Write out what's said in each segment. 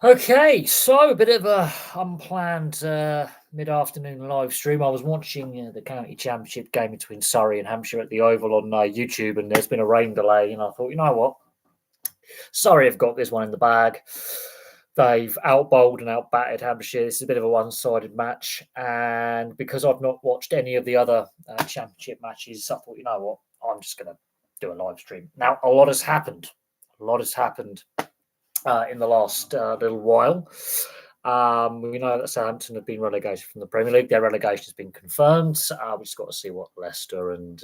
Okay, so a bit of a unplanned mid-afternoon live stream. I was watching the county championship game between Surrey and Hampshire at the Oval on YouTube, and there's been a rain delay, and I thought, you know what, Surrey have got this one in the bag. They've outbowled and outbatted Hampshire. This is a bit of a one-sided match, and because I've not watched any of the other championship matches, I thought, you know what, I'm just going to do a live stream. Now, a lot has happened. In the last little while. We know that Southampton have been relegated from the Premier League. Their relegation has been confirmed. We've just got to see what Leicester and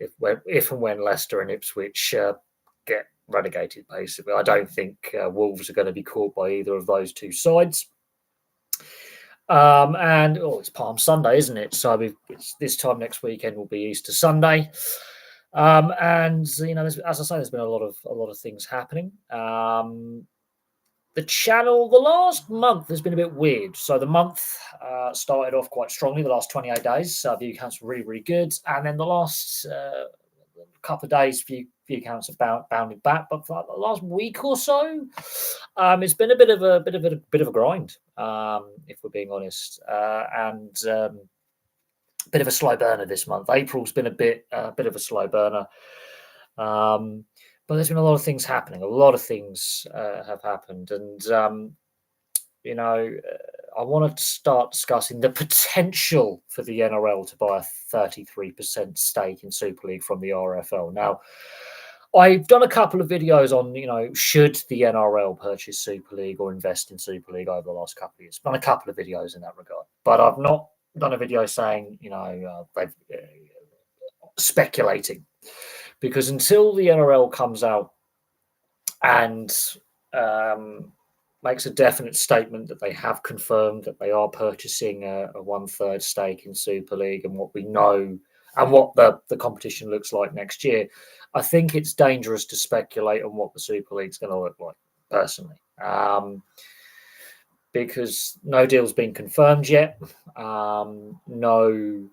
if and when Leicester and Ipswich get relegated, basically. I don't think Wolves are going to be caught by either of those two sides. It's Palm Sunday, isn't it? So it's this time next weekend will be Easter Sunday. As I say, there's been a lot of things happening. The channel, the last month has been a bit weird. So the month started off quite strongly. The last 28 days, view counts were really, really good, and then the last couple of days, view counts have bounded back. But for the last week or so, it's been a bit of a grind, if we're being honest, bit of a slow burner this month. April's been a bit of a slow burner, but there's been a lot of things happening. A lot of things have happened, and I want to start discussing the potential for the NRL to buy a 33% stake in Super League from the RFL. Now, I've done a couple of videos on, should the NRL purchase Super League or invest in Super League over the last couple of years. I've done a couple of videos in that regard, but I've not done a video saying, they've speculating, because until the NRL comes out and makes a definite statement that they have confirmed that they are purchasing a 1/3 stake in Super League and what we know and what the competition looks like next year, I think it's dangerous to speculate on what the Super League's going to look like, personally. Because no deal's been confirmed yet. No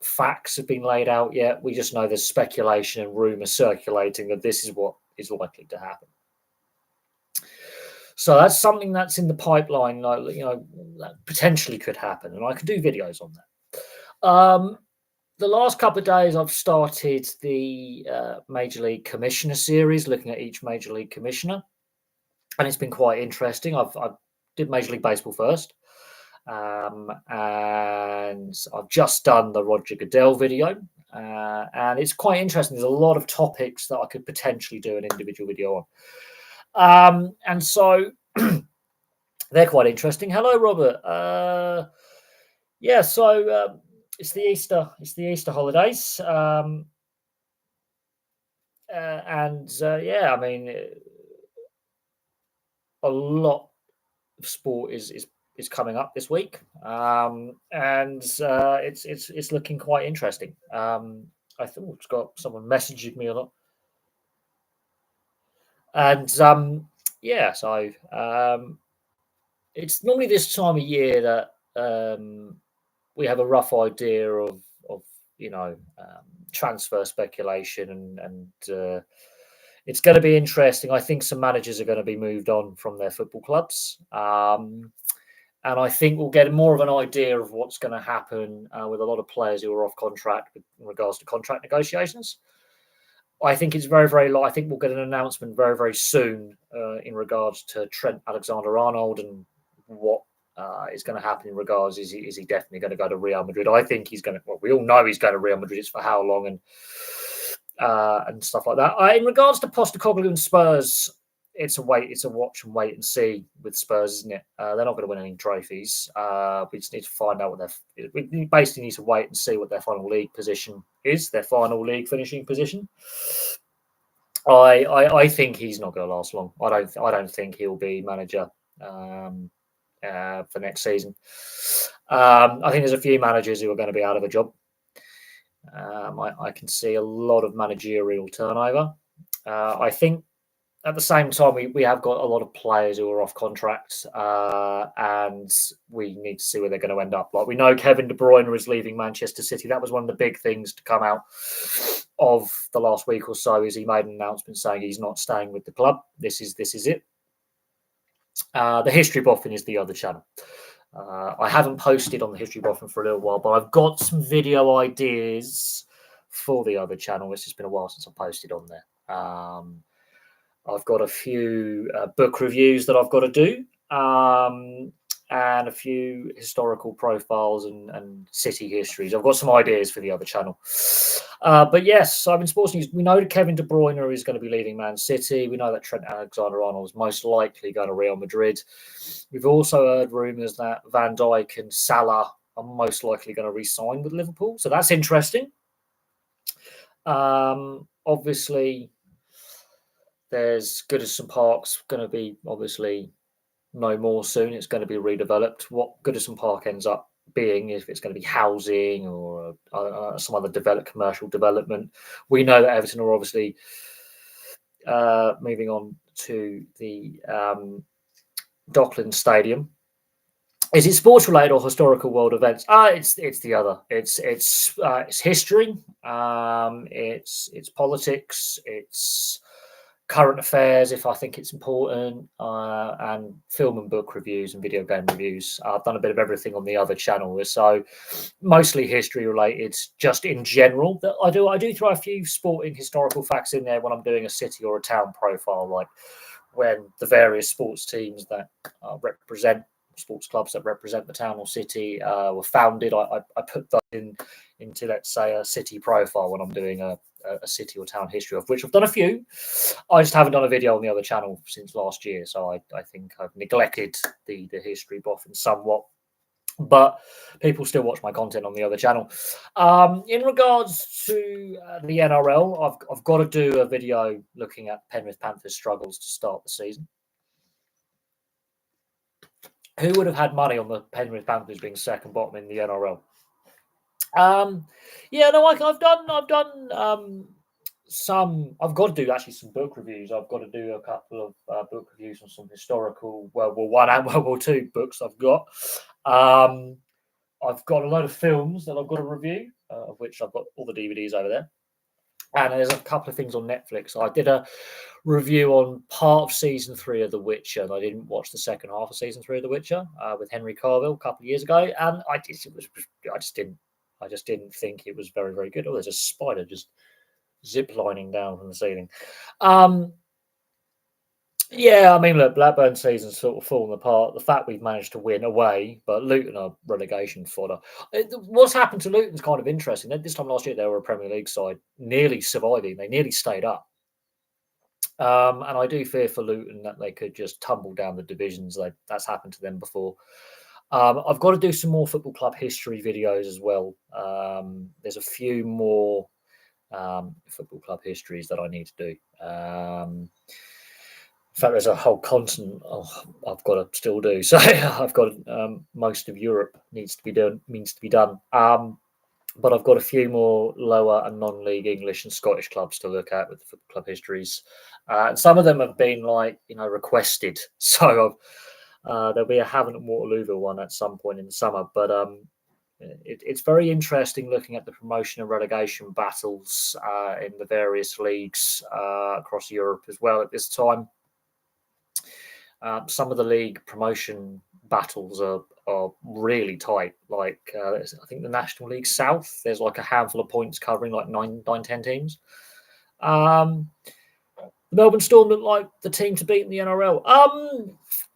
facts have been laid out yet. We just know there's speculation and rumour circulating that this is what is likely to happen. So that's something that's in the pipeline, that potentially could happen, and I could do videos on that. The last couple of days, I've started the Major League Commissioner series, looking at each Major League Commissioner. And it's been quite interesting. I did Major League Baseball first, and I've just done the Roger Goodell video, and it's quite interesting. There's a lot of topics that I could potentially do an individual video on, and so they're quite interesting. Hello, Robert. It's the Easter holidays, a lot of sport is coming up this week, it's looking quite interesting. I thought it's got someone messaging me a lot, and it's normally this time of year that we have a rough idea of transfer speculation, and it's going to be interesting. I think some managers are going to be moved on from their football clubs. And I think we'll get more of an idea of what's going to happen with a lot of players who are off contract in regards to contract negotiations. I think it's very, very low. I think we'll get an announcement very, very soon in regards to Trent Alexander-Arnold and what is going to happen in regards. Is he definitely going to go to Real Madrid? I think he's going to. Well, we all know he's going to Real Madrid. It's for how long and stuff like that. In regards to Postecoglou and Spurs, it's a watch and wait and see with Spurs, isn't it? They're not going to win any trophies. We just need to find out we basically need to wait and see what their final league position is, their final league finishing position. I think he's not going to last long. I don't think he'll be manager for next season. I think there's a few managers who are going to be out of a job. I can see a lot of managerial turnover. I think at the same time, we have got a lot of players who are off contract, and we need to see where they're going to end up. Like, we know Kevin De Bruyne is leaving Manchester City. That was one of the big things to come out of the last week or so, is he made an announcement saying he's not staying with the club. This is it. The History Boffin is the other channel. I haven't posted on the History Boffin for a little while, but I've got some video ideas for the other channel. It's just been a while since I posted on there. I've got a few book reviews that I've got to do, and a few historical profiles and city histories. I've got some ideas for the other channel. But yes, in sports news, we know that Kevin De Bruyne is going to be leaving Man City. We know that Trent Alexander-Arnold is most likely going to Real Madrid. We've also heard rumours that Van Dijk and Salah are most likely going to re-sign with Liverpool. So that's interesting. Obviously, there's Goodison Park's going to be obviously no more soon. It's going to be redeveloped. What Goodison Park ends up being, if it's going to be housing or some other commercial development. We know that Everton are obviously moving on to the Docklands Stadium. Is it sports related or historical world events? It's the other. It's history. It's politics. It's current affairs, if I think it's important, and film and book reviews and video game reviews. I've done a bit of everything on the other channel, so mostly history related, just in general. I do throw a few sporting historical facts in there when I'm doing a city or a town profile, like when the various sports teams that represent sports clubs that represent the town or city were founded. I put that into, let's say, a city profile when I'm doing a city or town history, of which I've done a few. I just haven't done a video on the other channel since last year, so I think I've neglected the history boffin somewhat, but people still watch my content on the other channel. In regards to the NRL, I've got to do a video looking at Penrith Panthers' struggles to start the season. Who would have had money on the Penrith Panthers being second bottom in the NRL? I've done some. I've got to do actually some book reviews. I've got to do a couple of book reviews on some historical World War I and World War II books. I've got a load of films that I've got to review, of which I've got all the DVDs over there. And there's a couple of things on Netflix. I did a review on part of season 3 of The Witcher, and I didn't watch the second half of season 3 of The Witcher with Henry Cavill a couple of years ago, and I just didn't think it was very, very good. Oh, there's a spider just zip-lining down from the ceiling. Yeah, I mean, look, Blackburn season's sort of fallen apart. The fact we've managed to win away, but Luton are relegation fodder. What's happened to Luton's kind of interesting. This time last year, they were a Premier League side, nearly surviving. They nearly stayed up. And I do fear for Luton that they could just tumble down the divisions. That's happened to them before. I've got to do some more football club history videos as well. There's a few more football club histories that I need to do. In fact, there's a whole continent I've got to still do. So I've got most of Europe needs to be done. But I've got a few more lower and non-league English and Scottish clubs to look at with the football club histories. And some of them have been requested. So there'll be a Havant and Waterlooville one at some point in the summer. But it's very interesting looking at the promotion and relegation battles in the various leagues across Europe as well at this time. Some of the league promotion battles are really tight. Like I think the National League South, there's like a handful of points covering like 9-10 teams. The Melbourne Storm look like the team to beat in the NRL.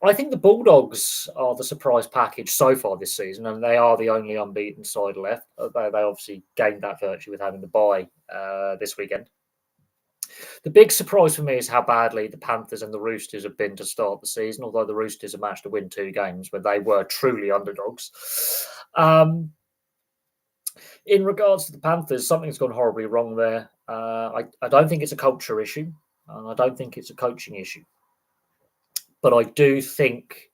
I think the Bulldogs are the surprise package so far this season, and they are the only unbeaten side left. They obviously gained that virtue with having the bye this weekend. The big surprise for me is how badly the Panthers and the Roosters have been to start the season, although the Roosters have managed to win 2 games where they were truly underdogs. In regards to the Panthers, something's gone horribly wrong there. I don't think it's a culture issue, and I don't think it's a coaching issue. But I do think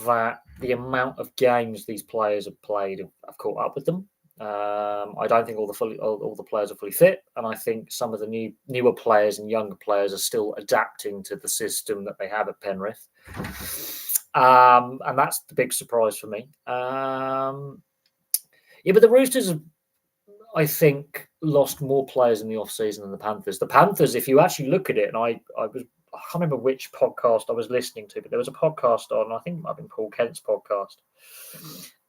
that the amount of games these players have played have caught up with them. I don't think all the players are fully fit, and I think some of the newer players and younger players are still adapting to the system that they have at Penrith, and that's the big surprise for me. But the Roosters have, I think, lost more players in the off season than the Panthers. The Panthers, if you actually look at it, and I I can't remember which podcast I was listening to, but there was a podcast on, I think it might have been Paul Kent's podcast.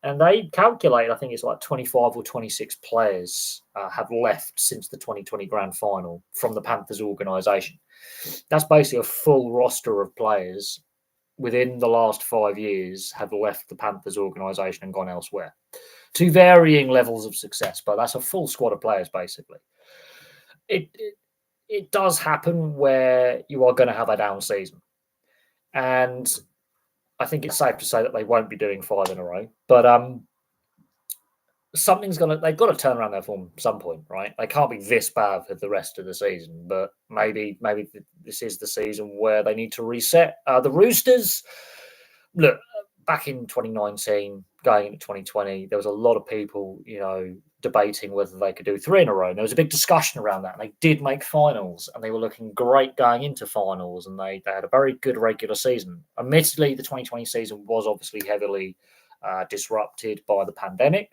And they calculate, I think it's like 25 or 26 players have left since the 2020 grand final from the Panthers organisation. That's basically a full roster of players within the last 5 years have left the Panthers organisation and gone elsewhere to varying levels of success. But that's a full squad of players, basically. It does happen where you are going to have a down season. And I think it's safe to say that they won't be doing 5 in a row. But they've got to turn around their form at some point, right? They can't be this bad for the rest of the season, but maybe this is the season where they need to reset. The Roosters, look, back in 2019, going into 2020, there was a lot of people, debating whether they could do 3 in a row. And there was a big discussion around that. And they did make finals, and they were looking great going into finals, and they had a very good regular season. Admittedly, the 2020 season was obviously heavily disrupted by the pandemic,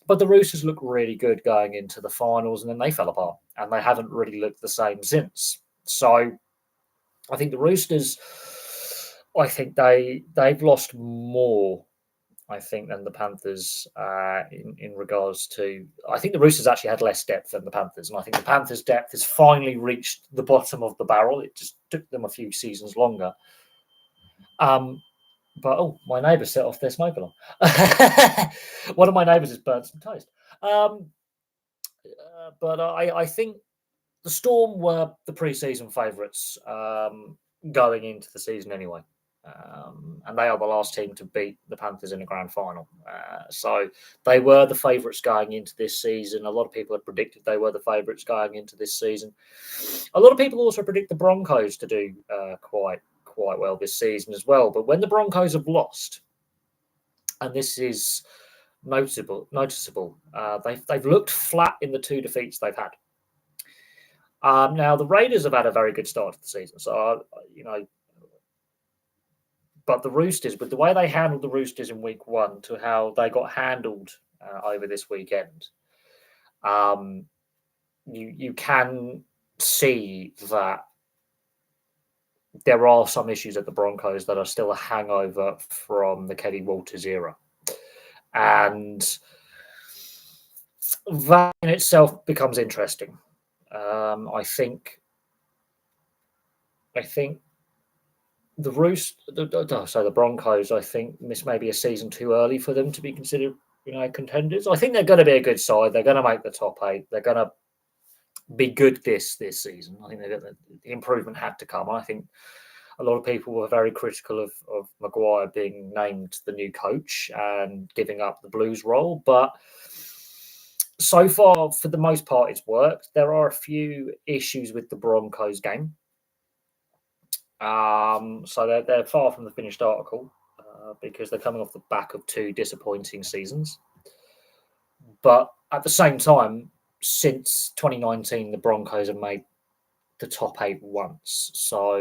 but the Roosters looked really good going into the finals, and then they fell apart, and they haven't really looked the same since. So I think the Roosters, I think they've lost more, I think, than the Panthers in regards to. I think the Roosters actually had less depth than the Panthers, and I think the Panthers' depth has finally reached the bottom of the barrel. It just took them a few seasons longer. But my neighbour set off their smoke alarm. One of my neighbours has burnt some toast. But I think the Storm were the pre-season favourites going into the season anyway. And they are the last team to beat the Panthers in a grand final. So they were the favourites going into this season. A lot of people had predicted they were the favourites going into this season. A lot of people also predict the Broncos to do quite well this season as well. But when the Broncos have lost, and this is noticeable, they've looked flat in the 2 defeats they've had. Now the Raiders have had a very good start to the season, so but the Roosters, with the way they handled the Roosters in week 1 to how they got handled over this weekend, you can see that there are some issues at the Broncos that are still a hangover from the Kelly Walters era. And that in itself becomes interesting. I think the Broncos, I think this may be a season too early for them to be considered, contenders. I think they're going to be a good side. They're going to make the top 8. They're going to be good this season. I think the improvement had to come. I think a lot of people were very critical of Maguire being named the new coach and giving up the Blues role, but so far, for the most part, it's worked. There are a few issues with the Broncos game. So they're far from the finished article because they're coming off the back of 2 disappointing seasons. But at the same time, since 2019, the Broncos have made the top 8 once. So,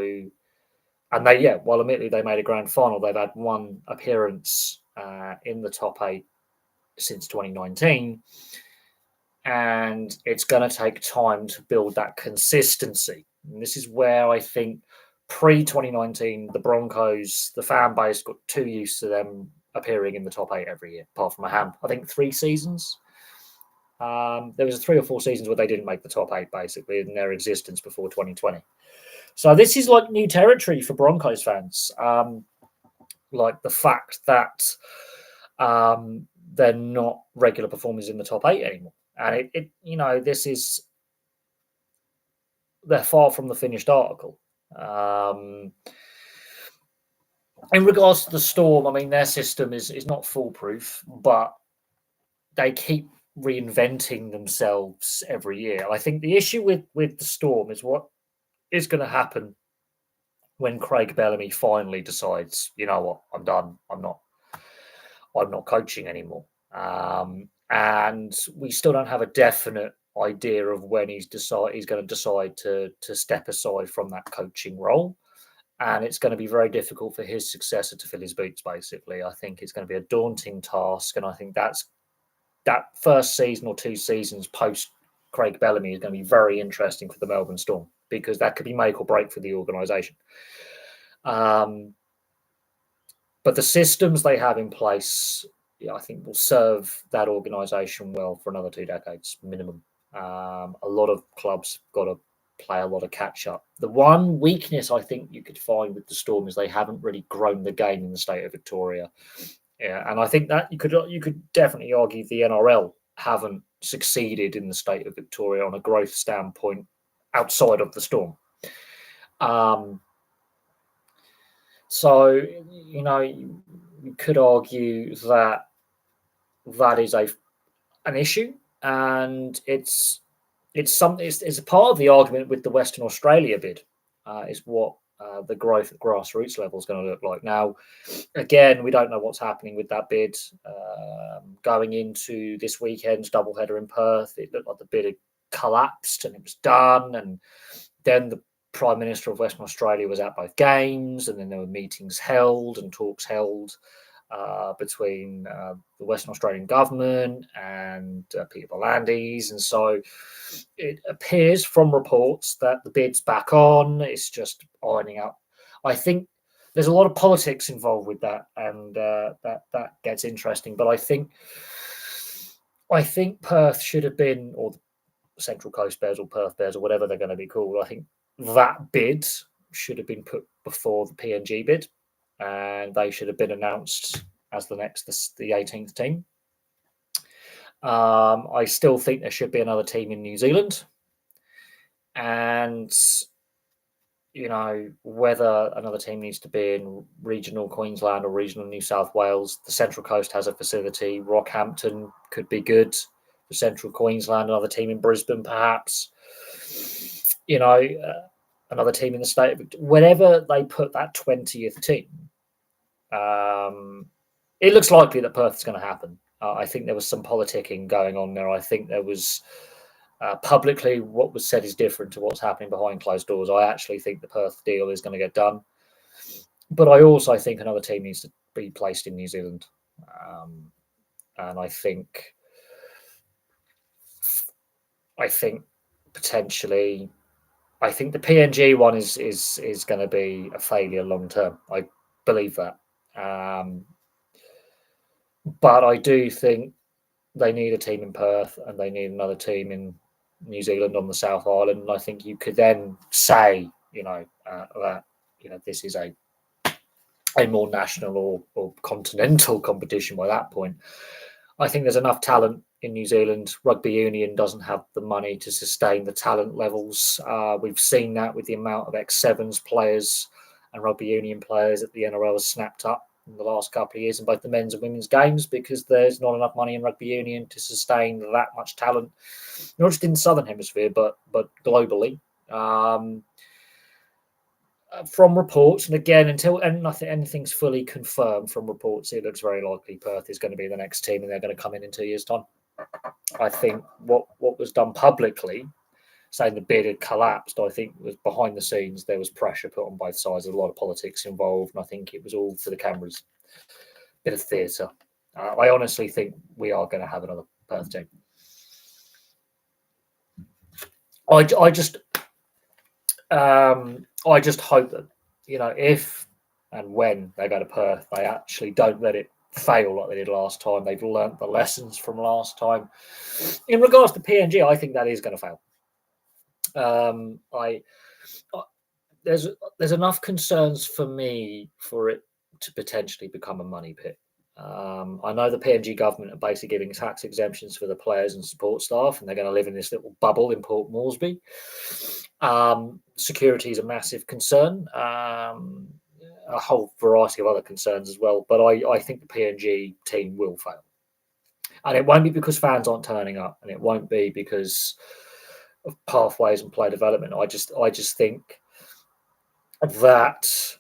and while admittedly they made a grand final, they've had 1 appearance in the top 8 since 2019. And it's going to take time to build that consistency. And this is where I think pre-2019, the Broncos, the fan base got too used to them appearing in the top 8 every year, apart from I think 3 seasons. There was 3 or 4 seasons where they didn't make the top 8, basically, in their existence before 2020. So this is like new territory for Broncos fans. Like the fact that they're not regular performers in the top 8 anymore. And they're far from the finished article. In regards to the Storm, I mean, their system is not foolproof, but they keep reinventing themselves every year. I think the issue with the Storm is what is going to happen when Craig Bellamy finally decides, you know what, I'm done. I'm not coaching anymore. And we still don't have a definite idea of when he's going to decide to step aside from that coaching role. And it's going to be very difficult for his successor to fill his boots, basically. I think it's going to be a daunting task. And I think that first season or 2 seasons post Craig Bellamy is going to be very interesting for the Melbourne Storm because that could be make or break for the organisation. But the systems they have in place, I think, will serve that organisation well for another 2 decades minimum. A lot of clubs got to play a lot of catch up. The one weakness I think you could find with the Storm is they haven't really grown the game in the state of Victoria. Yeah, and I think that you could definitely argue the NRL haven't succeeded in the state of Victoria on a growth standpoint outside of the Storm. So, you could argue that is an issue, and it's a part of the argument with the Western Australia bid, is what the growth at grassroots level is going to look like. Now, again, we don't know what's happening with that bid. Going into this weekend's doubleheader in Perth, it looked like the bid had collapsed and it was done, and then the Prime Minister of Western Australia was at both games, and then there were meetings held and talks held between the Western Australian government and Peter V'landys. And so it appears from reports that the bid's back on. It's just ironing out. I think there's a lot of politics involved with that, and that gets interesting. But I think Perth should have been, or the Central Coast Bears or Perth Bears or whatever they're going to be called, I think that bid should have been put before the PNG bid, and they should have been announced as the 18th team. I still think there should be another team in New Zealand, and whether another team needs to be in regional Queensland or regional New South Wales. The Central Coast has a facility. Rockhampton could be good for Central Queensland. Another team in Brisbane, perhaps. Another team in the state of Victoria. Whenever they put that 20th team, it looks likely that Perth is going to happen. I think there was some politicking going on there. I think there was publicly what was said is different to what's happening behind closed doors. I actually think the Perth deal is going to get done, but I also think another team needs to be placed in New Zealand, and I think potentially. I think the PNG one is going to be a failure long term. I believe that. But I do think they need a team in Perth and they need another team in New Zealand on the South Island. And I think you could then say, that this is a more national or continental competition by that point. I think there's enough talent in New Zealand. Rugby union doesn't have the money to sustain the talent levels. We've seen that with the amount of X7s players and rugby union players that the NRL has snapped up in the last couple of years in both the men's and women's games, because there's not enough money in rugby union to sustain that much talent, not just in the Southern Hemisphere, but globally. From reports, and again, until nothing, anything's fully confirmed from reports, it looks very likely Perth is going to be the next team, and they're going to come in 2 years' time. I think what was done publicly, saying the bid had collapsed, I think was behind the scenes. There was pressure put on both sides, a lot of politics involved, and I think it was all for the cameras. Bit of theatre. I honestly think we are going to have another Perth team. I just hope that, if and when they go to Perth, they actually don't let it fail like they did last time. They've learnt the lessons from last time. In regards to PNG, I think that is going to fail. There's enough concerns for me for it to potentially become a money pit. I know the PNG government are basically giving tax exemptions for the players and support staff, and they're going to live in this little bubble in Port Moresby. Security is a massive concern. A whole variety of other concerns as well. But I think the PNG team will fail. And it won't be because fans aren't turning up, and it won't be because of pathways and player development. I just think that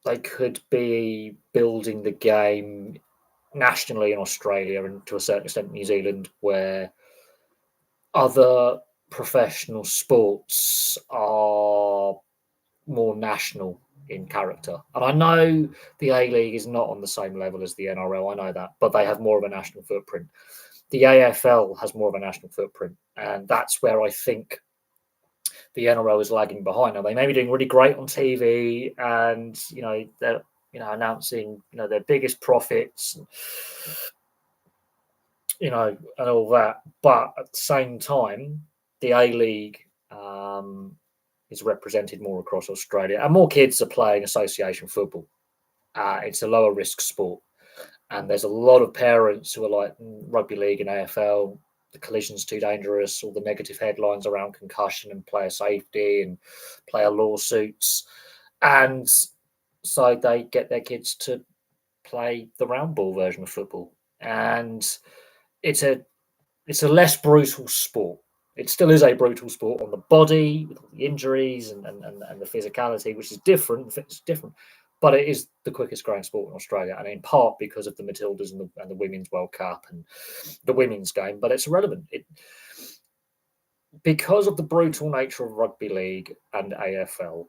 they could be building the game nationally in Australia and to a certain extent New Zealand, where other professional sports are more national in character. And I know the A-League is not on the same level as the NRL, I know that, but they have more of a national footprint. the AFL has more of a national footprint, and that's where I think the NRL is lagging behind. Now they may be doing really great on TV, and they're announcing their biggest profits, and all that. But at the same time, the A League is represented more across Australia, and more kids are playing association football. It's a lower risk sport, and there's a lot of parents who are like rugby league and AFL. The collision's too dangerous, all the negative headlines around concussion and player safety and player lawsuits. And so they get their kids to play the round ball version of football. And it's a less brutal sport. It still is a brutal sport on the body, with all the injuries and the physicality, which is different. It's different. But it is the quickest growing sport in Australia, and in part because of the Matildas and the Women's World Cup and the women's game. But it's irrelevant. Because of the brutal nature of rugby league and AFL,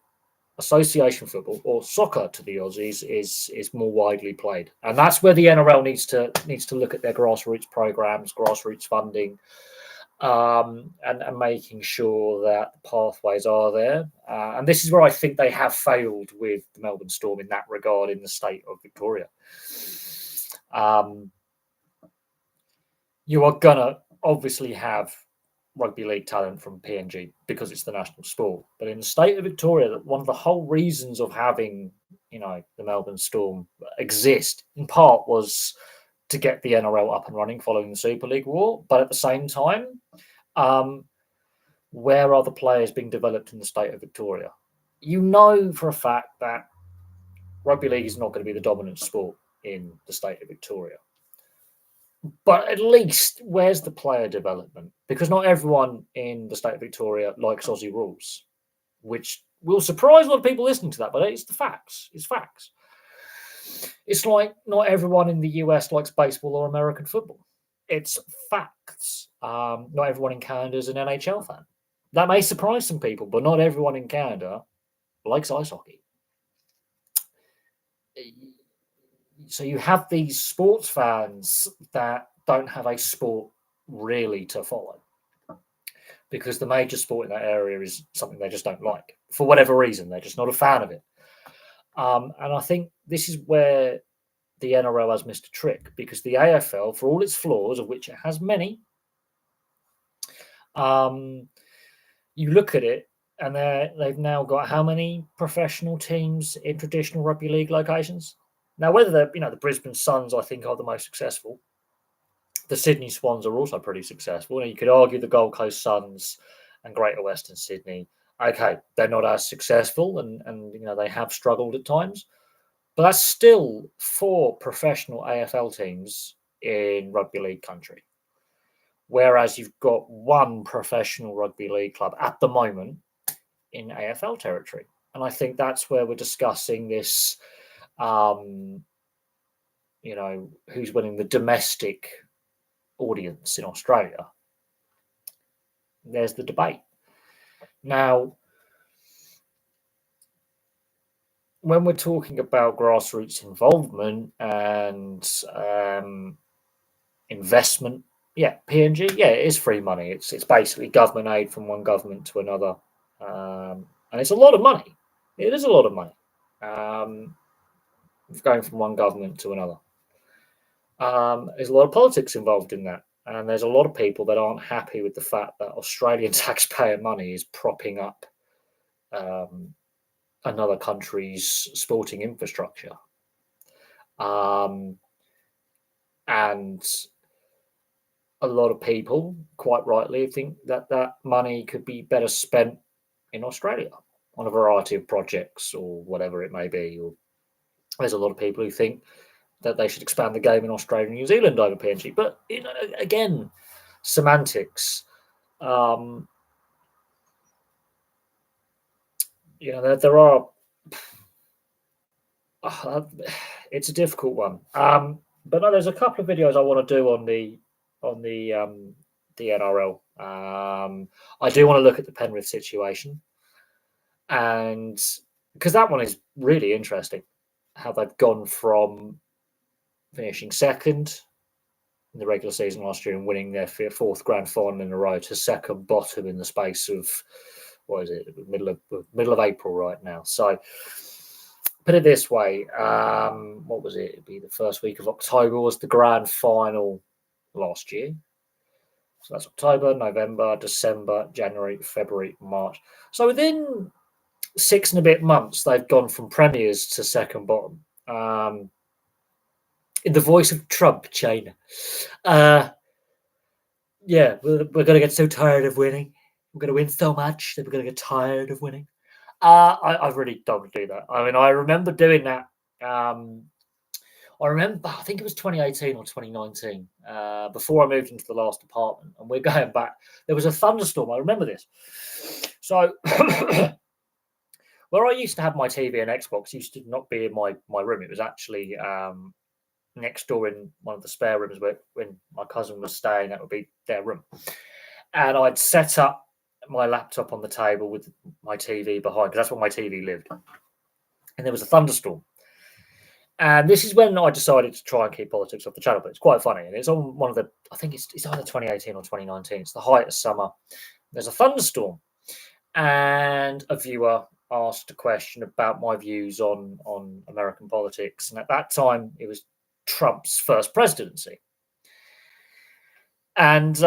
association football, or soccer to the Aussies, is more widely played, and that's where the NRL needs to look at their grassroots programs, grassroots funding, and making sure that the pathways are there. And this is where I think they have failed with the Melbourne Storm in that regard in the state of Victoria. You are going to obviously have rugby league talent from PNG because it's the national sport. But in the state of Victoria, one of the whole reasons of having, the Melbourne Storm exist in part was to get the NRL up and running following the Super League war. But at the same time, where are the players being developed in the state of Victoria? You know for a fact that rugby league is not going to be the dominant sport in the state of Victoria. But at least, where's the player development? Because not everyone in the state of Victoria likes Aussie rules, which will surprise a lot of people listening to that, but it's the facts. It's facts. It's like not everyone in the US likes baseball or American football. It's facts. Not everyone in Canada is an NHL fan. That may surprise some people, but not everyone in Canada likes ice hockey. So you have these sports fans that don't have a sport really to follow because the major sport in that area is something they just don't like. For whatever reason, they're just not a fan of it. And I think this is where the NRL has missed a trick, because the AFL, for all its flaws, of which it has many, you look at it and they've now got how many professional teams in traditional rugby league locations? Now, whether they're, the Brisbane Suns, I think, are the most successful. The Sydney Swans are also pretty successful. And you could argue the Gold Coast Suns and Greater Western Sydney, okay, they're not as successful and they have struggled at times. But that's still 4 professional AFL teams in rugby league country. Whereas you've got 1 professional rugby league club at the moment in AFL territory. And I think that's where we're discussing this, who's winning the domestic audience in Australia. There's the debate. Now, when we're talking about grassroots involvement and investment, PNG, it is free money. It's basically government aid from one government to another, and it's a lot of money. It is a lot of money, going from one government to another. There's a lot of politics involved in that, and there's a lot of people that aren't happy with the fact that Australian taxpayer money is propping up another country's sporting infrastructure. And a lot of people, quite rightly, think that money could be better spent in Australia on a variety of projects or whatever it may be. Or there's a lot of people who think that they should expand the game in Australia and New Zealand over PNG. But, again, semantics. There are... it's a difficult one. But no, there's a couple of videos I want to do on the NRL. I do want to look at the Penrith situation, and because that one is really interesting, how they've gone from finishing second in the regular season last year and winning their fourth grand final in a row to second bottom in the space of, what is it, middle of April right now. So put it this way, what was it? It'd be the first week of October was the grand final last year. So that's October, November, December, January, February, March. So within 6 and a bit months, they've gone from premiers to second bottom. In the voice of Trump, China. Yeah, we're going to get so tired of winning. We're going to win so much that we're going to get tired of winning. I really don't do that. I mean, I remember doing that. I think it was 2018 or 2019, before I moved into the last apartment, and we're going back. There was a thunderstorm. I remember this. So where I used to have my TV and Xbox used to not be in my room. It was actually next door in one of the spare rooms where when my cousin was staying, that would be their room. And I'd set up my laptop on the table with my TV behind, because that's where my TV lived. And there was a thunderstorm. And this is when I decided to try and keep politics off the channel, but it's quite funny. And it's on one of the, I think it's either 2018 or 2019. It's the height of summer. There's a thunderstorm. And a viewer asked a question about my views on American politics. And at that time, it was Trump's first presidency. And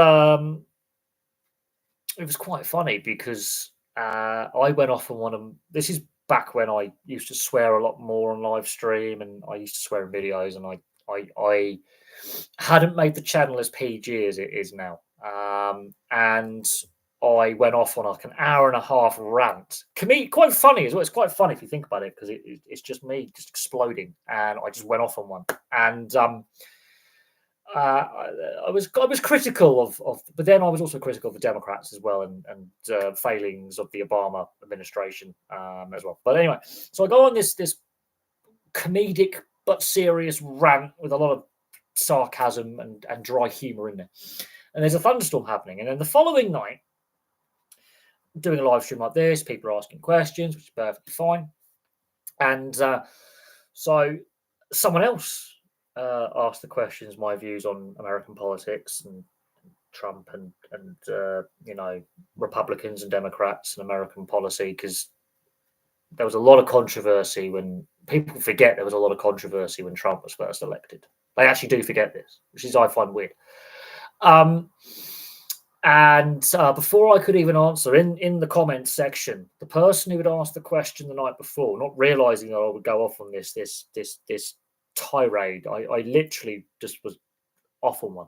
it was quite funny because I went off on one of them. This is back when I used to swear a lot more on live stream, and I used to swear in videos, and I hadn't made the channel as PG as it is now. And I went off on like an hour and a half rant. Quite funny as well. It's quite funny if you think about it, because it's just me just exploding, and I just went off on one. And I was critical of, but then I was also critical of the Democrats as well, and failings of the Obama administration as well. But anyway, so I go on this comedic but serious rant with a lot of sarcasm and dry humor in there. And there's a thunderstorm happening, and then the following night, doing a live stream like this, people are asking questions, which is perfectly fine. And so someone else asked the questions, my views on American politics and Trump and Republicans and Democrats and American policy, because there was a lot of controversy when people forget there was a lot of controversy when Trump was first elected. They actually do forget this, which is I find weird. And before I could even answer, in the comments section, the person who had asked the question the night before, not realizing that I would go off on this tirade, I literally just was off on one.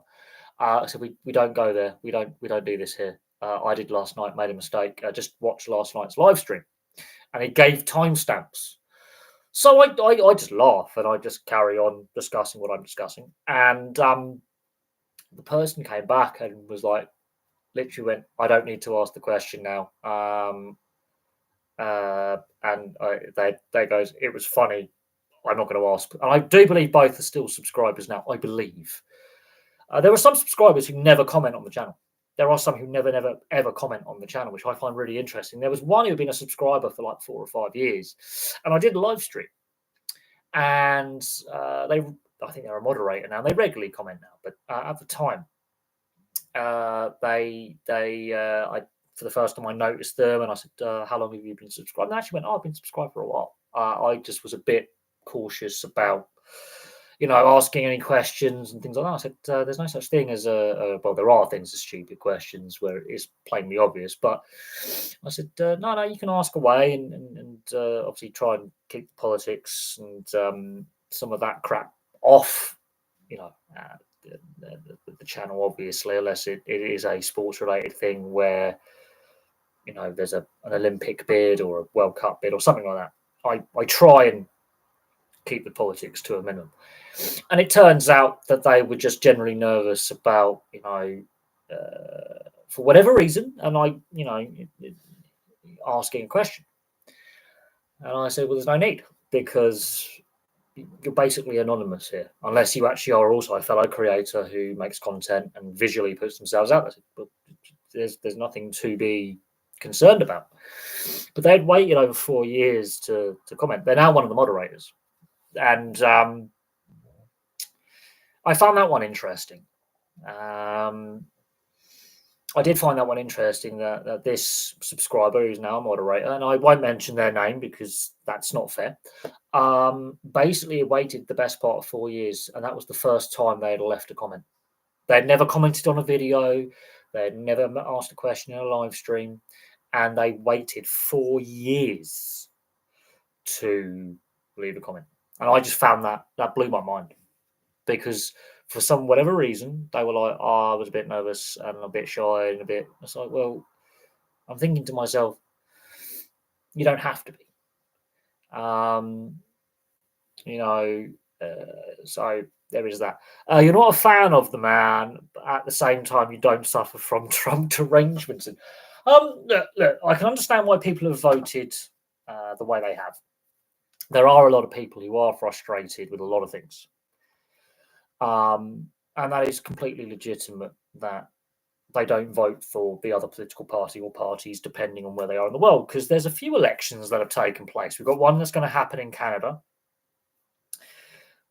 I said, we don't go there. We don't do this here. I did last night, made a mistake. I just watched last night's live stream, and it gave timestamps. So I just laugh and I just carry on discussing what I'm discussing. And the person came back and was like, literally went, I don't need to ask the question now. And they goes, it was funny. I'm not going to ask. And I do believe both are still subscribers now, I believe. There are some subscribers who never comment on the channel. There are some who never, ever comment on the channel, which I find really interesting. There was one who had been a subscriber for like 4 or 5 years, and I did a live stream. And I think they're a moderator now. They regularly comment now, but at the time, for the first time I noticed them, and I said, how long have you been subscribed? And they actually went, I've been subscribed for a while. I just was a bit cautious about, asking any questions and things like that. I said, there's no such thing as well, there are things as stupid questions where it is plainly obvious, but I said, no, you can ask away and obviously try and keep politics and some of that crap off, the channel, obviously, unless it is a sports related thing where there's an Olympic bid or a World Cup bid or something like that. I try and keep the politics to a minimum, and it turns out that they were just generally nervous about for whatever reason, and asking a question, and I said, well, there's no need, because you're basically anonymous here, unless you actually are also a fellow creator who makes content and visually puts themselves out there. But there's nothing to be concerned about. But they'd waited over 4 years to comment. They're now one of the moderators, and I found that one interesting. I did find that one interesting that this subscriber, who's now a moderator, and I won't mention their name because that's not fair, basically waited the best part of 4 years, and that was the first time they had left a comment. They'd never commented on a video, they'd never asked a question in a live stream, and they waited 4 years to leave a comment. And I just found that blew my mind, because for some whatever reason they were like, "Oh, I was a bit nervous and a bit shy and a bit." It's like, well, I'm thinking to myself, you don't have to be. You know, so there is that. You're not a fan of the man, but at the same time, you don't suffer from Trump derangements. And look, I can understand why people have voted the way they have. There are a lot of people who are frustrated with a lot of things. And that is completely legitimate that they don't vote for the other political party or parties, depending on where they are in the world, because there's a few elections that have taken place. We've got one that's going to happen in Canada.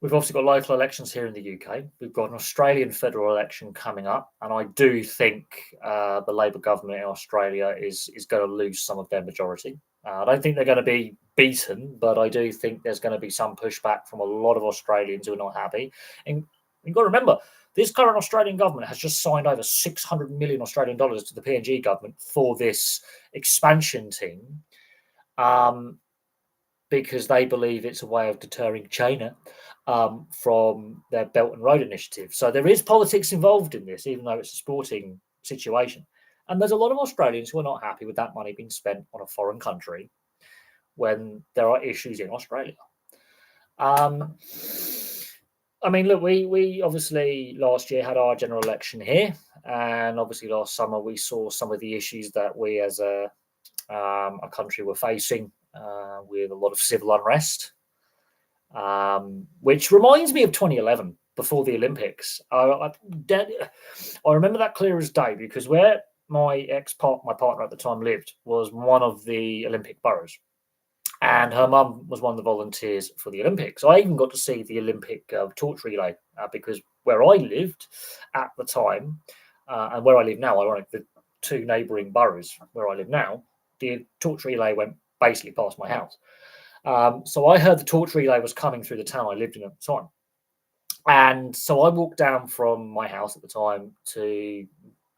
We've also got local elections here in the UK. We've got an Australian federal election coming up, and I do think the Labour government in Australia is going to lose some of their majority. I don't think they're going to be beaten, but I do think there's going to be some pushback from a lot of Australians who are not happy. And you've got to remember, this current Australian government has just signed over 600 million Australian dollars to the PNG government for this expansion team, because they believe it's a way of deterring China from their Belt and Road Initiative. So there is politics involved in this, even though it's a sporting situation. And there's a lot of Australians who are not happy with that money being spent on a foreign country when there are issues in Australia. I mean, look, we obviously last year had our general election here, and obviously last summer we saw some of the issues that we as a country were facing with a lot of civil unrest, which reminds me of 2011 before the Olympics. I remember that clear as day, because where my partner at the time lived was one of the Olympic boroughs. And her mum was one of the volunteers for the Olympics. I even got to see the Olympic torch relay because where I lived at the time and where I live now, ironically, the two neighbouring boroughs where I live now, the torch relay went basically past my house. So I heard the torch relay was coming through the town I lived in at the time. And so I walked down from my house at the time to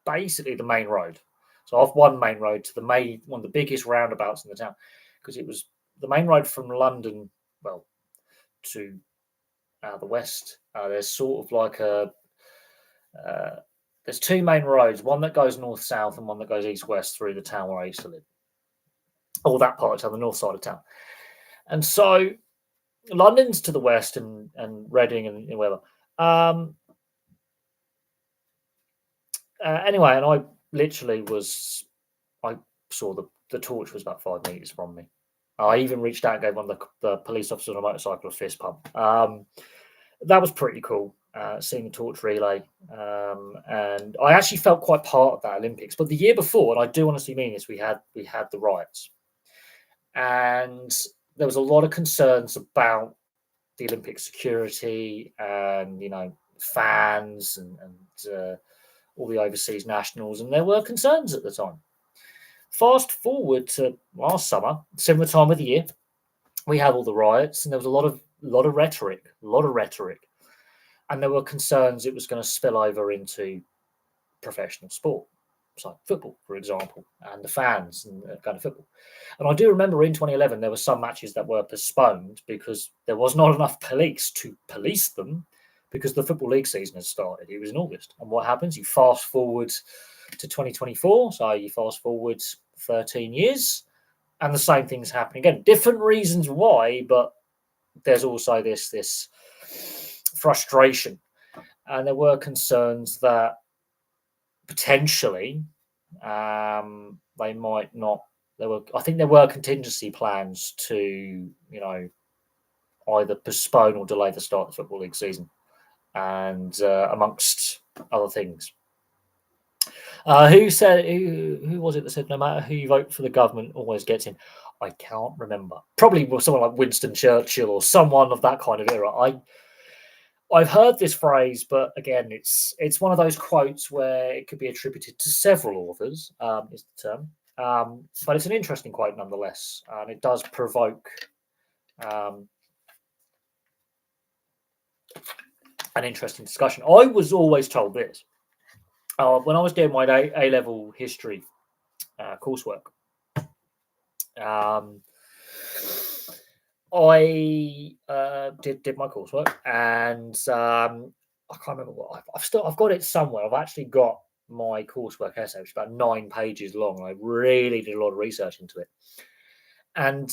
basically the main road. So off one main road to one of the biggest roundabouts in the town, because it was the main road from London, well, to the west. There's sort of like there's two main roads, one that goes north-south and one that goes east-west through the town where I used to live. Or that part of town, the north side of town. And so London's to the west and Reading and whatever. Anyway, and I literally I saw the torch was about 5 meters from me. I even reached out and gave one of the police officers on a motorcycle a fist pump. That was pretty cool, seeing the torch relay. And I actually felt quite part of that Olympics. But the year before, and I do honestly mean this, we had the riots. And there was a lot of concerns about the Olympic security and, fans and all the overseas nationals. And there were concerns at the time. Fast forward to last summer, similar time of the year, we had all the riots, and there was a lot of rhetoric, and there were concerns it was going to spill over into professional sport, so football, for example, and the fans and that kind of football. And I do remember in 2011 there were some matches that were postponed because there was not enough police to police them, because the Football League season has started. It was in August, and what happens? You fast forward to 2024, so you fast forward 13 years, and the same thing's happening again. Different reasons why, but there's also this frustration, and there were concerns that potentially they might not. I think there were contingency plans to, either postpone or delay the start of the Football League season, and amongst other things. Who was it that said no matter who you vote for, the government always gets in? I can't remember. Probably someone like Winston Churchill or someone of that kind of era. I've heard this phrase, but again, it's one of those quotes where it could be attributed to several authors, is the term. But it's an interesting quote nonetheless, and it does provoke an interesting discussion. I was always told this when I was doing my A-level history coursework. I did my coursework, and I can't remember what I've got it somewhere. I've actually got my coursework essay, which is about 9 pages long. I really did a lot of research into it. And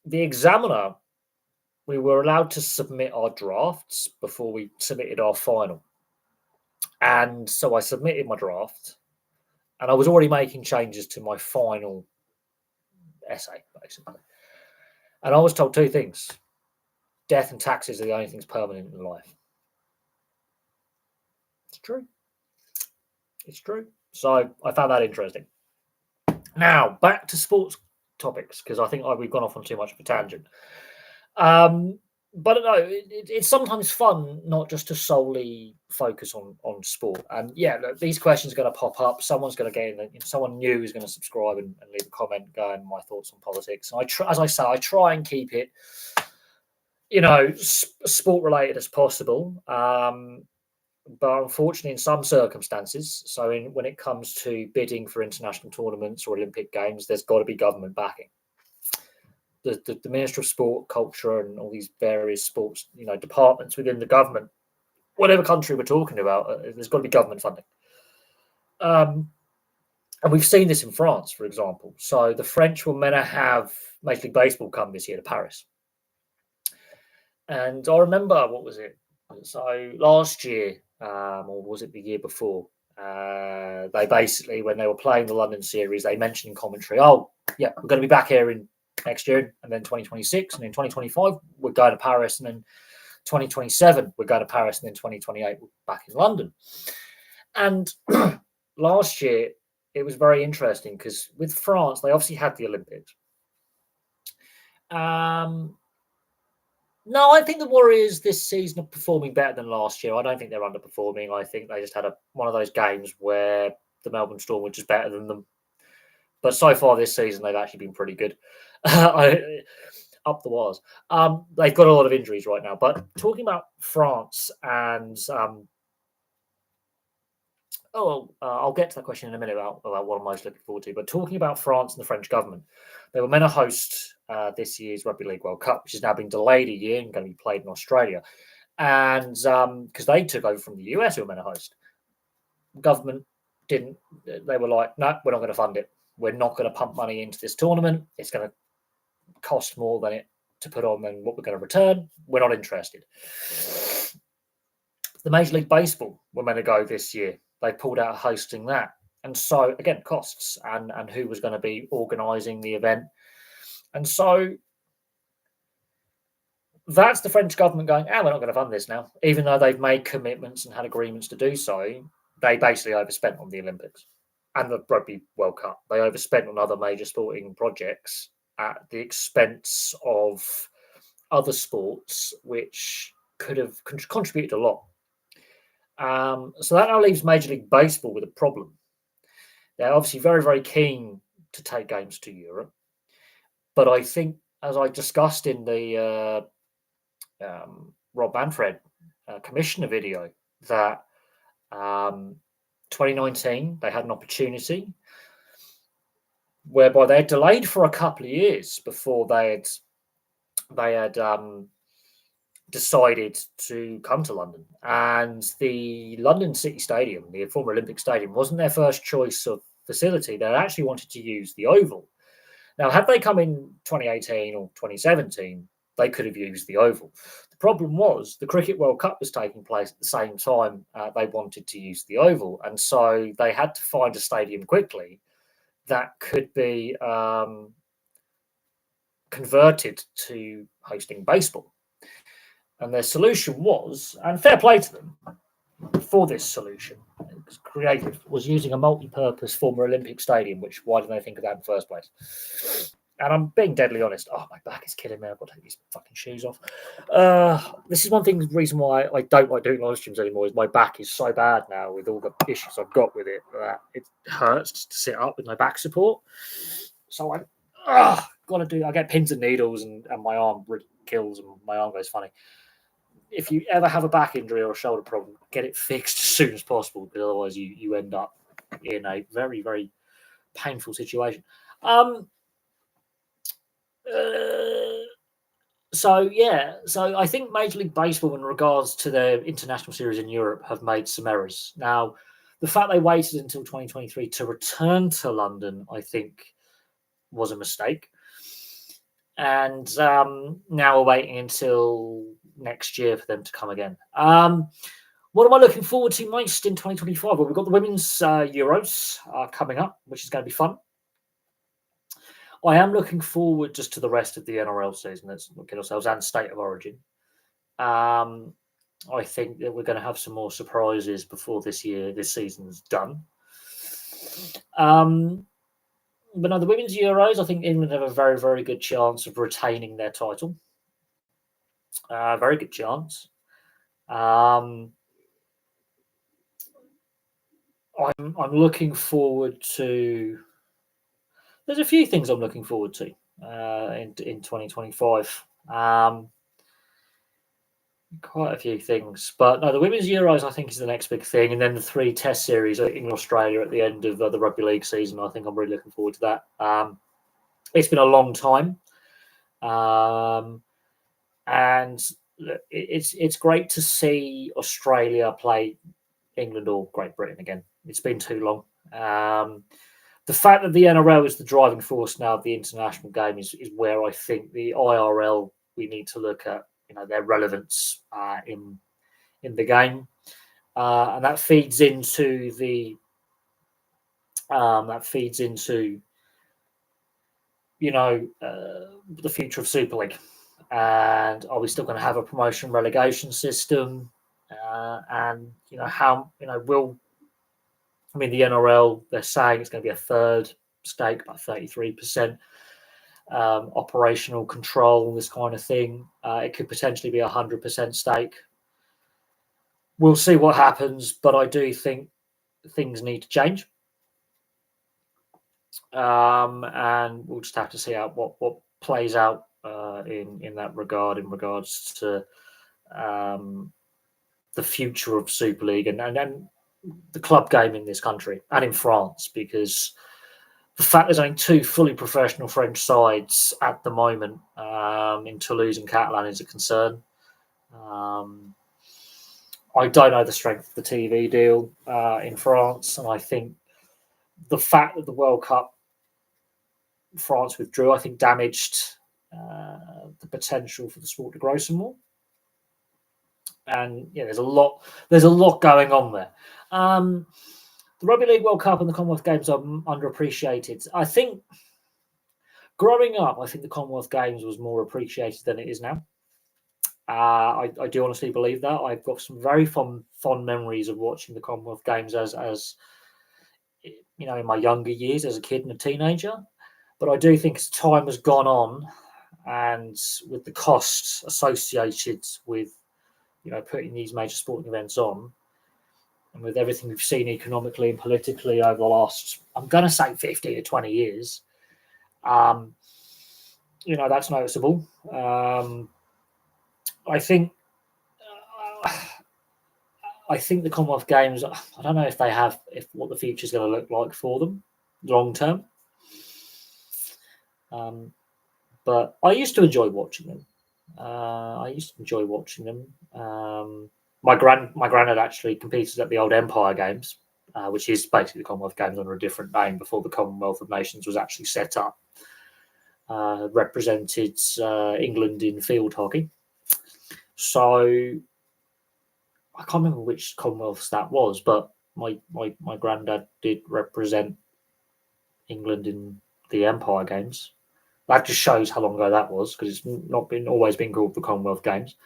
the examiner, we were allowed to submit our drafts before we submitted our final. And so I submitted my draft, and I was already making changes to my final essay, basically. And I was told 2 things. Death and taxes are the only things permanent in life. It's true. It's true. So I found that interesting. Now, back to sports topics, because I think we've gone off on too much of a tangent. But no, it's sometimes fun not just to solely focus on sport. And yeah, look, these questions are going to pop up. Someone's going to get in. Someone new is going to subscribe and leave a comment going my thoughts on politics. And as I say, I try and keep it, sport related as possible. But unfortunately, in some circumstances, so when it comes to bidding for international tournaments or Olympic Games, there's got to be government backing. The Minister of Sport, Culture, and all these various sports, departments within the government, whatever country we're talking about, there's got to be government funding. And we've seen this in France, for example. So the French were meant to have Major League Baseball come this year to Paris. And I remember, what was it? So last year, or was it the year before? They basically, when they were playing the London series, they mentioned in commentary, "Oh, yeah, we're going to be back here in next year, and then 2026, and then 2025 we're going to Paris, and then 2027 we're going to Paris, and then 2028 we're back in London." And last year it was very interesting because with France, they obviously had the Olympics. No, I think the Warriors this season are performing better than last year. I don't think they're underperforming. I think they just had one of those games where the Melbourne Storm were just better than them. But so far this season, they've actually been pretty good. Up the wires. They've got a lot of injuries right now. But talking about France and I'll get to that question in a minute about what I'm most looking forward to. But talking about France and the French government, they were meant to host this year's Rugby League World Cup, which has now been delayed a year and going to be played in Australia. And because they took over from the US, who were meant to host, government didn't. They were like, "No, we're not going to fund it. We're not going to pump money into this tournament. It's going to cost more than it to put on than what we're going to return. We're not interested." The Major League Baseball were meant to go this year. They pulled out of hosting that. And so, again, costs and who was going to be organising the event. And so that's the French government going, we're not going to fund this now. Even though they've made commitments and had agreements to do so, they basically overspent on the Olympics and the Rugby World Cup. They overspent on other major sporting projects at the expense of other sports, which could have contributed a lot. So that now leaves Major League Baseball with a problem. They're obviously very, very keen to take games to Europe. But I think, as I discussed in the Rob Manfred commissioner video, that 2019, they had an opportunity whereby they had delayed for a couple of years before they had decided to come to London. And the London City Stadium, the former Olympic Stadium, wasn't their first choice of facility. They actually wanted to use the Oval. Now, had they come in 2018 or 2017, they could have used the Oval. The problem was the Cricket World Cup was taking place at the same time they wanted to use the Oval. And so they had to find a stadium quickly that could be converted to hosting baseball. And their solution was, and fair play to them for this solution, it was creative, was using a multi-purpose former Olympic stadium, which why didn't they think of that in the first place? And I'm being deadly honest. Oh, my back is killing me. I've got to take these fucking shoes off. This is one thing. The reason why I don't like doing live streams anymore is my back is so bad now with all the issues I've got with it that it hurts to sit up with my back support. So I got to do. I get pins and needles, and my arm really kills, and my arm goes funny. If you ever have a back injury or a shoulder problem, get it fixed as soon as possible, because otherwise you end up in a very, very painful situation. So I think Major League Baseball, in regards to their international series in Europe, have made some errors. Now, the fact they waited until 2023 to return to London, I think, was a mistake. And now we're waiting until next year for them to come again. What am I looking forward to most in 2025? Well, we've got the Women's Euros coming up, which is going to be fun. I am looking forward just to the rest of the NRL season. Let's look at ourselves, and State of Origin. I think that we're going to have some more surprises before this season's done. But no, the Women's Euros, I think England have a very, very good chance of retaining their title. Very good chance. I'm looking forward to. There's a few things I'm looking forward to in 2025. Quite a few things, but no, the Women's Euros I think is the next big thing, and then the 3 Test series in Australia at the end of the rugby league season. I think I'm really looking forward to that. It's been a long time, and it's great to see Australia play England or Great Britain again. It's been too long. The fact that the NRL is the driving force now of the international game is where I think the IRL, we need to look at, their relevance in the game, and that feeds into the the future of Super League. And are we still going to have a promotion relegation system? And how will the NRL, they're saying it's going to be a third stake, about 33%. Operational control, this kind of thing. It could potentially be 100% stake. We'll see what happens, but I do think things need to change. And we'll just have to see out what plays out in that regard, in regards to the future of Super League and the club game in this country and in France, because the fact there's only 2 fully professional French sides at the moment in Toulouse and Catalan is a concern. I don't know the strength of the TV deal in France, and I think the fact that the World Cup France withdrew, I think, damaged the potential for the sport to grow some more. And there's a lot going on there. The Rugby League World Cup and the Commonwealth Games are underappreciated. I think growing up, I think the Commonwealth Games was more appreciated than it is now. I do honestly believe that. I've got some very fond memories of watching the Commonwealth Games as in my younger years as a kid and a teenager. But I do think as time has gone on, and with the costs associated with putting these major sporting events on, and with everything we've seen economically and politically over the last, I'm going to say 15 to 20 years, that's noticeable. I think the Commonwealth Games, I don't know if what the future is going to look like for them long term. But I used to enjoy watching them. My granddad actually competed at the old Empire Games, which is basically the Commonwealth Games under a different name before the Commonwealth of Nations was actually set up. Represented England in field hockey. So I can't remember which Commonwealths that was, but my granddad did represent England in the Empire Games. That just shows how long ago that was, because it's not always been called the Commonwealth Games.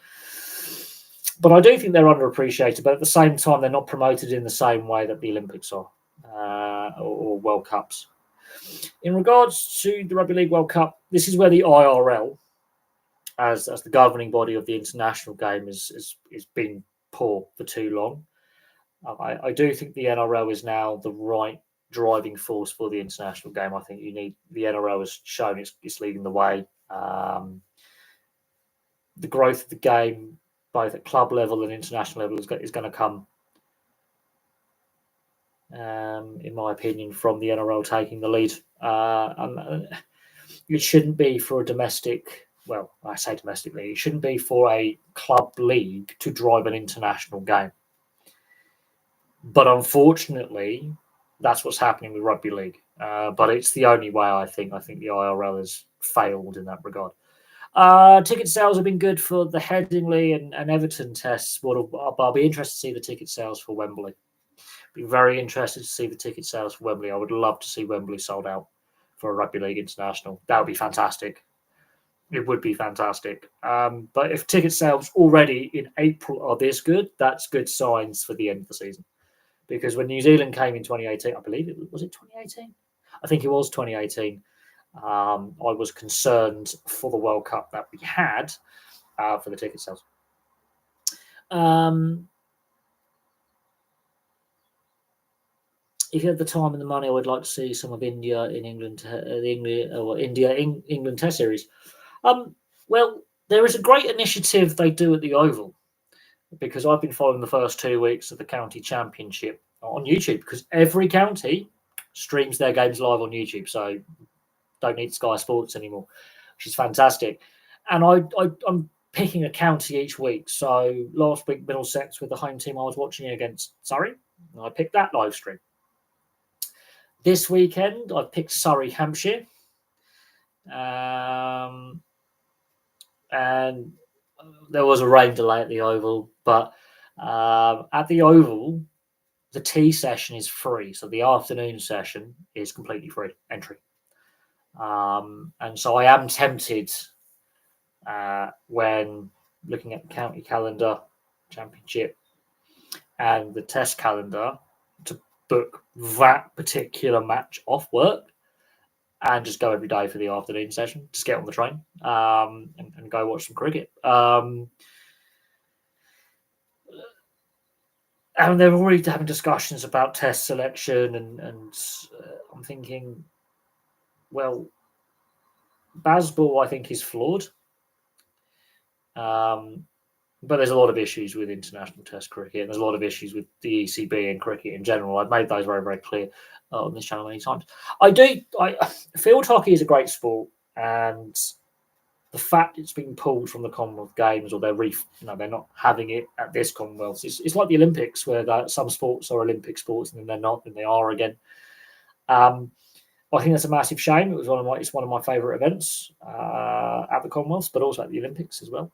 But I do think they're underappreciated, but at the same time, they're not promoted in the same way that the Olympics are or World Cups. In regards to the Rugby League World Cup, this is where the IRL, as the governing body of the international game, is been poor for too long. I do think the NRL is now the right driving force for the international game. I think the NRL has shown it's leading the way. The growth of the game, both at club level and international level, is going to come, in my opinion, from the NRL taking the lead. It shouldn't be for a domestic. Well, I say domestically, it shouldn't be for a club league to drive an international game. But unfortunately, that's what's happening with rugby league. But it's the only way, I think. I think the IRL has failed in that regard. Ticket sales have been good for the Headingley and Everton tests. But I'll be interested to see the ticket sales for Wembley. Be very interested to see the ticket sales for Wembley. I would love to see Wembley sold out for a Rugby League International. That would be fantastic. It would be fantastic. But if ticket sales already in April are this good, that's good signs for the end of the season. Because when New Zealand came in 2018, I believe it was 2018? I think it was 2018. I was concerned for the World Cup that we had for the ticket sales. If you have the time and the money, I would like to see some of India in England, England Test Series. Well, there is a great initiative they do at the Oval, because I've been following the first 2 weeks of the county championship on YouTube, because every county streams their games live on YouTube, so don't need Sky Sports anymore, which is fantastic. And I'm picking a county each week. So last week, Middlesex with the home team I was watching against Surrey, and I picked that live stream. This weekend, I picked Surrey, Hampshire. And there was a rain delay at the Oval, but at the Oval, the tea session is free. So the afternoon session is completely free entry. And so I am tempted, when looking at the county calendar, championship, and the test calendar, to book that particular match off work and just go every day for the afternoon session. Just get on the train and go watch some cricket. And they're already having discussions about test selection, and I'm thinking, well, Bazball, I think, is flawed. But there's a lot of issues with international test cricket, and there's a lot of issues with the ECB and cricket in general. I've made those very, very clear on this channel many times. Field hockey is a great sport, and the fact it's been pulled from the Commonwealth Games, or they're not having it at this Commonwealth. It's like the Olympics, where some sports are Olympic sports and then they're not, and they are again. I think that's a massive shame. It's one of my favourite events at the Commonwealths, but also at the Olympics as well.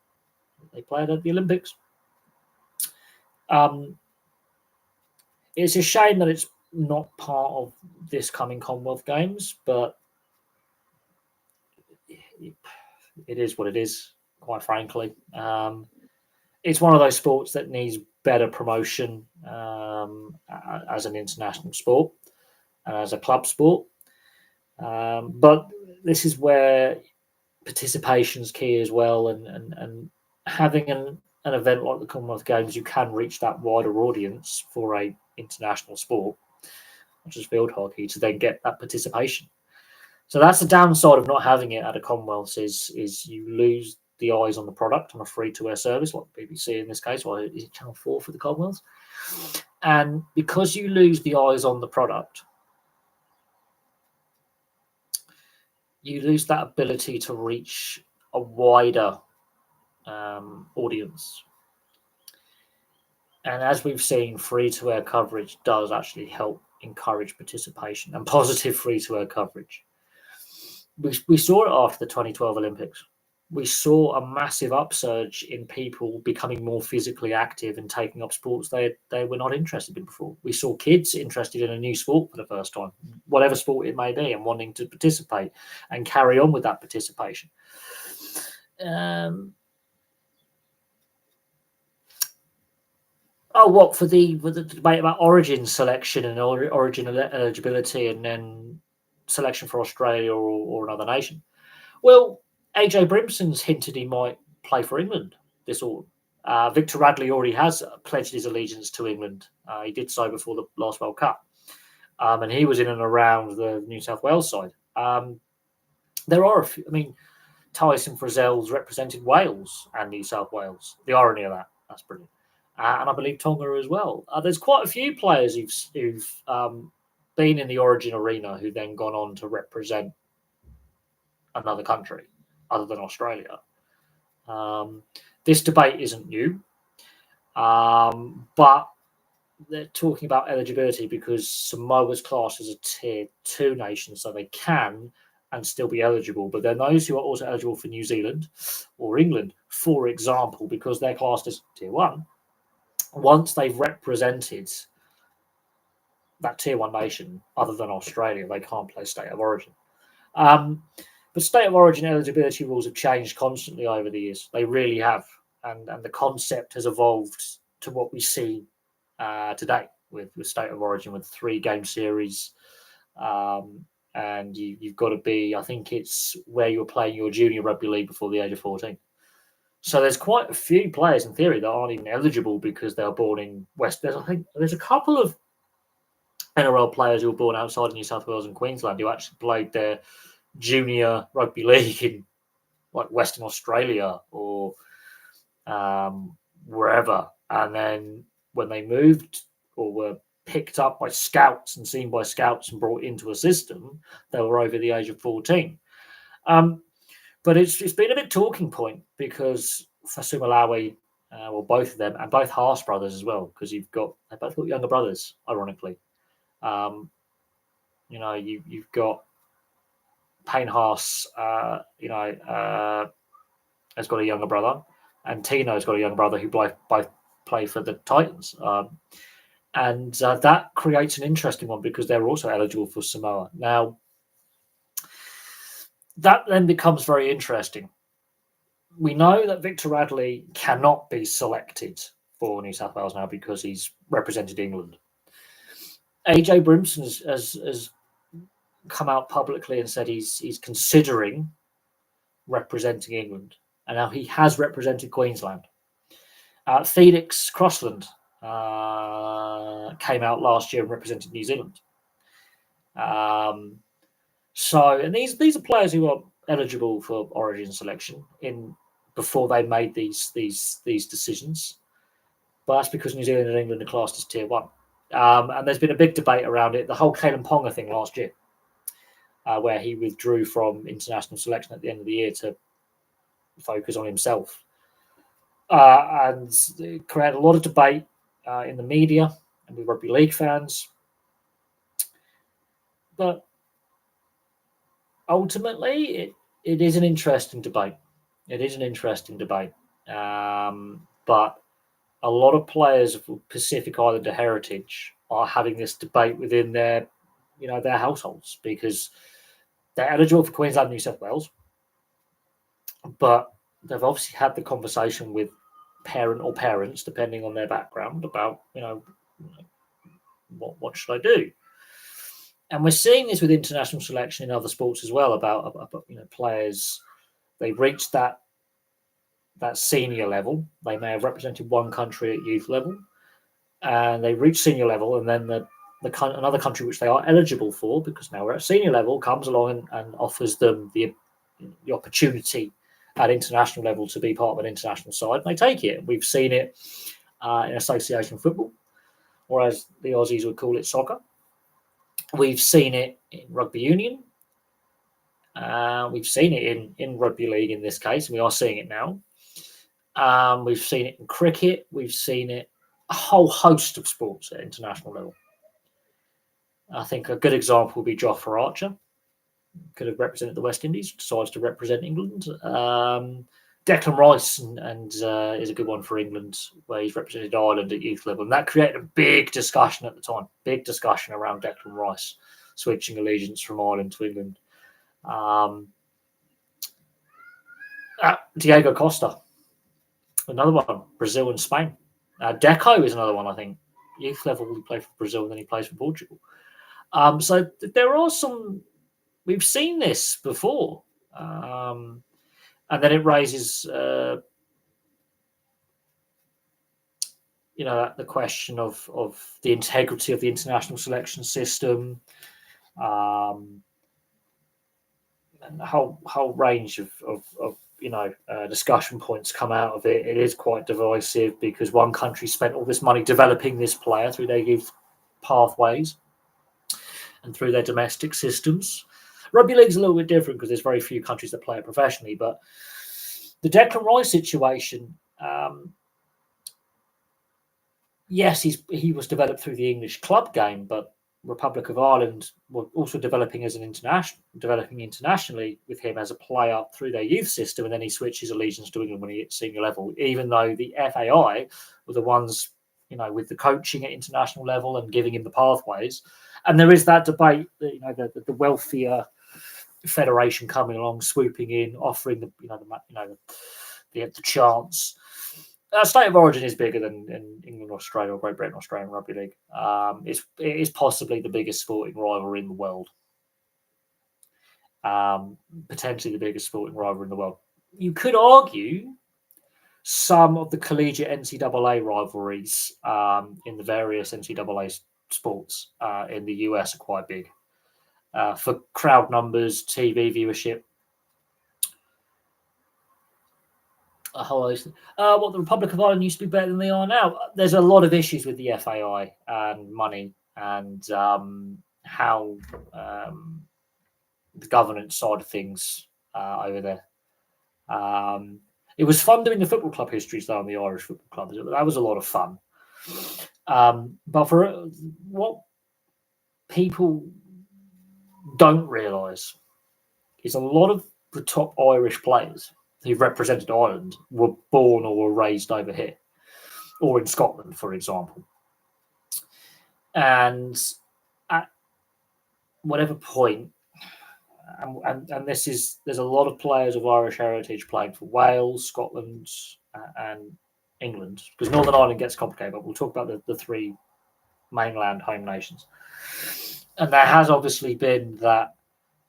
They played at the Olympics. It's a shame that it's not part of this coming Commonwealth Games, but it is what it is, quite frankly. It's one of those sports that needs better promotion as an international sport and as a club sport. But this is where participation is key as well, and having an event like the Commonwealth Games, you can reach that wider audience for a international sport, not just field hockey, to then get that participation. So that's the downside of not having it at a Commonwealth, is you lose the eyes on the product on a free-to-air service, like BBC in this case, or is it Channel 4 for the Commonwealth? And because you lose the eyes on the product, you lose that ability to reach a wider audience. And as we've seen, free-to-air coverage does actually help encourage participation and positive free-to-air coverage. We saw it after the 2012 Olympics. We saw a massive upsurge in people becoming more physically active and taking up sports they were not interested in before. We saw kids interested in a new sport for the first time, whatever sport it may be, and wanting to participate and carry on with that participation. For the debate about origin selection and origin eligibility, and then selection for Australia or another nation. Well, AJ Brimson's hinted he might play for England this autumn. Victor Radley already has pledged his allegiance to England. He did so before the last World Cup. And he was in and around the New South Wales side. There are a few, I mean, Tyson Frizzell's represented Wales and New South Wales. The irony of that's brilliant. And I believe Tonga as well. There's quite a few players who've been in the Origin arena who've then gone on to represent another country other than Australia. This debate isn't new, but they're talking about eligibility because Samoa's classed as a tier 2 nation, so they can and still be eligible. But then those who are also eligible for New Zealand or England, for example, because they're classed as tier 1, once they've represented that tier 1 nation other than Australia, they can't play state of origin. But state of origin eligibility rules have changed constantly over the years. They really have. And the concept has evolved to what we see today with state of origin, with 3-game series. And you've got to be, I think it's where you're playing your junior rugby league before the age of 14. So there's quite a few players in theory that aren't even eligible because they were born in West. I think there's a couple of NRL players who were born outside of New South Wales and Queensland who actually played their junior rugby league in like Western Australia or wherever. And then when they moved or were picked up by scouts and seen by scouts and brought into a system, they were over the age of 14. But it's been a big talking point because Fasuma Lawi, well, both of them, and both Haas brothers as well, because they both got younger brothers, ironically. You've got Payne Haas, has got a younger brother, and Tino's got a younger brother who both play for the Titans. And that creates an interesting one because they're also eligible for Samoa. Now, that then becomes very interesting. We know that Victor Radley cannot be selected for New South Wales now because he's represented England. AJ Brimson has come out publicly and said he's considering representing England. And now he has represented Queensland. Felix Crossland came out last year and represented New Zealand. And these are players who are eligible for Origin selection before they made these decisions. But that's because New Zealand and England are classed as tier 1. And there's been a big debate around it. The whole Kalen Ponga thing last year, where he withdrew from international selection at the end of the year to focus on himself. And it created a lot of debate in the media and with rugby league fans. But ultimately, it is an interesting debate. It is an interesting debate. But a lot of players of Pacific Islander heritage are having this debate within their households because they're eligible for Queensland and New South Wales, but they've obviously had the conversation with parent or parents, depending on their background, about what should I do? And we're seeing this with international selection in other sports as well. About players, they reach that senior level. They may have represented one country at youth level, and they reach senior level, and then another country which they are eligible for, because now we're at senior level, comes along and offers them the opportunity at international level to be part of an international side, and they take it. We've seen it in association football, or as the Aussies would call it, soccer. We've seen it in rugby union. We've seen it in rugby league in this case, and we are seeing it now. We've seen it in cricket. We've seen it a whole host of sports at international level. I think a good example would be Jofra Archer. Could have represented the West Indies, decides to represent England. Declan Rice and is a good one for England, where he's represented Ireland at youth level. And that created a big discussion at the time, big discussion around Declan Rice switching allegiance from Ireland to England. Diego Costa, another one, Brazil and Spain. Deco is another one, I think. Youth level, he played for Brazil and then he plays for Portugal. So there are some we've seen this before. And then it raises, the question of the integrity of the international selection system, and a whole range of discussion points come out of it. It is quite divisive because one country spent all this money developing this player through their youth pathways and through their domestic systems. Rugby league's a little bit different because there's very few countries that play it professionally. But the Declan Rice situation, yes, he was developed through the English club game, but Republic of Ireland were also developing internationally with him as a player through their youth system, and then he switches allegiance to England when he hit senior level. Even though the FAI were the ones, with the coaching at international level and giving him the pathways, and there is that debate that the wealthier federation coming along, swooping in, offering the chance. State of origin is bigger than in England, Australia, or Great Britain, Australian Rugby League. It is possibly the biggest sporting rivalry in the world. Potentially the biggest sporting rivalry in the world. You could argue some of the collegiate NCAA rivalries in the various NCAA sports in the US are quite big. For crowd numbers, TV viewership, what the Republic of Ireland used to be better than they are now. There's a lot of issues with the FAI and money and how the governance side of things over there. It was fun doing the football club histories though on the Irish football club. That was a lot of fun. But for what people don't realise is a lot of the top Irish players who represented Ireland were born or were raised over here, or in Scotland, for example. And at whatever point, and there's a lot of players of Irish heritage playing for Wales, Scotland, and England, because Northern Ireland gets complicated, but we'll talk about the three mainland home nations. And there has obviously been that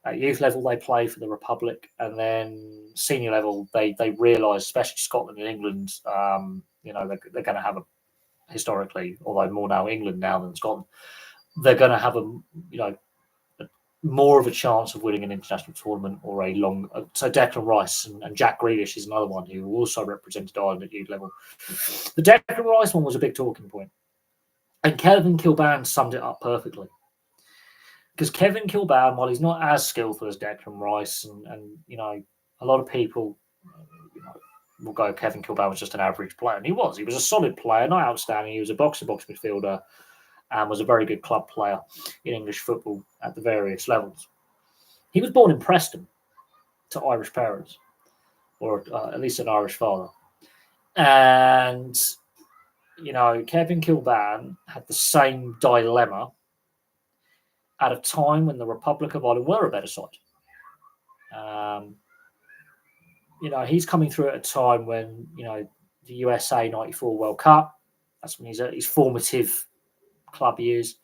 at youth level they play for the Republic, and then senior level they realise, especially Scotland and England, they're going to have historically, although more now England now than Scotland, they're going to have more of a chance of winning an international tournament or a long. So Declan Rice and Jack Grealish is another one who also represented Ireland at youth level. The Declan Rice one was a big talking point, and Kevin Kilbane summed it up perfectly. Because Kevin Kilbane, while he's not as skillful as Declan Rice, and a lot of people will go, Kevin Kilbane was just an average player, and he was. He was a solid player, not outstanding. He was a box-to-box midfielder, and was a very good club player in English football at the various levels. He was born in Preston to Irish parents, or at least an Irish father, and Kevin Kilbane had the same dilemma at a time when the Republic of Ireland were a better side. He's coming through at a time when, the USA 94 World Cup, that's when he's at his formative club years.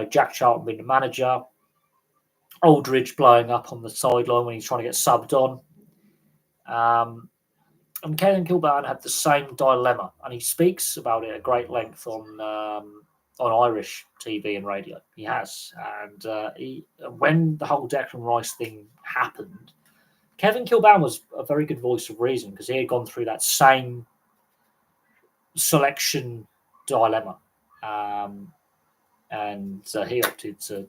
Jack Charlton being the manager, Aldridge blowing up on the sideline when he's trying to get subbed on. And Kevin Kilbane had the same dilemma, and he speaks about it at great length on Irish TV and radio. He has. And when the whole Declan Rice thing happened, Kevin Kilbane was a very good voice of reason because he had gone through that same selection dilemma. And he opted to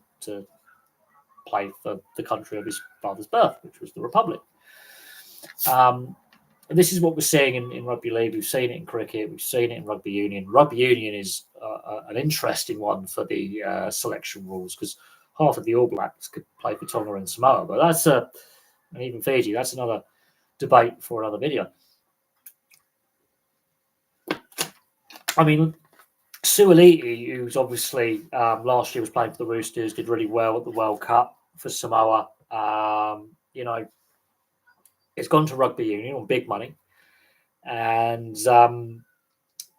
play for the country of his father's birth, which was the Republic. This is what we're seeing in rugby league. We've seen it in cricket. We've seen it in rugby union. Rugby union is an interesting one for the selection rules because half of the All Blacks could play for Tonga and Samoa, but and even Fiji. That's another debate for another video. I mean, Suoliti, who's obviously last year was playing for the Roosters, did really well at the World Cup for Samoa. It's gone to rugby union on big money, and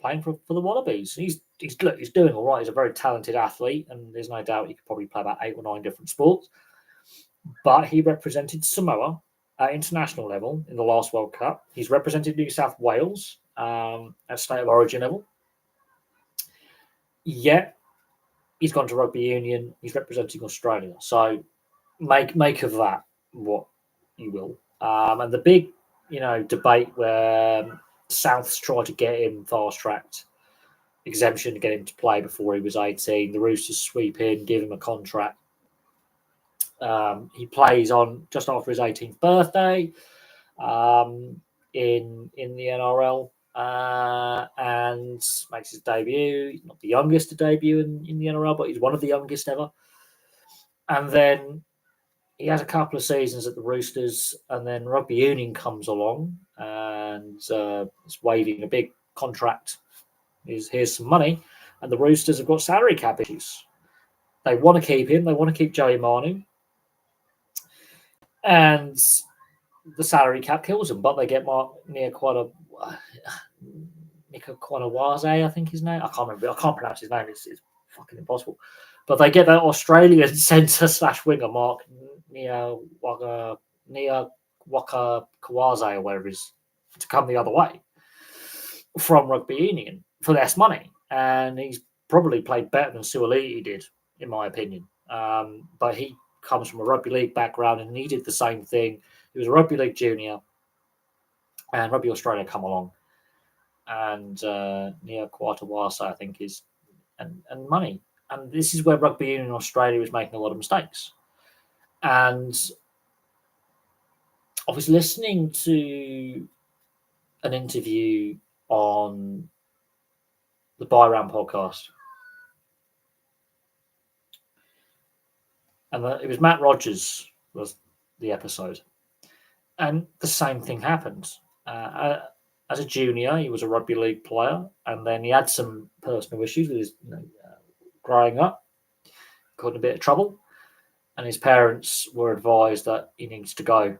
playing for the Wallabies. He's doing all right. He's a very talented athlete, and there's no doubt he could probably play about 8 or 9 different sports. but he represented Samoa at international level in the last World Cup. He's represented New South Wales at state of origin level. Yet he's gone to rugby union. He's representing Australia. So make of that what you will. And the big, debate where Souths tried to get him fast-tracked exemption to get him to play before he was 18. The Roosters sweep in, give him a contract. He plays on just after his 18th birthday in the NRL and makes his debut. He's not the youngest to debut in the NRL, but he's one of the youngest ever. And then he has a couple of seasons at the Roosters, and then rugby union comes along and is waving a big contract. Here's some money, and the Roosters have got salary cap issues. They want to keep him. They want to keep Joey Manu, and the salary cap kills him. But they get Niakwawaze, I think his name. I can't remember. I can't pronounce his name. It's fucking impossible. But they get that Australian centre/winger, Mark Niakwawaze or whatever it is, to come the other way from rugby union for less money. And he's probably played better than Suoliti did, in my opinion. But he comes from a rugby league background and he did the same thing. He was a rugby league junior, and Rugby Australia come along. And Niakwawaze, I think, is and money. And this is where rugby union in Australia is making a lot of mistakes. And I was listening to an interview on the Buy Round podcast. And it was Matt Rogers was the episode. And the same thing happened. As a junior, he was a rugby league player. And then he had some personal issues with his growing up. Got in a bit of trouble. And his parents were advised that he needs to go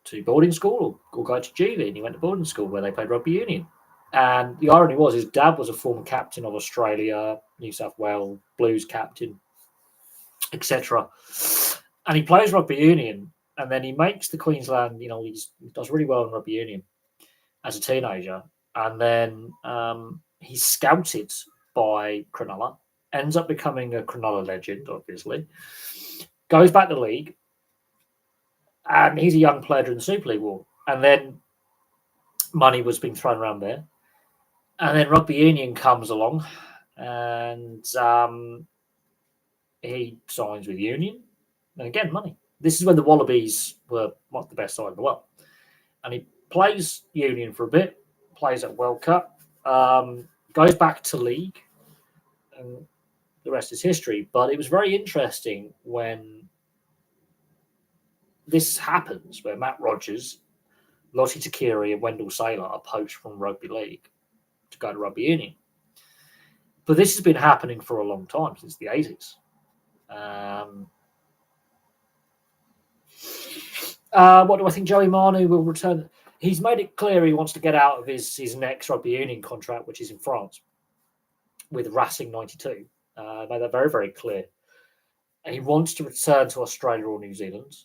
to boarding school or go to juvie. And he went to boarding school where they played rugby union. And the irony was his dad was a former captain of Australia, New South Wales, Blues captain, etc. And he plays rugby union, and then he makes the Queensland, he does really well in rugby union as a teenager. And then he's scouted by Cronulla, ends up becoming a Cronulla legend, obviously, goes back to the league, and he's a young player during the Super League War. And then money was being thrown around there. And then rugby union comes along, and he signs with union. And again, money. This is when the Wallabies were not the best side in the world. And he plays union for a bit, plays at World Cup, goes back to league, and the rest is history. But it was very interesting when this happens, where Matt Rogers, Lottie Takiri, and Wendell Saylor are poached from rugby league to go to rugby union. But this has been happening for a long time, since the 80s. What do I think? Joey Manu will return. He's made it clear he wants to get out of his next rugby union contract, which is in France, with Racing 92. Made that very, very clear. And he wants to return to Australia or New Zealand.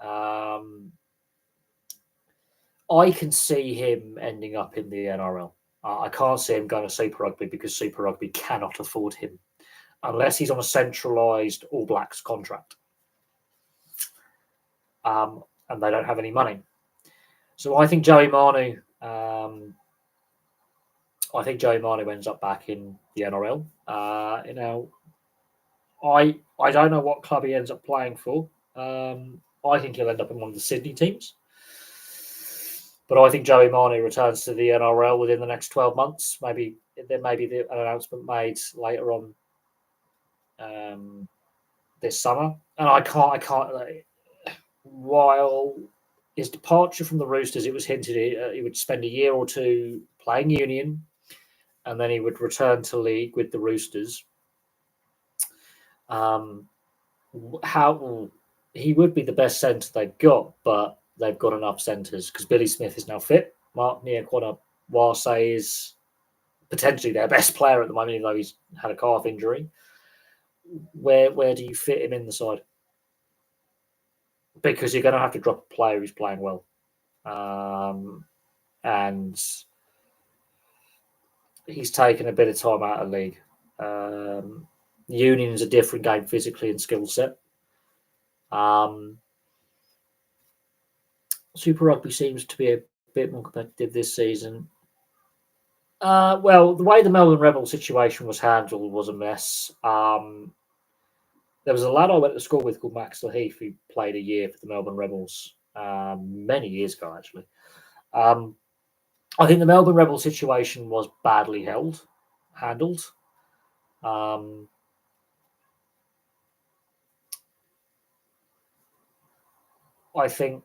I can see him ending up in the NRL. I can't see him going to Super Rugby because Super Rugby cannot afford him unless he's on a centralised All Blacks contract. And they don't have any money. So I think Joey Manu ends up back in the NRL. I don't know what club he ends up playing for. I think he'll end up in one of the Sydney teams. But I think Joey Manu returns to the NRL within the next 12 months. Maybe there may be an announcement made later on this summer. And I can't. While his departure from the Roosters, it was hinted he would spend a year or two playing union, and then he would return to league with the Roosters. He would be the best centre they've got, but they've got enough centres because Billy Smith is now fit. Mark Niakwawaze is potentially their best player at the moment, even though he's had a calf injury. Where do you fit him in the side? because you're going to have to drop a player who's playing well. And he's taken a bit of time out of the league. Union's a different game physically and skill set. Super Rugby seems to be a bit more competitive this season. Well, the way the Melbourne Rebels situation was handled was a mess. There was a lad I went to school with called Max Heath who played a year for the Melbourne Rebels many years ago, actually. I think the Melbourne Rebels situation was badly handled. I think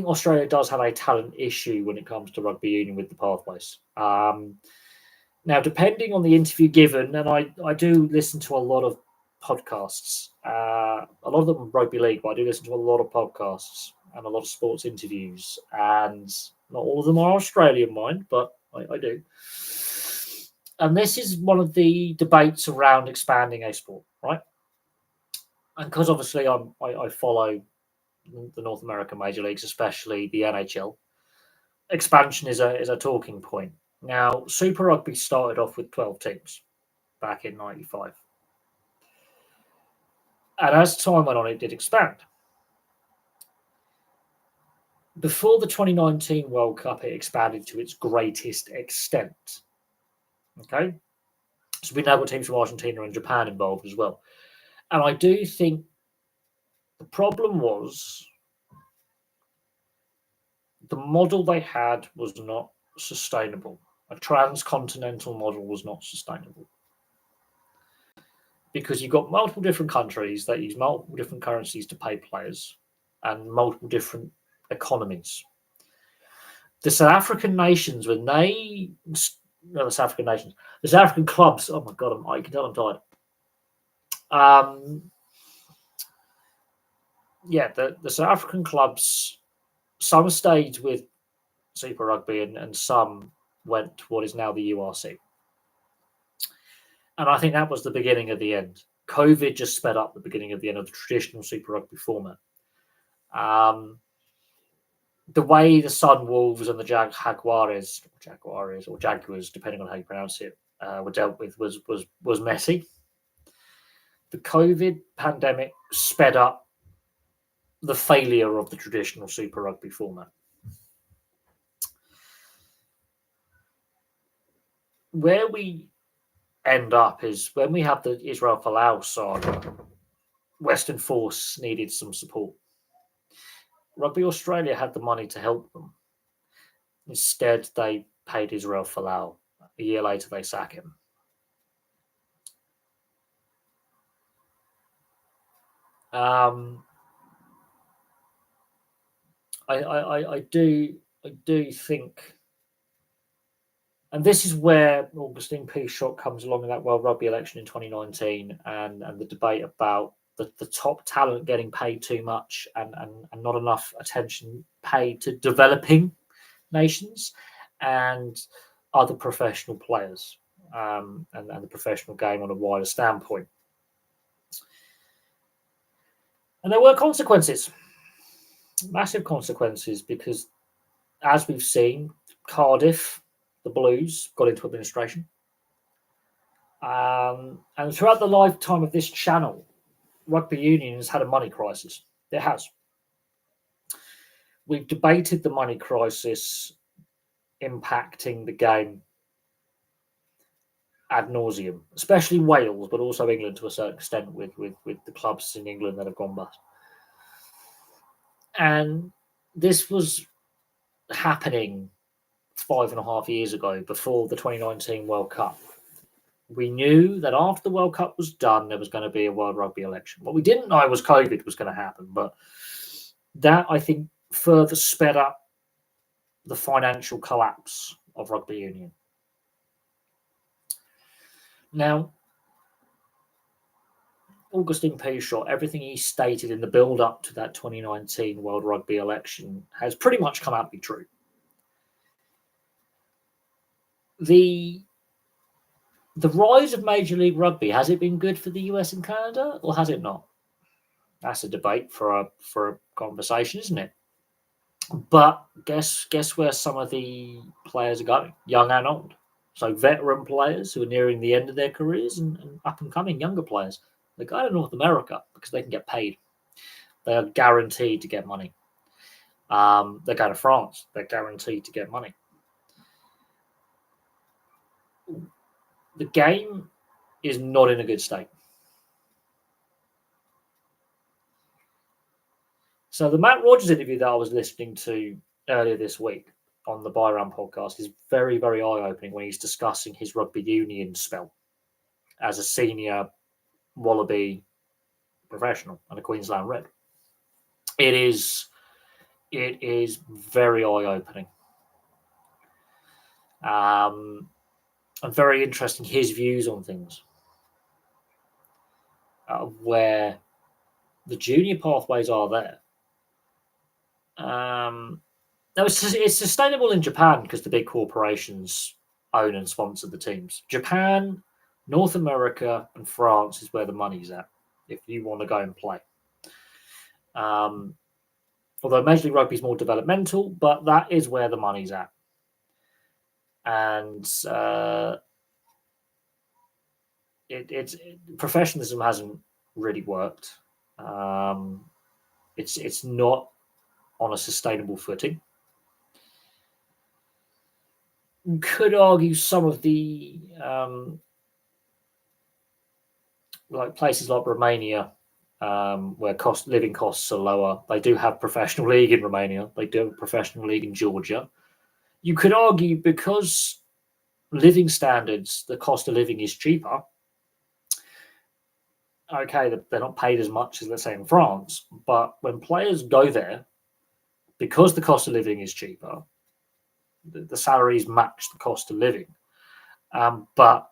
Australia does have a talent issue when it comes to rugby union with the pathways. Now, depending on the interview given, and I do listen to a lot of podcasts, a lot of them rugby league, but I do listen to a lot of podcasts and a lot of sports interviews, and not all of them are Australian mind, but I do. And this is one of the debates around expanding a sport, right? And because obviously I follow the North American major leagues, especially the NHL, expansion is a talking point. Now, Super Rugby started off with 12 teams back in '95. And as time went on, it did expand. Before the 2019 World Cup, it expanded to its greatest extent. Okay? So we now got teams from Argentina and Japan involved as well. And I do think the problem was the model they had was not sustainable. A transcontinental model was not sustainable. Because you've got multiple different countries that use multiple different currencies to pay players and multiple different economies. The South African nations, when they, no, the South African nations, the South African clubs, oh my God, I can tell I'm tired. Yeah, the South African clubs, some stayed with Super Rugby and some went to what is now the URC. And I think that was the beginning of the end. COVID just sped up the beginning of the end of the traditional Super Rugby format. The way the Sunwolves and the Jaguars, depending on how you pronounce it, were dealt with was messy. The COVID pandemic sped up the failure of the traditional Super Rugby format. Where we end up is when we have the Israel Folau saga, Western Force needed some support. Rugby Australia had the money to help them. Instead, they paid Israel Folau. A year later, they sack him. I do think, and this is where Augustine Pichot comes along in that World Rugby election in 2019, and the debate about the top talent getting paid too much and not enough attention paid to developing nations and other professional players, and the professional game on a wider standpoint. And there were consequences, massive consequences, because as we've seen, Cardiff, the Blues, got into administration. And throughout the lifetime of this channel, rugby union has had a money crisis. It has. We've debated the money crisis impacting the game ad nauseum, especially Wales, but also England to a certain extent with the clubs in England that have gone bust. And this was happening 5.5 years ago, before the 2019 World Cup. We knew that after the World Cup was done, there was going to be a World Rugby election. What we didn't know was COVID was going to happen, but that, I think, further sped up the financial collapse of rugby union. Now, Augustine Pichot, everything he stated in the build-up to that 2019 World Rugby election has pretty much come out to be true. The rise of Major League Rugby, has it been good for the US and Canada, or has it not? That's a debate for a conversation, isn't it? But guess where some of the players are going, young and old. So veteran players who are nearing the end of their careers and up and coming younger players. They go to North America because they can get paid. They are guaranteed to get money. They go to France. They're guaranteed to get money. The game is not in a good state. So the Matt Rogers interview that I was listening to earlier this week on the Byram podcast is very, very eye-opening when he's discussing his rugby union spell as a senior Wallaby professional and a Queensland Red. It is very eye-opening. And very interesting, his views on things. Where the junior pathways are there. It's sustainable in Japan because the big corporations own and sponsor the teams. Japan, North America, and France is where the money's at if you want to go and play. Although Major League Rugby is more developmental, but that is where the money's at. And professionalism hasn't really worked. It's not on a sustainable footing. You could argue some of the like places like Romania, where living costs are lower. They do have professional league in Romania. They do have professional league in Georgia. You could argue because living standards, the cost of living is cheaper. Okay, they're not paid as much as, let's say, in France. But when players go there, because the cost of living is cheaper, the salaries match the cost of living. But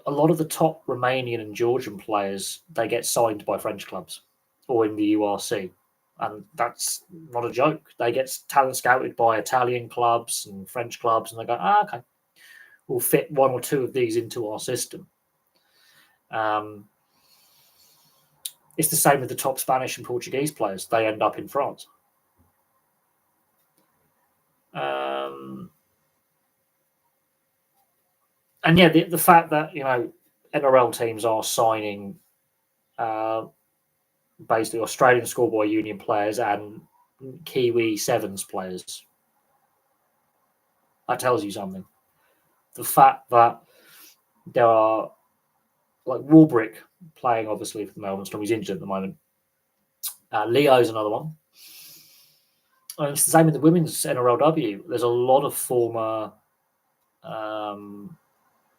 a lot of the top Romanian and Georgian players, they get signed by French clubs or in the URC. And that's not a joke. They get talent scouted by Italian clubs and French clubs, and they go, okay, we'll fit one or two of these into our system. It's the same with the top Spanish and Portuguese players. They end up in France. And yeah, the fact that, NRL teams are signing basically Australian schoolboy union players and Kiwi Sevens players, that tells you something. The fact that there are, like, Warbrick playing, obviously, for the Melbourne Storm. He's injured at the moment. Leo's another one. And it's the same in the women's NRLW. There's a lot of former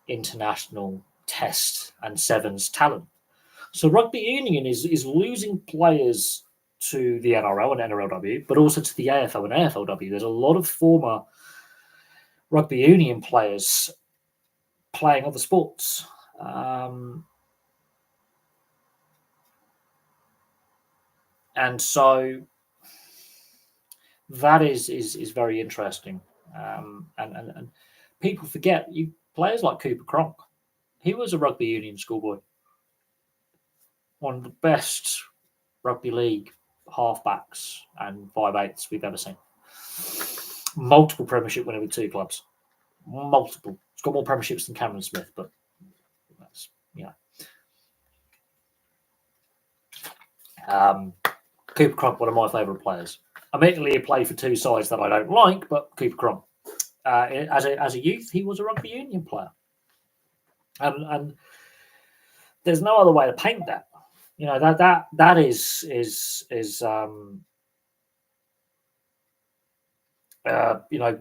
international test and sevens talent. So rugby union is losing players to the NRL and NRLW, but also to the AFL and AFLW. There's a lot of former rugby union players playing other sports. And so that is very interesting. And people forget, players like Cooper Cronk, he was a rugby union schoolboy. One of the best rugby league halfbacks and 5/8 we've ever seen. Multiple premiership winner with two clubs. Multiple. He's got more premierships than Cameron Smith, but that's, Cooper Cronk, one of my favourite players. Admittedly, he played for two sides that I don't like, but Cooper Cronk. As a youth, he was a rugby union player. And there's no other way to paint that. That is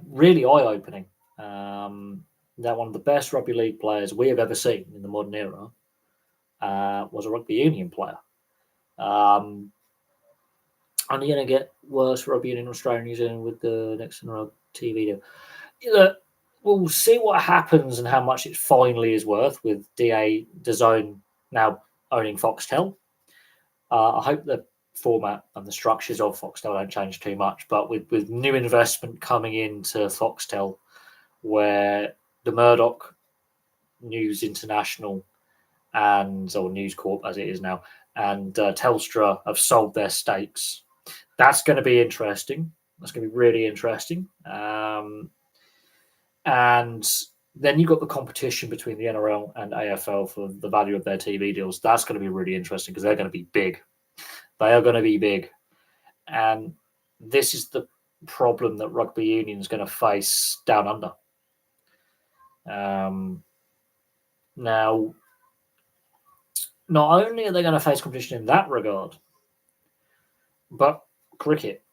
really eye-opening. That one of the best rugby league players we have ever seen in the modern era was a rugby union player. And you're going to get worse rugby union in Australia and New Zealand with the next NRL TV deal. Look, we'll see what happens and how much it finally is worth with DAZN now owning Foxtel. I hope the format and the structures of Foxtel don't change too much, but with new investment coming into Foxtel, where the Murdoch News International or News Corp as it is now, and Telstra have sold their stakes. That's going to be interesting. That's going to be really interesting. And then you've got the competition between the NRL and AFL for the value of their TV deals. That's going to be really interesting because they're going to be big. They are going to be big. And this is the problem that rugby union is going to face down under. Now, not only are they going to face competition in that regard, but cricket.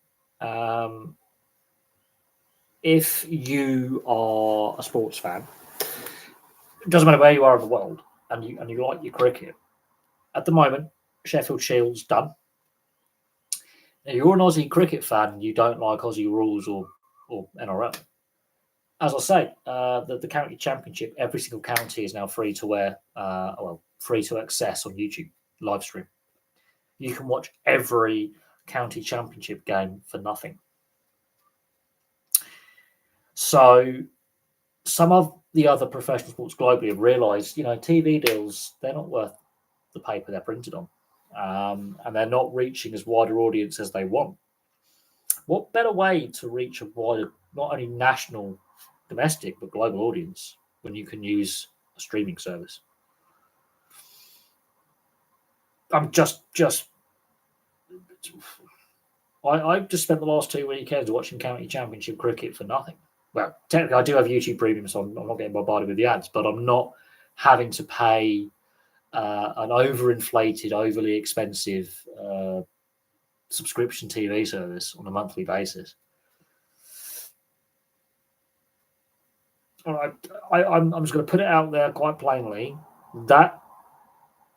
If you are a sports fan, it doesn't matter where you are in the world, and you like your cricket. At the moment, Sheffield Shield's done. Now, you're an Aussie cricket fan, you don't like Aussie rules or NRL. As I say, the county championship, every single county is now free to free to access on YouTube live stream. You can watch every county championship game for nothing. So some of the other professional sports globally have realised, TV deals, they're not worth the paper they're printed on. And they're not reaching as wide an audience as they want. What better way to reach a wider, not only national, domestic, but global audience when you can use a streaming service? I've just spent the last 2 weekends watching county championship cricket for nothing. Well, technically, I do have YouTube Premium, so I'm not getting bombarded with the ads, but I'm not having to pay an overinflated, overly expensive subscription TV service on a monthly basis. All right, I'm just going to put it out there quite plainly that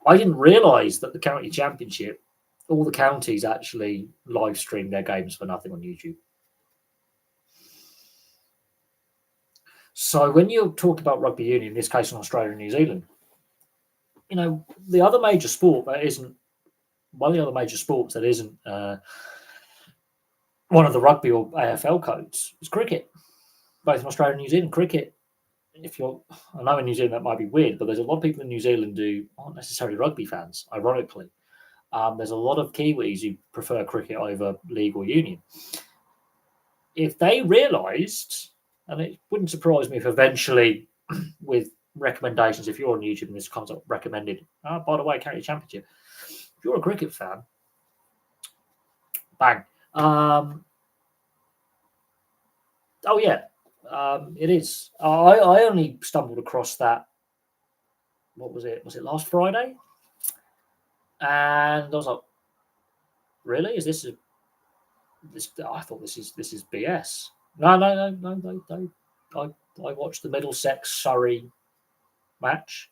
I didn't realise that the county championship, all the counties actually live stream their games for nothing on YouTube. So when you talk about rugby union, in this case in Australia and New Zealand, the other major sport that isn't one of the other major sports that isn't one of the rugby or AFL codes is cricket. Both in Australia and New Zealand, cricket. I know in New Zealand that might be weird, but there's a lot of people in New Zealand who aren't necessarily rugby fans. Ironically, there's a lot of Kiwis who prefer cricket over league or union. If they realised, and it wouldn't surprise me if eventually, with recommendations, if you're on YouTube and this comes up recommended, by the way, county championship. If you're a cricket fan, bang. It is. I only stumbled across that. What was it? Was it last Friday? And I was like, really? Is this this? I thought this is BS. No. I watched the Middlesex Surrey match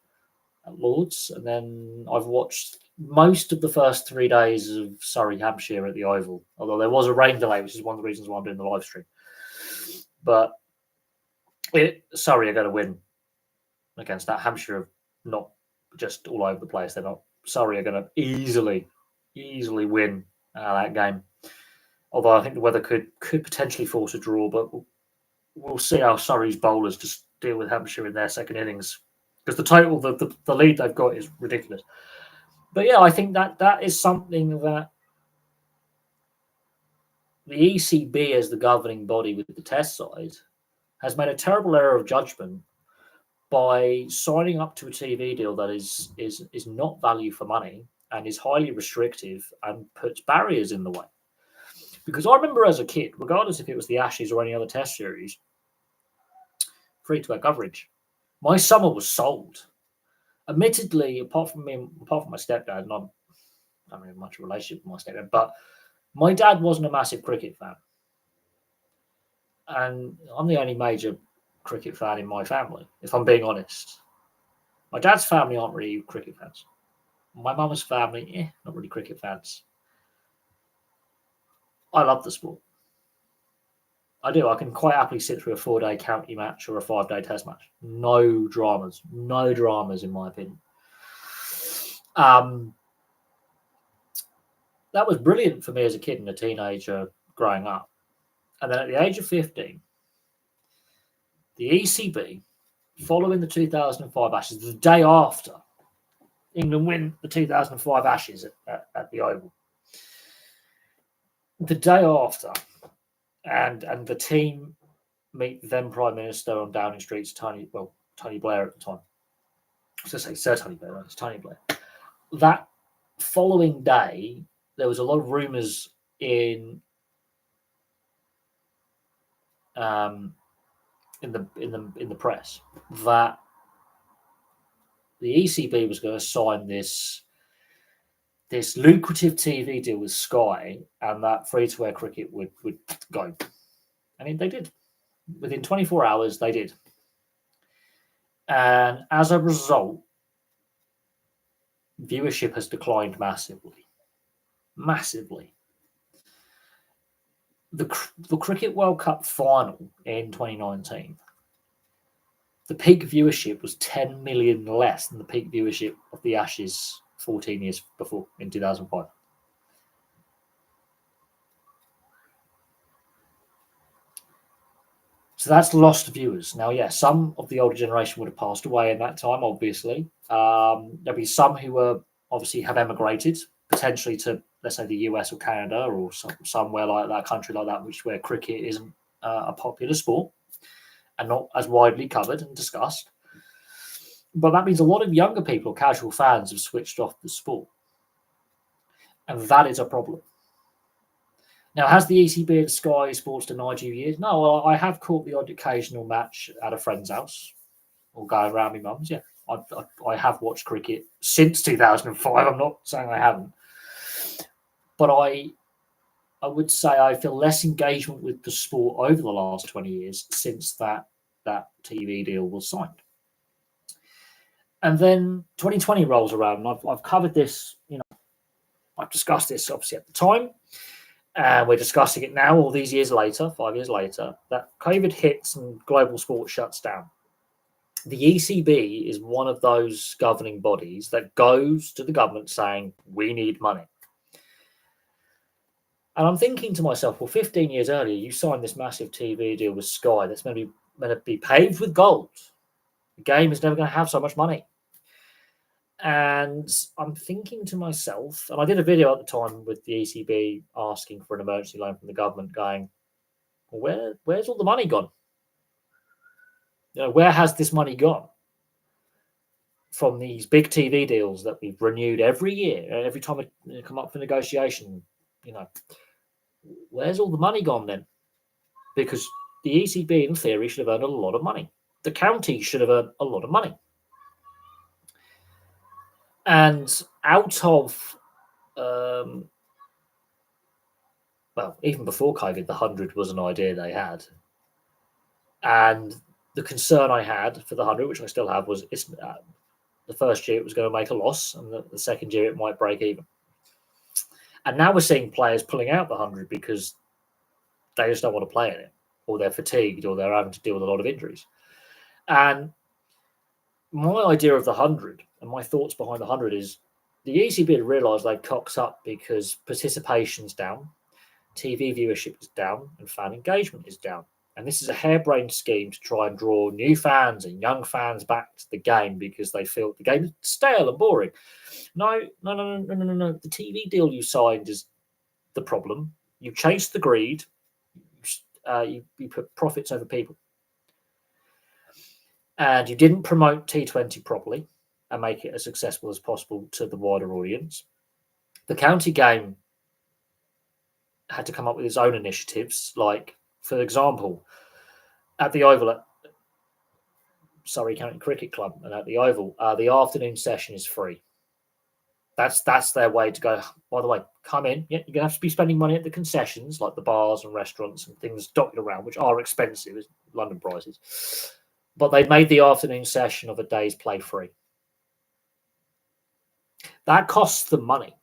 at Lords, and then I've watched most of the first 3 days of Surrey Hampshire at the Oval. Although there was a rain delay, which is one of the reasons why I'm doing the live stream. But Surrey are going to win against that. Hampshire are not just all over the place. They're not. Surrey are going to easily win that game. Although I think the weather could potentially force a draw, but we'll see how Surrey's bowlers just deal with Hampshire in their second innings, because the lead they've got is ridiculous. But yeah, I think that is something that the ECB, as the governing body with the test side, has made a terrible error of judgment by signing up to a TV deal that is not value for money and is highly restrictive and puts barriers in the way. Because I remember as a kid, regardless if it was the Ashes or any other test series, free-to-air coverage, my summer was sold. Admittedly, apart from my stepdad, and I don't really have much relationship with my stepdad, but my dad wasn't a massive cricket fan. And I'm the only major cricket fan in my family, if I'm being honest. My dad's family aren't really cricket fans. My mum's family, not really cricket fans. I love the sport. I do. I can quite happily sit through a 4-day county match or a 5-day test match. No dramas in my opinion. That was brilliant for me as a kid and a teenager growing up. And then at the age of 15, the ECB, following the 2005 Ashes, the day after England win the 2005 Ashes at the Oval. The day after, and the team meet the then Prime Minister on Downing Street, Tony Blair at the time. I was going to say Sir Tony Blair, it's Tony Blair. That following day, there was a lot of rumours in the press that the ECB was going to sign this lucrative TV deal with Sky, and that free-to-air cricket would go. I mean, they did. Within 24 hours, they did. And as a result, viewership has declined massively. Massively. The Cricket World Cup final in 2019, the peak viewership was 10 million less than the peak viewership of the Ashes 14 years before, in 2005. So that's lost viewers. Now, yeah, some of the older generation would have passed away in that time, obviously. There'll be some who obviously have emigrated, potentially to, let's say, the US or Canada or somewhere like that, country like that, where cricket isn't a popular sport and not as widely covered and discussed. But that means a lot of younger people, casual fans, have switched off the sport. And that is a problem. Now, has the ECB and Sky Sports denied you years? No, well, I have caught the odd occasional match at a friend's house or going around my mum's. Yeah, I have watched cricket since 2005. I'm not saying I haven't. But I would say I feel less engagement with the sport over the last 20 years since that TV deal was signed. And then 2020 rolls around, and I've covered this, I've discussed this obviously at the time. And we're discussing it now, all these years later, 5 years later, that COVID hits and global sport shuts down. The ECB is one of those governing bodies that goes to the government saying, we need money. And I'm thinking to myself, well, 15 years earlier, you signed this massive TV deal with Sky that's meant to be paved with gold. The game is never going to have so much money. And I'm thinking to myself, and I did a video at the time with the ECB asking for an emergency loan from the government, going, well, where's all the money gone? Where has this money gone? From these big TV deals that we've renewed every year, every time we come up for negotiation, where's all the money gone then? Because the ECB, in theory, should have earned a lot of money. The county should have earned a lot of money. And out of, even before COVID, the 100 was an idea they had. And the concern I had for the 100, which I still have, was the first year it was going to make a loss, and the second year it might break even. And now we're seeing players pulling out the 100 because they just don't want to play in it, or they're fatigued, or they're having to deal with a lot of injuries. And my idea of the 100 and my thoughts behind the 100 is the ECB had realised they cocked up because participation's down, TV viewership is down, and fan engagement is down. And this is a harebrained scheme to try and draw new fans and young fans back to the game because they feel the game is stale and boring. No. The TV deal you signed is the problem. You chased the greed. You put profits over people. And you didn't promote T20 properly and make it as successful as possible to the wider audience. The county game had to come up with its own initiatives, like, for example, at the Oval at Surrey County Cricket Club and at the Oval, the afternoon session is free. That's their way to go. By the way, come in. Yeah, you're going to have to be spending money at the concessions, like the bars and restaurants and things dotted around, which are expensive as London prices. But they made the afternoon session of a day's play free. That costs them money.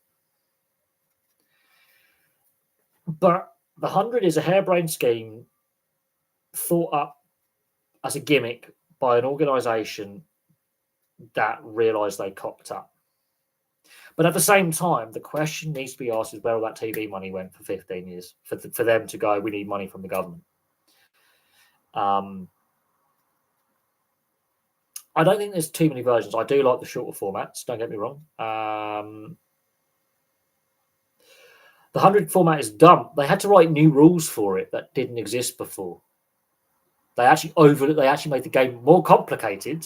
But the 100 is a harebrained scheme thought up as a gimmick by an organisation that realised they cocked up. But at the same time, the question needs to be asked is where all that TV money went for 15 years, for them to go, we need money from the government. I don't think there's too many versions. I do like the shorter formats. Don't get me wrong. The 100 format is dumb. They had to write new rules for it that didn't exist before. They actually made the game more complicated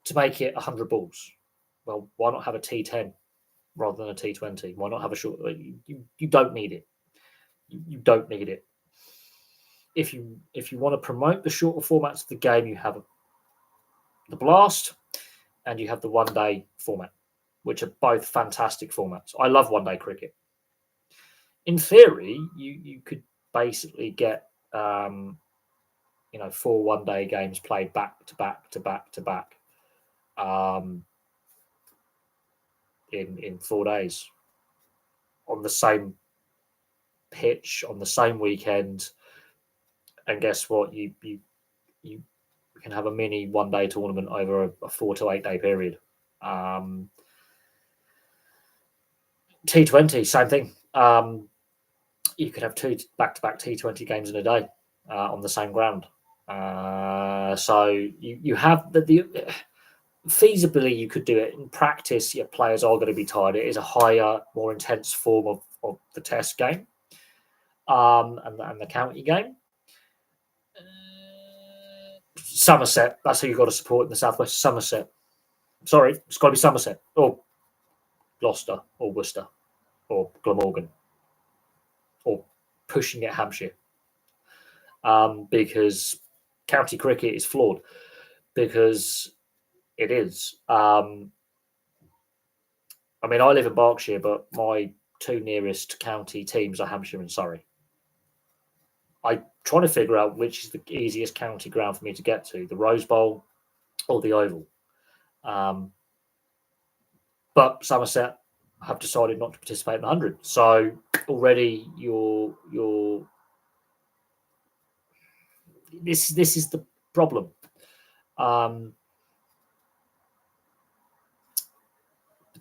to make it 100 balls. Well, why not have a T10 rather than a T20? Why not have a short? You don't need it. You don't need it. If you want to promote the shorter formats of the game, you have the Blast and you have the one-day format, which are both fantastic formats. I love one-day cricket. In theory, you could basically get 4 one-day games played back to back to back to back in 4 days on the same pitch on the same weekend. And guess what? You can have a mini one-day tournament over a 4 to 8 day period. T20, same thing. You could have 2 back-to-back T20 games in a day on the same ground. So you have the feasibly you could do it. In practice, your players are going to be tired. It is a higher, more intense form of the test game and the county game. Somerset, that's who you've got to support in the southwest. Somerset. Sorry, it's got to be Somerset or Gloucester or Worcester or Glamorgan or pushing it Hampshire, because county cricket is flawed, because it is. I mean, I live in Berkshire, but my 2 nearest county teams are Hampshire and Surrey. I'm trying to figure out which is the easiest county ground for me to get to, the Rose Bowl or the Oval. But Somerset have decided not to participate in the 100. So already this is the problem.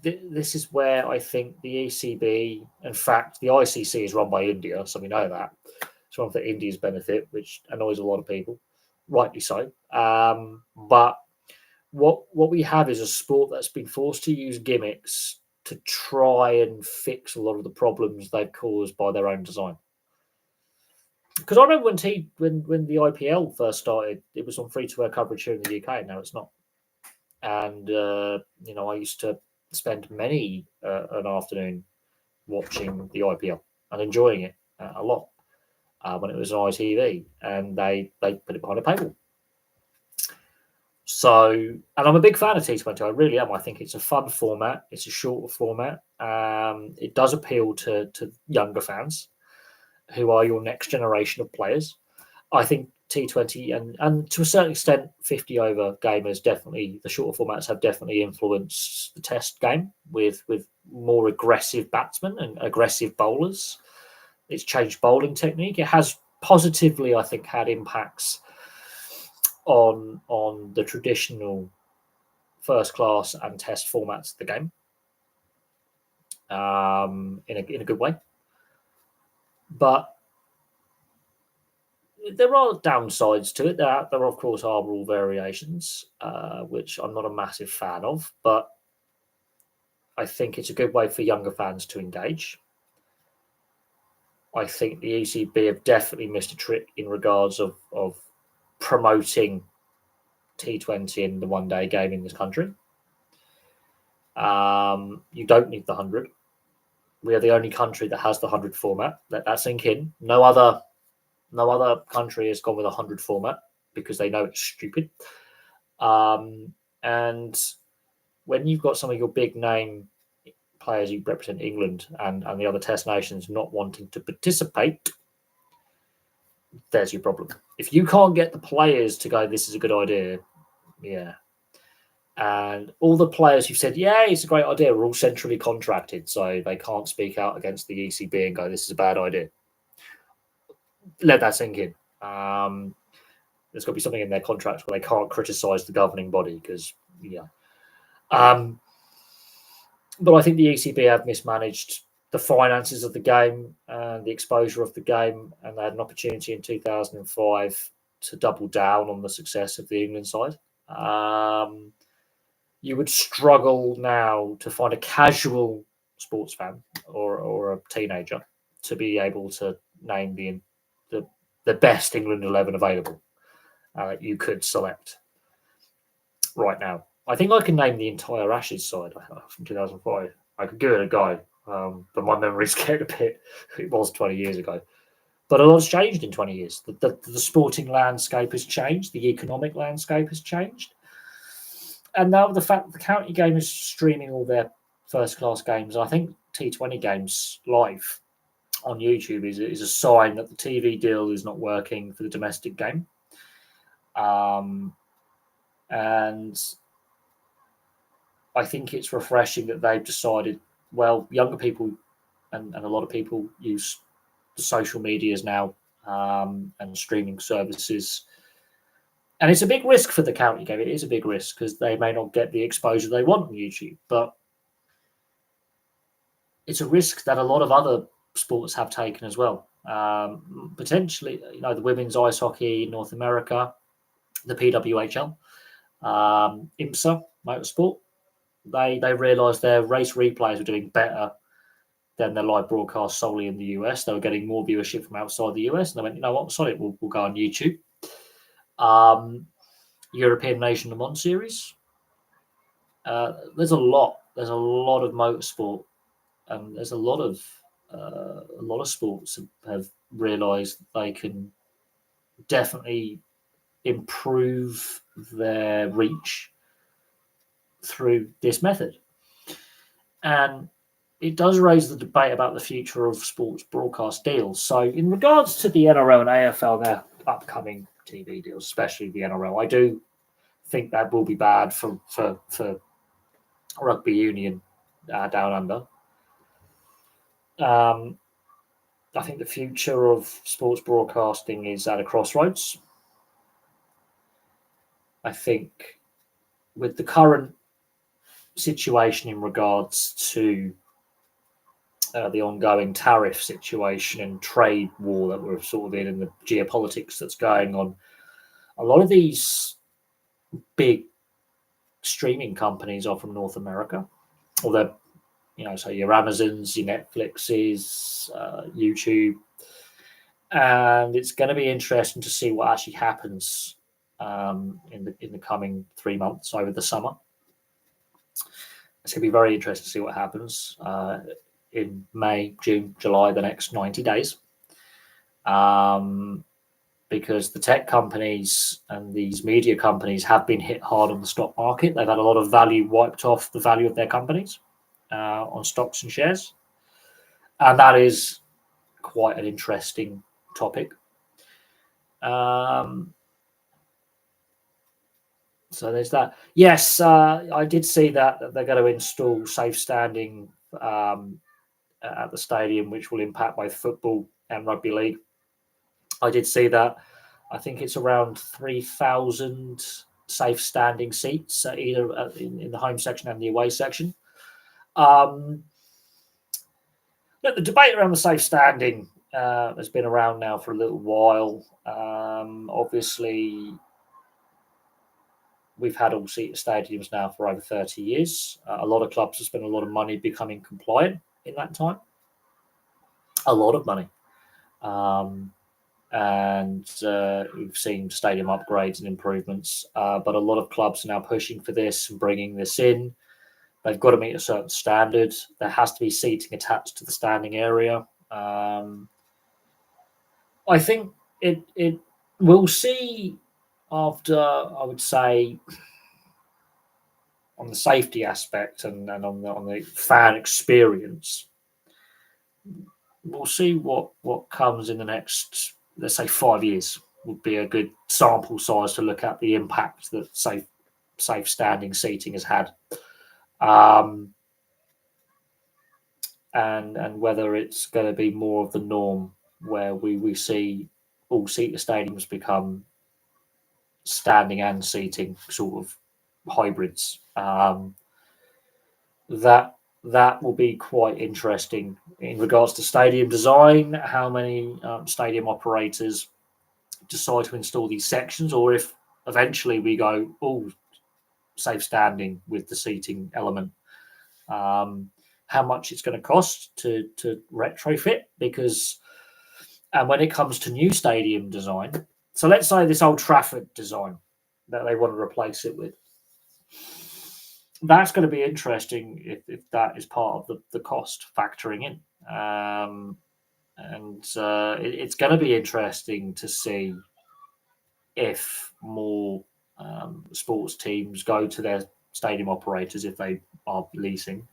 This is where I think the ECB, in fact, the ICC is run by India, so we know that. It's run for India's benefit, which annoys a lot of people, rightly so. But what we have is a sport that's been forced to use gimmicks to try and fix a lot of the problems they've caused by their own design. Because I remember when the IPL first started, it was on free-to-air coverage here in the UK. Now it's not. And I used to spend many an afternoon watching the IPL and enjoying it a lot when it was on ITV, and they put it behind a paywall. So, and I'm a big fan of T20. I really am. I think it's a fun format. It's a shorter format. It does appeal to younger fans, who are your next generation of players. I think T20 and to a certain extent 50 over gamers, definitely the shorter formats have definitely influenced the test game with more aggressive batsmen and aggressive bowlers. It's changed bowling technique. It has positively, I think, had impacts on the traditional first class and test formats of the game in a good way. But there are downsides to it. There of course, are rule variations, which I'm not a massive fan of, but I think it's a good way for younger fans to engage. I think the ECB have definitely missed a trick in regards of promoting T20 in the one-day game in this country. You don't need the 100. We are the only country that has the 100 format. Let that sink in. No other country has gone with a 100 format because they know it's stupid. And when you've got some of your big name players who represent England and the other test nations not wanting to participate, there's your problem. If you can't get the players to go, this is a good idea, yeah. And all the players who said, yeah, it's a great idea, are all centrally contracted, so they can't speak out against the ECB and go, this is a bad idea. Let that sink in. There's got to be something in their contracts where they can't criticise the governing body because, yeah. But I think the ECB have mismanaged the finances of the game and the exposure of the game, and they had an opportunity in 2005 to double down on the success of the England side. You would struggle now to find a casual sports fan or a teenager to be able to name the best England 11 available you could select right now. I think I can name the entire Ashes side from 2005. I could give it a go, but my memory's getting a bit. It was 20 years ago. But a lot's changed in 20 years. The sporting landscape has changed. The economic landscape has changed. And now the fact that the county game is streaming all their first-class games, I think T20 games live on YouTube is a sign that the TV deal is not working for the domestic game. And I think it's refreshing that they've decided, well, younger people and a lot of people use the social medias now and streaming services. And it's a big risk for the county game. It is a big risk because they may not get the exposure they want on YouTube. But it's a risk that a lot of other sports have taken as well. Potentially, the women's ice hockey in North America, the PWHL, IMSA Motorsport, they realised their race replays were doing better than their live broadcast solely in the US. They were getting more viewership from outside the US. And they went, you know what, sorry, we'll go on YouTube. European Nation Le Mans Series. There's a lot of motorsport, and there's a lot of sports have realised they can definitely improve their reach through this method. And it does raise the debate about the future of sports broadcast deals. So in regards to the NRL and AFL, their upcoming TV deals, especially the NRL, I do think that will be bad for rugby union down under. I think the future of sports broadcasting is at a crossroads. I think with the current situation in regards to the ongoing tariff situation and trade war that we're sort of in, and the geopolitics that's going on, a lot of these big streaming companies are from North America, or they're, so your Amazons, your Netflixes, YouTube, and it's going to be interesting to see what actually happens in the coming 3 months over the summer. It's going to be very interesting to see what happens in May, June, July, the next 90 days. Because the tech companies and these media companies have been hit hard on the stock market. They've had a lot of value wiped off the value of their companies on stocks and shares. And that is quite an interesting topic. So there's that. Yes, I did see that they're going to install safe standing at the stadium, which will impact both football and rugby league. I did see that. I think it's around 3,000 safe standing seats, either in the home section and the away section. Look, the debate around the safe standing has been around now for a little while. Obviously, we've had all-seater stadiums now for over 30 years. A lot of clubs have spent a lot of money becoming compliant in that time. A lot of money. And we've seen stadium upgrades and improvements. But a lot of clubs are now pushing for this and bringing this in. They've got to meet a certain standard. There has to be seating attached to the standing area. I think it we'll see after, I would say, on the safety aspect and on the fan experience. We'll see what comes in the next, let's say, 5 years would be a good sample size to look at the impact that safe standing seating has had. And whether it's going to be more of the norm where we see all-seater stadiums become standing and seating sort of hybrids. That will be quite interesting in regards to stadium design, how many stadium operators decide to install these sections, or if eventually we go, oh, safe standing with the seating element. How much it's going to cost to retrofit, because and when it comes to new stadium design, so let's say this Old Trafford design that they want to replace it with, that's going to be interesting if that is part of the cost factoring in. It's going to be interesting to see if more sports teams go to their stadium operators, if they are leasing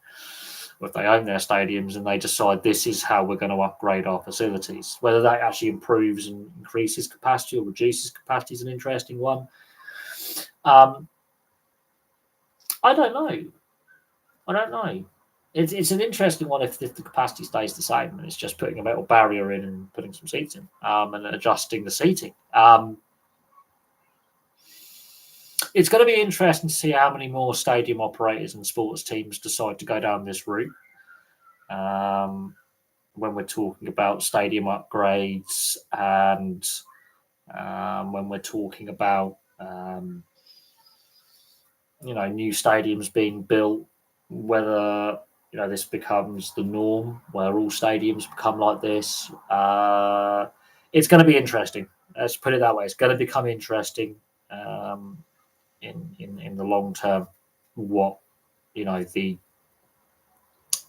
or if they own their stadiums, and they decide this is how we're going to upgrade our facilities. Whether that actually improves and increases capacity or reduces capacity is an interesting one. I don't know. It's an interesting one if the capacity stays the same and it's just putting a metal barrier in and putting some seats in, and adjusting the seating. It's going to be interesting to see how many more stadium operators and sports teams decide to go down this route. When we're talking about stadium upgrades and when we're talking about new stadiums being built, whether this becomes the norm where all stadiums become like this. It's going to be interesting. Let's put it that way. It's going to become interesting in the long term what the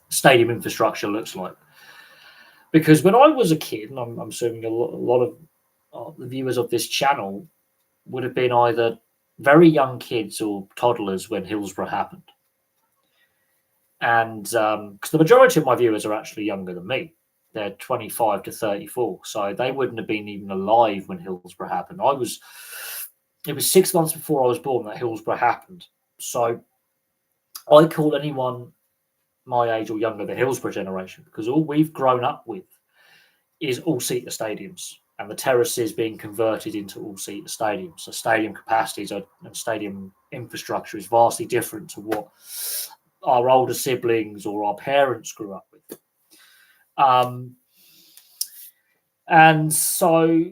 stadium infrastructure looks like. Because when I was a kid, and I'm assuming a lot of the viewers of this channel would have been either very young kids or toddlers when Hillsborough happened. And because the majority of my viewers are actually younger than me, they're 25 to 34, so they wouldn't have been even alive when Hillsborough happened. It was 6 months before I was born that Hillsborough happened. So I call anyone my age or younger the Hillsborough generation, because all we've grown up with is all-seater stadiums and the terraces being converted into all-seater stadiums. So stadium capacities and stadium infrastructure is vastly different to what our older siblings or our parents grew up with. And so,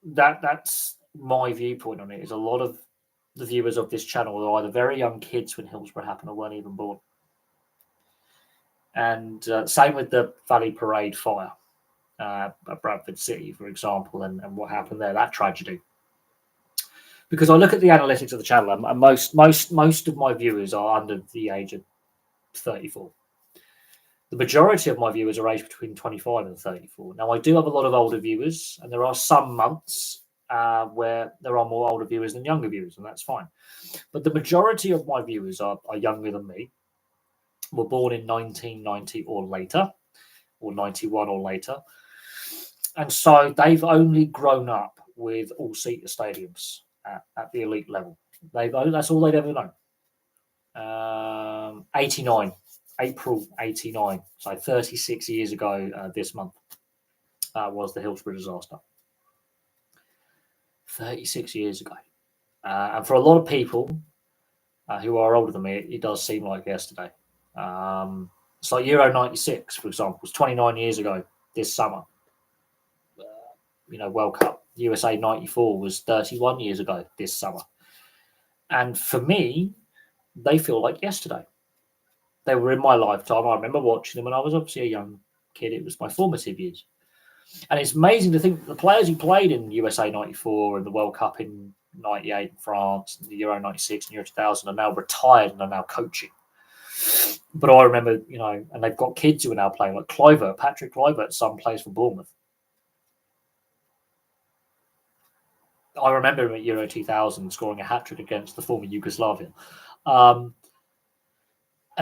that's my viewpoint on it. Is a lot of the viewers of this channel are either very young kids when Hillsborough happened or weren't even born. And same with the Valley Parade fire at Bradford City, for example, and what happened there, that tragedy. Because I look at the analytics of the channel, and most of my viewers are under the age of 34. The majority of my viewers are aged between 25 and 34. Now, I do have a lot of older viewers, and there are some months where there are more older viewers than younger viewers, and that's fine. But the majority of my viewers are younger than me, were born in 1990 or later, or 91 or later. And so they've only grown up with all-seater stadiums at the elite level. That's all they've ever known. 89, April 89, so 36 years ago this month was the Hillsborough disaster. 36 years ago. And for a lot of people who are older than me, it does seem like yesterday. It's like Euro 96, for example, was 29 years ago this summer. World Cup. USA 94 was 31 years ago this summer. And for me, they feel like yesterday. They were in my lifetime. I remember watching them, and I was obviously a young kid. It was my formative years. And it's amazing to think that the players who played in USA 94 and the World Cup in 98 in France, and the Euro 96 and Euro 2000 are now retired and are now coaching. But I remember, and they've got kids who are now playing, like Patrick Kluivert's son plays for Bournemouth. I remember him at Euro 2000 scoring a hat-trick against the former Yugoslavia. And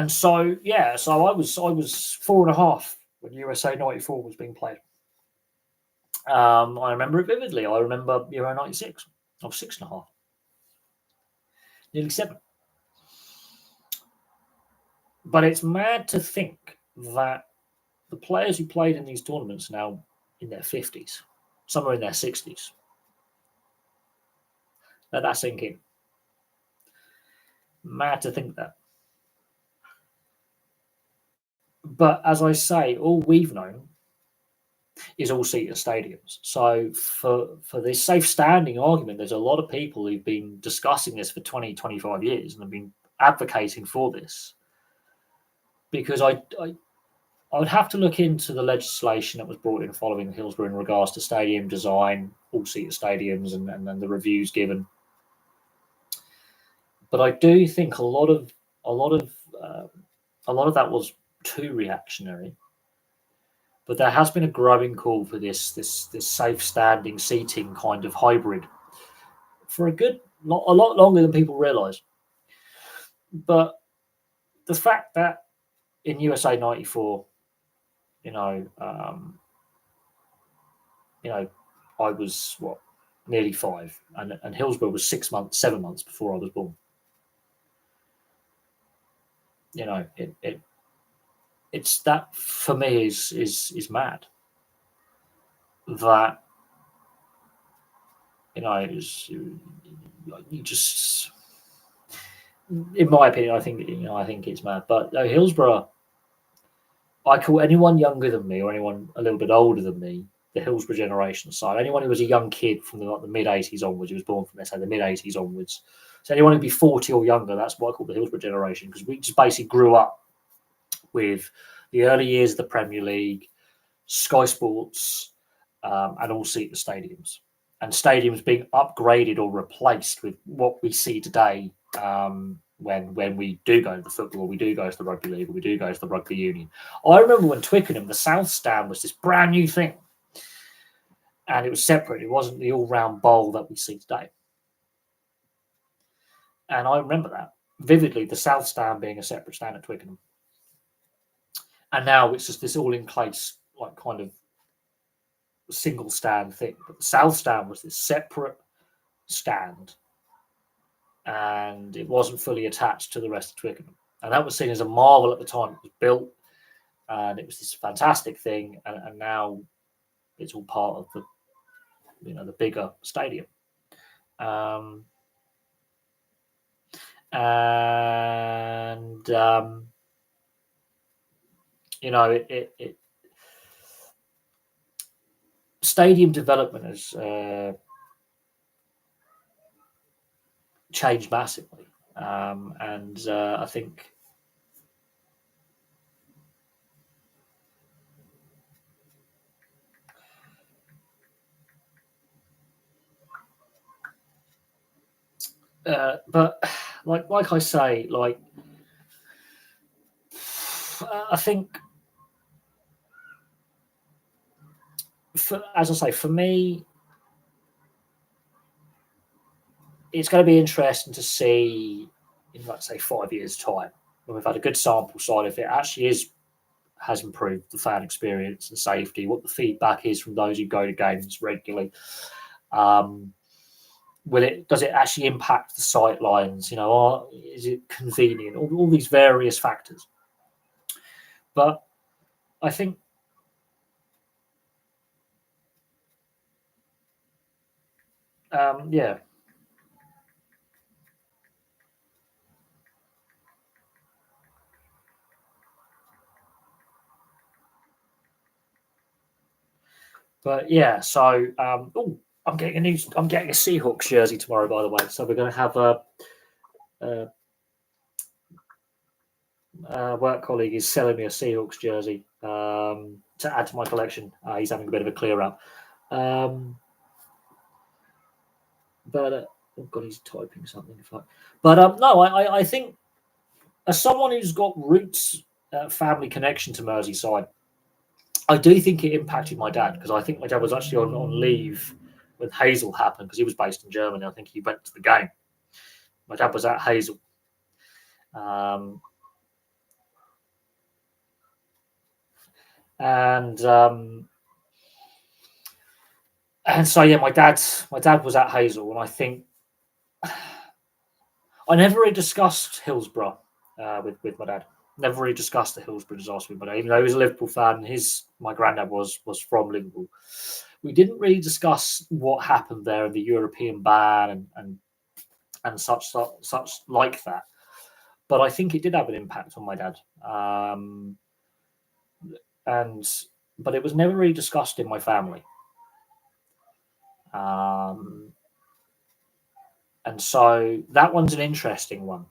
so, I was 4.5 when USA 94 was being played. I remember it vividly. I remember Euro 96. I was 6.5. Nearly 7. But it's mad to think that the players who played in these tournaments are now in their 50s. Some are in their 60s. Let that sink in. Mad to think that. But as I say, all we've known is all-seater stadiums. So for this safe standing argument, there's a lot of people who've been discussing this for 20, 25 years and have been advocating for this. Because I would have to look into the legislation that was brought in following Hillsborough in regards to stadium design, all-seater stadiums, and the reviews given. But I do think a lot of that was too reactionary. But there has been a growing call for this safe standing seating kind of hybrid for a lot longer than people realise. But the fact that in USA '94, I was nearly 5, and Hillsborough was 7 months before I was born. It's that for me is mad. That you just, in my opinion, I think it's mad. But Hillsborough, I call anyone younger than me or anyone a little bit older than me the Hillsborough generation side. Anyone who was a young kid from the mid '80s onwards, who was born from, let's say, the mid '80s onwards. So anyone who'd be 40 or younger, that's what I call the Hillsborough generation, because we just basically grew up with the early years of the Premier League, Sky Sports, and all-seater stadiums. And stadiums being upgraded or replaced with what we see today when we do go to the football, or we do go to the rugby league, or we do go to the rugby union. I remember when Twickenham, the South Stand was this brand new thing. And it was separate. It wasn't the all-round bowl that we see today. And I remember that vividly, the South Stand being a separate stand at Twickenham. And now it's just this all-in-place, like, kind of single stand thing. But the South Stand was this separate stand, and it wasn't fully attached to the rest of Twickenham. And that was seen as a marvel at the time. It was built, and it was this fantastic thing. And now it's all part of the bigger stadium. Stadium development has changed massively, and I think but like I say, I think as I say, for me, it's going to be interesting to see in, let's say, 5 years' time, when we've had a good sample side, if it actually has improved the fan experience and safety, what the feedback is from those who go to games regularly. Does it actually impact the sight lines? Is it convenient? All these various factors. But I think yeah. But yeah, so I'm getting a Seahawks jersey tomorrow, by the way. So we're going to have a work colleague is selling me a Seahawks jersey to add to my collection. He's having a bit of a clear out. But oh god, he's typing something. But no, I think as someone who's got roots, family connection to Merseyside, I do think it impacted my dad, because I think my dad was actually on leave when Hazel happened, because he was based in Germany. I think he went to the game. My dad was at Hazel. And so yeah, my dad was at Hazel, and I think I never really discussed Hillsborough with my dad. Never really discussed the Hillsborough disaster with my dad, even though he was a Liverpool fan. My granddad was from Liverpool. We didn't really discuss what happened there in the European ban and such like that. But I think it did have an impact on my dad. And but it was never really discussed in my family. And so that one's an interesting one.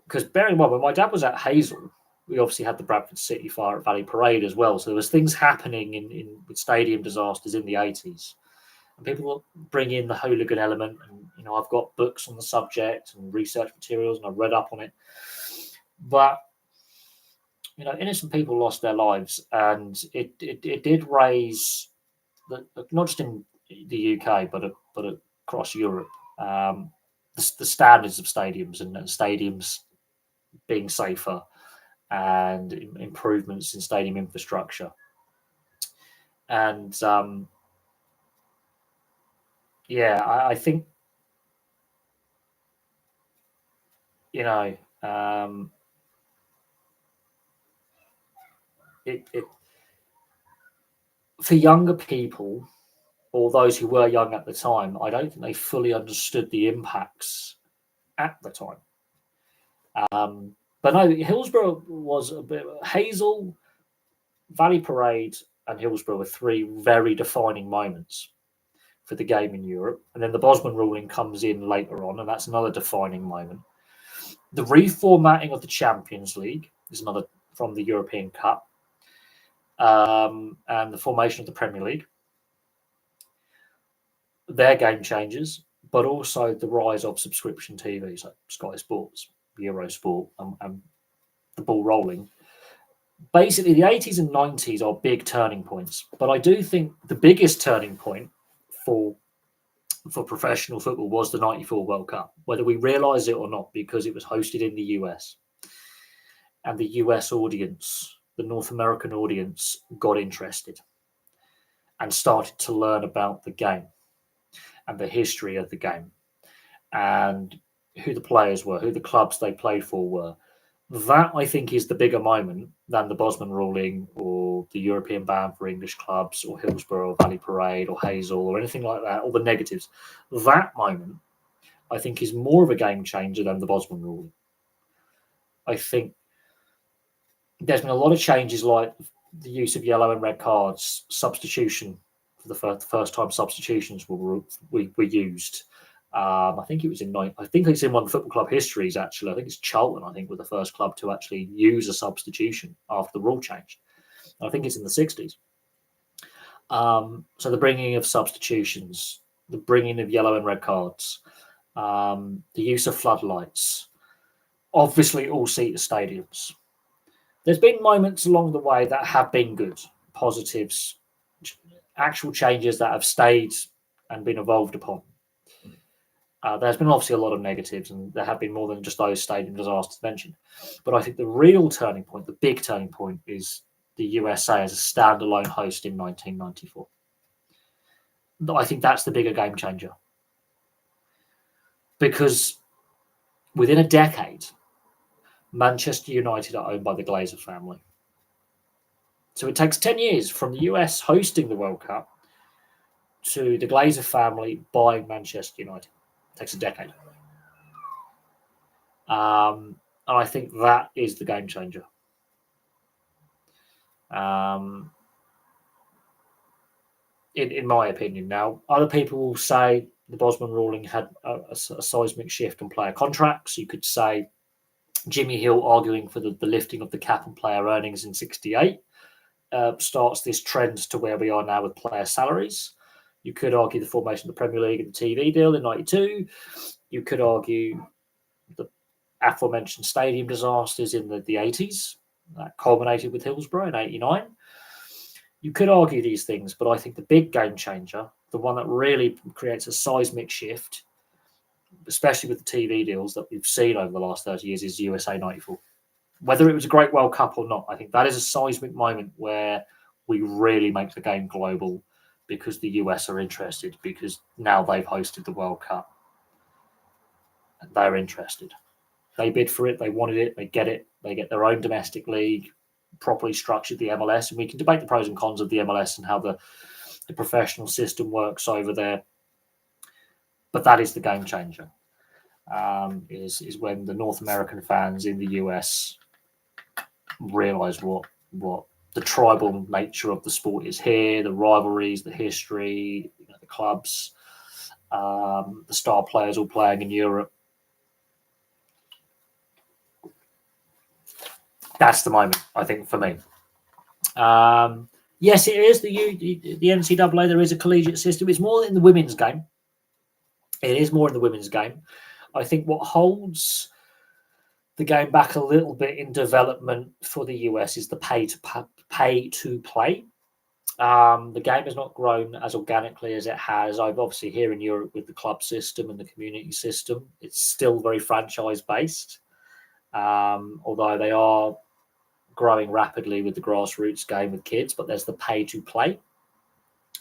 Because bearing in mind, when my dad was at Hazel, we obviously had the Bradford City fire at Valley Parade as well. So there was things happening with stadium disasters in the 80s. And people bring in the hooligan element. And, I've got books on the subject and research materials, and I've read up on it. But, innocent people lost their lives. And it did raise, not just in the UK, but across Europe, the standards of stadiums and stadiums being safer and improvements in stadium infrastructure. And I think it for younger people or those who were young at the time, I don't think they fully understood the impacts at the time. But no, Hillsborough was a bit. Hazel, Valley Parade, and Hillsborough were three very defining moments for the game in Europe. And then the Bosman ruling comes in later on, and that's another defining moment. The reformatting of the Champions League is another from the European Cup, and the formation of the Premier League. They're game changers, but also the rise of subscription TV, so Sky Sports, Eurosport, and the ball rolling. Basically, the 80s and 90s are big turning points, but I do think the biggest turning point for professional football was the 94 World Cup, whether we realise it or not, because it was hosted in the US. And the US audience, the North American audience, got interested and started to learn about the game and the history of the game and who the players were, who the clubs they played for were. That, I think, is the bigger moment than the Bosman ruling or the European ban for English clubs or Hillsborough or Valley Parade or Hazel or anything like that, or the negatives. That moment, I think, is more of a game changer than the Bosman ruling. I think there's been a lot of changes, like the use of yellow and red cards, substitution for the first time substitutions were used. I think it was I think it's in one of the football club histories, actually. I think it's Charlton, I think, were the first club to actually use a substitution after the rule changed. I think it's in the 60s. So the bringing of substitutions, the bringing of yellow and red cards, the use of floodlights, obviously all-seater stadiums. There's been moments along the way that have been good, positives, actual changes that have stayed and been evolved upon. There's been obviously a lot of negatives, and there have been more than just those stadium disasters mentioned. But I think the real turning point, the big turning point, is the USA as a standalone host in 1994. I think that's the bigger game changer. Because within a decade, Manchester United are owned by the Glazer family. So it takes 10 years from the US hosting the World Cup to the Glazer family buying Manchester United. It takes a decade. And I think that is the game changer. In my opinion. Now, other people will say the Bosman ruling had a seismic shift on player contracts. You could say Jimmy Hill arguing for the lifting of the cap on player earnings in 68 starts this trend to where we are now with player salaries. You could argue the formation of the Premier League and the TV deal in 92. You could argue the aforementioned stadium disasters in the 80s. That culminated with Hillsborough in 89. You could argue these things, but I think the big game changer, the one that really creates a seismic shift, especially with the TV deals that we've seen over the last 30 years, is USA 94. Whether it was a great World Cup or not, I think that is a seismic moment where we really make the game global because the US are interested, because now they've hosted the World Cup. And they're interested. They bid for it, they wanted it, they get their own domestic league, properly structured the MLS, and we can debate the pros and cons of the MLS and how the professional system works over there. But that is the game changer, is when the North American fans in the US realise what the tribal nature of the sport is here, the rivalries, the history, the clubs, the star players all playing in Europe. That's the moment, I think, for me. Yes, it is the NCAA. There is a collegiate system. It's more in the women's game. It is more in the women's game. I think what holds the game back a little bit in development for the US is the pay to play. The game has not grown as organically as it has. I've obviously here in Europe with the club system and the community system, it's still very franchise based. Although they are growing rapidly with the grassroots game with kids, but there's the pay to play.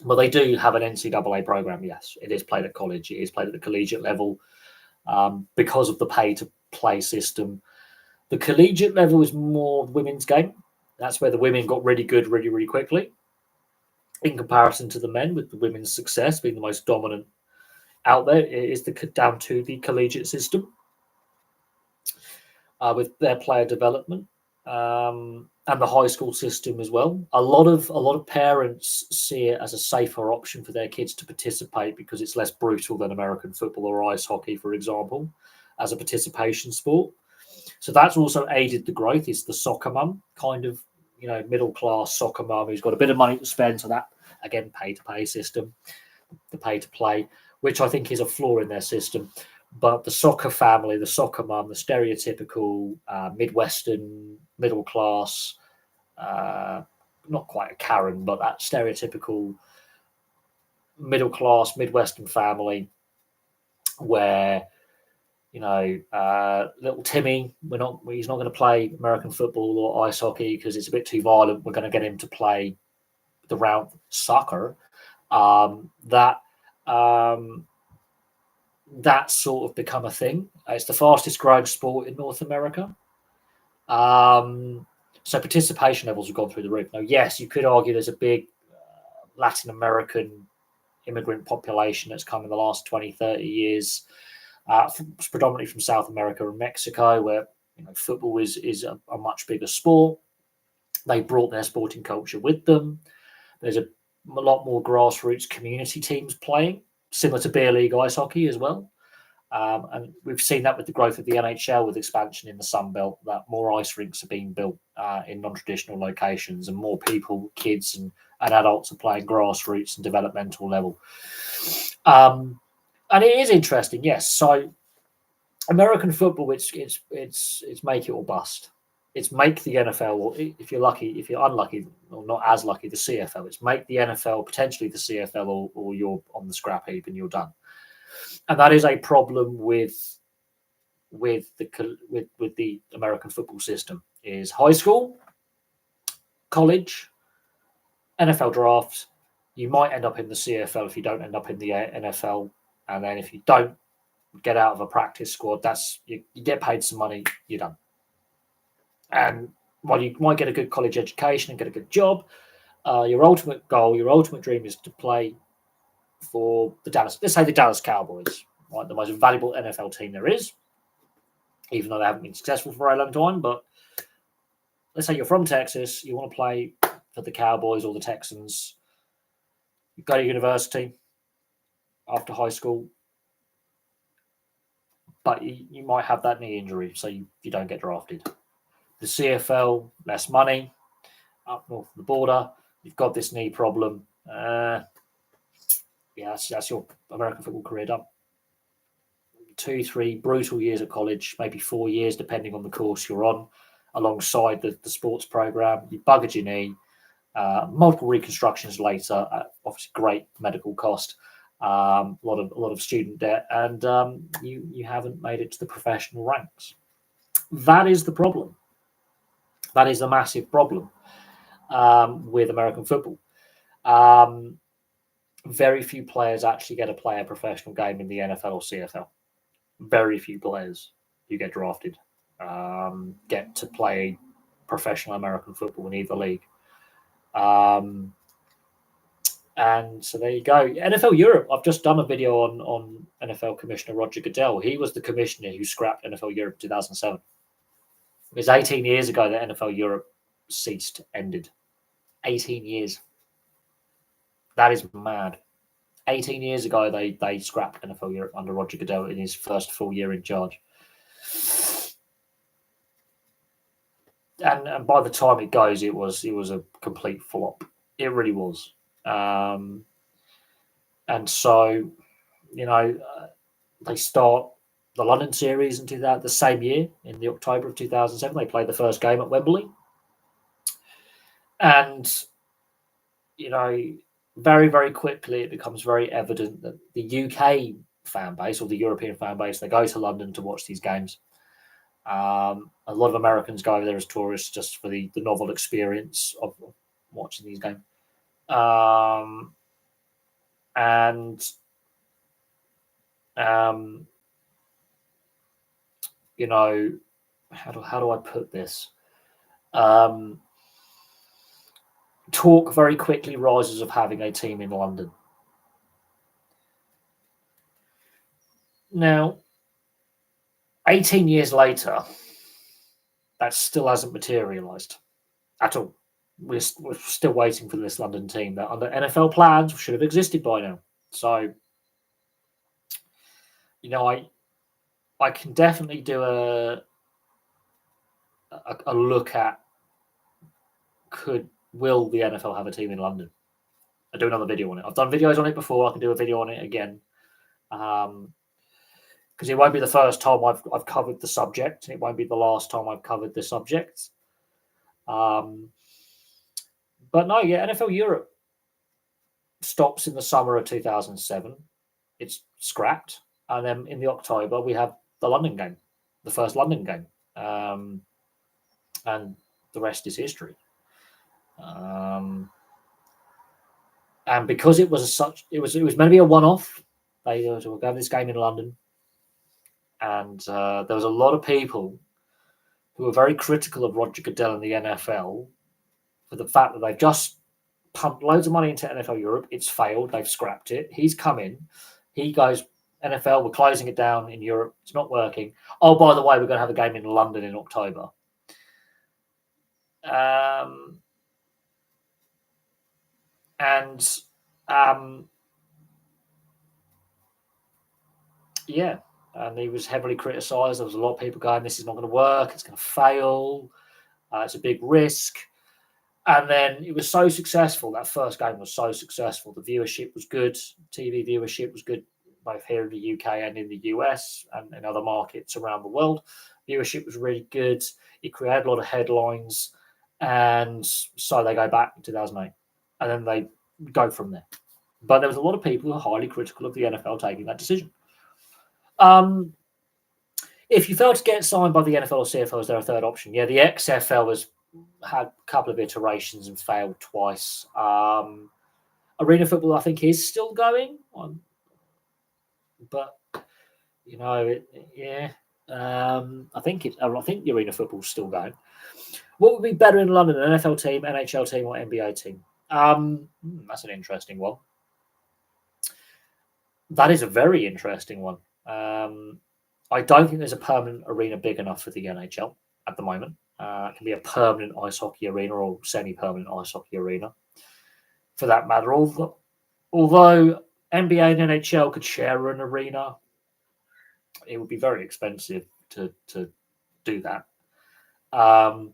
Well, they do have an NCAA program. Yes, it is played at college. It is played at the collegiate level because of the pay to play system. The collegiate level is more women's game. That's where the women got really good really, really quickly in comparison to the men, with the women's success being the most dominant out there. It is down to the collegiate system with their player development. And the high school system as well. A lot of parents see it as a safer option for their kids to participate because it's less brutal than American football or ice hockey, for example, as a participation sport. So that's also aided the growth. It's the soccer mum, kind of, middle class soccer mum who's got a bit of money to spend. So that, again, pay to play system, the pay to play, which I think is a flaw in their system. But the soccer family, the soccer mum, the stereotypical Midwestern middle class, not quite a Karen, but that stereotypical middle class Midwestern family where, little Timmy, he's not going to play American football or ice hockey because it's a bit too violent. We're going to get him to play the round soccer. That's sort of become a thing. It's the fastest growing sport in North America. So participation levels have gone through the roof. Now, yes, you could argue there's a big Latin American immigrant population that's come in the last 20, 30 years, predominantly from South America and Mexico, where football is a much bigger sport. They brought their sporting culture with them. There's a lot more grassroots community teams playing, similar to beer league ice hockey as well. And we've seen that with the growth of the NHL with expansion in the Sun Belt, that more ice rinks are being built in non-traditional locations and more people, kids and adults are playing grassroots and developmental level. And it is interesting, yes. So American football, it's make it or bust. It's make the NFL, or if you're lucky, if you're unlucky, or not as lucky, the CFL. It's make the NFL, potentially the CFL, or you're on the scrap heap and you're done. And that is a problem with the American football system. Is high school, college, NFL draft. You might end up in the CFL if you don't end up in the NFL, and then if you don't get out of a practice squad, that's you get paid some money, you're done. And while you might get a good college education and get a good job, your ultimate goal, your ultimate dream is to play for the Dallas Cowboys, right? The most valuable NFL team there is, even though they haven't been successful for a long time. But let's say you're from Texas, you want to play for the Cowboys or the Texans. You go to university after high school, but you might have that knee injury, so you don't get drafted. The CFL, less money, up north of the border, you've got this knee problem. That's your American football career done. 2-3 brutal years at college, maybe 4 years, depending on the course you're on, alongside the sports program. You buggered your knee, multiple reconstructions later, obviously great medical cost, a lot of student debt, and you haven't made it to the professional ranks. That is the problem. That is a massive problem with American football. Very few players actually get to play a professional game in the NFL or CFL. Very few players who get drafted get to play professional American football in either league. And so there you go. NFL Europe. I've just done a video on NFL Commissioner Roger Goodell. He was the commissioner who scrapped NFL Europe in 2007. It was 18 years ago that NFL Europe ended. 18 years. That is mad. 18 years ago, they scrapped NFL Europe under Roger Goodell in his first full year in charge. And by the time it goes, it was a complete flop. It really was. And so, they start the London series in the same year, in the October of 2007. They played the first game at Wembley. And, very, very quickly, it becomes very evident that the UK fan base or the European fan base, they go to London to watch these games. A lot of Americans go over there as tourists just for the novel experience of watching these games. How do I put this? Talk very quickly rises of having a team in London. Now, 18 years later, that still hasn't materialised at all. We're still waiting for this London team that under NFL plans should have existed by now. So, I can definitely do a look at will the NFL have a team in London? I'll do another video on it. I've done videos on it before. I can do a video on it again. Because it won't be the first time I've covered the subject. It won't be the last time I've covered the subject. But no, yeah, NFL Europe stops in the summer of 2007. It's scrapped. And then in the October, we have the London game, the first London game. And the rest is history. And because it was it was meant to be a one-off. They were going to this game in London. And there was a lot of people who were very critical of Roger Goodell and the NFL for the fact that they've just pumped loads of money into NFL Europe. It's failed. They've scrapped it. He's come in. He goes, NFL, we're closing it down in Europe. It's not working. Oh, by the way, we're going to have a game in London in October. Yeah, and he was heavily criticised. There was a lot of people going, this is not going to work. It's going to fail. It's a big risk. And then it was so successful. That first game was so successful. The viewership was good. TV viewership was good, both here in the UK and in the US and in other markets around the world. Viewership was really good. It created a lot of headlines. And so they go back in 2008. And then they go from there. But there was a lot of people who are highly critical of the NFL taking that decision. If you fail to get signed by the NFL or CFL, is there a third option? Yeah, the XFL had a couple of iterations and failed twice. Arena football, I think, is still going on, but I think the arena football is still going. What would be better in London, an NFL team, NHL team, or NBA team? That's an interesting one. That is a very interesting one. I don't think there's a permanent arena big enough for the NHL at the moment. It can be a permanent ice hockey arena or semi-permanent ice hockey arena, for that matter. Although NBA and NHL could share an arena, it would be very expensive to do that. The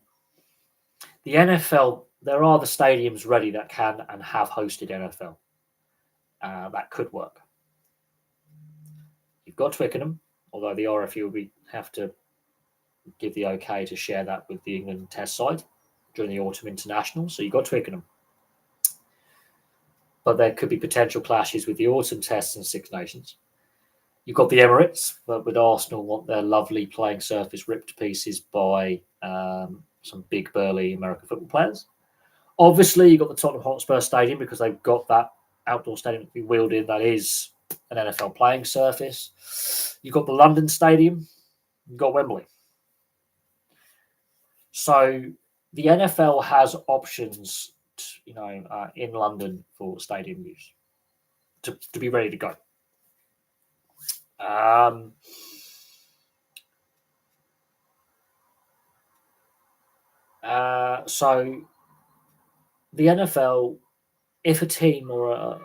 NFL, there are the stadiums ready that can and have hosted NFL. That could work. You've got Twickenham, although the RFU will have to give the okay to share that with the England test side during the autumn international. So you've got Twickenham. But there could be potential clashes with the autumn tests and Six Nations. You've got the Emirates, but with Arsenal want their lovely playing surface ripped to pieces by some big burly American football players. Obviously, you've got the Tottenham Hotspur Stadium because they've got that outdoor stadium to be wheeled in that is an NFL playing surface. You've got the London Stadium. You've got Wembley. So the NFL has options, in London for stadium use to be ready to go. So the NFL, if a team or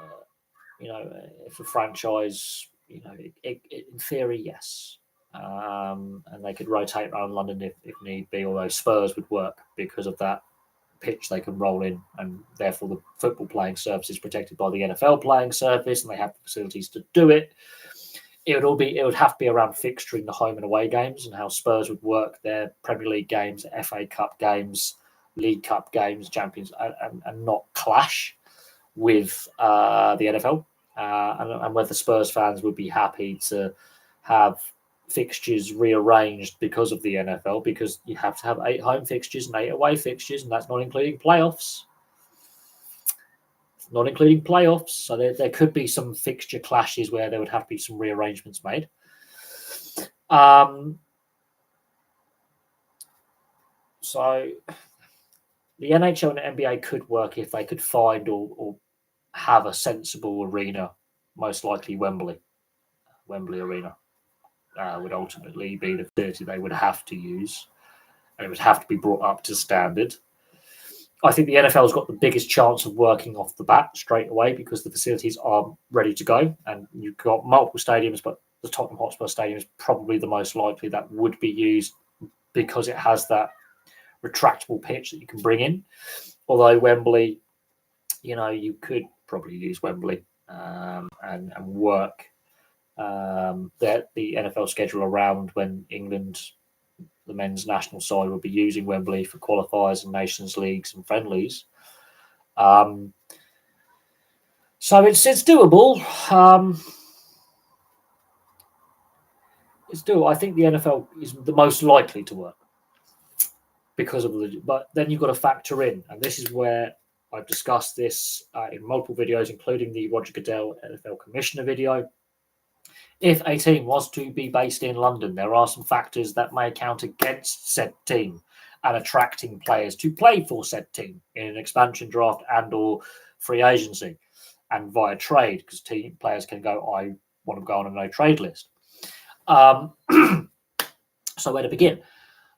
if a franchise, in theory, yes. And they could rotate around London if need be, although Spurs would work because of that pitch they can roll in, and therefore the football playing surface is protected by the NFL playing surface, and they have the facilities to do it. It would have to be around fixturing the home and away games and how Spurs would work their Premier League games, FA Cup games, League Cup games, Champions, and not clash with the NFL, and whether Spurs fans would be happy to have fixtures rearranged because of the NFL, because you have to have 8 home fixtures and 8 away fixtures, and that's not including playoffs. So there could be some fixture clashes where there would have to be some rearrangements made. So the NHL and the NBA could work if they could find or have a sensible arena, most likely Wembley Arena. Would ultimately be the facility they would have to use, and it would have to be brought up to standard. I think the NFL's got the biggest chance of working off the bat straight away because the facilities are ready to go, and you've got multiple stadiums, but the Tottenham Hotspur Stadium is probably the most likely that would be used because it has that retractable pitch that you can bring in. Although Wembley, you could probably use Wembley and work the NFL schedule around when England, the men's national side, will be using Wembley for qualifiers and Nations Leagues and friendlies. So it's doable. It's doable. I think the NFL is the most likely to work because of but then you've got to factor in, and this is where I've discussed this in multiple videos, including the Roger Goodell NFL Commissioner video. If a team was to be based in London, there are some factors that may count against said team and attracting players to play for said team in an expansion draft and or free agency and via trade, because team players can go, I want to go on a no trade list. So where to begin?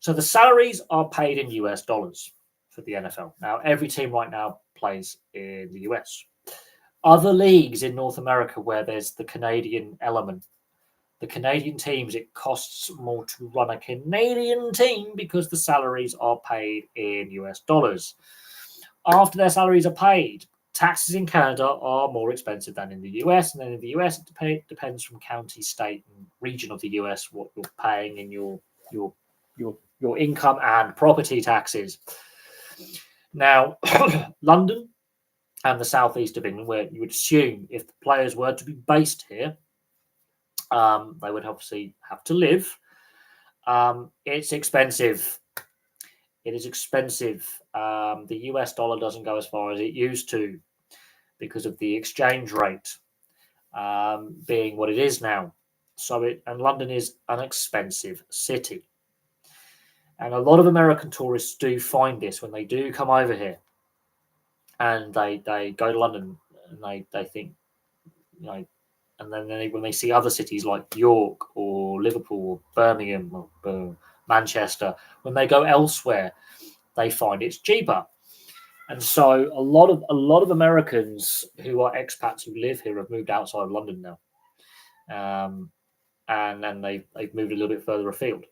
So the salaries are paid in US dollars for the NFL. Now, every team right now plays in the US. Other leagues in North America where there's the Canadian element, the Canadian teams, it costs more to run a Canadian team because the salaries are paid in US dollars. After their salaries are paid, taxes in Canada are more expensive than in the US. And then in the US, it depends from county, state, and region of the US what you're paying in your income and property taxes. Now, London and the southeast of England, where you would assume if the players were to be based here, they would obviously have to live. It's expensive. It is expensive. The US dollar doesn't go as far as it used to because of the exchange rate being what it is now. And London is an expensive city. And a lot of American tourists do find this when they do come over here. And they go to London and they think, and then when they see other cities like York or Liverpool or Birmingham or Manchester, when they go elsewhere, they find it's cheaper. And so a lot of Americans who are expats who live here have moved outside of London now, and then they've moved a little bit further afield.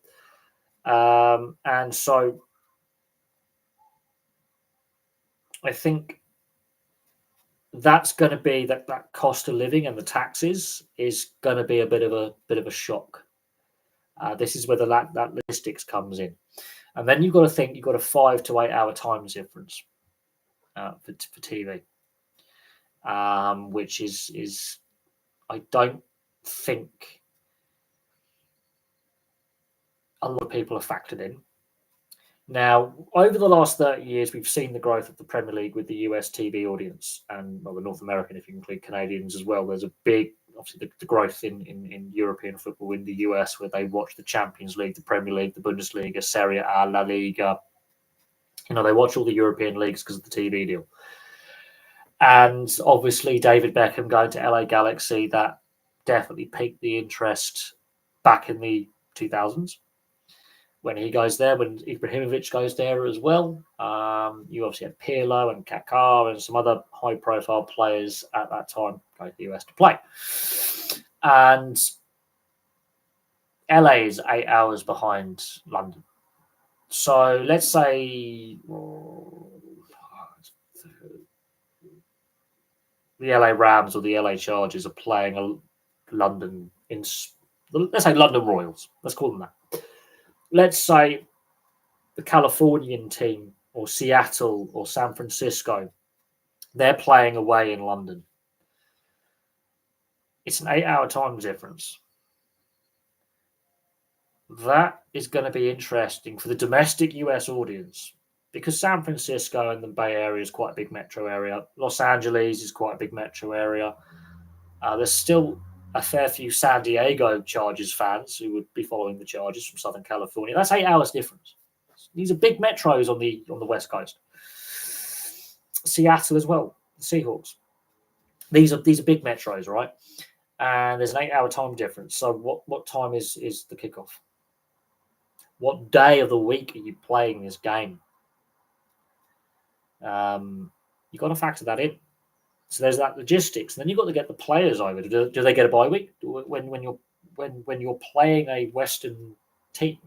And so I think that's going to be that cost of living and the taxes is going to be a bit of a shock. This is where that logistics comes in, and then you've got to think you've got a 5 to 8 hour time difference for TV, which is I don't think a lot of people have factored in. Now, over the last 30 years, we've seen the growth of the Premier League with the US TV audience and the North American, if you include Canadians as well. There's a big, obviously, the growth in European football in the US, where they watch the Champions League, the Premier League, the Bundesliga, Serie A, La Liga. They watch all the European leagues because of the TV deal. And obviously, David Beckham going to LA Galaxy, that definitely piqued the interest back in the 2000s. When he goes there, when Ibrahimovic goes there as well, You obviously had Pirlo and Kaká and some other high-profile players at that time going to the US to play. And LA is 8 hours behind London. So let's say the LA Rams or the LA Chargers are playing London in, let's say London Royals. Let's call them that. Let's say the Californian team or Seattle or San Francisco, they're playing away in London. It's an 8-hour time difference. That is going to be interesting for the domestic US audience because San Francisco and the Bay Area is quite a big metro area. Los Angeles is quite a big metro area. There's still a fair few San Diego Chargers fans who would be following the Chargers from Southern California. That's 8 hours difference. These are big metros on the West Coast. Seattle as well, the Seahawks. These are big metros, right? And there's an 8-hour time difference. So what time is the kickoff? What day of the week are you playing this game? You've got to factor that in. So there's that logistics. And then you've got to get the players over. Do they get a bye week when you're playing a Western team,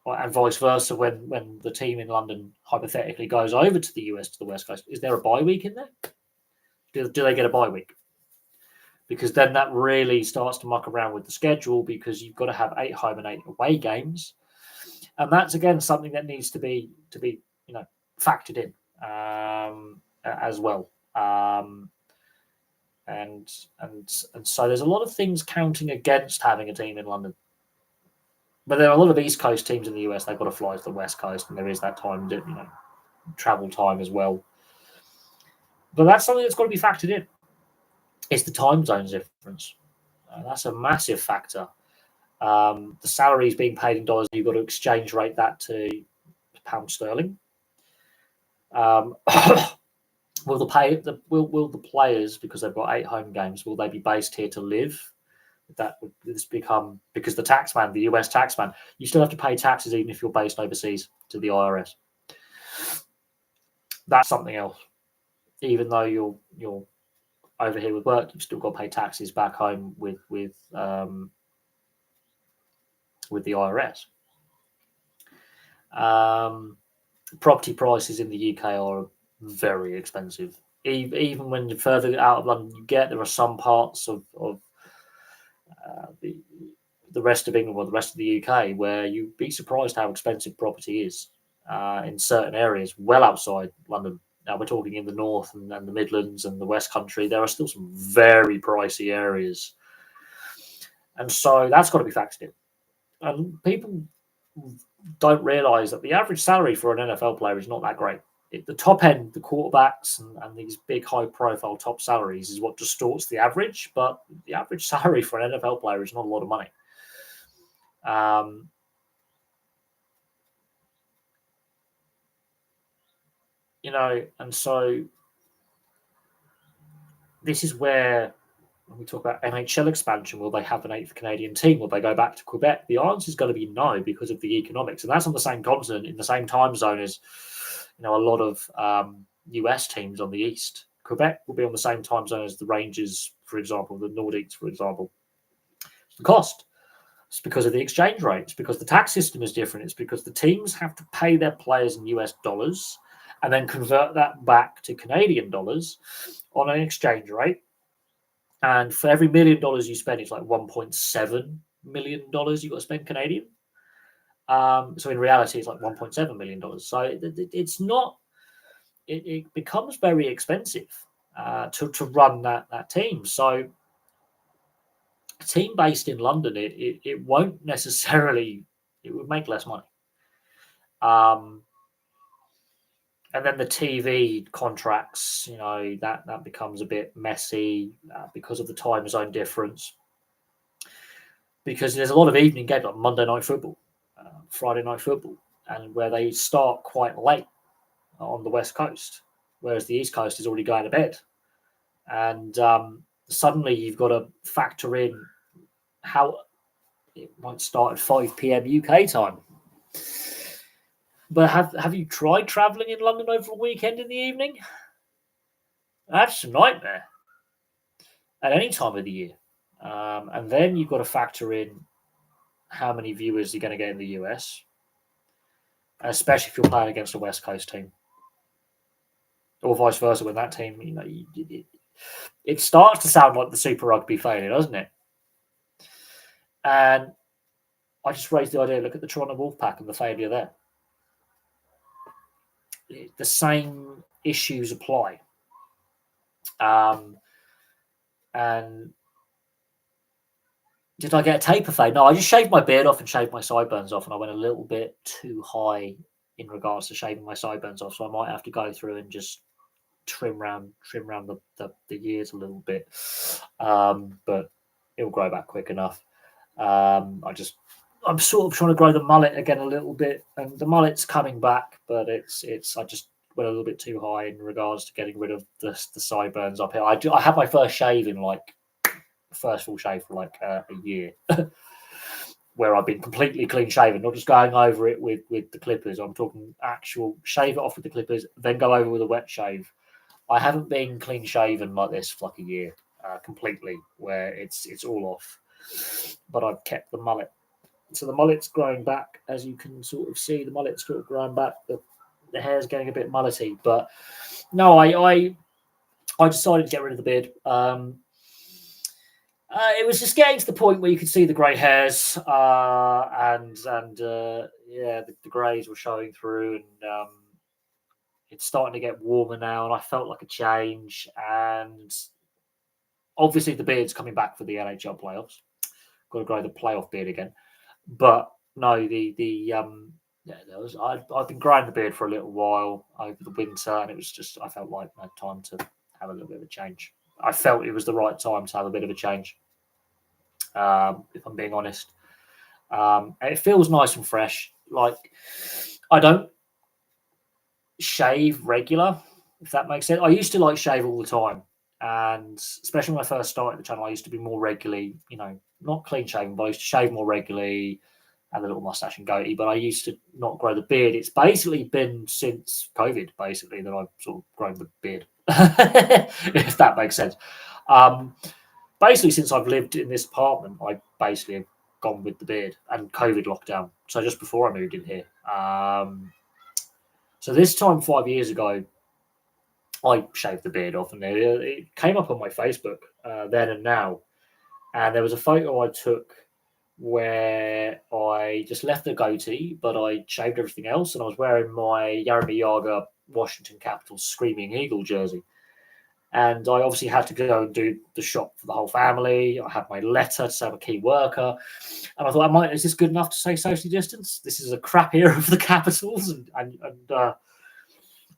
and vice versa when the team in London hypothetically goes over to the US to the West Coast? Is there a bye week in there? Do they get a bye week? Because then that really starts to muck around with the schedule because you've got to have 8 home and 8 away games, and that's again something that needs to be factored in as well. And so there's a lot of things counting against having a team in London. But there are a lot of East Coast teams in the US. They've got to fly to the West Coast, and there is that time, travel time as well. But that's something that's got to be factored in. It's the time zones difference. That's a massive factor. The salaries being paid in dollars, you've got to exchange rate that to pound sterling. Will the players, because they've got 8 home games, will they be based here to live? That would this become, because the taxman, the US taxman, you still have to pay taxes even if you're based overseas to the IRS. That's something else. Even though you're over here with work, you've still got to pay taxes back home with the IRS. Property prices in the UK are very expensive. Even when you're further out of London you get, there are some parts of the rest of England or the rest of the UK where you'd be surprised how expensive property is in certain areas well outside London. Now we're talking in the north and the Midlands and the West Country. There are still some very pricey areas. And so that's got to be factored in. And people don't realise that the average salary for an NFL player is not that great. The top end, the quarterbacks and these big high-profile top salaries is what distorts the average, but the average salary for an NFL player is not a lot of money. And so this is where, when we talk about NHL expansion, will they have an 8th Canadian team? Will they go back to Quebec? The answer is going to be no, because of the economics. And that's on the same continent, in the same time zone as a lot of US teams on the east. Quebec will be on the same time zone as the Rangers, for example, the Nordiques, for example. The cost. It's because of the exchange rate. It's because the tax system is different. It's because the teams have to pay their players in US dollars and then convert that back to Canadian dollars on an exchange rate. And for every $1 million you spend, it's like $1.7 million you've got to spend Canadian. So in reality, it's like $1.7 million. So it's not. It becomes very expensive to run that team. So a team based in London, it won't necessarily. It would make less money. And then the TV contracts, that becomes a bit messy because of the time zone difference. Because there's a lot of evening games like Monday Night Football, Friday Night Football, and where they start quite late on the West Coast, whereas the East Coast is already going to bed. And suddenly you've got to factor in how it might start at 5 p.m. UK time. But have you tried travelling in London over a weekend in the evening? That's a nightmare at any time of the year. And then you've got to factor in how many viewers you're going to get in the US, especially if you're playing against a West Coast team, or vice versa. When that team, it starts to sound like the Super Rugby failure, doesn't it? And I just raised the idea. Look at the Toronto Wolfpack and the failure there. The same issues apply. And did I get a taper fade? No, I just shaved my beard off and shaved my sideburns off, and I went a little bit too high in regards to shaving my sideburns off. So I might have to go through and just trim around the ears a little bit. But it'll grow back quick enough. I'm sort of trying to grow the mullet again a little bit, and the mullet's coming back, but I just went a little bit too high in regards to getting rid of the sideburns up here. I had my first shave in first full shave for a year, where I've been completely clean shaven, not just going over it with the clippers. I'm talking actual shave it off with the clippers, then go over with a wet shave. I haven't been clean shaven like this for a year, completely, where it's all off. But I've kept the mullet. So the mullet's growing back, as you can sort of see. The mullet's sort of growing back. The hair's getting a bit mullety. But no, I decided to get rid of the beard. It was just getting to the point where you could see the grey hairs, and the greys were showing through, and it's starting to get warmer now, and I felt like a change. And obviously, the beard's coming back for the NHL playoffs. Got to grow the playoff beard again, but no, I've been growing the beard for a little while over the winter, and it was just I felt like I had time to have a little bit of a change. I felt it was the right time to have a bit of a change. If I'm being honest, it feels nice and fresh. Like I don't shave regular, if that makes sense. I used to shave all the time, and especially when I first started the channel, I used to be more regularly, not clean shaven, but I used to shave more regularly, have a little mustache and goatee, but I used to not grow the beard. It's basically been since COVID, basically, that I've sort of grown the beard, if that makes sense. Basically, since I've lived in this apartment, I basically have gone with the beard and COVID lockdown. So just before I moved in here. So this time 5 years ago, I shaved the beard off, and it came up on my Facebook then and now. And there was a photo I took where I just left the goatee, but I shaved everything else, and I was wearing my Jaromir Jagr Washington Capitals Screaming Eagle jersey. And I obviously had to go and do the shop for the whole family. I had my letter to say I'm a key worker. And I thought, is this good enough to say socially distance? This is a crap era of the Capitals. And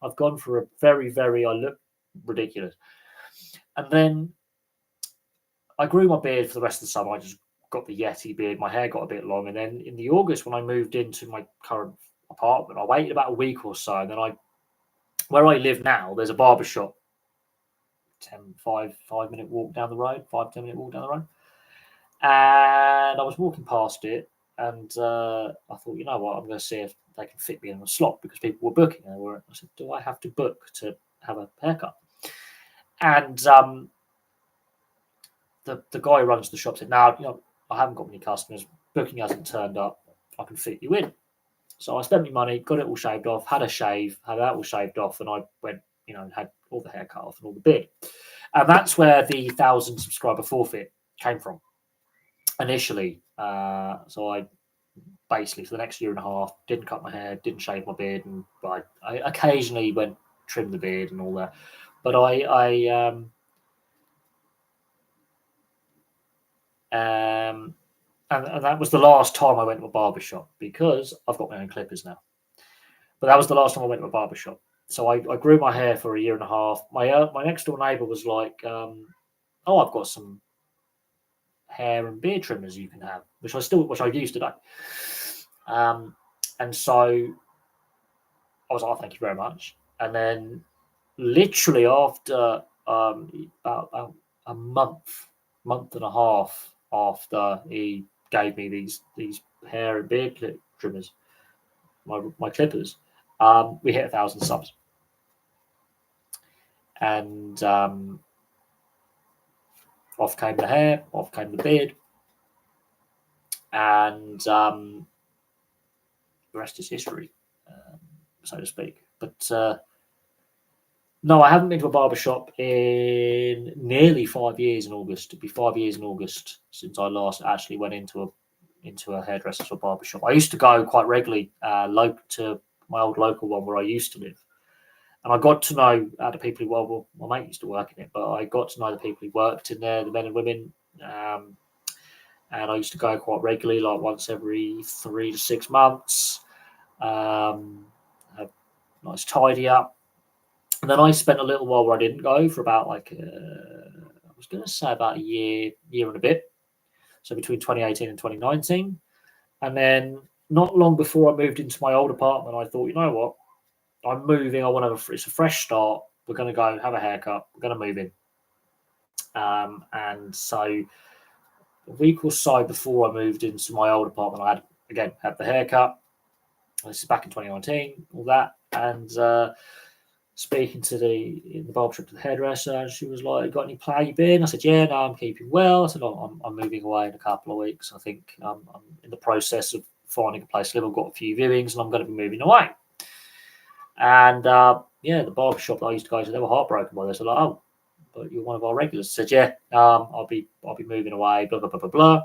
I've gone for a very, I look ridiculous. And then I grew my beard for the rest of the summer. I just got the Yeti beard. My hair got a bit long. And then in the August, when I moved into my current apartment, I waited about a week or so. And then where I live now, there's a barbershop. 5-minute walk down the road, 5-10 minute walk down the road. And I was walking past it, and I thought, you know what, I'm going to see if they can fit me in a slot, because people were booking. I said, do I have to book to have a haircut? And the guy who runs the shop said, no, I haven't got many customers. Booking hasn't turned up. I can fit you in. So I spent my money, got it all shaved off, had a shave, had that all shaved off, and I went, had all the hair cut off and all the beard. And that's where the 1,000 subscriber forfeit came from initially. So I basically, for the next year and a half, didn't cut my hair, didn't shave my beard, and I occasionally went trim the beard and all that. But and that was the last time I went to a barbershop, because I've got my own clippers now. But that was the last time I went to a barbershop. So I grew my hair for a year and a half. My next door neighbour was like, I've got some hair and beard trimmers you can have, which I use today. And so I was like, thank you very much. And then literally after about a month and a half after he gave me these hair and beard trimmers, my clippers, we hit 1,000 subs. And off came the hair, off came the beard. And the rest is history, so to speak. But no, I haven't been to a barbershop in nearly 5 years in August. It'll be 5 years in August since I last actually went into a hairdresser's or barbershop. I used to go quite regularly to my old local one where I used to live. And I got to know the people who, my mate used to work in it, but I got to know the people who worked in there, the men and women. And I used to go quite regularly, like once every 3 to 6 months. Have a nice tidy up. And then I spent a little while where I didn't go for about I was going to say about a year and a bit. So between 2018 and 2019. And then not long before I moved into my old apartment, I thought, you know what? I'm moving. I want to have it's a fresh start. We're going to go have a haircut. We're going to move in. And so a week or so before I moved into my old apartment, I had the haircut. This is back in 2019, all that. And speaking to the barbershop, to the hairdresser, and she was like, "Got any play you been?" I said, "Yeah, no, I'm keeping well." I said, I'm moving away in a couple of weeks. I think I'm in the process of finding a place to live. I've got a few viewings, and I'm going to be moving away. And the barbershop that I used to go to, they were heartbroken by this. They're like, "Oh, but you're one of our regulars." I said, "Yeah, I'll be moving away." Blah blah blah blah blah.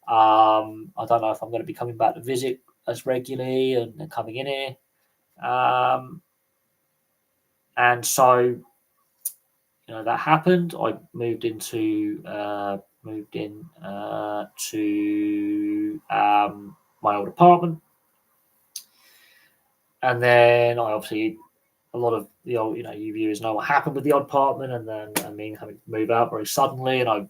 I don't know if I'm going to be coming back to visit as regularly and coming in here. And so, that happened. I moved into to my old apartment, and then I obviously a lot of the old you viewers know what happened with the old apartment, and then having to move out very suddenly, and and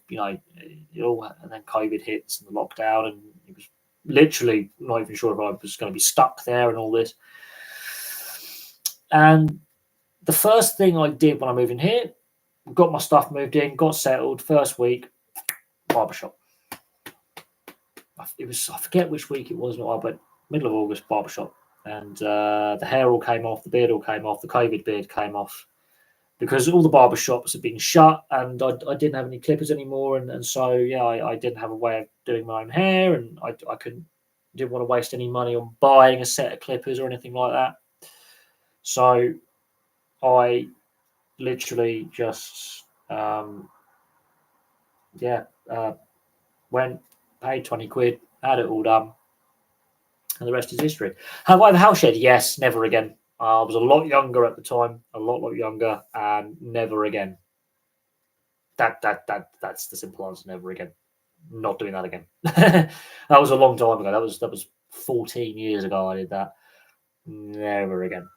then COVID hits and the lockdown, and it was literally not even sure if I was going to be stuck there and all this. And the first thing I did when I moved in here, got my stuff moved in, got settled. First week, barbershop. I forget which week it was, but middle of August, barbershop. And the hair all came off, the beard all came off, the COVID beard came off because all the barbershops had been shut, and I didn't have any clippers anymore. And so, I didn't have a way of doing my own hair, and I didn't want to waste any money on buying a set of clippers or anything like that. So I literally just went, paid 20 quid, had it all done, and the rest is history. Have I have a house shed? Yes, never again. I was a lot younger at the time, a lot younger, and never again. That's the simple answer. Never again. Not doing that again. That was a long time ago. That was 14 years ago. I did that. Never again.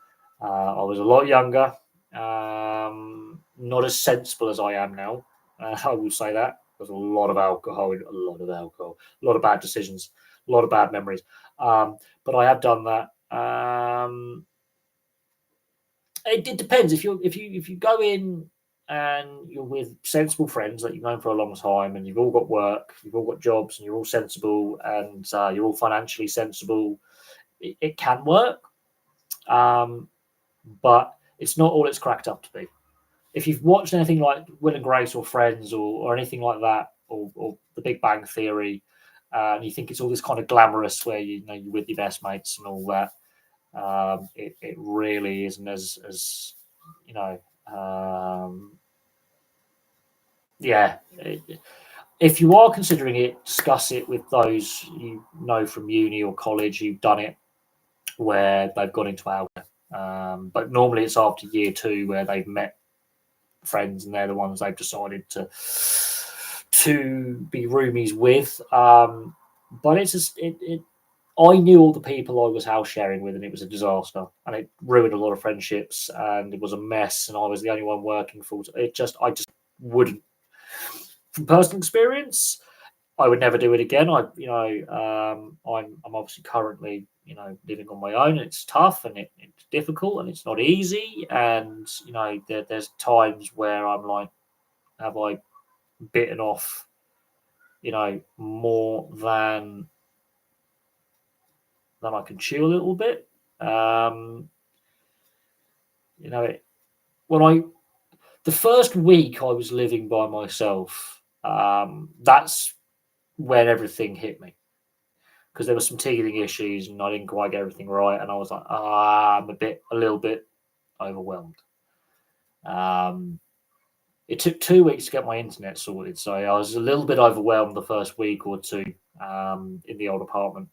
I was a lot younger, not as sensible as I am now. I will say that. There's a lot of alcohol, a lot of bad decisions, a lot of bad memories. But I have done that. It depends. If you go in and you're with sensible friends that you've known for a long time, and you've all got work, you've all got jobs, and you're all sensible, and you're all financially sensible, it can work. But it's not all it's cracked up to be. If you've watched anything like Will and Grace or Friends or anything like that, or The Big Bang Theory, and you think it's all this kind of glamorous where you're with your best mates and all that, it really isn't as if you are considering it, discuss it with those you know from uni or college who've done it, where they've gone into alcohol. But normally it's after year 2 where they've met friends and they're the ones they've decided to be roomies with. But it's just I knew all the people I was house sharing with, and it was a disaster, and it ruined a lot of friendships, and it was a mess, and I was the only one working full time. I just wouldn't. From personal experience, I would never do it again. I'm obviously currently living on my own. It's tough and it's difficult and it's not easy. And there's times where I'm like, have I bitten off more than I can chew a little bit? You know, the first week I was living by myself, that's when everything hit me, because there were some teething issues and I didn't quite get everything right, and I was like, I'm a little bit overwhelmed. It took 2 weeks to get my internet sorted, so I was a little bit overwhelmed the first week or two in the old apartment.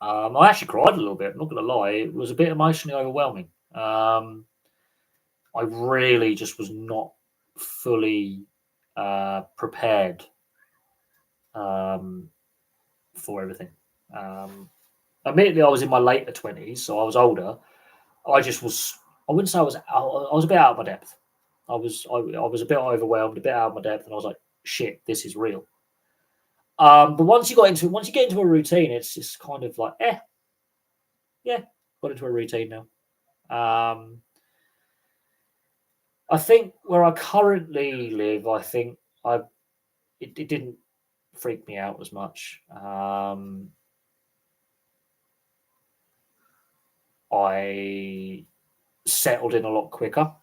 I actually cried a little bit. I'm not going to lie; it was a bit emotionally overwhelming. I really just was not fully prepared for everything. Admittedly, I was in my later 20s, so I was older. I just was. I wouldn't say I was a bit out of my depth. I was a bit overwhelmed, a bit out of my depth, and I was like, "Shit, this is real." But once you get into a routine, it's just kind of like, yeah, got into a routine now. I think where I currently live, I think it didn't freak me out as much. I settled in a lot quicker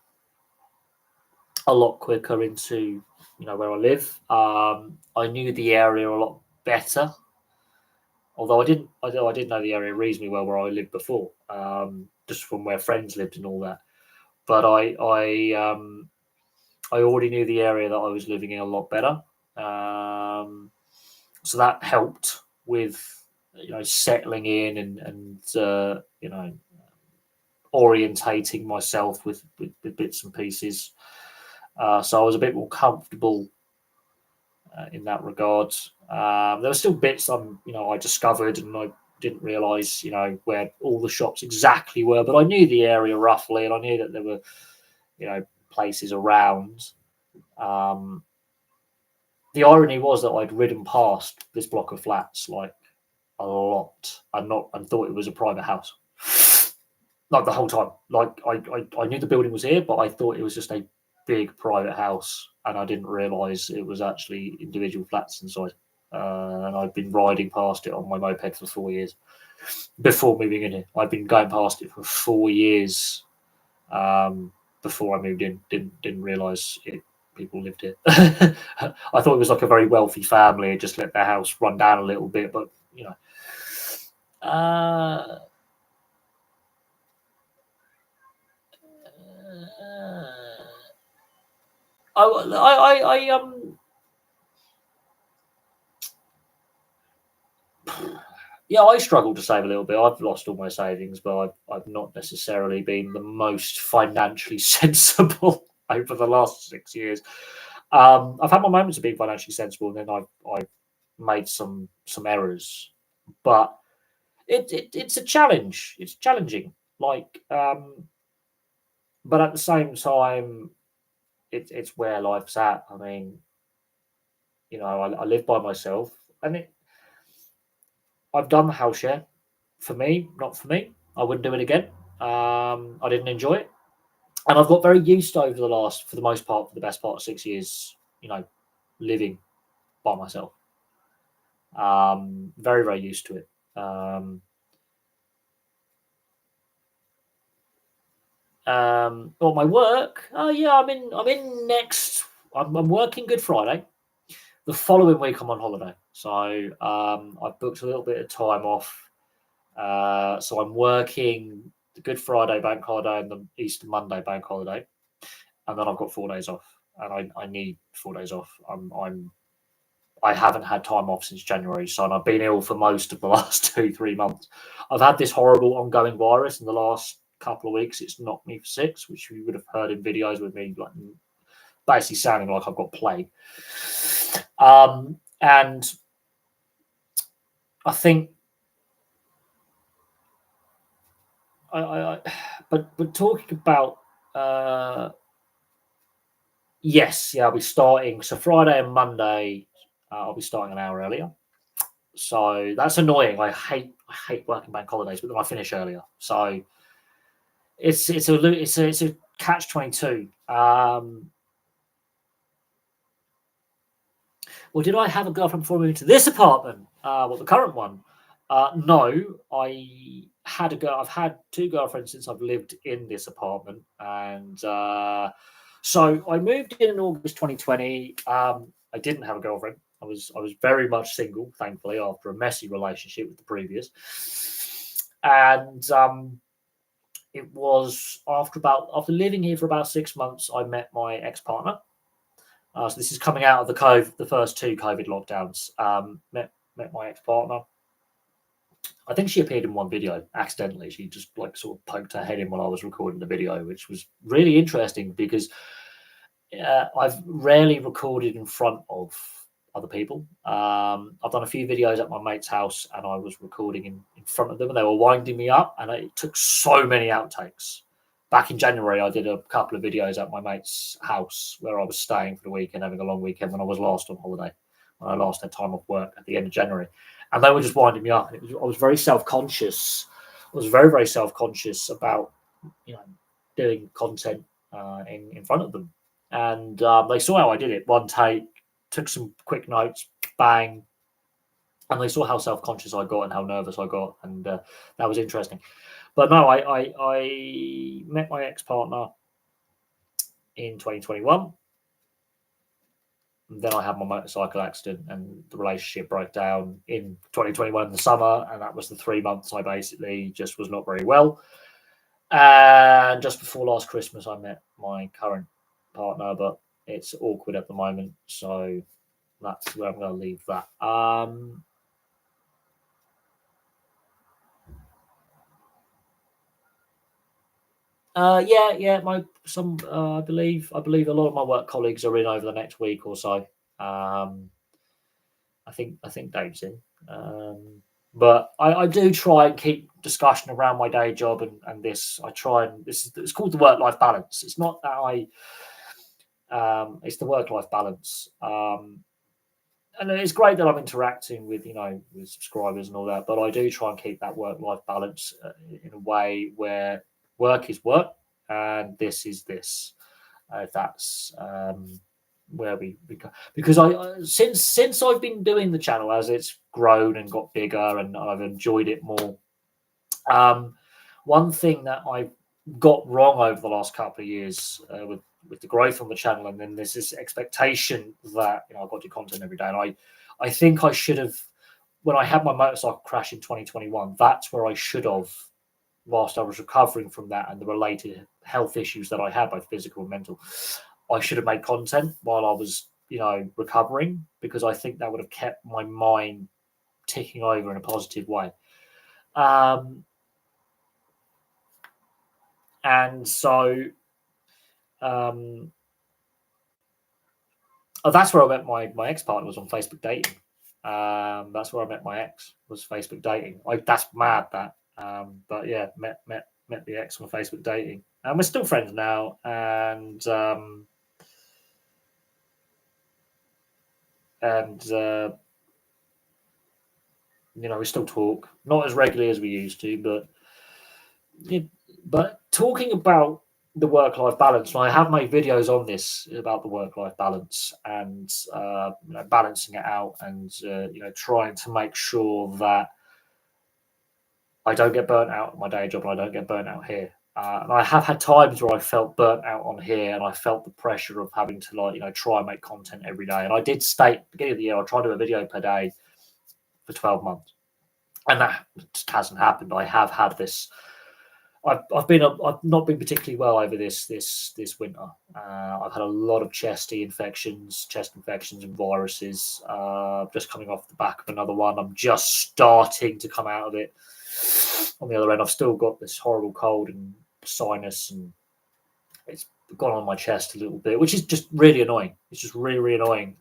into where I live. I knew the area a lot better, although I did know the area reasonably well where I lived before, just from where friends lived and all that. But I already knew the area that I was living in a lot better, so that helped with settling in and orientating myself with bits and pieces. So I was a bit more comfortable in that regard. There were still bits I discovered and I didn't realise where all the shops exactly were, but I knew the area roughly, and I knew that there were places around. The irony was that I'd ridden past this block of flats like a lot and thought it was a private house. Like the whole time. Like I knew the building was here, but I thought it was just a big private house, and I didn't realise it was actually individual flats inside. And I'd been riding past it on my moped for 4 years before moving in here. I'd been going past it for 4 years before I moved in. Didn't realise people lived here. I thought it was like a very wealthy family and just let their house run down a little bit, but I struggle to save a little bit. I've lost all my savings, but I've not necessarily been the most financially sensible over the last 6 years. I've had my moments of being financially sensible, and then I've made some errors, but it's a challenge. It's challenging. But at the same time, it's where life's at. I mean, I live by myself, and I've done the house share. For me, not for me. I wouldn't do it again. I didn't enjoy it, and I've got very used over for the most part, for the best part of 6 years, living by myself. Very, very used to it. My work. Oh yeah, I'm in next. I'm working Good Friday. The following week, I'm on holiday, so I've booked a little bit of time off. So I'm working the Good Friday bank holiday and the Easter Monday bank holiday, and then I've got 4 days off, and I need 4 days off. I haven't had time off since January, so I've been ill for most of the last 2-3 months. I've had this horrible ongoing virus in the last couple of weeks. It's knocked me for 6, which you would have heard in videos with me, like basically sounding like I've got plague. And I think but talking about yes, yeah, I'll be starting. So Friday and Monday, I'll be starting an hour earlier. So that's annoying. I hate working bank holidays, but then I finish earlier. So it's a catch-22. Well, did I have a girlfriend before moving to this apartment? The current one. No, I've had two girlfriends since I've lived in this apartment, and so I moved in August 2020. I didn't have a girlfriend. I was very much single, thankfully, after a messy relationship with the previous. And it was after living here for about 6 months, I met my ex partner. So this is coming out of the first two COVID lockdowns. Met my ex partner. I think she appeared in one video accidentally. She just like sort of poked her head in while I was recording the video, which was really interesting because I've rarely recorded in front of other people. I've done a few videos at my mate's house and I was recording in front of them and they were winding me up and it took so many outtakes. Back in January, I did a couple of videos at my mate's house where I was staying for the weekend, having a long weekend when I was last on holiday, when I last had time off work at the end of January. And they were just winding me up. I was very self-conscious. I was very, very self-conscious about, doing content in front of them. And they saw how I did it. One take, took some quick notes, bang. And they saw how self-conscious I got and how nervous I got. And that was interesting. But no, I met my ex-partner in 2021. Then I had my motorcycle accident and the relationship broke down in 2021 in the summer. And that was the 3 months I basically just was not very well. And just before last Christmas, I met my current partner, but it's awkward at the moment. So that's where I'm going to leave that. Yeah. I believe a lot of my work colleagues are in over the next week or so. I think Dave's in. But I do try and keep discussion around my day job and this. I try and it's called the work-life balance. It's not that it's the work-life balance. And it's great that I'm interacting with with subscribers and all that, but I do try and keep that work-life balance in a way where work is work and this is this. If that's where we go, because since I've been doing the channel as it's grown and got bigger and I've enjoyed it more. One thing that I've got wrong over the last couple of years with the growth on the channel, and then there's this expectation that I've got to do content every day, and I think I should have, when I had my motorcycle crash in 2021, that's where I should have, whilst I was recovering from that and the related health issues that I had, both physical and mental, I should have made content while I was recovering, because I think that would have kept my mind ticking over in a positive way. And so that's where I met my ex-partner, was on Facebook dating. That's where I met my ex, was Facebook dating. That's mad, that. But yeah, met the ex on Facebook dating. And we're still friends now. And we still talk, not as regularly as we used to, but talking about the work-life balance, and I have made videos on this about the work-life balance and balancing it out, and trying to make sure that I don't get burnt out at my day job and I don't get burnt out here. And I have had times where I felt burnt out on here, and I felt the pressure of having to try and make content every day. And I did state at the beginning of the year I try to do a video per day for 12 months, and that just hasn't happened. I have had this. I've not been particularly well over this winter. I've had a lot of chest infections and viruses. Just coming off the back of another one. I'm just starting to come out of it. On the other end, I've still got this horrible cold and sinus, and it's gone on my chest a little bit, which is just really annoying. It's just really, really annoying.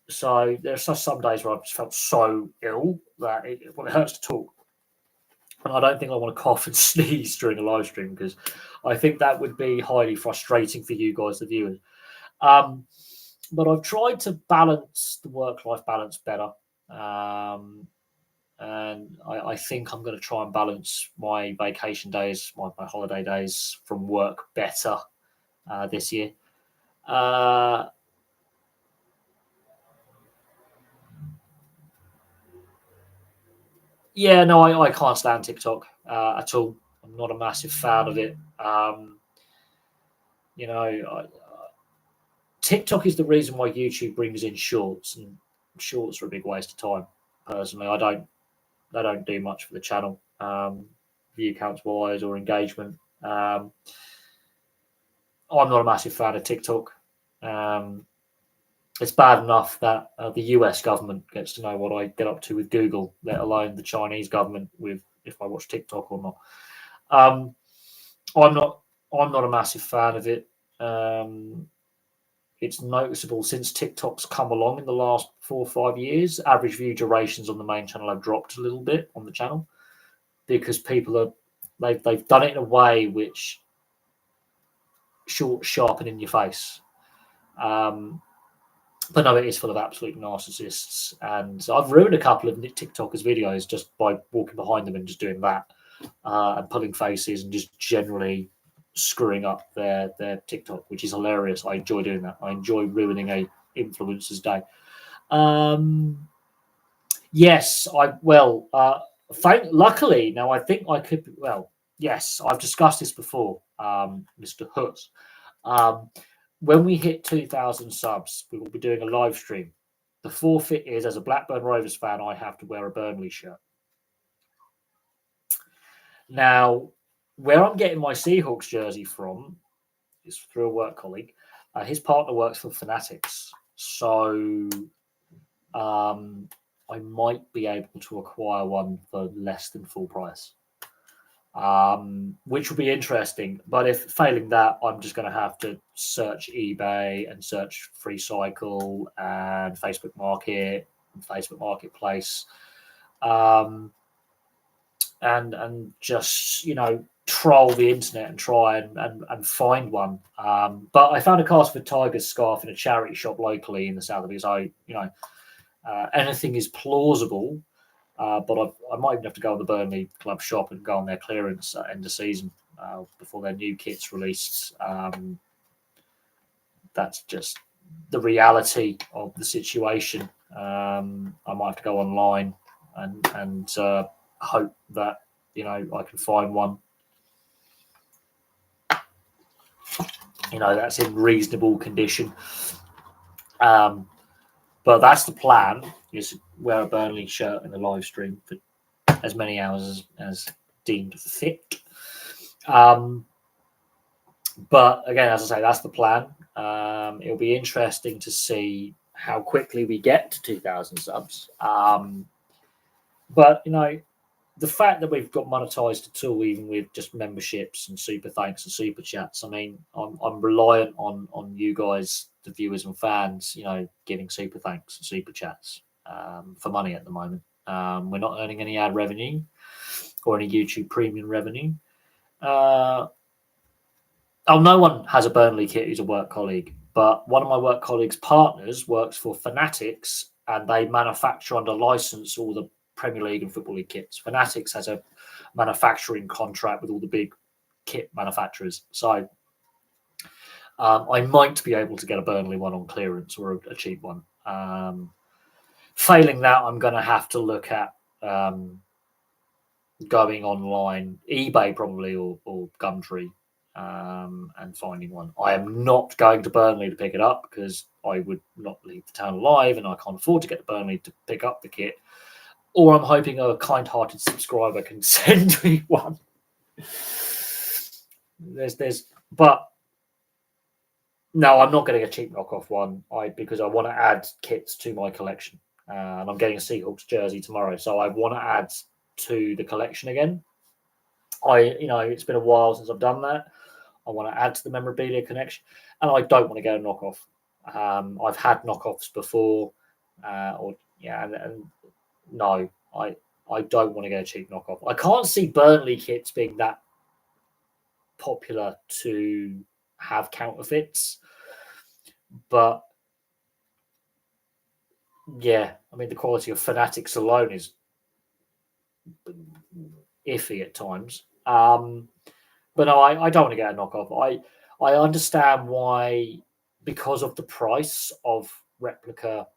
So there's just some days where I've just felt so ill that it hurts to talk. And I don't think I want to cough and sneeze during a live stream, because I think that would be highly frustrating for you guys, the viewers. But I've tried to balance the work-life balance better. And I think I'm going to try and balance my vacation days, my holiday days from work better this year. Yeah, no, I can't stand TikTok at all. I'm not a massive fan of it. You know, TikTok is the reason why YouTube brings in shorts, and shorts are a big waste of time. Personally, I don't do much for the channel, view counts wise or engagement. I'm not a massive fan of TikTok. It's bad enough that the US government gets to know what I get up to with Google, let alone the Chinese government with if I watch TikTok or not. I'm not. I'm not a massive fan of it. It's noticeable since TikTok's come along in the last 4 or 5 years. Average view durations on the main channel have dropped a little bit on the channel because people are they've done it in a way which short, sharp, and in your face. But no, it is full of absolute narcissists, and I've ruined a couple of TikTokers' videos just by walking behind them and just doing that, and pulling faces and just generally screwing up their TikTok, which is hilarious. I enjoy doing that. I enjoy ruining a influencer's day. Yes, luckily now I think I could. Well, yes, I've discussed this before, Mr. Hutz. When we hit 2,000 subs, we will be doing a live stream. The forfeit is, as a Blackburn Rovers fan, I have to wear a Burnley shirt. Now, where I'm getting my Seahawks jersey from is through a work colleague. His partner works for Fanatics, so I might be able to acquire one for less than full price, which will be interesting. But if failing that, I'm just going to have to search eBay and search Free Cycle and Facebook Market and Facebook Marketplace, and just troll the internet and try and find one. But I found a Castleford Tigers scarf in a charity shop locally in the south of it. So anything is plausible. But I might even have to go on the Burnley club shop and go on their clearance at end of season before their new kit's released. That's just the reality of the situation. I might have to go online and hope that I can find one. That's in reasonable condition. But that's the plan: is wear a Burnley shirt in the live stream for as many hours as deemed fit. But again, as I say, that's the plan. It'll be interesting to see how quickly we get to 2,000 subs. But the fact that we've got monetized at all, even with just memberships and super thanks and super chats, I mean, I'm reliant on you guys, the viewers and fans, giving super thanks and super chats for money at the moment. We're not earning any ad revenue or any YouTube premium revenue. No one has a Burnley kit who's a work colleague, but one of my work colleagues' partners works for Fanatics, and they manufacture under license all the Premier League and Football League kits. Fanatics has a manufacturing contract with all the big kit manufacturers. So I might be able to get a Burnley one on clearance or a cheap one. Failing that, I'm going to have to look at going online, eBay probably, or Gumtree, and finding one. I am not going to Burnley to pick it up because I would not leave the town alive, and I can't afford to get to Burnley to pick up the kit. Or I'm hoping a kind-hearted subscriber can send me one. But no, I'm not getting a cheap knockoff one. Because I want to add kits to my collection, and I'm getting a Seahawks jersey tomorrow, so I want to add to the collection again. It's been a while since I've done that. I want to add to the memorabilia connection, and I don't want to get a knockoff. I've had knockoffs before, and no, I don't want to get a cheap knockoff. I can't see Burnley kits being that popular to have counterfeits, but yeah, I mean the quality of Fanatics alone is iffy at times. But no, I don't want to get a knockoff. I understand why, because of the price of replica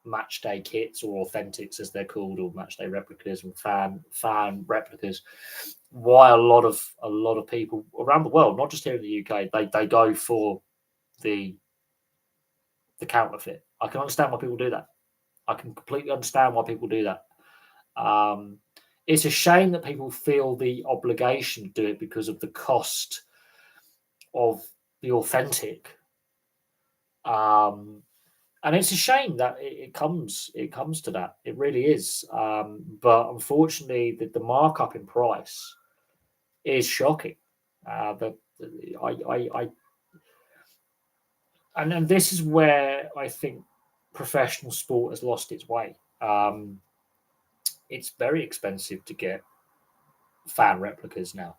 match day kits, or authentics as they're called, or match day replicas and fan replicas. Why a lot of people around the world, not just here in the UK, they go for the counterfeit. I can understand why people do that. I can completely understand why people do that. It's a shame that people feel the obligation to do it because of the cost of the authentic. And it's a shame that it comes to that. It really is. But unfortunately, the markup in price is shocking. And this is where I think professional sport has lost its way. It's very expensive to get fan replicas now.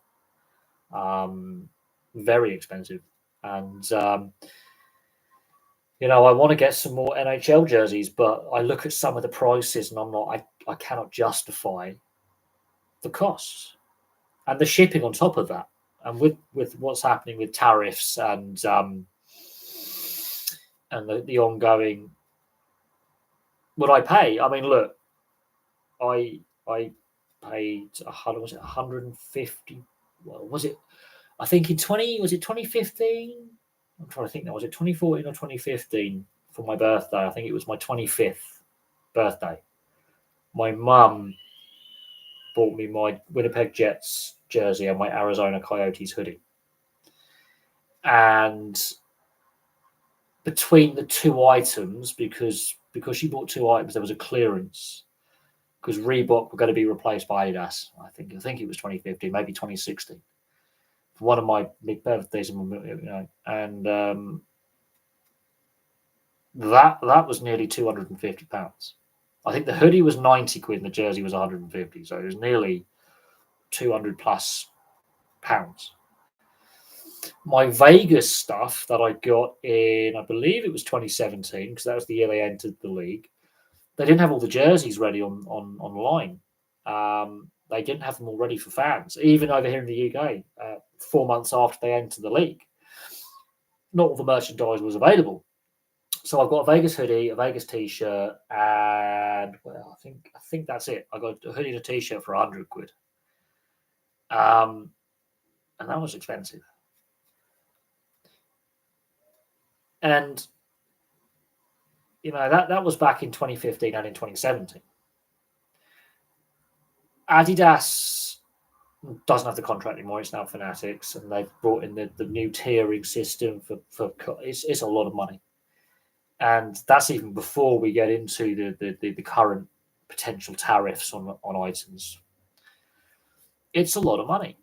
Very expensive. And I want to get some more NHL jerseys, but I look at some of the prices and I cannot justify the costs and the shipping on top of that. And with what's happening with tariffs and the ongoing, would I pay? I mean, look, I paid 150. Well, was it? I think was it 2015? I'm trying to think now. Was it 2014 or 2015 for my birthday? I think it was my 25th birthday. My mum bought me my Winnipeg Jets jersey and my Arizona Coyotes hoodie. And between the two items, because she bought two items, there was a clearance. Because Reebok were going to be replaced by Adidas. I think it was 2015, maybe 2016. For one of my big birthdays, and that was nearly £250. I think the hoodie was 90 quid and the jersey was 150, so it was nearly 200 plus pounds. My Vegas stuff that I got in, I believe it was 2017, because that was the year they entered the league. They didn't have all the jerseys ready online. They didn't have them all ready for fans, even over here in the UK. 4 months after they entered the league, not all the merchandise was available. So I've got a Vegas hoodie, a Vegas t-shirt, and I think that's it. I got a hoodie and a t-shirt for 100 quid. And that was expensive. And that was back in 2015 and in 2017. Adidas doesn't have the contract anymore. It's now Fanatics, and they've brought in the new tiering system for it's a lot of money. And that's even before we get into the current potential tariffs on items. It's a lot of money.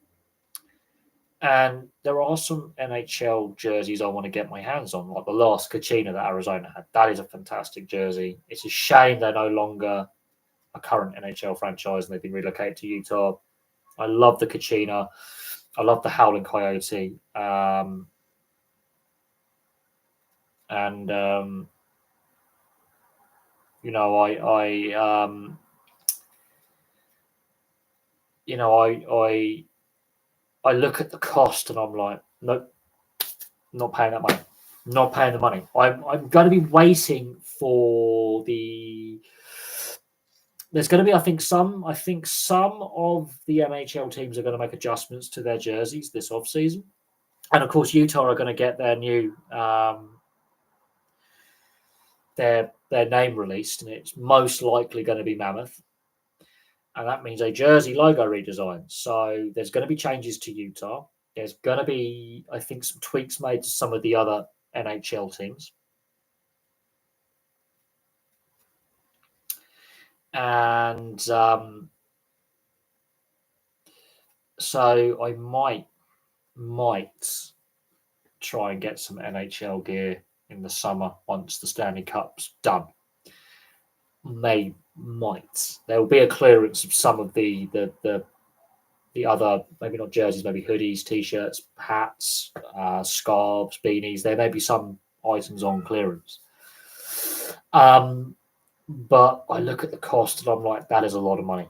And there are some NHL jerseys I want to get my hands on, like the last Kachina that Arizona had. That is a fantastic jersey. It's a shame they're no longer a current NHL franchise and they've been relocated to Utah. I love the Kachina. I love the Howling Coyote. I look at the cost and I'm like, nope, not paying that money. Not paying the money. I'm going to be waiting for there's going to be, I think some of the NHL teams are going to make adjustments to their jerseys this off-season. And of course, Utah are going to get their new their name released, and it's most likely going to be Mammoth. And that means a jersey logo redesign. So there's going to be changes to Utah. There's going to be, I think, some tweaks made to some of the other NHL teams. And so I might try and get some NHL gear in the summer once the Stanley Cup's done. Might. There will be a clearance of some of the other, maybe not jerseys, maybe hoodies, t-shirts, hats, scarves, beanies. There may be some items on clearance. But I look at the cost and I'm like, that is a lot of money.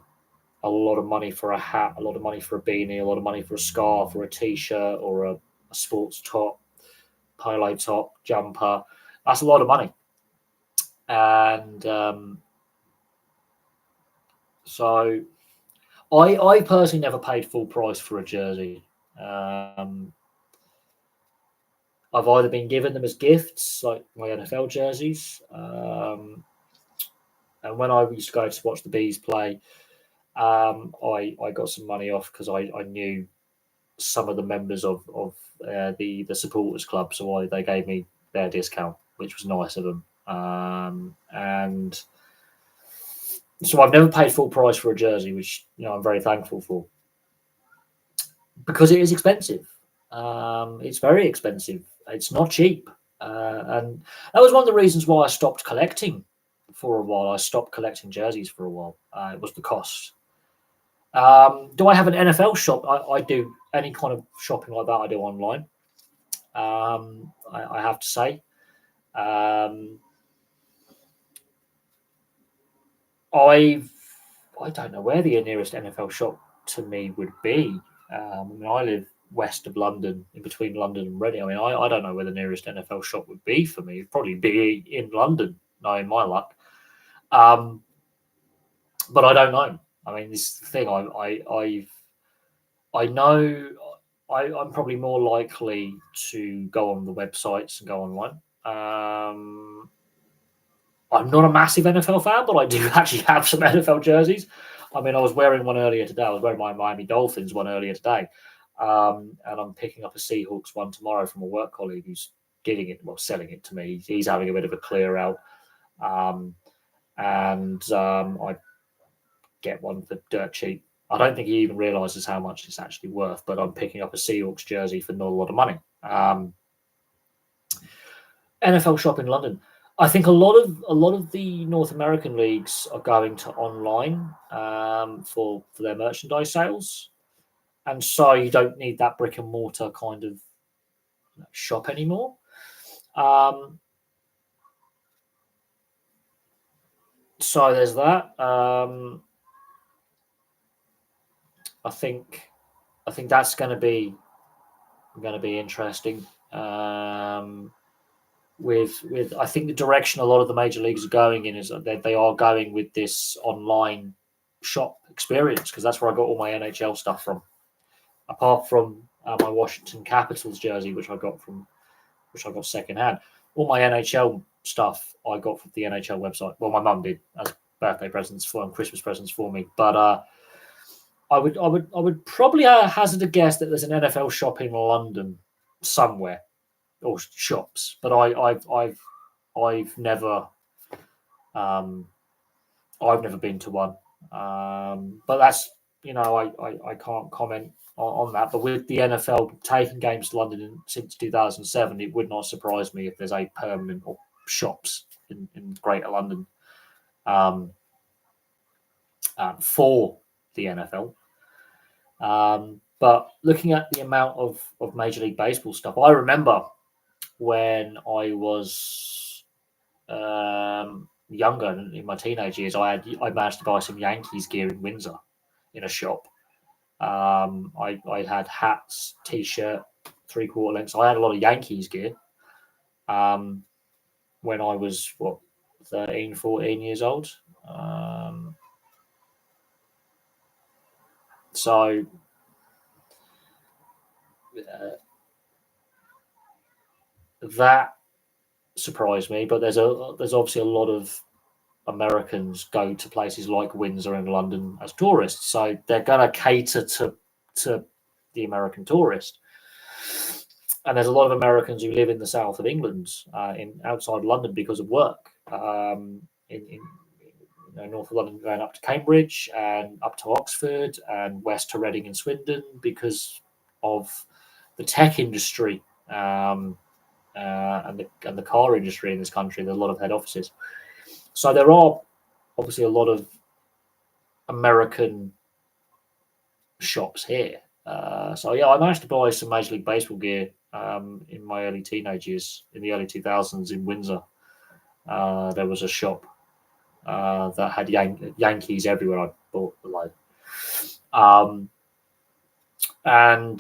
A lot of money for a hat, a lot of money for a beanie, a lot of money for a scarf or a t-shirt or a sports top, polo top, jumper. That's a lot of money. And so I personally never paid full price for a jersey. I've either been given them as gifts, like my NFL jerseys, and when I used to go to watch the Bees play, I got some money off because I knew some of the members of the supporters club, so they gave me their discount, which was nice of them. And so I've never paid full price for a jersey, which I'm very thankful for, because it is expensive. It's very expensive. It's not cheap, and that was one of the reasons why I stopped collecting for a while. I stopped collecting jerseys for a while. It was the cost. Do I have an NFL shop? I do any kind of shopping like that. I do online. I have to say, I don't know where the nearest NFL shop to me would be. I mean, I live west of London, in between London and Reading. I mean, I don't know where the nearest NFL shop would be for me. It'd probably be in London, knowing my luck. But I don't know. I mean, this thing I know I'm probably more likely to go on the websites and go online. I'm not a massive NFL fan, but I do actually have some NFL jerseys. I mean, I was wearing one earlier today. I was wearing my Miami Dolphins one earlier today. And I'm picking up a Seahawks one tomorrow from a work colleague who's selling it to me. He's having a bit of a clear out. I get one for dirt cheap. I don't think he even realizes how much it's actually worth, but I'm picking up a Seahawks jersey for not a lot of money. NFL shop in London. I think a lot of the North American leagues are going to online for their merchandise sales, and so you don't need that brick and mortar kind of shop anymore. So there's that. I think that's going to be interesting. With I think the direction a lot of the major leagues are going in is that they are going with this online shop experience, because that's where I got all my NHL stuff from. Apart from my Washington Capitals jersey, which I got secondhand, all my NHL stuff I got from the NHL website. Well, my mum did as birthday presents and Christmas presents for me, but I would probably hazard a guess that there's an NFL shop in London somewhere, or shops, but I've never been to one. But that's I can't comment on that. But with the NFL taking games to London since 2007, it would not surprise me if there's a permanent or shops in Greater London for the NFL. But looking at the amount of Major League Baseball stuff, I remember when I was younger, in my teenage years, I managed to buy some Yankees gear in Windsor in a shop. I had hats, t-shirt, 3/4 lengths. I had a lot of Yankees gear when I was 13, 14 years old. So that surprised me, but there's obviously a lot of Americans go to places like Windsor and London as tourists, so they're going to cater to the American tourist. And there's a lot of Americans who live in the south of England, outside London, because of work. In north of London, going up to Cambridge and up to Oxford and west to Reading and Swindon, because of the tech industry and the car industry in this country. There's a lot of head offices. So there are obviously a lot of American shops here. So yeah, I managed to buy some Major League Baseball gear in my early teenage years, in the early 2000s in Windsor. There was a shop that had Yankees everywhere. I bought the load. And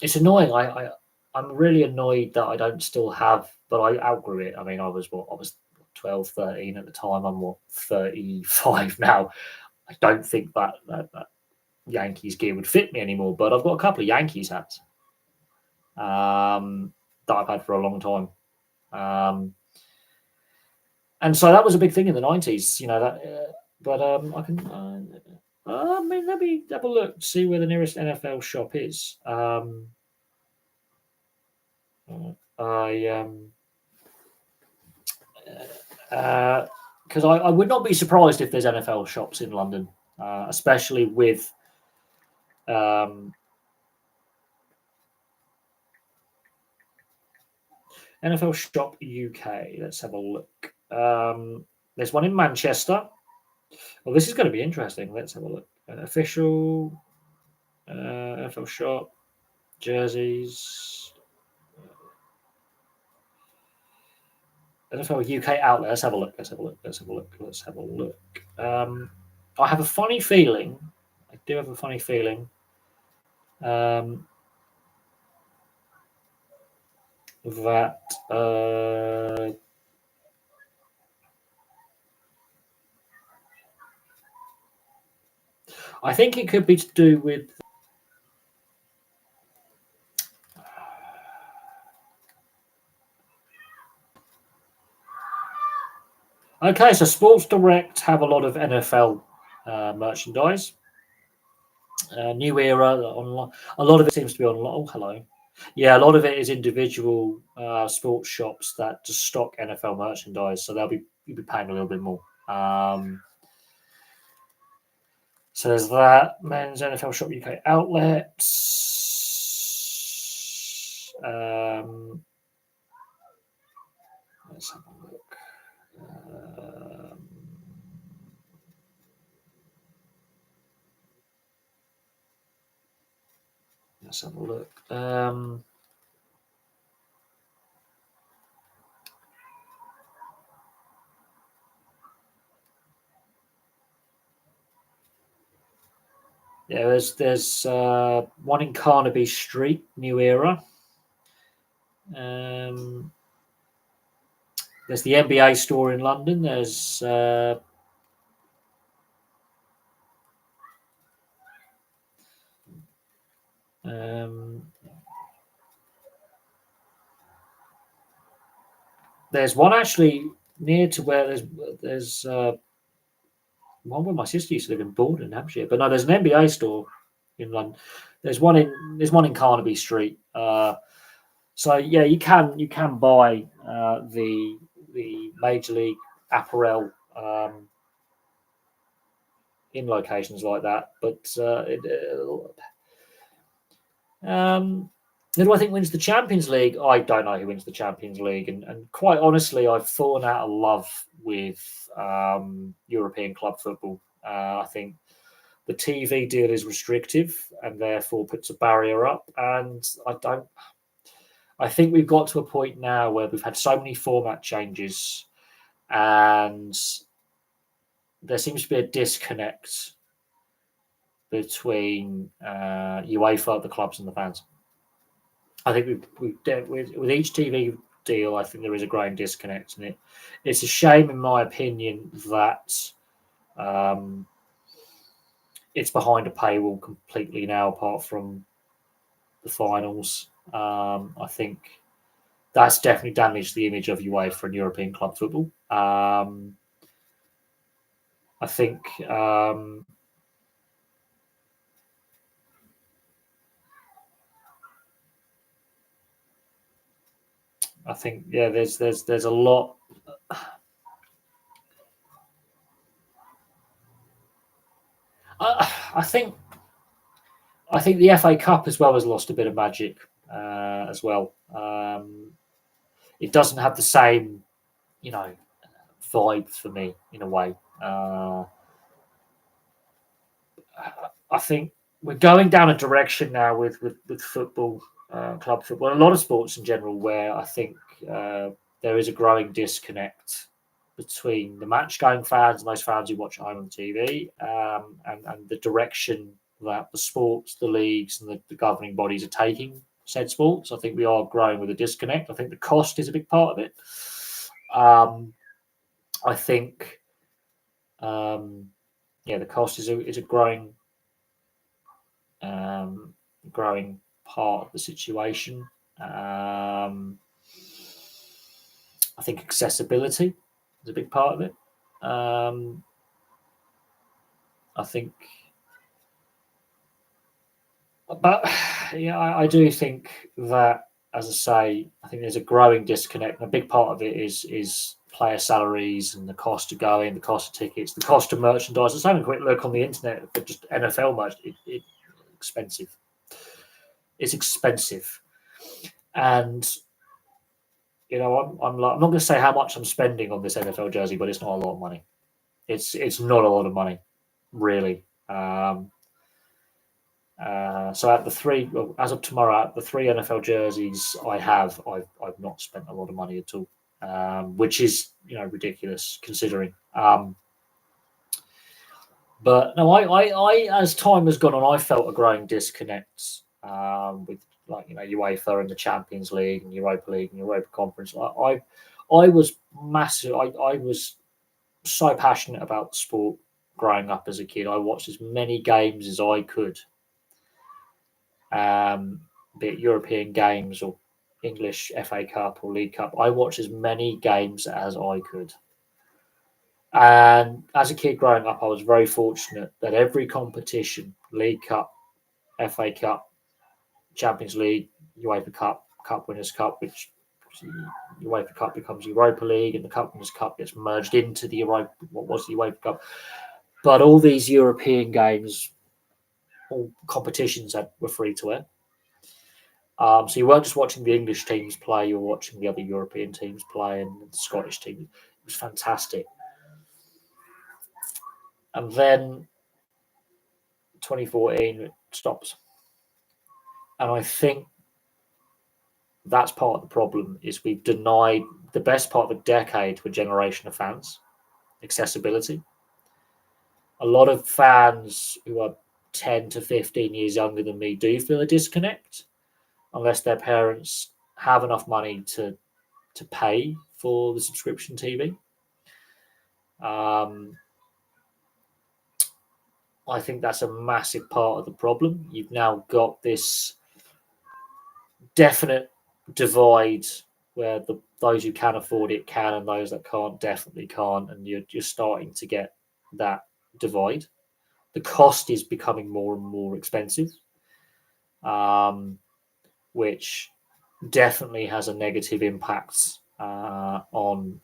it's annoying. I'm really annoyed that I don't still have, but I outgrew it. I mean, I was 12, 13 at the time. I'm 35 now. I don't think that Yankees gear would fit me anymore, but I've got a couple of Yankees hats that I've had for a long time. And so that was a big thing in the 90s, but I can, let me have a look, see where the nearest NFL shop is. Because I would not be surprised if there's NFL shops in London, especially with NFL Shop UK. Let's have a look. There's one in Manchester. Well, this is going to be interesting. Let's have a look. Official NFL Shop jerseys. NFL UK outlet. Let's have a look. I have a funny feeling. I do have a funny feeling. That I think it could be to do with. Okay, so Sports Direct have a lot of NFL merchandise. New Era online. A lot of it seems to be on. Oh, hello. Yeah, a lot of it is individual sports shops that just stock NFL merchandise, so you'll be paying a little bit more. So there's that men's NFL Shop UK outlets. Let's have a look. Let's have a look. Yeah, there's one in Carnaby Street, New Era. There's the NBA store in London. There's there's one actually near to where there's one where my sister used to live in Borden, Hampshire. But no, there's an NBA store in London. There's one in Carnaby Street. So yeah, you can buy the Major League apparel in locations like that. But who do I think wins the Champions League? I don't know who wins the Champions League, and quite honestly, I've fallen out of love with European club football. I think the TV deal is restrictive and therefore puts a barrier up, and I think we've got to a point now where we've had so many format changes, and there seems to be a disconnect between UEFA, the clubs, and the fans. I think with each TV deal, I think there is a growing disconnect, and it's a shame, in my opinion, that it's behind a paywall completely now, apart from the finals. I think that's definitely damaged the image of UEFA and European club football. I think yeah, there's a lot. I think the FA Cup as well has lost a bit of magic as well. It doesn't have the same, vibe for me in a way. I think we're going down a direction now with football, club football, a lot of sports in general, where I think there is a growing disconnect between the match-going fans and those fans who watch at home on TV, and the direction that the sports, the leagues, and the governing bodies are taking said sports. I think we are growing with a disconnect. I think the cost is a big part of it. I think, the cost is a growing growing part of the situation. I think accessibility is a big part of it. I think, but yeah, I do think that, as I say, I think there's a growing disconnect. And a big part of it is player salaries and the cost to go in, the cost of tickets, the cost of merchandise. Let's have a quick look on the internet for just NFL merch. It's expensive. It's expensive, and I'm not going to say how much I'm spending on this NFL jersey, but it's not a lot of money. It's not a lot of money, really. So at the three, as of tomorrow, at the 3 NFL jerseys I have, I've not spent a lot of money at all, which is ridiculous considering. But no, I as time has gone on, I felt a growing disconnect with UEFA and the Champions League and Europa League and Europa Conference. I was massive. I was so passionate about the sport growing up as a kid. I watched as many games as I could, be it European games or English FA Cup or League Cup. I watched as many games as I could. And as a kid growing up, I was very fortunate that every competition, League Cup, FA Cup, Champions League, UEFA Cup, Cup Winners' Cup, which UEFA Cup becomes Europa League, and the Cup Winners' Cup gets merged into the what was the UEFA Cup. But all these European games, all competitions were free to air. So you weren't just watching the English teams play; you were watching the other European teams play and the Scottish team. It was fantastic. And then 2014 it stops, and I think that's part of the problem. Is we've denied the best part of a decade to a generation of fans accessibility. A lot of fans who are 10 to 15 years younger than me do feel a disconnect unless their parents have enough money to pay for the subscription TV. I think that's a massive part of the problem. You've now got this definite divide where those who can afford it can, and those that can't definitely can't, and you're starting to get that divide. The cost is becoming more and more expensive, which definitely has a negative impact on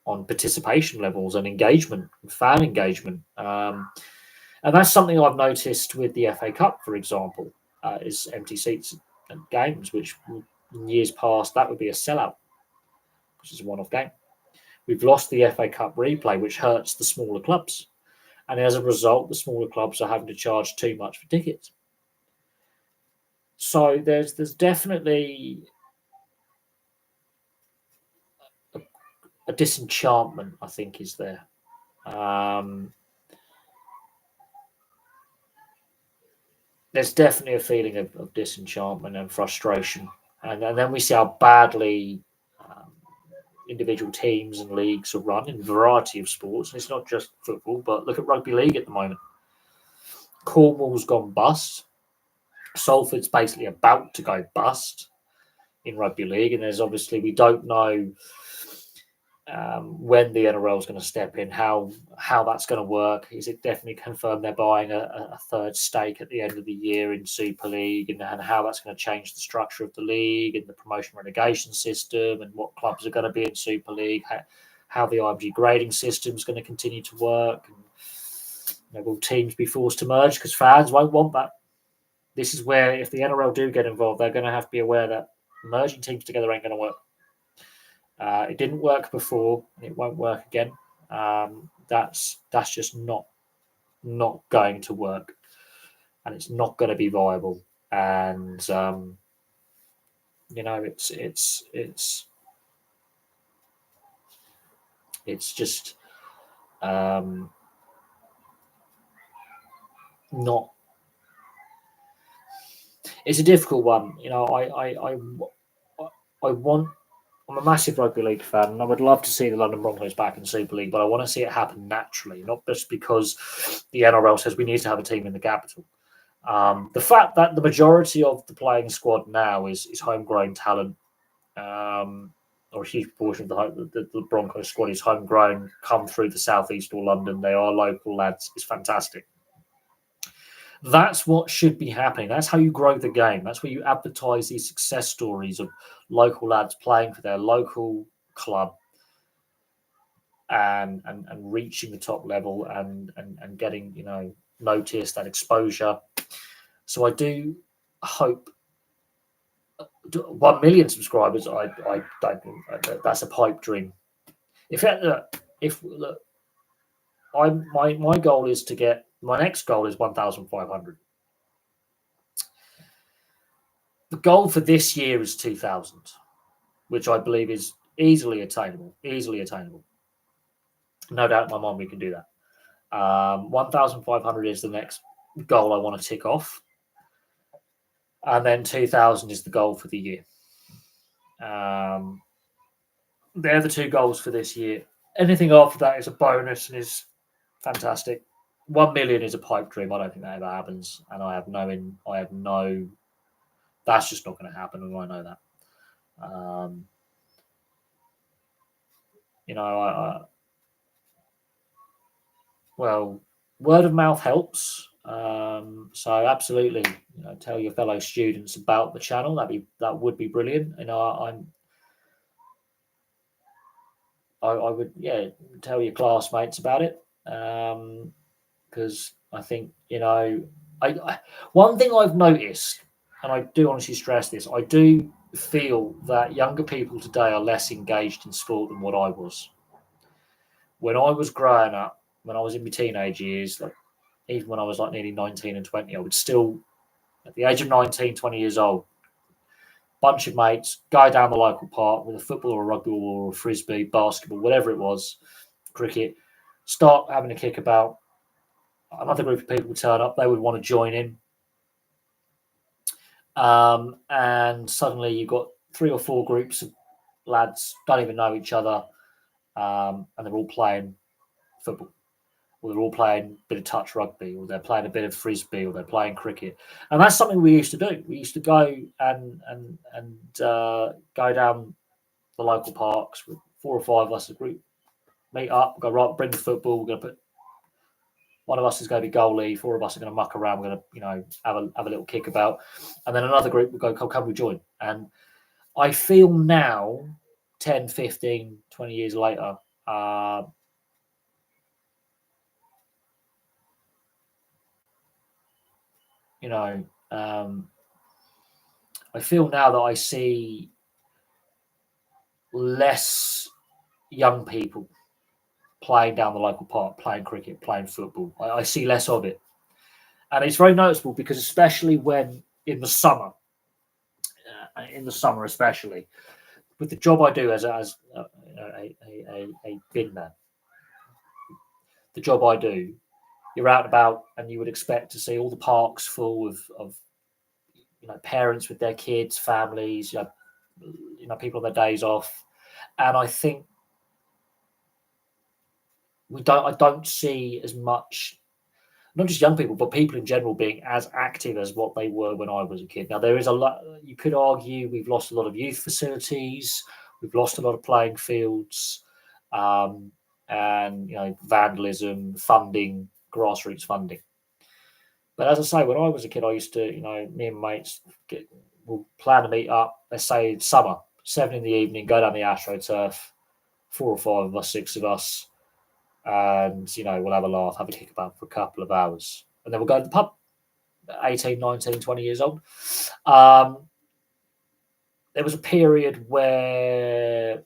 participation levels and engagement, fan engagement. And that's something I've noticed with the FA Cup, for example, is empty seats and games, which in years past that would be a sellout, which is a one-off game. We've lost the FA Cup replay, which hurts the smaller clubs. And as a result, the smaller clubs are having to charge too much for tickets. So there's definitely a disenchantment, I think, is there. There's definitely a feeling of disenchantment and frustration. And then we see how badly individual teams and leagues are run in a variety of sports. And it's not just football, but look at rugby league at the moment. Cornwall's gone bust. Salford's basically about to go bust in rugby league. And there's obviously, we don't know when the NRL is going to step in, how that's going to work. Is it definitely confirmed they're buying a third stake at the end of the year in Super League, and how that's going to change the structure of the league and the promotion relegation system, and what clubs are going to be in Super League, how the IMG grading system is going to continue to work, and will teams be forced to merge because fans won't want that. This is where, if the NRL do get involved, they're going to have to be aware that merging teams together ain't going to work. It didn't work before, and it won't work again. That's just not going to work, and it's not going to be viable. And it's just not. It's a difficult one. I want. I'm a massive rugby league fan, and I would love to see the London Broncos back in Super League, but I want to see it happen naturally, not just because the NRL says we need to have a team in the capital. The fact that the majority of the playing squad now is homegrown talent, or a huge proportion of the Broncos squad is homegrown, come through the southeast or London. They are local lads. It's fantastic. That's what should be happening. That's how you grow the game. That's where you advertise these success stories of local lads playing for their local club and reaching the top level and getting noticed, that exposure. So I do hope 1 million subscribers. I don't. That's a pipe dream. If look, my goal is to get my next goal is 1,500. The goal for this year is 2,000, which I believe is easily attainable. Easily attainable. No doubt in my mind we can do that. 1,500 is the next goal I want to tick off, and then 2,000 is the goal for the year. They're the two goals for this year. Anything after that is a bonus and is fantastic. 1 million is a pipe dream. I don't think that ever happens, and I have no. That's just not going to happen, and I know that. Well, word of mouth helps. So absolutely, tell your fellow students about the channel. That would be brilliant. I would tell your classmates about it, because I think one thing I've noticed, and I do honestly stress this, I do feel that younger people today are less engaged in sport than what I was. When I was growing up, when I was in my teenage years, like even when I was like nearly 19 and 20, I would still, at the age of 19, 20 years old, bunch of mates, go down the local park with a football or a rugby or a frisbee, basketball, whatever it was, cricket, start having a kick about. Another group of people would turn up, they would want to join in. And suddenly you've got 3 or 4 groups of lads, don't even know each other, and they're all playing football, or they're all playing a bit of touch rugby, or they're playing a bit of frisbee, or they're playing cricket. And that's something we used to do. We used to go and go down the local parks with 4 or 5 of us as a group, meet up, go, right, bring the football, we're going to put, one of us is going to be goalie, 4 of us are going to muck around, we're going to have a little kick about, and then another group will go, come we join. And I feel now, 10, 15, 20 years later, I feel now that I see less young people playing down the local park, playing cricket, playing football. I see less of it. And it's very noticeable because especially when in the summer especially, with the job I do as a bin man, the job I do, you're out and about and you would expect to see all the parks full of parents with their kids, families, people on their days off. And I think I don't see as much, not just young people, but people in general being as active as what they were when I was a kid. Now, there is a lot, you could argue we've lost a lot of youth facilities, we've lost a lot of playing fields, and, vandalism, funding, grassroots funding. But as I say, when I was a kid, I used to, me and mates we'll plan to meet up, let's say in summer, 7 in the evening, go down the AstroTurf, 4 or 5 of us, 6 of us, and we'll have a laugh, have a kick about for a couple of hours, and then we'll go to the pub. 18, 19, 20 years old. There was a period where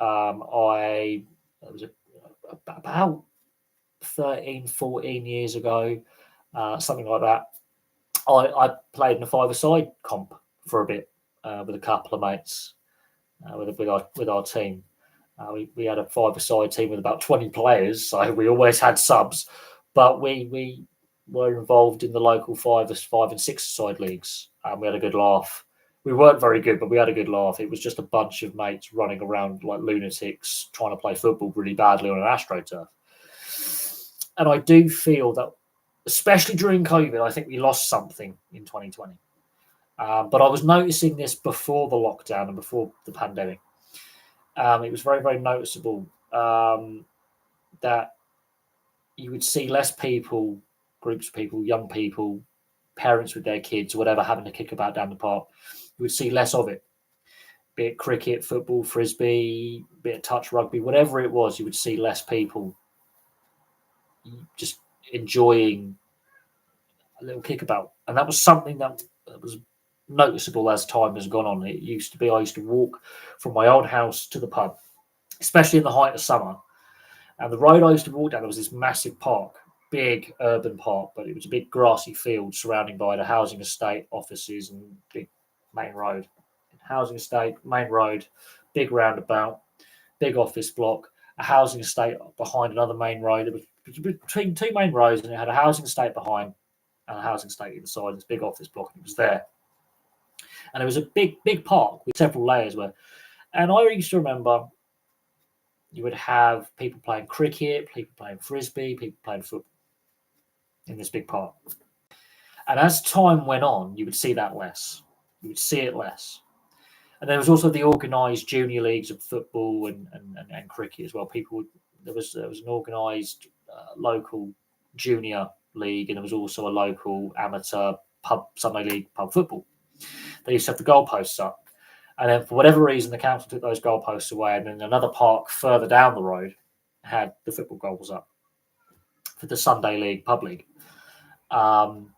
it was about 13, 14 years ago, something like that. I played in a 5-a-side comp for a bit with a couple of mates with our team. We had a 5-a-side team with about 20 players, so we always had subs. But we were involved in the local five and six-side leagues, and we had a good laugh. We weren't very good, but we had a good laugh. It was just a bunch of mates running around like lunatics trying to play football really badly on an AstroTurf. And I do feel that, especially during COVID, I think we lost something in 2020. But I was noticing this before the lockdown and before the pandemic. It was very, very noticeable that you would see less people, groups of people, young people, parents with their kids, or whatever, having to kick about down the park. You would see less of it. Be it cricket, football, frisbee, be it touch rugby, whatever it was, you would see less people just enjoying a little kickabout. And that was something that was noticeable as time has gone on. It used to be I used to walk from my old house to the pub, especially in the height of summer. And the road I used to walk down, there was this massive park, big urban park, but it was a big grassy field surrounding by the housing estate, offices, and big main road. Housing estate, main road, big roundabout, big office block, a housing estate behind another main road. It was between two main roads, and it had a housing estate behind and a housing estate inside this big office block. And it was there. And it was a big, big park with several layers where, and I used to remember you would have people playing cricket, people playing frisbee, people playing football in this big park. And as time went on, you would see that less. You would see it less. And there was also the organised junior leagues of football and cricket as well. There was an organised local junior league, and there was also a local amateur pub Sunday league pub football. They used to have the goalposts up. And then for whatever reason, the council took those goalposts away, and then another park further down the road had the football goals up for the Sunday league, pub league. And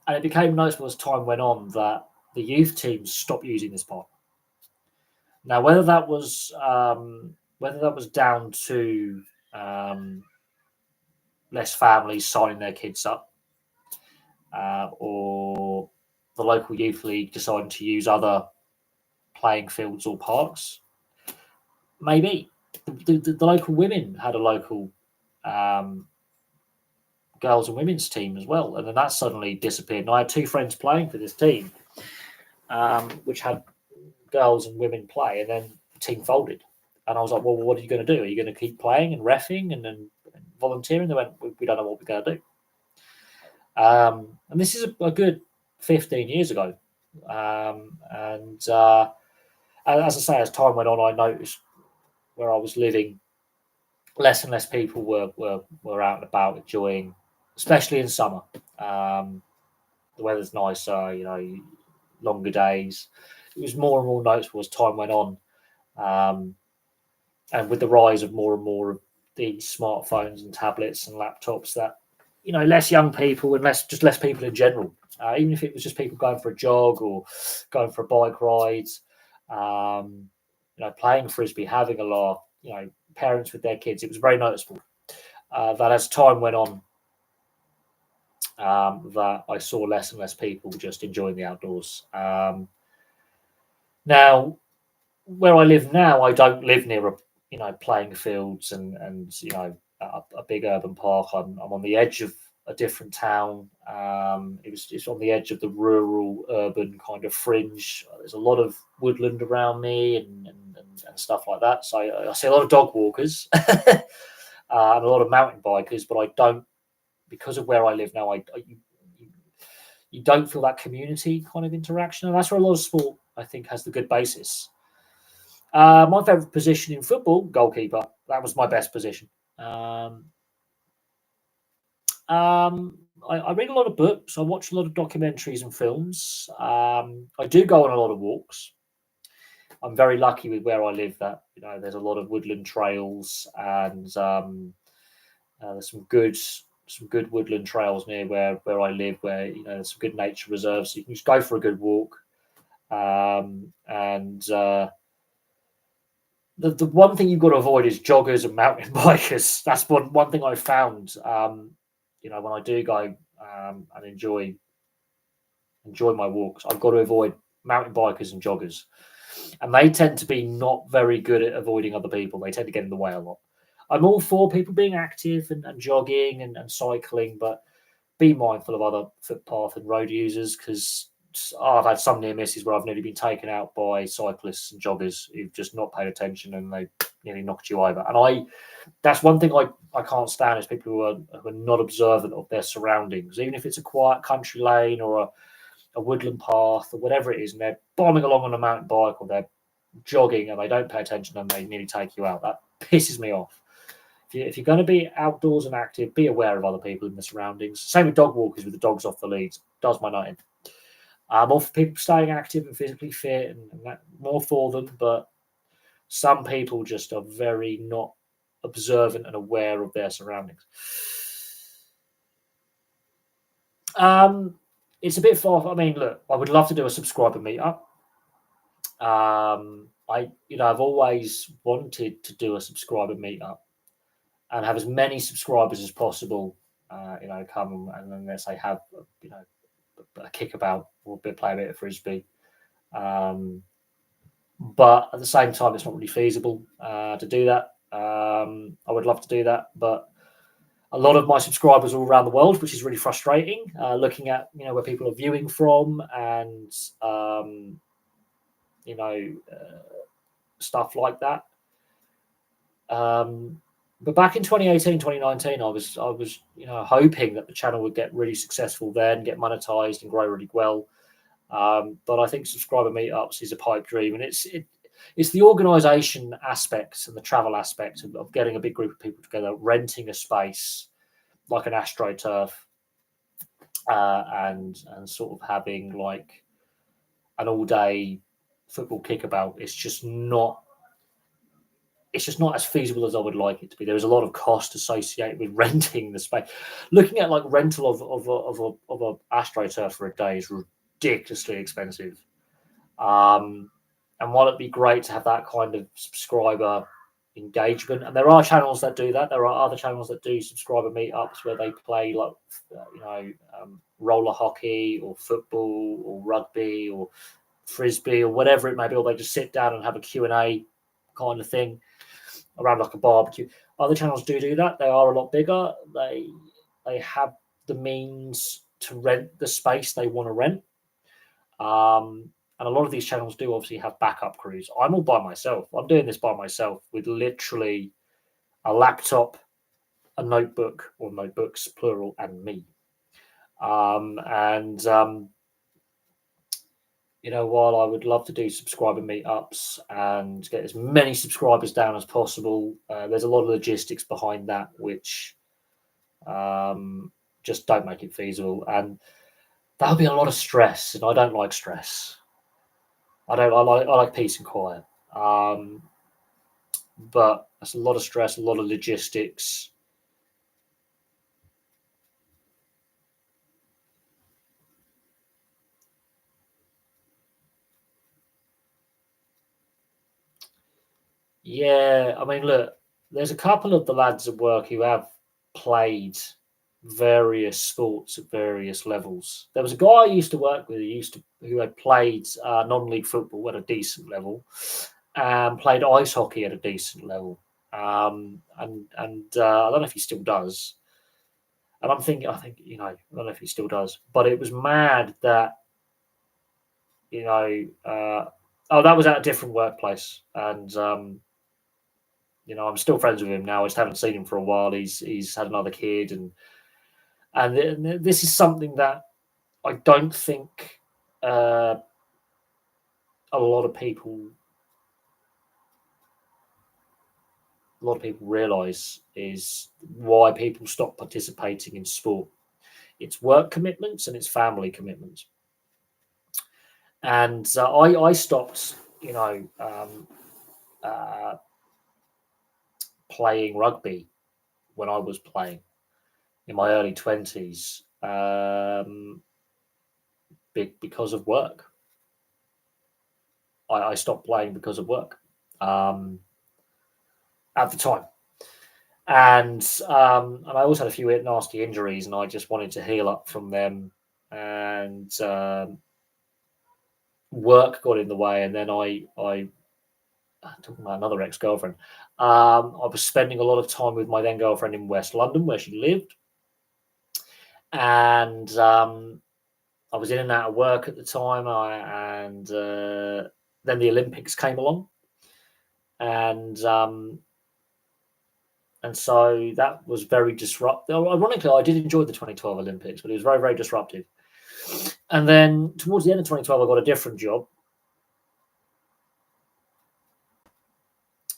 it became noticeable as time went on that the youth teams stopped using this park. Now, whether that was down to less families signing their kids up, or the local youth league deciding to use other playing fields or parks, maybe the local women had a local girls and women's team as well, and then that suddenly disappeared. And I had two friends playing for this team, which had girls and women play, and then the team folded. And I was like, well, what are you going to do? Are you going to keep playing and reffing and then volunteering? They went, we don't know what we're going to do. And this is a good 15 years ago. And as I say, as time went on, I noticed where I was living, less and less people were out and about enjoying, especially in summer. The weather's nicer, longer days. It was more and more noticeable as time went on. And with the rise of more and more of these smartphones and tablets and laptops, that, less young people and less people in general, even if it was just people going for a jog or going for a bike ride, playing frisbee, having a laugh, parents with their kids, it was very noticeable that as time went on, that I saw less and less people just enjoying the outdoors. Now, where I live now, I don't live near playing fields and a big urban park. I'm on the edge of a different town. It's on the edge of the rural urban kind of fringe. There's a lot of woodland around me and stuff like that. So I see a lot of dog walkers and a lot of mountain bikers, but I don't, because of where I live now, you don't feel that community kind of interaction. And that's where a lot of sport, I think, has the good basis. My favourite position in football, goalkeeper. That was my best position. I read a lot of books. I watch a lot of documentaries and films. I do go on a lot of walks. I'm very lucky with where I live that, there's a lot of woodland trails and there's some good woodland trails near where I live, where, there's some good nature reserves. So you can just go for a good walk. The one thing you've got to avoid is joggers and mountain bikers. That's one thing I found. When I do go and enjoy my walks, I've got to avoid mountain bikers and joggers, and they tend to be not very good at avoiding other people. They tend to get in the way a lot. I'm all for people being active and jogging and cycling, but be mindful of other footpath and road users, because I've had some near misses where I've nearly been taken out by cyclists and joggers who've just not paid attention and they nearly knocked you over. And that's one thing I can't stand, is people who are not observant of their surroundings, even if it's a quiet country lane or a woodland path or whatever it is, and they're bombing along on a mountain bike or they're jogging and they don't pay attention and they nearly take you out. That pisses me off. If you're going to be outdoors and active, be aware of other people in the surroundings. Same with dog walkers with the dogs off the leads. Does my nutting. More for people staying active and physically fit, and that, more for them. But some people just are very not observant and aware of their surroundings. It's a bit far. I mean, look, I would love to do a subscriber meetup. I've always wanted to do a subscriber meetup and have as many subscribers as possible. Come and then let's say have a kickabout or play a bit of frisbee. But at the same time, it's not really feasible to do that. I would love to do that, but a lot of my subscribers are all around the world, which is really frustrating. Looking at where people are viewing from and stuff like that. But back in 2018, 2019, I was hoping that the channel would get really successful then, get monetized and grow really well. But I think subscriber meetups is a pipe dream, and it's the organization aspects and the travel aspect of getting a big group of people together, renting a space like an AstroTurf, and sort of having like an all-day football kickabout. It's just not as feasible as I would like it to be. There is a lot of cost associated with renting the space. Looking at like rental of a AstroTurf for a day is ridiculously expensive. And while it'd be great to have that kind of subscriber engagement, and there are channels that do that, there are other channels that do subscriber meetups where they play like roller hockey or football or rugby or frisbee or whatever it may be, or they just sit down and have a Q&A kind of thing around like a barbecue. Other channels do that. They are a lot bigger. They have the means to rent the space they want to rent. And a lot of these channels do obviously have backup crews. I'm all by myself. I'm doing this by myself with literally a laptop, a notebook, or notebooks, plural, and me. While I would love to do subscriber meetups and get as many subscribers down as possible, there's a lot of logistics behind that, which just don't make it feasible. And that'll be a lot of stress, and I don't like stress. I like peace and quiet. But that's a lot of stress, a lot of logistics. Yeah, I mean, look, there's a couple of the lads at work who have played various sports at various levels. There was a guy I used to work with who had played non-league football at a decent level, and played ice hockey at a decent level. I don't know if he still does. And I think I don't know if he still does, but it was mad that that was at a different workplace, and I'm still friends with him now. I just haven't seen him for a while. He's had another kid, and this is something that I don't think a lot of people realize is why people stop participating in sport. It's work commitments and it's family commitments. And I stopped, playing rugby when I was playing in my early 20s, because of work. I stopped playing because of work at the time. And I also had a few nasty injuries, and I just wanted to heal up from them. And work got in the way, and then I talking about another ex-girlfriend. I was spending a lot of time with my then girlfriend in West London, where she lived, and I was in and out of work at the time, and then the Olympics came along, and so that was very disruptive. Ironically, I did enjoy the 2012 Olympics, but it was very, very disruptive. And then towards the end of 2012, I got a different job.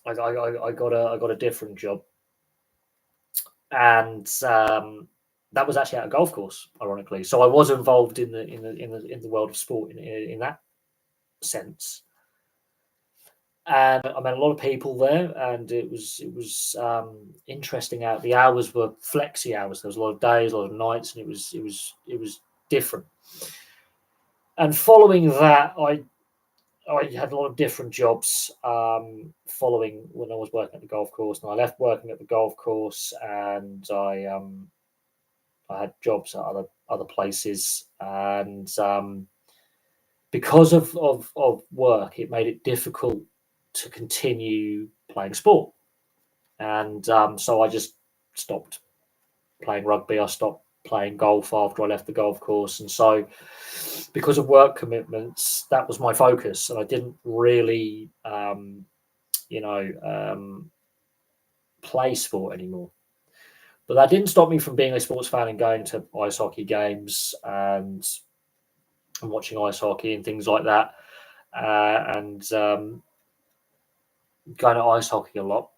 I got a different job, and that was actually at a golf course, ironically. So I was involved in the world of sport in that sense, and I met a lot of people there, and it was interesting. Out the hours were flexi hours. There was a lot of days, a lot of nights, and it was different. And following that, I had a lot of different jobs following when I was working at the golf course, and I left working at the golf course, and I had jobs at other places, and because of work, it made it difficult to continue playing sport, and so I just stopped playing rugby. I stopped playing golf after I left the golf course, and so because of work commitments, that was my focus, and I didn't really, play sport anymore. But that didn't stop me from being a sports fan and going to ice hockey games and watching ice hockey and things like that, and going to ice hockey a lot.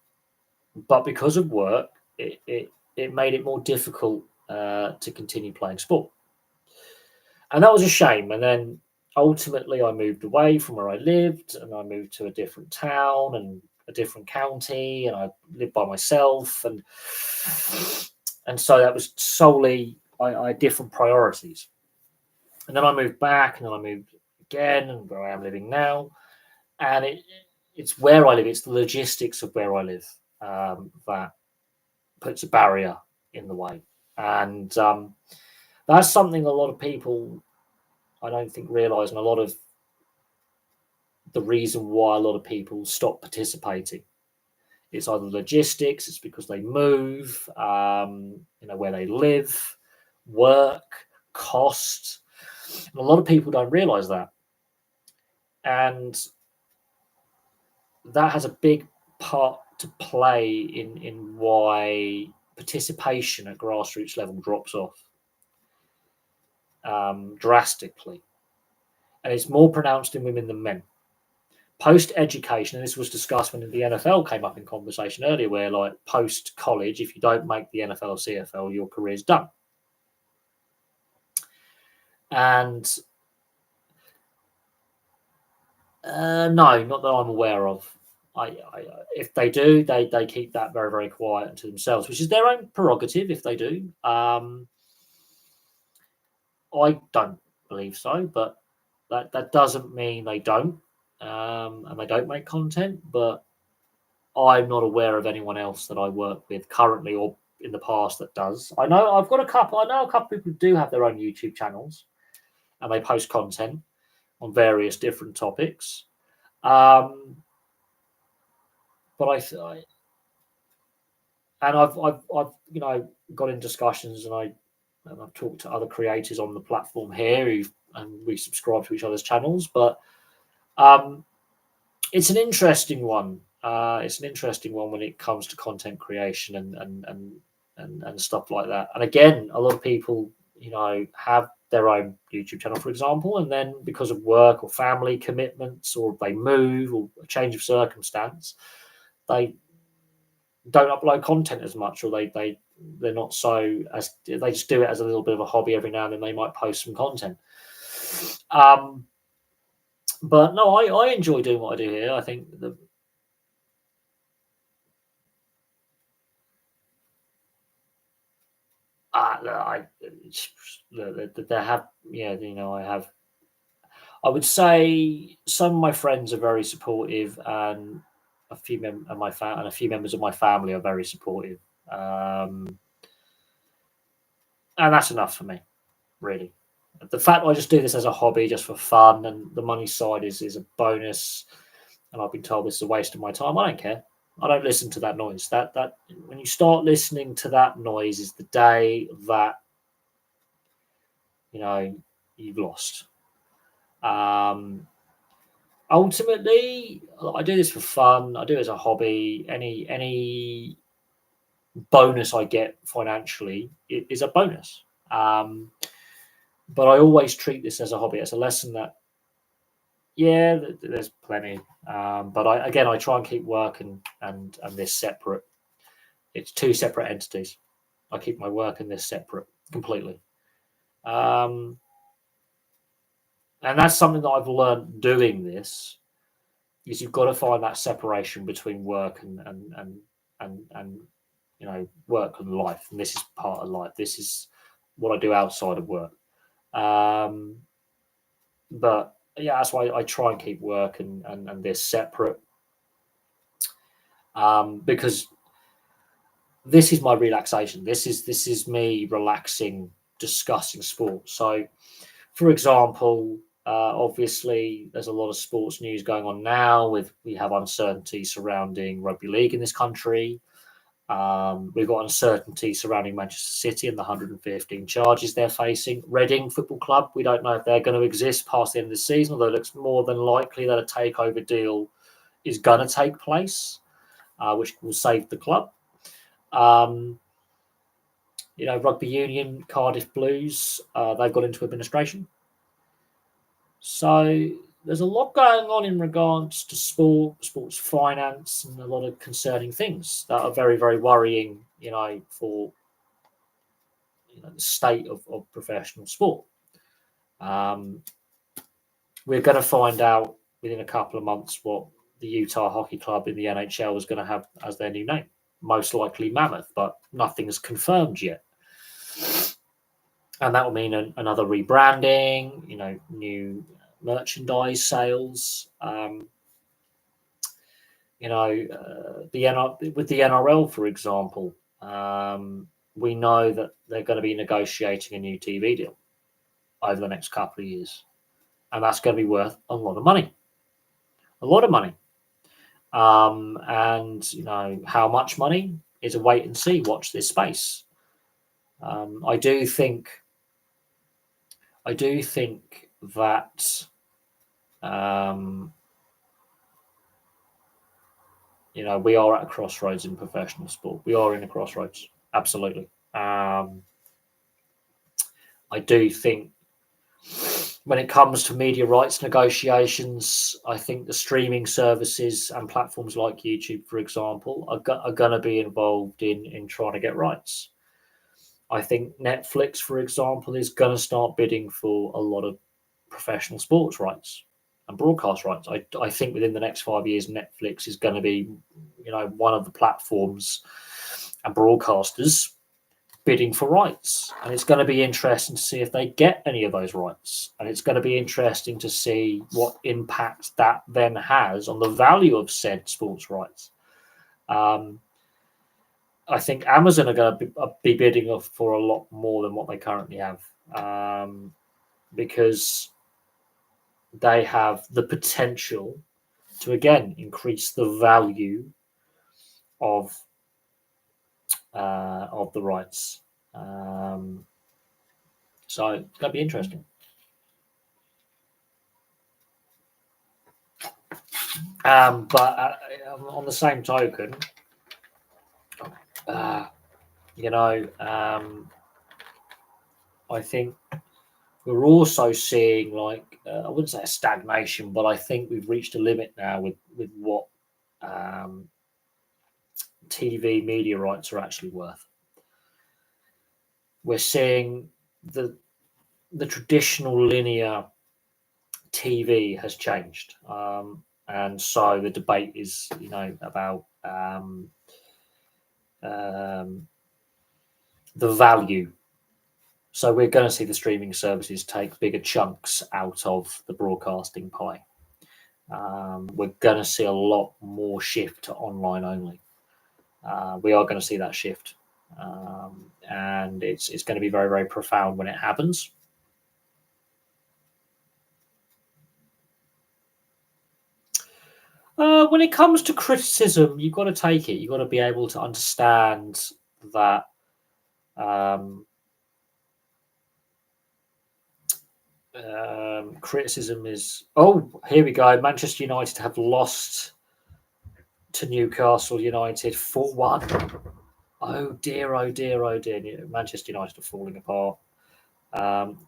But because of work, it made it more difficult to continue playing sport. And that was a shame. And then ultimately, I moved away from where I lived, and I moved to a different town and a different county, and I lived by myself, and so that was solely I had different priorities. And then I moved back, and then I moved again, and where I am living now, and it's where I live. It's the logistics of where I live that puts a barrier in the way, and that's something a lot of people I don't think realise, and a lot of the reason why a lot of people stop participating. It's either logistics, it's because they move, where they live, work, cost. And a lot of people don't realise that. And that has a big part to play in why participation at grassroots level drops off drastically. And it's more pronounced in women than men. Post education, and this was discussed when the NFL came up in conversation earlier, where like post college, if you don't make the NFL or CFL, your career's done. And no, not that I'm aware of. If they do, they keep that very, very quiet to themselves, which is their own prerogative if they do. I don't believe so, but that doesn't mean they don't, and they don't make content. But I'm not aware of anyone else that I work with currently or in the past that does. I know a couple of people who do have their own YouTube channels, and they post content on various different topics. But I've got in discussions, and I've talked to other creators on the platform here and we subscribe to each other's channels. But it's an interesting one. It's an interesting one when it comes to content creation and stuff like that. And again, a lot of people, have their own YouTube channel, for example, and then because of work or family commitments, or they move or a change of circumstance, they don't upload content as much, or they're not so as they just do it as a little bit of a hobby. Every now and then they might post some content. But no, I enjoy doing what I do here. I think there have, I would say some of my friends are very supportive, and a few members of my family are very supportive, and that's enough for me, really. The fact I just do this as a hobby, just for fun, and the money side is a bonus, and I've been told this is a waste of my time. I don't care. I don't listen to that noise. That when you start listening to that noise is the day that you've lost. Ultimately, I do this for fun. I do it as a hobby. Any bonus I get financially is a bonus. But I always treat this as a hobby, as a lesson that, yeah, there's plenty. But I try and keep work and this separate. It's two separate entities. I keep my work and this separate completely. And that's something that I've learned doing this, is you've got to find that separation between work and work and life. And this is part of life. This is what I do outside of work. But yeah, that's why I try and keep work and this separate. Because this is my relaxation. This is me relaxing, discussing sports. So, for example, obviously, there's a lot of sports news going on now. We have uncertainty surrounding rugby league in this country. We've got uncertainty surrounding Manchester City and the 115 charges they're facing. Reading Football Club, we don't know if they're going to exist past the end of the season, although it looks more than likely that a takeover deal is going to take place, which will save the club. Rugby Union, Cardiff Blues, they've got into administration. So there's a lot going on in regards to sports finance, and a lot of concerning things that are very, very worrying, for the state of professional sport. We're going to find out within a couple of months what the Utah Hockey Club in the NHL is going to have as their new name. Most likely Mammoth, but nothing's confirmed yet. And that will mean another rebranding, new merchandise sales. With the NRL, for example, we know that they're going to be negotiating a new TV deal over the next couple of years, and that's going to be worth a lot of money. And how much money is a wait and see. Watch this space. I do think that we are at a crossroads in professional sport. We are in a crossroads, absolutely. I do think when it comes to media rights negotiations, I think the streaming services and platforms like YouTube, for example, are going to be involved in trying to get rights. I think Netflix, for example, is going to start bidding for a lot of professional sports rights and broadcast rights. I think within the next 5 years, Netflix is going to be, one of the platforms and broadcasters bidding for rights. And it's going to be interesting to see if they get any of those rights. And it's going to be interesting to see what impact that then has on the value of said sports rights. I think Amazon are going to be bidding for a lot more than what they currently have, because they have the potential to, again, increase the value of the rights. So it's going to be interesting. But on the same token, I think we're also seeing, I wouldn't say a stagnation, but I think we've reached a limit now with what TV media rights are actually worth. We're seeing the traditional linear TV has changed, and so the debate is, about the value. So we're going to see the streaming services take bigger chunks out of the broadcasting pie. We're going to see a lot more shift to online only. We are going to see that shift, and it's going to be very, very profound when it happens. When it comes to criticism, you've got to take it. You've got to be able to understand that Criticism is, oh, here we go. Manchester United have lost to Newcastle United 4-1. Oh dear, oh dear, oh dear. Manchester United are falling apart. 4-1.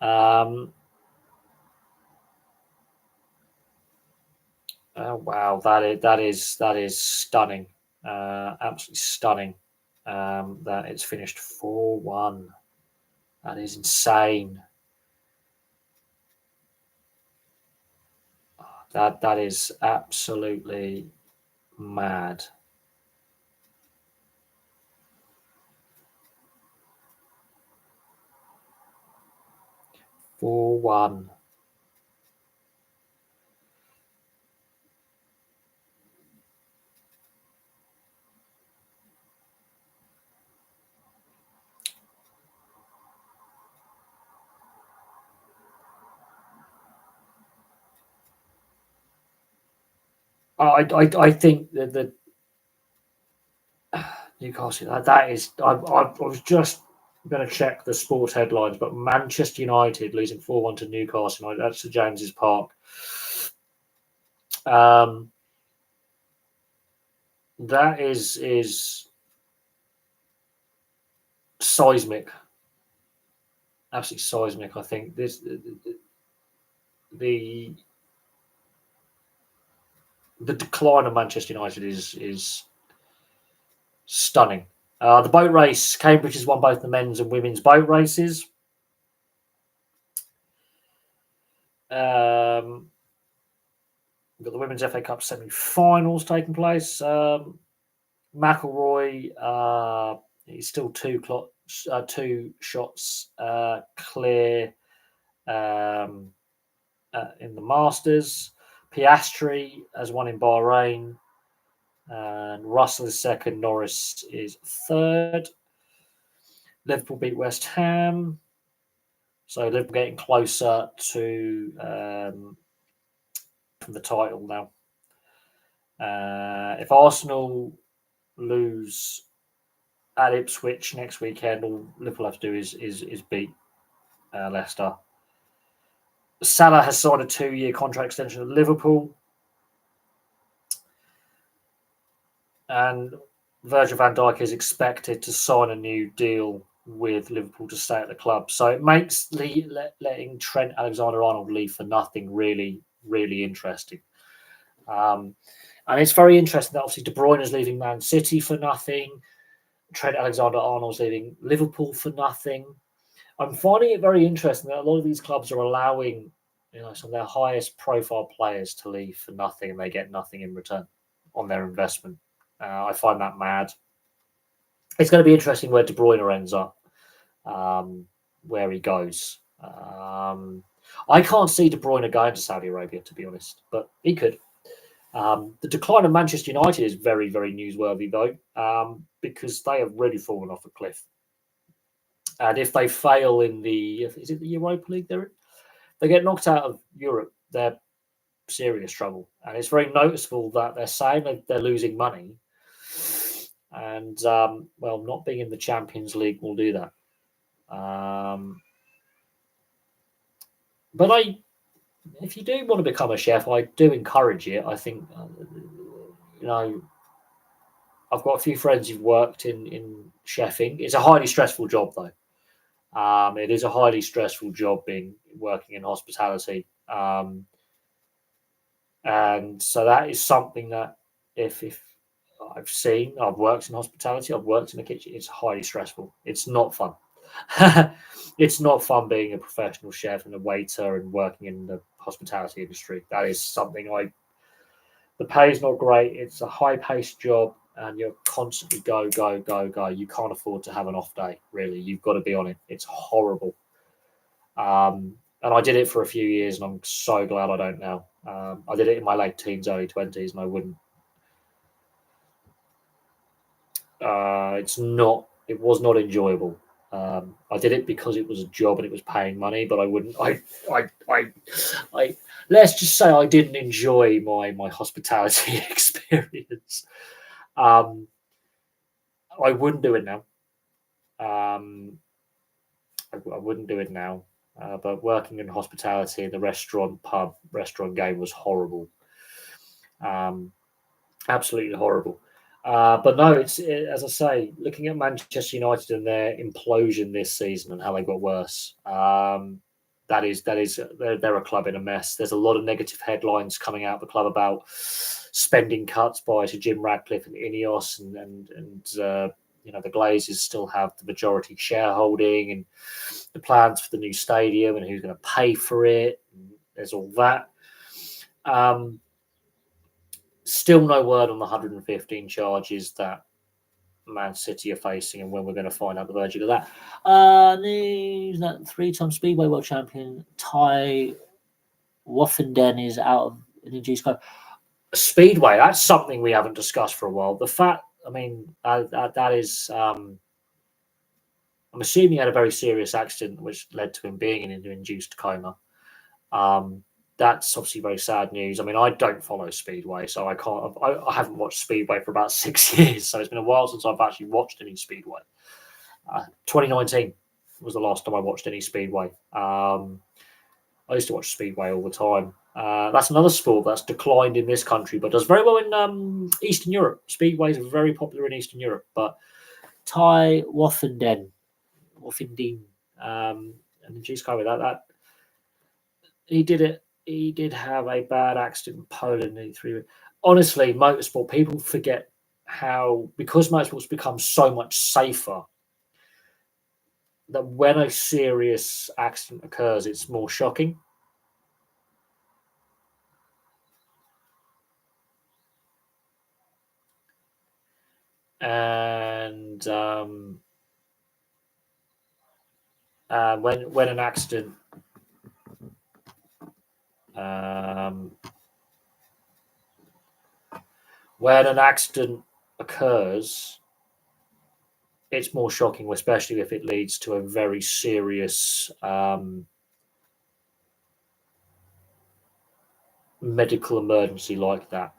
Oh wow, that is stunning. Absolutely stunning. That it's finished 4-1. That is insane. That is absolutely mad. Four one. I think that the Newcastle, that is. I was just going to check the sports headlines, but Manchester United losing 4-1 to Newcastle. That's St James's Park. Um, that is seismic, absolutely seismic. I think the the decline of Manchester United is stunning. The boat race, Cambridge has won both the men's and women's boat races. We've got the Women's FA Cup semi-finals taking place. McIlroy, he's still two shots clear in the Masters. Piastri has won in Bahrain. And Russell is second. Norris is third. Liverpool beat West Ham. So Liverpool getting closer to from the title now. If Arsenal lose at Ipswich next weekend, all Liverpool have to do is beat Leicester. Salah has signed a 2-year contract extension at Liverpool. And Virgil van Dijk is expected to sign a new deal with Liverpool to stay at the club. So it makes letting Trent Alexander-Arnold leave for nothing really, really interesting. And it's very interesting that obviously De Bruyne is leaving Man City for nothing. Trent Alexander-Arnold's leaving Liverpool for nothing. I'm finding it very interesting that a lot of these clubs are allowing, some of their highest profile players to leave for nothing and they get nothing in return on their investment. I find that mad. It's going to be interesting where De Bruyne ends up, where he goes. I can't see De Bruyne going to Saudi Arabia, to be honest, but he could. The decline of Manchester United is very, very newsworthy, though, because they have really fallen off a cliff. And if they fail in is it the Europa League they're in? They get knocked out of Europe, they're serious trouble. And it's very noticeable that they're saying that they're losing money. And, not being in the Champions League will do that. But if you do want to become a chef, I do encourage it. I think, I've got a few friends who've worked in chefing. It's a highly stressful job, though. It is a highly stressful job working in hospitality. And so that is something that if I've worked in hospitality, I've worked in the kitchen, it's highly stressful. It's not fun. It's not fun being a professional chef and a waiter and working in the hospitality industry. That is something the pay is not great. It's a high-paced job and you're constantly go, go, go, go. You can't afford to have an off day, really. You've got to be on it. It's horrible. And I did it for a few years and I'm so glad I don't now. I did it in my late teens, early 20s, and I wouldn't. It was not enjoyable. I did it because it was a job and it was paying money, but I wouldn't. Let's just say I didn't enjoy my hospitality experience. I wouldn't do it now. I wouldn't do it now. But working in hospitality, the restaurant game was horrible. Absolutely horrible. But no, as I say, looking at Manchester United and their implosion this season and how they got worse. They're a club in a mess. There's a lot of negative headlines coming out of the club about spending cuts by Sir Jim Radcliffe and Ineos, and the Glazers still have the majority shareholding, and the plans for the new stadium and who's going to pay for it. There's all that. Still no word on the 115 charges that Man City are facing and when we're going to find out the verdict of that. News that three-time Speedway World Champion Ty Woffenden is out of an injury scope. Speedway, that's something we haven't discussed for a while. The fact, that is... I'm assuming he had a very serious accident which led to him being in an induced coma. That's obviously very sad news. I mean, I don't follow Speedway, so I can't. I haven't watched Speedway for about 6 years, so it's been a while since I've actually watched any Speedway. 2019 was the last time I watched any Speedway. I used to watch Speedway all the time. That's another sport that's declined in this country, but does very well in Eastern Europe. Speedways are very popular in Eastern Europe, but Ty Woffenden, and the G's cover that he did it. He did have a bad accident in Poland in 3 Honestly, motorsport, people forget how, because motorsport's become so much safer, that when a serious accident occurs, it's more shocking. And when an accident occurs, it's more shocking, especially if it leads to a very serious medical emergency like that.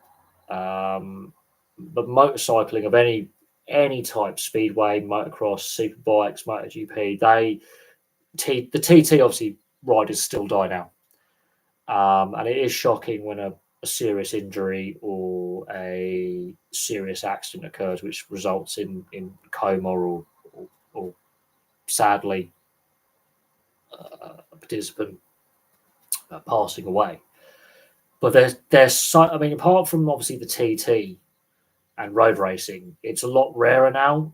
But motorcycling of any type, speedway, motocross, superbikes, MotoGP, the TT obviously riders still die now. And it is shocking when a serious injury or a serious accident occurs, which results in coma or sadly a participant passing away. But there's so, I mean, apart from obviously the TT and road racing, it's a lot rarer now.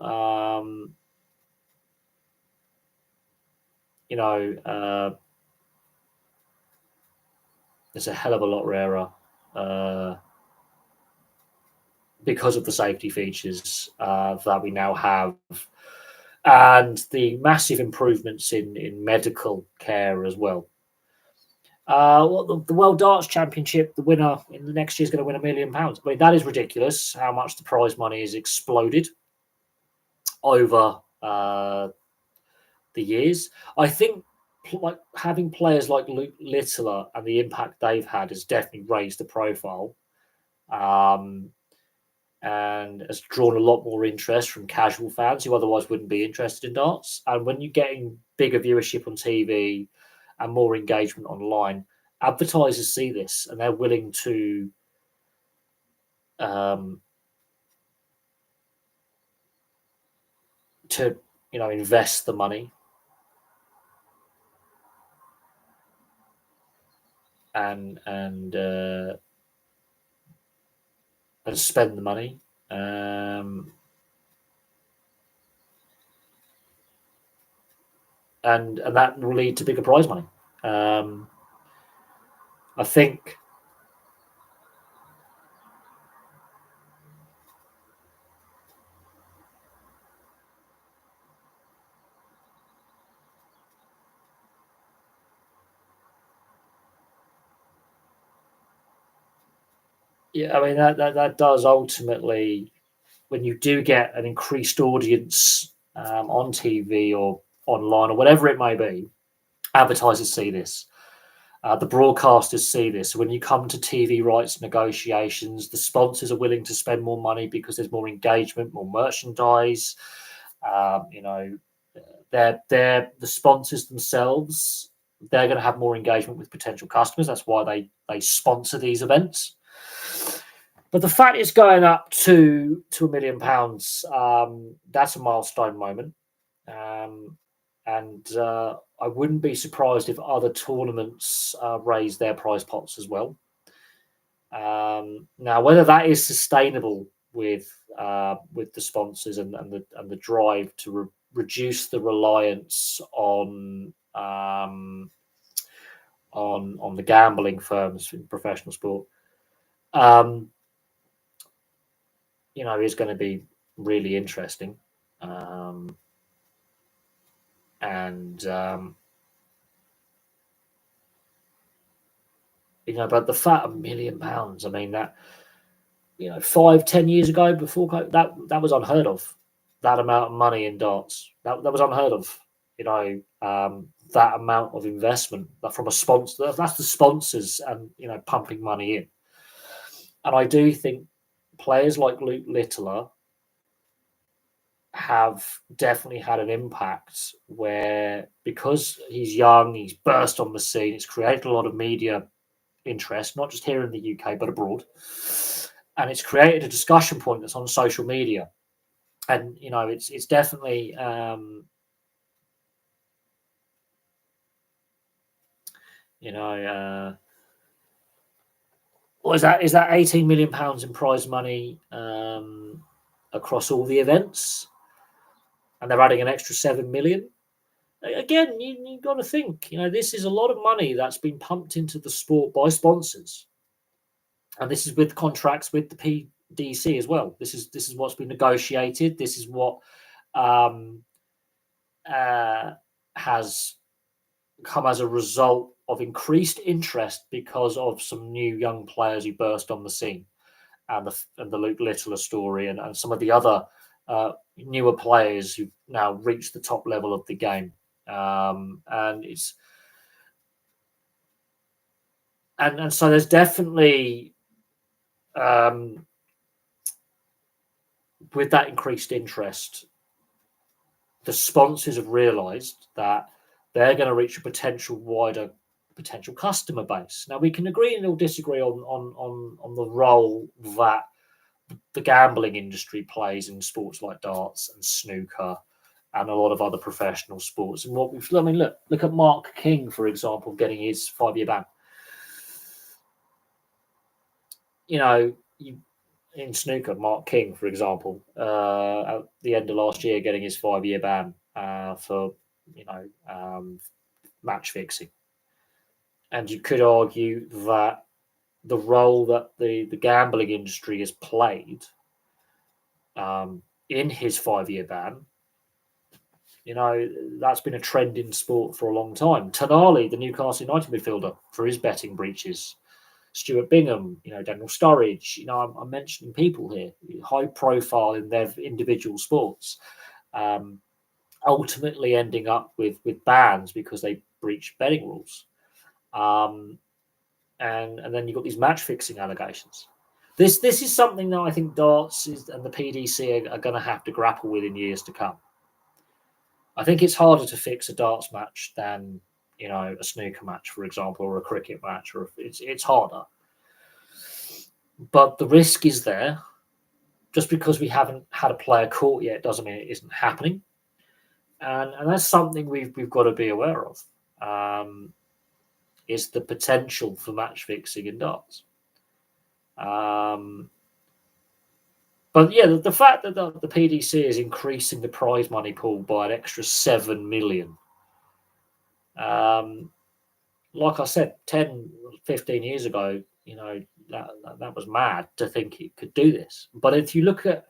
It's a hell of a lot rarer because of the safety features that we now have, and the massive improvements in medical care as well. The World Darts Championship, the winner in the next year is going to win £1 million. I mean, that is ridiculous how much the prize money has exploded over the years. I think like having players like Luke Littler and the impact they've had has definitely raised the profile, and has drawn a lot more interest from casual fans who otherwise wouldn't be interested in darts. And when you're getting bigger viewership on TV and more engagement online, advertisers see this and they're willing to invest the money and spend the money. And that will lead to bigger prize money. I think I mean that does ultimately, when you do get an increased audience on TV or online or whatever it may be, advertisers see this. The broadcasters see this. So when you come to TV rights negotiations, the sponsors are willing to spend more money because there's more engagement, more merchandise. the sponsors themselves, they're going to have more engagement with potential customers. That's why they sponsor these events. But the fact it's going up to £1 million, that's a milestone moment. And I wouldn't be surprised if other tournaments raise their prize pots as well. Now, whether that is sustainable with the sponsors and the drive to reduce the reliance on the gambling firms in professional sport, is going to be really interesting. But the fact £1 million, I mean, that 5-10 years ago, before COVID, that was unheard of. That amount of money in darts, that was unheard of. That amount of investment from a sponsor, that's the sponsors and pumping money in. And I do think players like Luke Littler have definitely had an impact where, because he's young, he's burst on the scene, it's created a lot of media interest, not just here in the UK but abroad, and it's created a discussion point that's on social media. And it's definitely is that £18 million in prize money across all the events, and they're adding an extra 7 million. Again, you've got to think, this is a lot of money that's been pumped into the sport by sponsors, and this is with contracts with the PDC as well. This is what's been negotiated. This is what has come as a result of increased interest because of some new young players who burst on the scene, and the Luke Littler story, and some of the other newer players who've now reached the top level of the game. And so there's definitely, with that increased interest, the sponsors have realised that they're going to reach a wider potential customer base. Now, we can agree or disagree on the role that the gambling industry plays in sports like darts and snooker and a lot of other professional sports. And look at Mark King, for example, getting his 5-year ban. In snooker, Mark King, for example, at the end of last year, getting his 5-year ban for match fixing. And you could argue that the role that the gambling industry has played in his 5-year ban, that's been a trend in sport for a long time. Tonali, the Newcastle United midfielder, for his betting breaches. Stuart Bingham, Daniel Sturridge. I'm mentioning people here, high profile in their individual sports, ultimately ending up with bans because they breached betting rules. And then you've got these match fixing allegations. This is something that I think darts and the PDC are going to have to grapple with in years to come. I think it's harder to fix a darts match than a snooker match, for example, or a cricket match, or it's harder. But the risk is there. Just because we haven't had a player caught yet doesn't mean it isn't happening, and that's something we've got to be aware of. Is the potential for match fixing in darts. But yeah, the fact that the PDC is increasing the prize money pool by an extra 7 million. Like I said, 10, 15 years ago, that was mad to think it could do this. But if you look at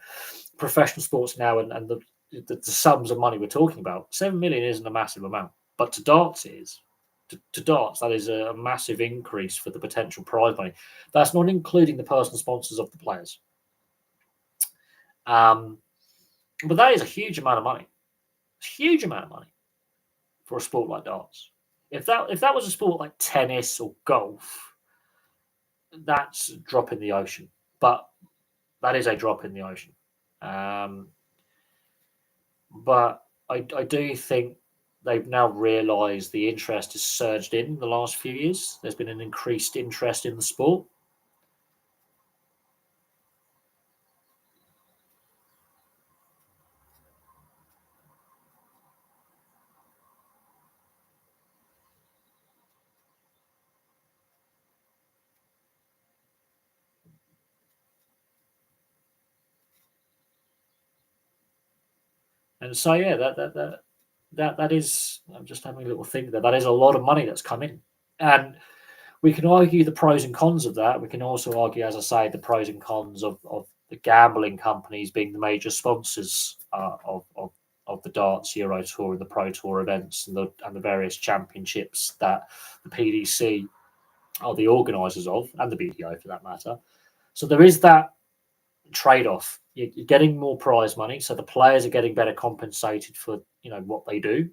professional sports now and the sums of money we're talking about, 7 million isn't a massive amount. But to darts, that is a massive increase for the potential prize money. That's not including the personal sponsors of the players. But that is a huge amount of money. Huge amount of money for a sport like darts. If that was a sport like tennis or golf, that's a drop in the ocean. But that is a drop in the ocean. But I do think they've now realised the interest has surged in the last few years. There's been an increased interest in the sport. And so, yeah, that is. I'm just having a little think that is a lot of money that's come in, and we can argue the pros and cons of that. We can also argue, as I say, the pros and cons of the gambling companies being the major sponsors of the darts Euro Tour and the Pro Tour events and the various championships that the PDC are the organisers of, and the BDO for that matter. So there is that trade-off. You're getting more prize money, so the players are getting better compensated for what they do,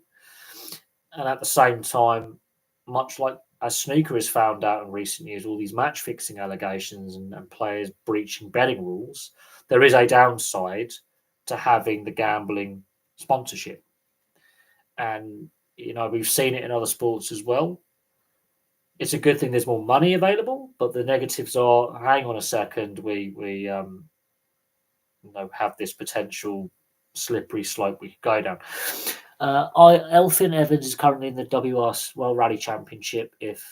and at the same time, much like as snooker has found out in recent years, all these match fixing allegations and players breaching betting rules, there is a downside to having the gambling sponsorship. And we've seen it in other sports as well. It's a good thing there's more money available, but the negatives are, hang on a second, we have this potential slippery slope we could go down. Elfyn Evans is currently in the WRC World Rally Championship. If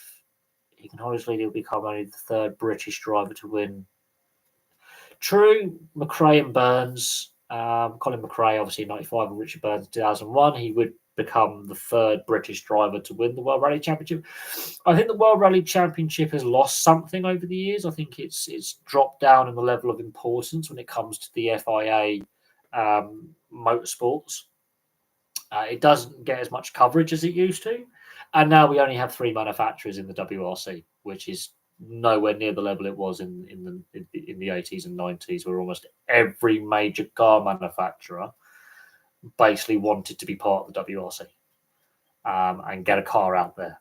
he can honestly, he'll become only the third British driver to win. True, McRae and Burns. Colin McRae, obviously 95, and Richard Burns 2001. He would become the third British driver to win the World Rally Championship. I think the World Rally Championship has lost something over the years. I think it's dropped down in the level of importance when it comes to the FIA motorsports. It doesn't get as much coverage as it used to. And now we only have 3 manufacturers in the WRC, which is nowhere near the level it was in the 80s and 90s, where almost every major car manufacturer basically wanted to be part of the WRC and get a car out there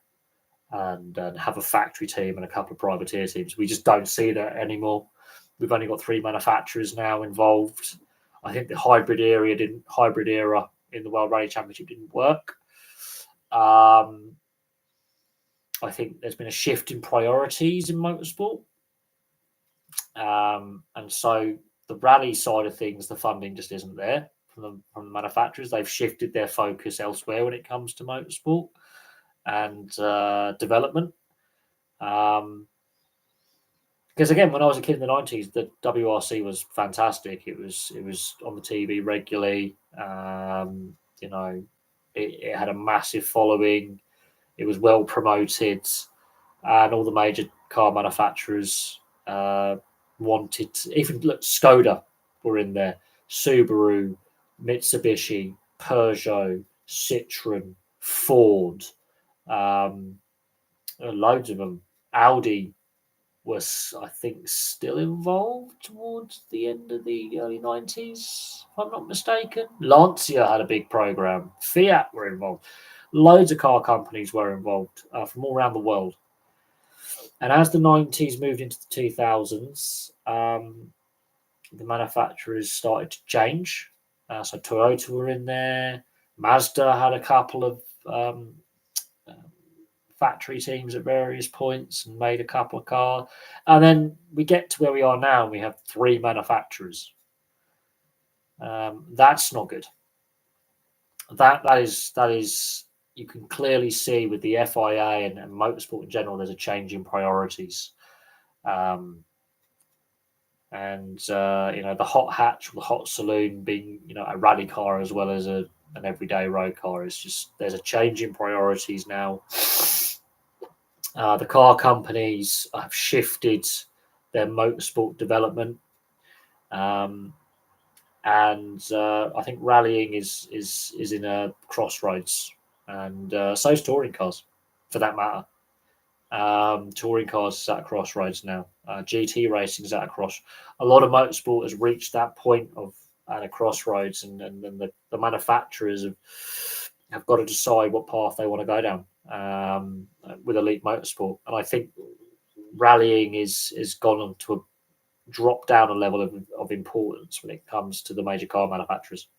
and have a factory team and a couple of privateer teams. We just don't see that anymore. We've only got 3 manufacturers now involved. I think the hybrid era in the World Rally Championship didn't work. I think there's been a shift in priorities in motorsport. And so the rally side of things, the funding just isn't there from the manufacturers. They've shifted their focus elsewhere when it comes to motorsport and development. Because again, when I was a kid in the 90s, the WRC was fantastic. It was on the TV regularly. It had a massive following. It was well promoted, and all the major car manufacturers wanted to, even look, Skoda were in there, Subaru, Mitsubishi, Peugeot, Citroen, Ford, loads of them. Audi was, I think, still involved towards the end of the early 90s, if I'm not mistaken. Lancia had a big program. Fiat were involved. Loads of car companies were involved from all around the world. And as the 90s moved into the 2000s, the manufacturers started to change. So Toyota were in there. Mazda had a couple of factory teams at various points and made a couple of cars. And then we get to where we are now, and we have 3 manufacturers. That's not good. That is you can clearly see with the FIA and motorsport in general, there's a change in priorities. The hot hatch, the hot saloon being, a rally car as well as an everyday road car, is just, there's a change in priorities now. The car companies have shifted their motorsport development, and I think rallying is in a crossroads, and so is touring cars, for that matter. Touring cars is at a crossroads now. GT racing is at a cross. A lot of motorsport has reached that point at a crossroads, and the manufacturers have got to decide what path they want to go down with elite motorsport. And I think rallying is gone on to a drop down a level of importance when it comes to the major car manufacturers.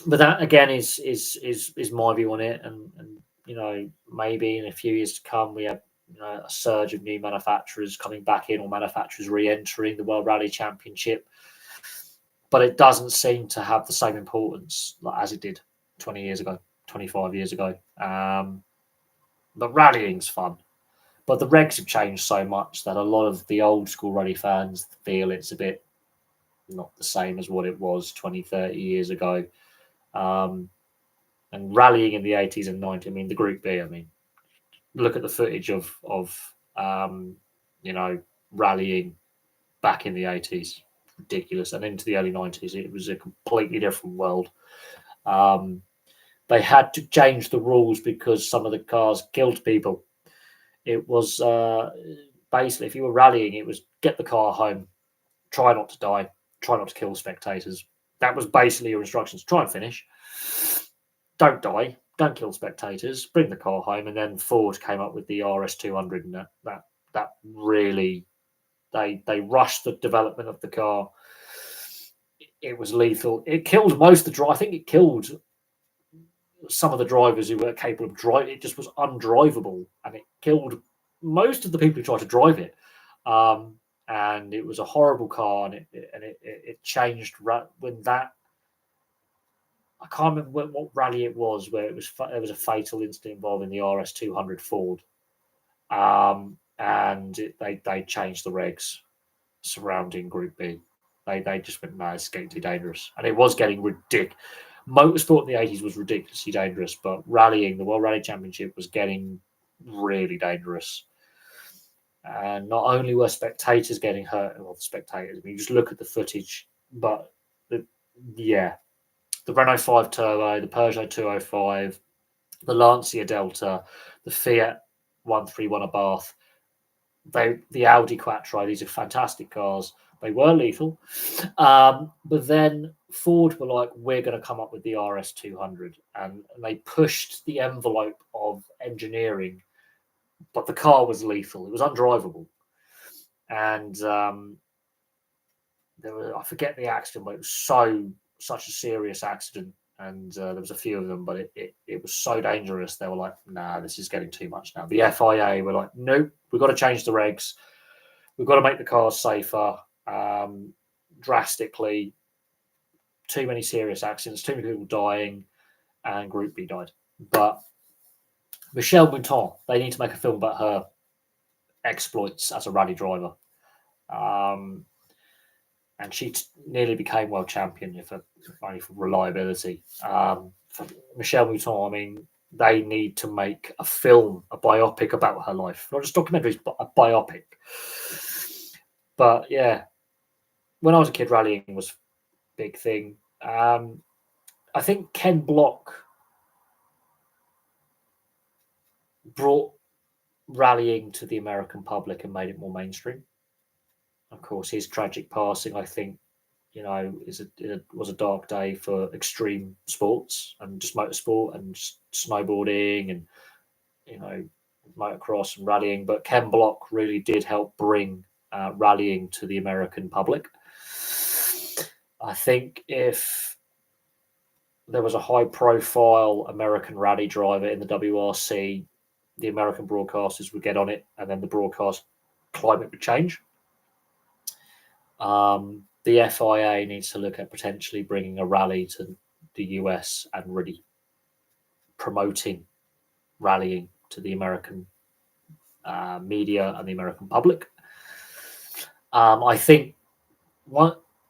But that again is my view on it, and maybe in a few years to come we have a surge of new manufacturers coming back in, or manufacturers re-entering the World Rally Championship. But it doesn't seem to have the same importance as it did 20 years ago, 25 years ago. But rallying's fun. But the regs have changed so much that a lot of the old school rally fans feel it's a bit not the same as what it was 20, 30 years ago. And rallying in the 80s and 90s, I mean, the Group B, I mean, look at the footage of rallying back in the 80s. Ridiculous. And into the early 90s, it was a completely different world. They had to change the rules because some of the cars killed people. It was basically, if you were rallying, it was get the car home, try not to die, try not to kill spectators. That was basically your instructions. Try and finish. Don't die, don't kill spectators, bring the car home. And then Ford came up with the RS200, and that really, they rushed the development of the car. It was lethal. It killed most of the drive. I think it killed some of the drivers who were capable of driving. It just was undrivable, and it killed most of the people who tried to drive it. And it was a horrible car, and it changed when that. I can't remember what rally it was where there was a fatal incident involving the RS200 Ford, and they changed the regs surrounding Group B. They just went, no, it's getting too dangerous, and it was getting ridiculous. Motorsport in the 80s was ridiculously dangerous, but rallying, the World Rally Championship, was getting really dangerous. And not only were spectators getting hurt, well, the spectators, I mean, you just look at the footage, but the Renault 5 Turbo, the Peugeot 205, the Lancia Delta, the Fiat 131 Abarth, the Audi Quattro, these are fantastic cars. They were lethal. But then Ford were like, we're going to come up with the RS200. And they pushed the envelope of engineering, but the car was lethal. It was undrivable. And I forget the accident, but it was such a serious accident. And there was a few of them, but it was so dangerous. They were like, nah, this is getting too much now. The FIA were like, nope, we've got to change the regs. We've got to make the cars safer drastically. Too many serious accidents, too many people dying, and Group B died. But Michelle Mouton, they need to make a film about her exploits as a rally driver. And she nearly became world champion, if only for reliability. For Michelle Mouton, I mean, they need to make a film, a biopic about her life. Not just documentaries, but a biopic. But yeah, when I was a kid, rallying was a big thing. I think Ken Block brought rallying to the American public and made it more mainstream. Of course, his tragic passing, I think, it was a dark day for extreme sports and just motorsport and just snowboarding and, motocross and rallying. But Ken Block really did help bring rallying to the American public. I think if there was a high-profile American rally driver in the WRC, the American broadcasters would get on it, and then the broadcast climate would change. The FIA needs to look at potentially bringing a rally to the US and really promoting rallying to the American media and the American public. I think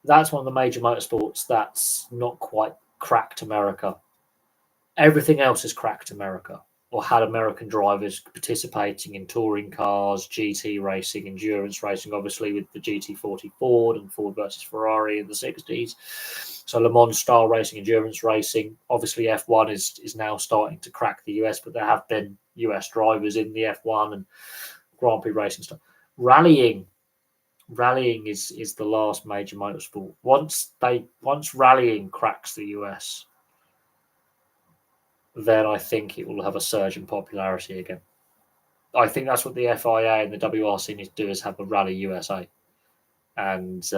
that's one of the major motorsports that's not quite cracked America. Everything else has cracked America, or had American drivers participating in touring cars, GT racing, endurance racing, obviously with the GT40 Ford and Ford versus Ferrari in the 60s. So Le Mans style racing, endurance racing. Obviously F1 is now starting to crack the US, but there have been US drivers in the F1 and Grand Prix racing stuff. Rallying is the last major motorsport. Once rallying cracks the US, then I think it will have a surge in popularity again. I think that's what the FIA and the WRC need to do, is have a Rally USA. And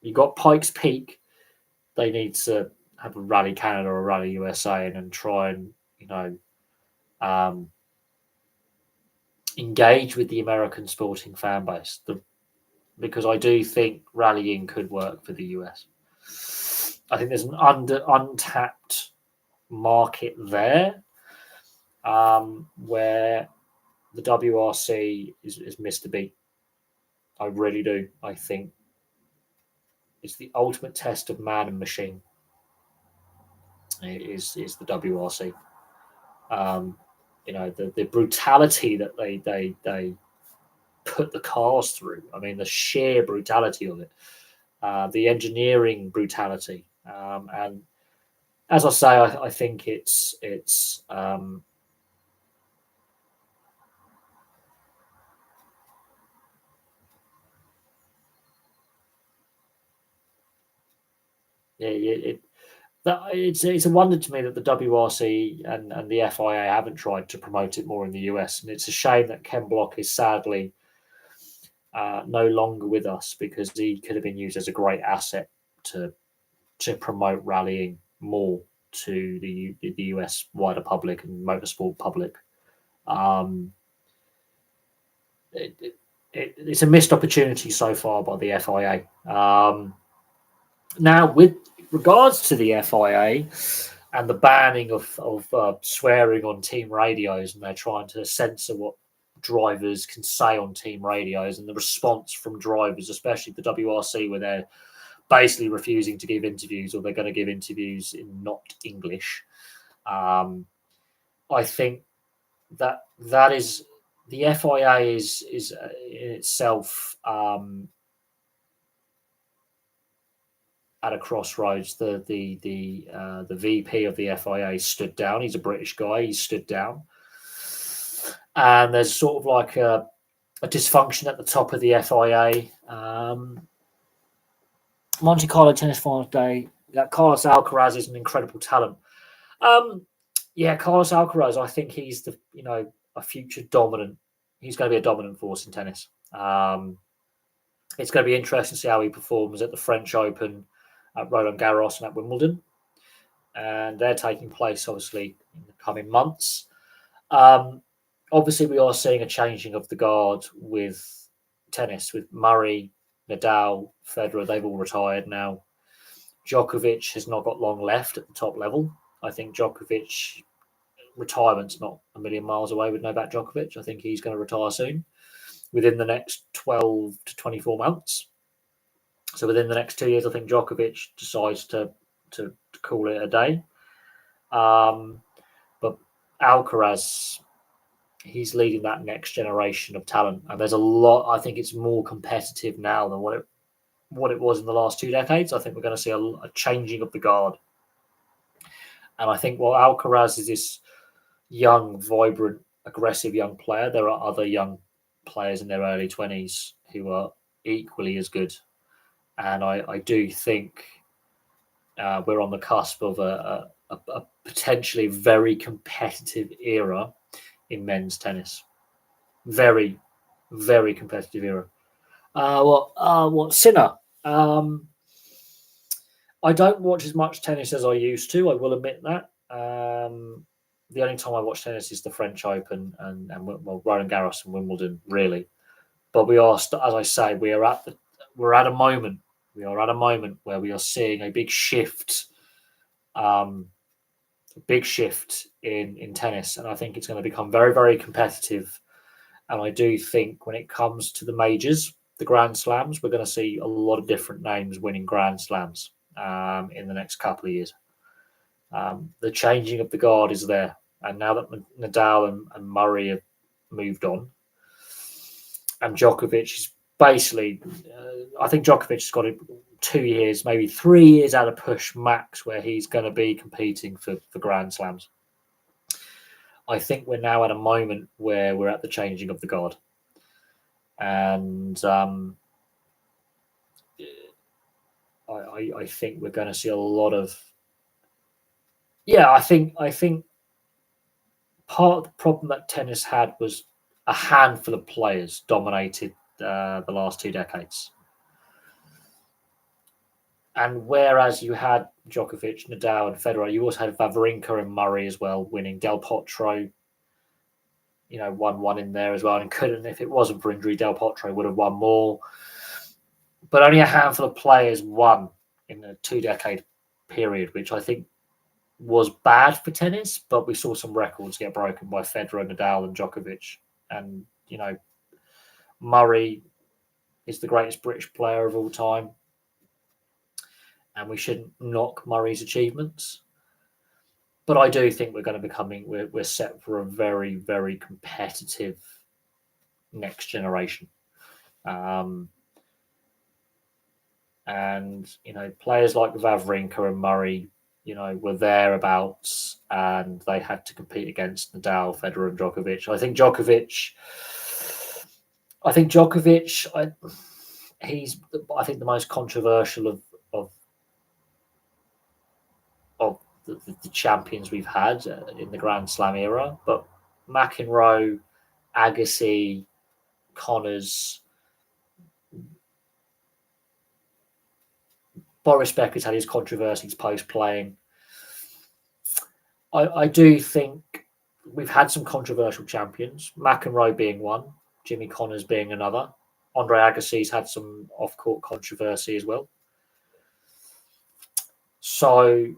you got Pikes Peak, they need to have a Rally Canada or a Rally USA and try and engage with the American sporting fan base. Because I do think rallying could work for the US. I think there's an untapped market there where the WRC is missed a beat. I really do. I think it's the ultimate test of man and machine. It is the WRC. The brutality that they put the cars through. I mean, the sheer brutality of it, the engineering brutality, and as I say, I think it's it's a wonder to me that the WRC and the FIA haven't tried to promote it more in the US, and it's a shame that Ken Block is sadly no longer with us, because he could have been used as a great asset to promote rallying more to the US wider public and motorsport public. It's a missed opportunity so far by the FIA. Now, with regards to the FIA and the banning of swearing on team radios, and they're trying to censor what drivers can say on team radios, and the response from drivers, especially the WRC, where they're basically refusing to give interviews, or they're going to give interviews in not English. I think that is the FIA is in itself at a crossroads. The VP of the FIA stood down. He's a British guy. He stood down, and there's sort of like a dysfunction at the top of the FIA. Monte Carlo Tennis Finals Day. Carlos Alcaraz is an incredible talent. Carlos Alcaraz, I think he's a future dominant. He's going to be a dominant force in tennis. It's going to be interesting to see how he performs at the French Open, at Roland Garros, and at Wimbledon. And they're taking place, obviously, in the coming months. Obviously, we are seeing a changing of the guard with tennis, with Murray, Nadal, Federer. They've all retired now. Djokovic has not got long left at the top level. I think Djokovic retirement's not a million miles away with Novak Djokovic. I think he's going to retire soon, within the next 12 to 24 months. So within the next 2 years, I think Djokovic decides to call it a day. But Alcaraz, he's leading that next generation of talent, and there's a lot. I think it's more competitive now than what it was in the last 2 decades. I think we're going to see a changing of the guard, and I think while Alcaraz is this young, vibrant, aggressive young player, there are other young players in their early 20s who are equally as good, and I do think we're on the cusp of a potentially very competitive era in men's tennis. Very, very competitive era. Sinner? I don't watch as much tennis as I used to. I will admit that. The only time I watch tennis is the French Open and Roland Garros and Wimbledon, really. But we are, as I say, we're at a moment. We are at a moment where we are seeing a big shift. In tennis, and I think it's going to become very, very competitive. And I do think when it comes to the majors, the Grand Slams, we're going to see a lot of different names winning Grand Slams in the next couple of years. The changing of the guard is there, and now that Nadal and Murray have moved on, and Djokovic is basically, I think Djokovic has got 2 years, maybe 3 years out of push max, where he's going to be competing for Grand Slams. I think we're now at a moment where we're at the changing of the guard, and I think we're going to see a lot of. Yeah, I think part of the problem that tennis had was a handful of players dominated the last 2 decades. And whereas you had Djokovic, Nadal, and Federer, you also had Wawrinka and Murray as well winning. Del Potro, won one in there as well, and couldn't, if it wasn't for injury, Del Potro would have won more. But only a handful of players won in a 2-decade period, which I think was bad for tennis. But we saw some records get broken by Federer, Nadal, and Djokovic. And, Murray is the greatest British player of all time. And we shouldn't knock Murray's achievements. But I do think we're set for a very, very competitive next generation. And, players like Wawrinka and Murray, were thereabouts, and they had to compete against Nadal, Federer, and Djokovic. I think Djokovic, he's, I think, the most controversial of the champions we've had in the Grand Slam era. But McEnroe, Agassi, Connors, Boris Becker's had his controversies post-playing. I do think we've had some controversial champions, McEnroe being one, Jimmy Connors being another. Andre Agassi's had some off-court controversy as well. So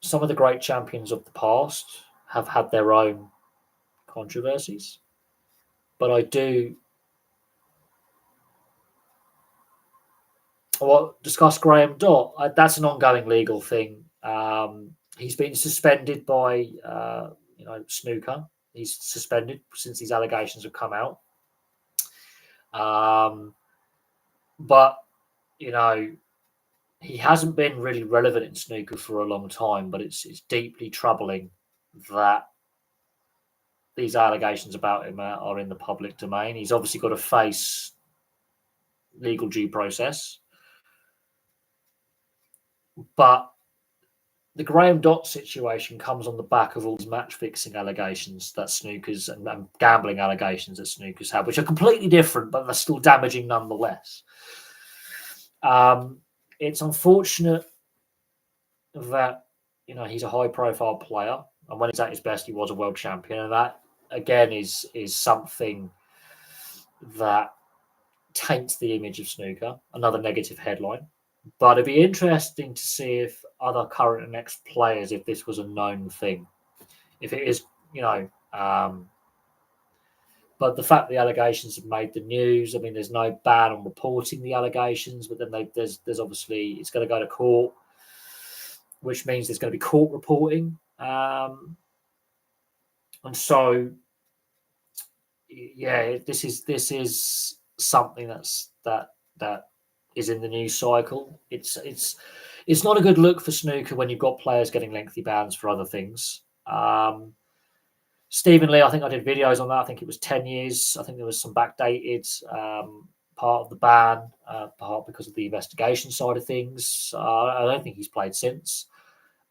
some of the great champions of the past have had their own controversies. But I do... Well, discuss Graham Dott. That's an ongoing legal thing. He's been suspended by, snooker. He's suspended since these allegations have come out. But, he hasn't been really relevant in snooker for a long time, but it's deeply troubling that these allegations about him are in the public domain. He's obviously got to face legal due process. But the Graham Dott situation comes on the back of all these match-fixing allegations that snookers and gambling allegations that snookers have, which are completely different, but they're still damaging nonetheless. It's unfortunate that, he's a high-profile player, and when he's at his best, he was a world champion, and that, again, is something that taints the image of snooker, another negative headline. But it'd be interesting to see if other current and ex players, if this was a known thing, if it is, but the fact the allegations have made the news, I mean, there's no ban on reporting the allegations, but then there's obviously, it's going to go to court, which means there's going to be court reporting. And so, yeah, this is something that is in the news cycle. It's not a good look for snooker when you've got players getting lengthy bans for other things. Stephen Lee, I think I did videos on that. I think it was 10 years. I think there was some backdated part of the ban, part because of the investigation side of things. I don't think he's played since.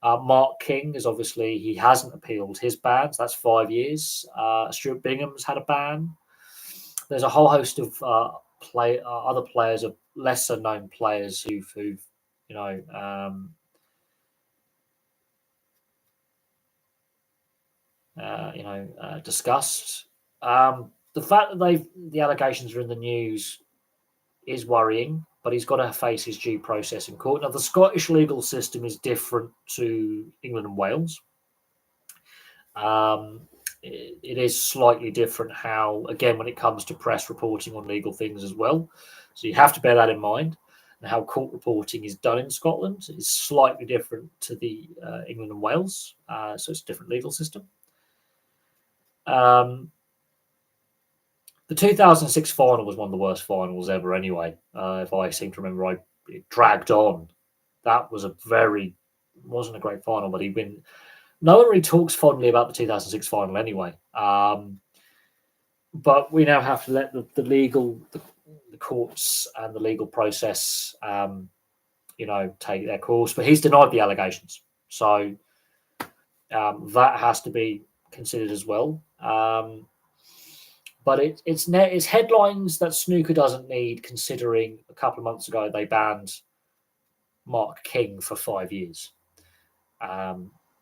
Mark King is obviously, he hasn't appealed his bans. That's 5 years. Stuart Bingham's had a ban. There's a whole host of other players, of lesser known players who've discussed. The fact that the allegations are in the news is worrying, but he's got to face his due process in court. Now, the Scottish legal system is different to England and Wales. It is slightly different how, again, when it comes to press reporting on legal things as well. So you have to bear that in mind. And how court reporting is done in Scotland is slightly different to the England and Wales. So it's a different legal system. The 2006 final was one of the worst finals ever anyway. If I seem to remember right, it dragged on. That was wasn't a great final, but no one really talks fondly about the 2006 final anyway. But we now have to let the courts and the legal process, take their course. But he's denied the allegations. So that has to be considered as well. But it's headlines that snooker doesn't need, considering a couple of months ago they banned Mark King for 5 years.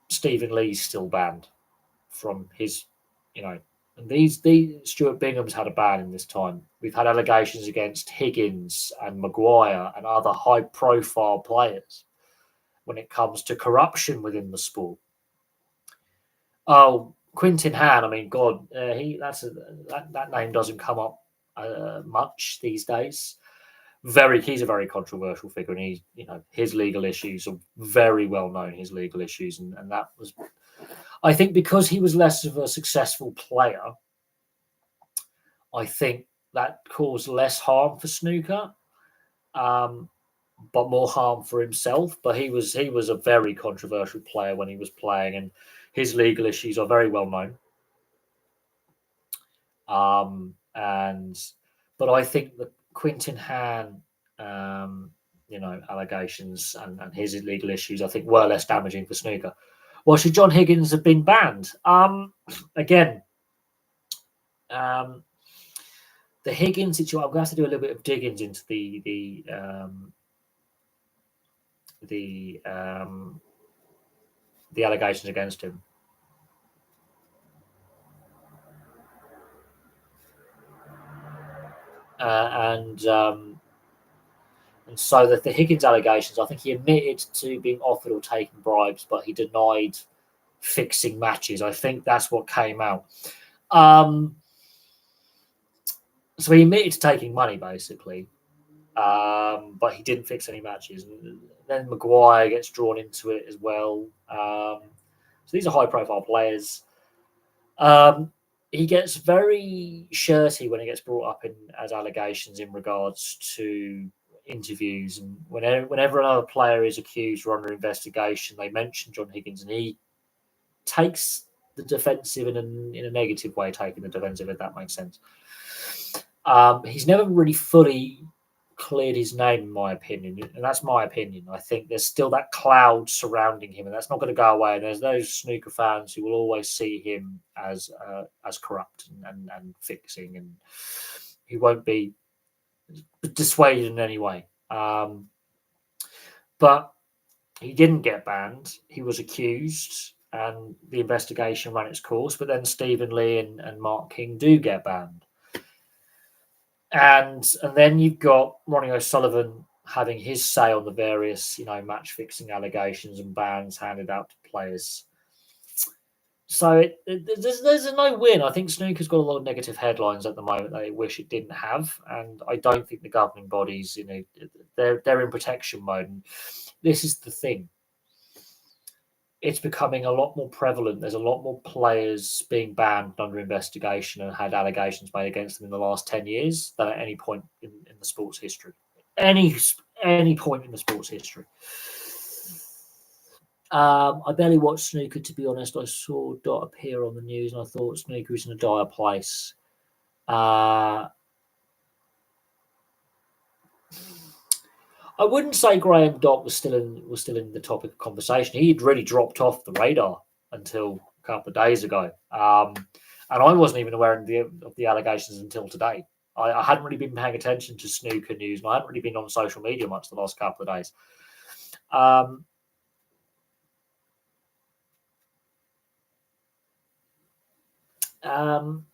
Stephen Lee's still banned from his, and these Stuart Bingham's had a ban in this time. We've had allegations against Higgins and Maguire and other high-profile players when it comes to corruption within the sport. Oh, Quintin Han. I mean, God, that name doesn't come up much these days. He's a very controversial figure, and his legal issues are very well known. His legal issues, and that was, I think, because he was less of a successful player. I think that caused less harm for snooker, but more harm for himself. But he was a very controversial player when he was playing, and his legal issues are very well known. But I think that Quintin Han, allegations and his legal issues, I think, were less damaging for snooker. Well, should John Higgins have been banned? Again, the Higgins situation, I'm going to have to do a little bit of digging into the allegations against him. And so that the Higgins allegations, I think he admitted to being offered or taking bribes, but he denied fixing matches. I think that's what came out. So he admitted to taking money, basically, but he didn't fix any matches. And then Maguire gets drawn into it as well. So these are high-profile players. He gets very shirty when it gets brought up as allegations in regards to interviews, and whenever another player is accused or under investigation, they mention John Higgins, and he takes the defensive in a negative way, taking the defensive, if that makes sense. He's never really fully cleared his name, in my opinion, and that's my opinion. I think there's still that cloud surrounding him, and that's not going to go away. And there's those snooker fans who will always see him as corrupt and fixing, and he won't be dissuaded in any way. But he didn't get banned. He was accused, and the investigation ran its course. But then Stephen Lee and Mark King do get banned. And then you've got Ronnie O'Sullivan having his say on the various, match fixing allegations and bans handed out to players. So there's a no win. I think snooker's got a lot of negative headlines at the moment that they wish it didn't have, and I don't think the governing bodies, they're in protection mode. And this is the thing. It's becoming a lot more prevalent. There's a lot more players being banned under investigation and had allegations made against them in the last 10 years than at any point in the sports history. Any point in the sports history. I barely watched snooker, to be honest. I saw Dot appear on the news, and I thought snooker is in a dire place. I wouldn't say Graham Dott was still in the topic of conversation. He had really dropped off the radar until a couple of days ago, and I wasn't even aware of the allegations until today. I hadn't really been paying attention to snooker news, and I hadn't really been on social media much the last couple of days.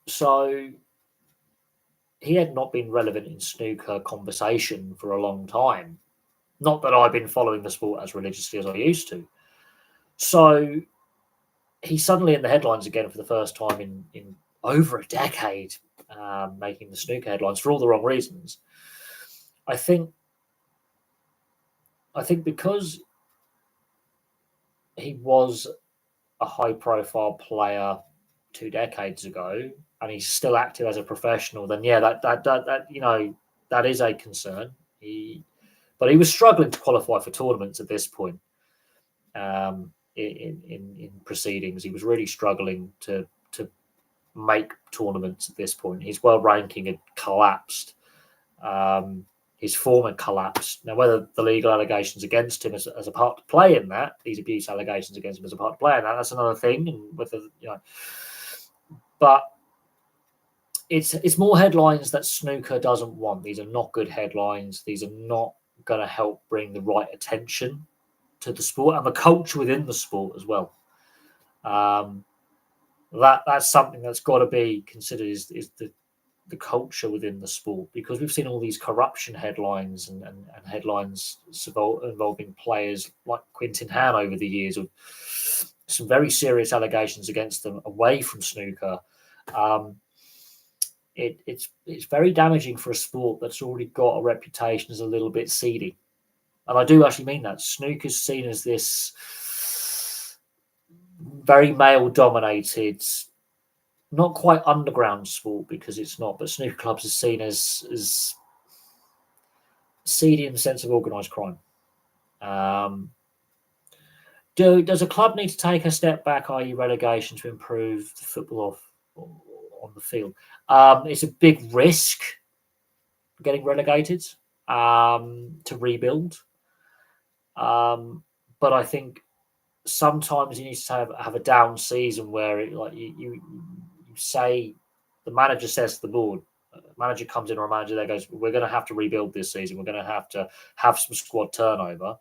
So he had not been relevant in snooker conversation for a long time. Not that I've been following the sport as religiously as I used to. So he's suddenly in the headlines again for the first time in over a decade, making the snooker headlines for all the wrong reasons. I think because he was a high-profile player 2 decades ago, and he's still active as a professional, then that is a concern. But he was struggling to qualify for tournaments at this point. In proceedings, he was really struggling to make tournaments at this point. His world ranking had collapsed. His form had collapsed. Now, whether the legal allegations against him as a part to play in that, these abuse allegations against him as a part to play in that, that's another thing. And whether but it's more headlines that snooker doesn't want. These are not good headlines. These are not going to help bring the right attention to the sport and the culture within the sport as well. That's something that's got to be considered is the culture within the sport, because we've seen all these corruption headlines and headlines involving players like Quintin Hann over the years, of some very serious allegations against them away from snooker. It's very damaging for a sport that's already got a reputation as a little bit seedy. And I do actually mean that. Snooker's seen as this very male-dominated, not quite underground sport, because it's not, but snooker clubs are seen as seedy in the sense of organised crime. Does a club need to take a step back, i.e. relegation, to improve the football on the field? It's a big risk getting relegated to rebuild. But I think sometimes you need to have a down season where you say, the manager says to the board, manager comes in, or a manager there goes, we're going to have to rebuild this season. We're going to have some squad turnover.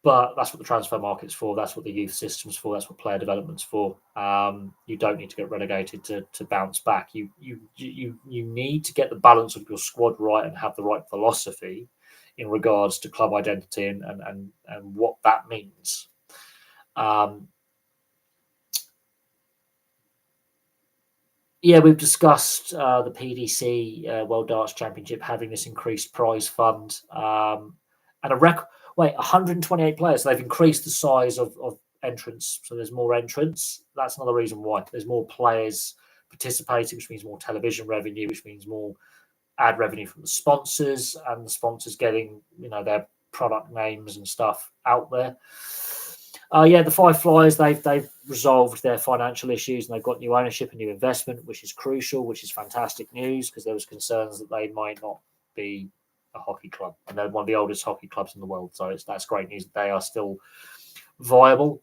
But that's what the transfer market's for. That's what the youth system's for. That's what player development's for. You don't need to get relegated to bounce back. You need to get the balance of your squad right and have the right philosophy in regards to club identity and what that means. Yeah, we've discussed the PDC World Darts Championship having this increased prize fund and a record. 128 players. So they've increased the size of entrants, so there's more entrants. That's another reason why there's more players participating, which means more television revenue, which means more ad revenue from the sponsors, and the sponsors getting their product names and stuff out there. The Five Flyers, they've resolved their financial issues, and they've got new ownership and new investment, which is crucial, which is fantastic news, because there was concerns that they might not be a hockey club, and they're one of the oldest hockey clubs in the world. So that's great news that they are still viable.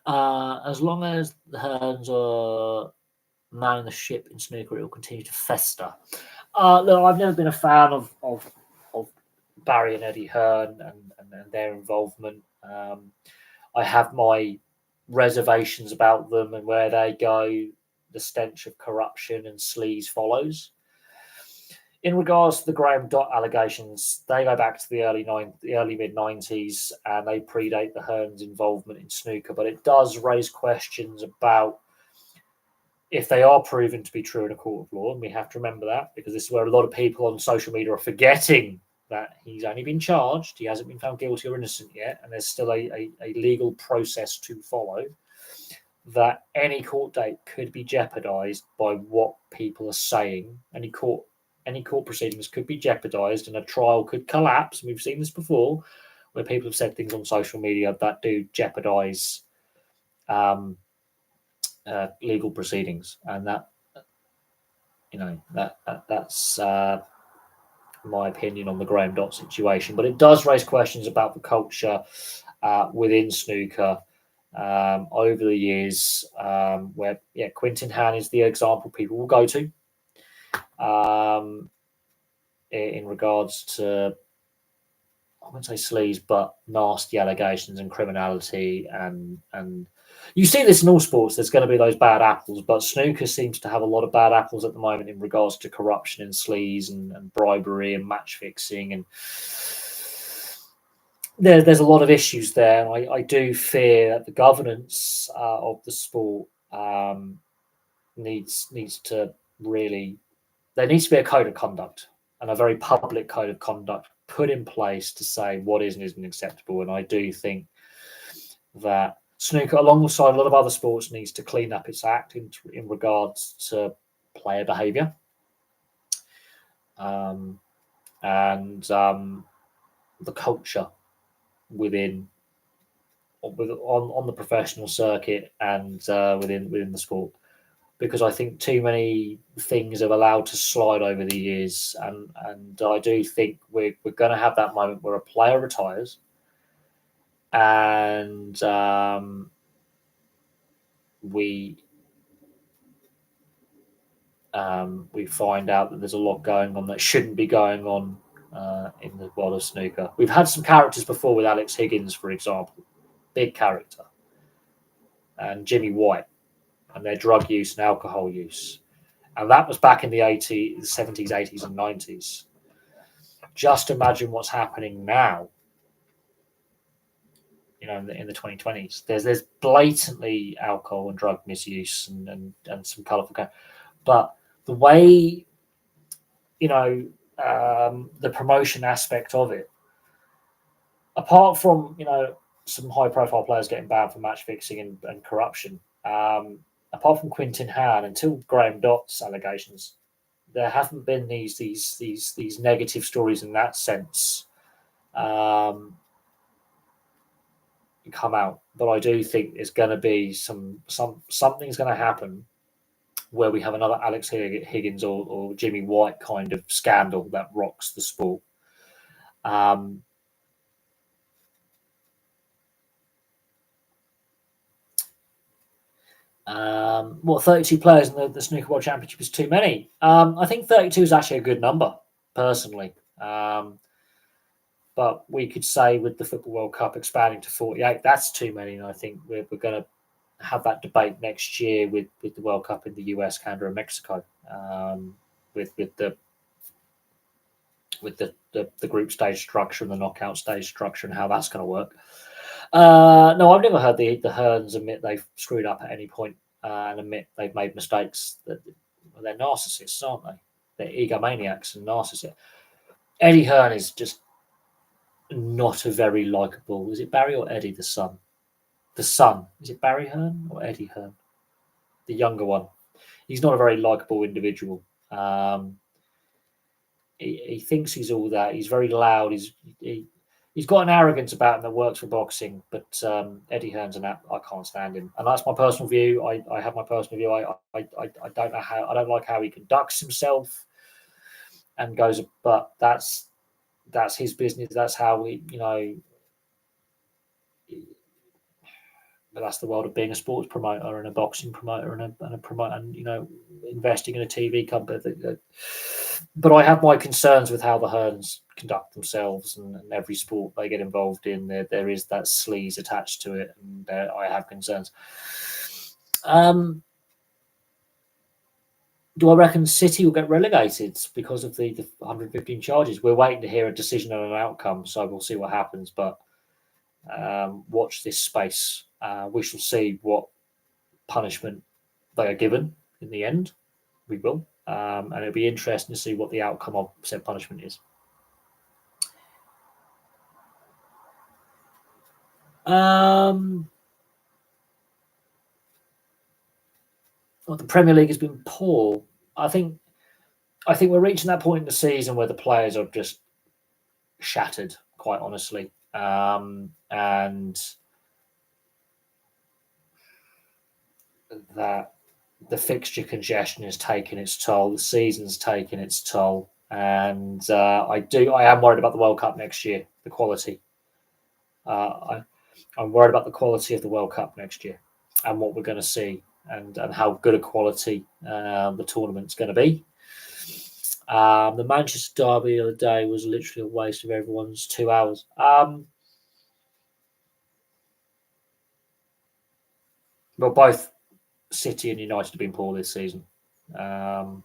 As long as the Hearns are manning the ship in snooker, it will continue to fester. Look, I've never been a fan of Barry and Eddie Hearn and their involvement. I have my reservations about them and where they go. The stench of corruption and sleaze follows. In regards to the Graham Dott allegations, they go back to the early mid-90s, and they predate the Hearns' involvement in snooker. But it does raise questions about if they are proven to be true in a court of law, and we have to remember that, because this is where a lot of people on social media are forgetting that he's only been charged. He hasn't been found guilty or innocent yet, and there's still a legal process to follow. That any court date could be jeopardized by what people are saying. Any court proceedings could be jeopardized, and a trial could collapse. We've seen this before, where people have said things on social media that do jeopardize legal proceedings, and that's my opinion on the Graham Dott situation. But it does raise questions about the culture within snooker over the years, where Quintin Hann is the example people will go to in regards to, I wouldn't say sleaze, but nasty allegations and criminality, and you see this in all sports. There's going to be those bad apples, but snooker seems to have a lot of bad apples at the moment in regards to corruption and sleaze and bribery and match fixing, and there's a lot of issues there. And I do fear that the governance of the sport needs to really, there needs to be a code of conduct, and a very public code of conduct put in place to say what is and isn't acceptable. And I do think that snooker, alongside a lot of other sports, needs to clean up its act in regards to player behaviour and the culture within on the professional circuit and within the sport. Because I think too many things have allowed to slide over the years, and I do think we're going to have that moment where a player retires, and we we find out that there's a lot going on that shouldn't be going on in the world of snooker. We've had some characters before with Alex Higgins, for example, big character, and Jimmy White, and their drug use and alcohol use. And that was back in the 70s, 80s, and 90s. Just imagine what's happening now, in the 2020s. There's blatantly alcohol and drug misuse and some colourful, but the way, the promotion aspect of it, apart from, some high profile players getting banned for match fixing and corruption, apart from Quintin Han, until Graham Dott's allegations, there haven't been these negative stories in that sense come out. But I do think there's going to be something's going to happen where we have another Alex Higgins or Jimmy White kind of scandal that rocks the sport. 32 players in the Snooker World Championship is too many. I think 32 is actually a good number, personally. But we could say with the Football World Cup expanding to 48, that's too many. And I think we're going to have that debate next year with the World Cup in the US, Canada, and Mexico, with the group stage structure and the knockout stage structure and how that's going to work. No, I've never heard the Hearns admit they've screwed up at any point and admit they've made mistakes. They're narcissists, aren't they? They're egomaniacs and narcissists. Eddie Hearn is just not a very likable. Is it Barry or Eddie, the son? The son. Is it Barry Hearn or Eddie Hearn? The younger one. He's not a very likable individual. He thinks he's all that. He's very loud. He's got an arrogance about him that works for boxing, but Eddie Hearn's I can't stand him, and that's my personal view. I have my personal view. I don't know how. I don't like how he conducts himself and goes, but that's his business. That's how but that's the world of being a sports promoter and a boxing promoter and a promoter, and investing in a TV company. But I have my concerns with how the Hearns conduct themselves, and every sport they get involved in, there is that sleaze attached to it, and I have concerns. Do I reckon City will get relegated because of the 115 charges? We're waiting to hear a decision and an outcome, so we'll see what happens. But watch this space. We shall see what punishment they are given in the end. We will. And it'll be interesting to see what the outcome of said punishment is. Well, the Premier League has been poor. I think we're reaching that point in the season where the players are just shattered, quite honestly. And that the fixture congestion is taking its toll. The season's taking its toll. And I am worried about the World Cup next year, the quality. I'm worried about the quality of the World Cup next year and what we're going to see and how good a quality the tournament's going to be. The Manchester derby the other day was literally a waste of everyone's 2 hours. Well, both City and United have been poor this season. Man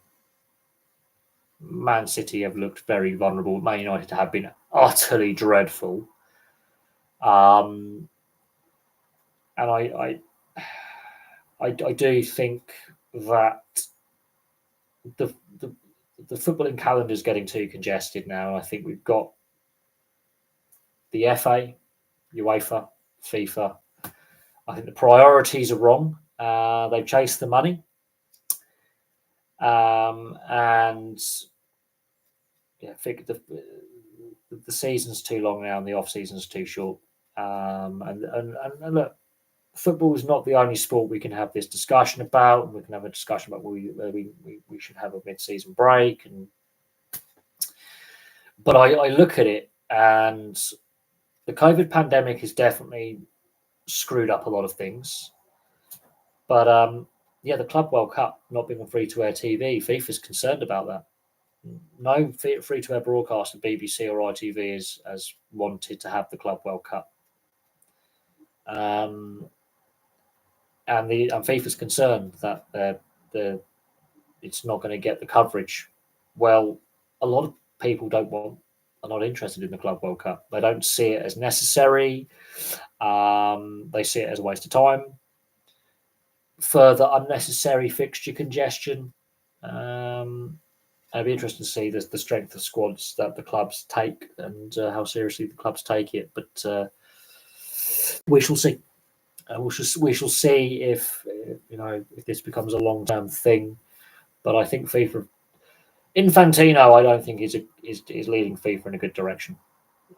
City have looked very vulnerable. Man United have been utterly dreadful. And I do think that the footballing calendar is getting too congested now. I think we've got the FA, UEFA, FIFA. I think the priorities are wrong. They've chased the money. And yeah, the season's too long now and the off season's too short. And look, football is not the only sport we can have this discussion about. And we can have a discussion about whether we should have a mid-season break. But I look at it, and the COVID pandemic has definitely screwed up a lot of things. But Yeah, the Club World Cup not being on free-to-air TV, FIFA's concerned about that. No free-to-air broadcast of BBC or ITV has wanted to have the Club World Cup. And FIFA's concerned that it's not going to get the coverage. Well, a lot of people are not interested in the Club World Cup. They don't see it as necessary. They see it as a waste of time. Further unnecessary fixture congestion. It'd be interesting to see the strength of squads that the clubs take and how seriously the clubs take it. But we shall see. We shall see if this becomes a long-term thing. But I think FIFA, Infantino, I don't think is leading FIFA in a good direction.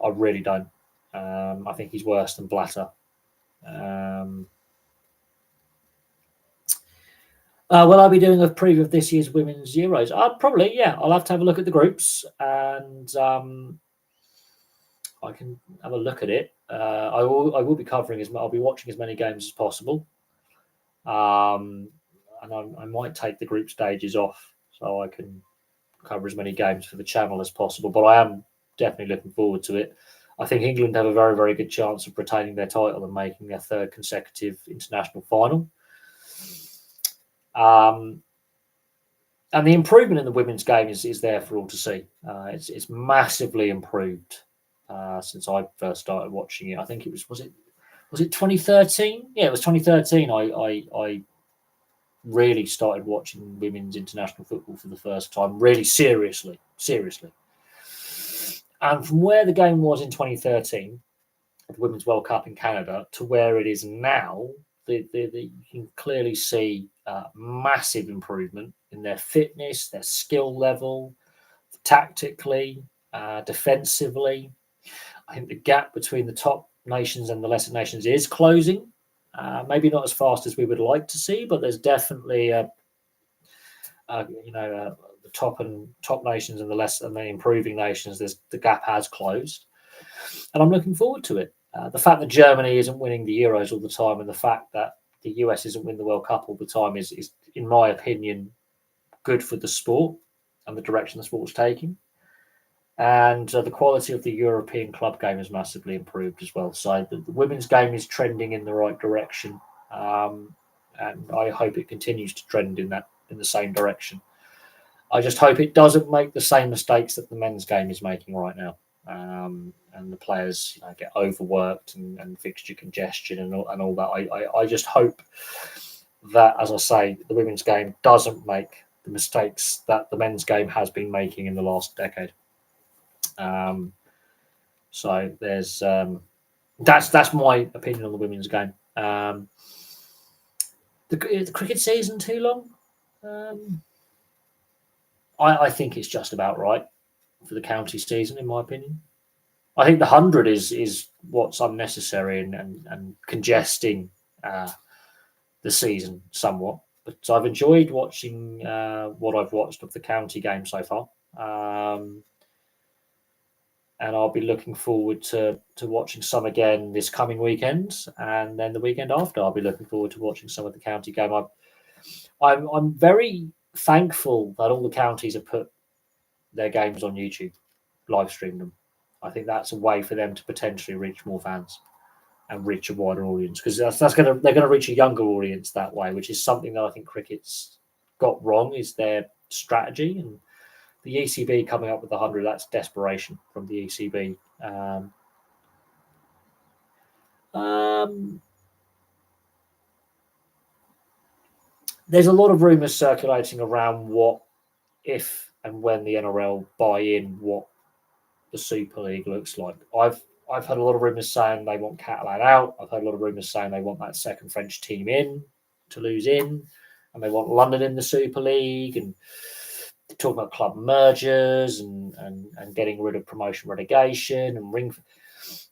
I really don't. I think he's worse than Blatter. Will I be doing a preview of this year's Women's Euros? Probably, yeah. I'll have to have a look at the groups and I can have a look at it. I will be covering I'll be watching as many games as possible. And I might take the group stages off so I can cover as many games for the channel as possible. But I am definitely looking forward to it. I think England have a very, very good chance of retaining their title and making their third consecutive international final. And the improvement in the women's game is there for all to see. It's massively improved since I first started watching it. I think it was it 2013? Yeah, it was 2013. I really started watching women's international football for the first time, really seriously. And from where the game was in 2013, the Women's World Cup in Canada, to where it is now, you can clearly see massive improvement in their fitness, their skill level, tactically, defensively. I think the gap between the top nations and the lesser nations is closing. Maybe not as fast as we would like to see, but there's definitely the top nations and the improving nations. The gap has closed, and I'm looking forward to it. The fact that Germany isn't winning the Euros all the time, and the fact that the US isn't winning the World Cup all the time is, in my opinion, good for the sport and the direction the sport's taking. And the quality of the European club game has massively improved as well. So the women's game is trending in the right direction, and I hope it continues to trend in the same direction. I just hope it doesn't make the same mistakes that the men's game is making right now, and the players get overworked and fixture congestion and all that. I just hope that, as I say, the women's game doesn't make the mistakes that the men's game has been making in the last decade. So there's that's my opinion on the women's game. The cricket season too long? I think it's just about right for the county season, in my opinion. I think the 100 is what's unnecessary and congesting the season somewhat. But I've enjoyed watching what I've watched of the county game so far. And I'll be looking forward to watching some again this coming weekend, and then the weekend after, I'll be looking forward to watching some of the county game. I'm very thankful that all the counties have put their games on YouTube, live stream them. I think that's a way for them to potentially reach more fans and reach a wider audience, because they're going to reach a younger audience that way, which is something that I think cricket's got wrong, is their strategy. And the ECB coming up with the 100, that's desperation from the ECB. There's a lot of rumours circulating around what, if and when the NRL buy in what the Super League looks like. I've heard a lot of rumours saying they want Catalan out. I've heard a lot of rumours saying they want that second French team in, Toulouse in, and they want London in the Super League, and talking about club mergers and getting rid of promotion relegation and ring.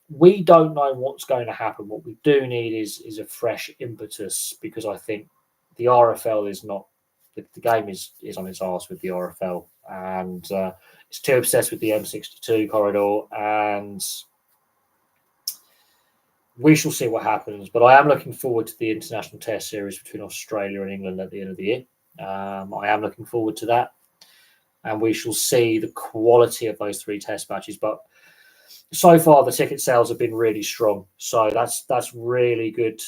We don't know what's going to happen. What we do need is a fresh impetus, because I think the RFL is not, the game is on its arse with the RFL, and it's too obsessed with the M62 corridor, and we shall see what happens. But I am looking forward to the international test series between Australia and England at the end of the year. I am looking forward to that. And we shall see the quality of those 3 test matches. But so far, the ticket sales have been really strong. So that's really good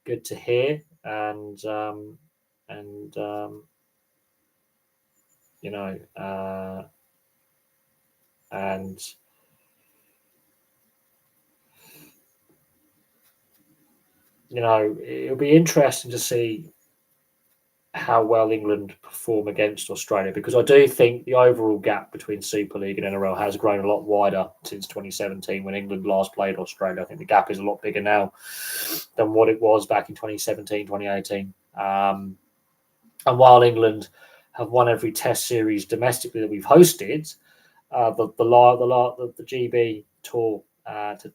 to hear. And you know, and you know, it'll be interesting to see how well England perform against Australia, because I do think the overall gap between Super League and NRL has grown a lot wider since 2017 when England last played Australia. I think the gap is a lot bigger now than what it was back in 2017, 2018. And while England have won every test series domestically that we've hosted, the GB tour to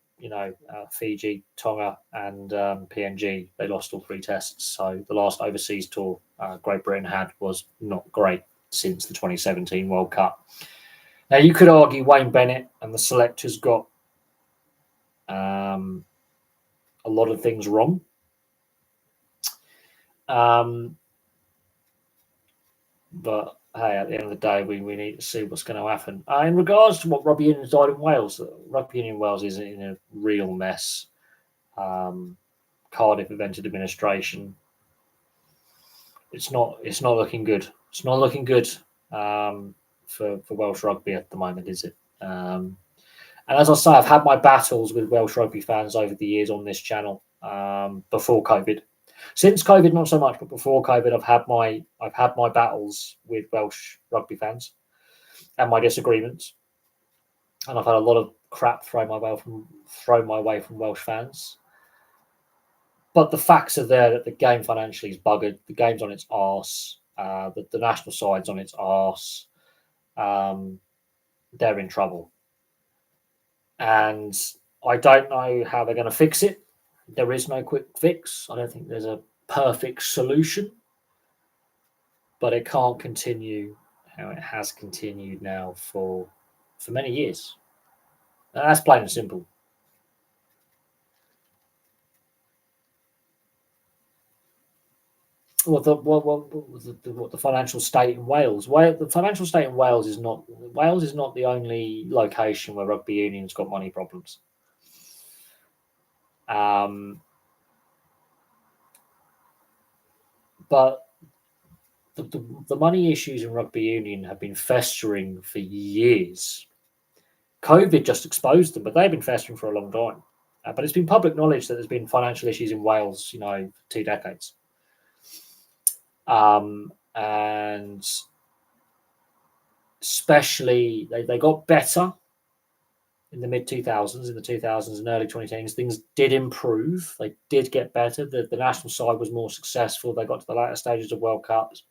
Fiji, Tonga, and PNG, they lost all 3 tests. So the last overseas tour Great Britain had was not great since the 2017 World Cup. Now, you could argue Wayne Bennett and the selectors got a lot of things wrong. But hey, at the end of the day, we need to see what's going to happen. In regards to what rugby union died in Wales, rugby union Wales is in a real mess. Cardiff Evented Administration. It's not looking good. It's not looking good for Welsh rugby at the moment, is it? And as I say, I've had my battles with Welsh rugby fans over the years on this channel before COVID. Since COVID, not so much, but before COVID, I've had my battles with Welsh rugby fans and my disagreements, and I've had a lot of crap thrown my way from Welsh fans. But the facts are there that the game financially is buggered. The game's on its arse. The national side's on its arse. They're in trouble, and I don't know how they're going to fix it. There is no quick fix. I don't think there's a perfect solution, but it can't continue how it has continued now for many years. And that's plain and simple. The financial state in Wales. The financial state in Wales is not the only location where rugby union's got money problems. But the money issues in rugby union have been festering for years. COVID just exposed them, but they've been festering for a long time. But it's been public knowledge that there's been financial issues in Wales, for 2 decades. And especially they got better in the mid-2000s, in the 2000s and early 2010s. Things did improve. They did get better. The national side was more successful. They got to the latter stages of World Cups.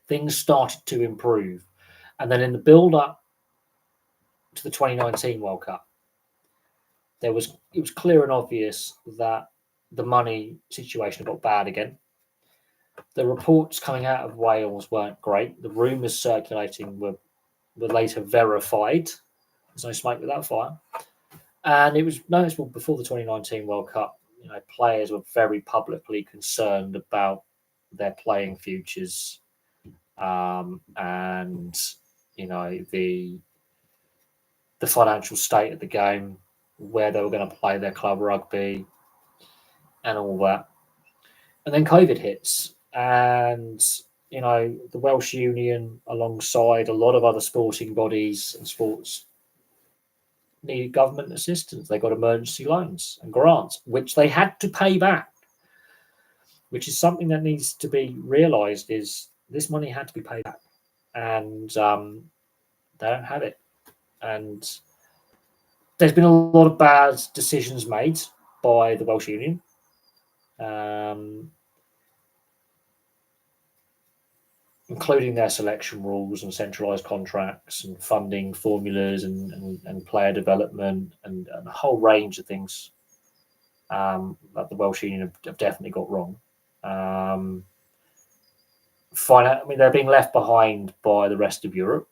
Things started to improve. And then in the build-up to the 2019 World Cup, it was clear and obvious that the money situation got bad again. The reports coming out of Wales weren't great. The rumours circulating were later verified. There's no smoke without fire. And it was noticeable before the 2019 World Cup, players were very publicly concerned about their playing futures, and the financial state of the game, where they were going to play their club rugby, and all that. And then COVID hits, and the Welsh Union, alongside a lot of other sporting bodies and sports, needed government assistance. They got emergency loans and grants, which they had to pay back, which is something that needs to be realised, is this money had to be paid back, and they don't have it. And there's been a lot of bad decisions made by the Welsh Union. Including their selection rules and centralised contracts and funding formulas and player development and a whole range of things that the Welsh Union have definitely got wrong. They're being left behind by the rest of Europe,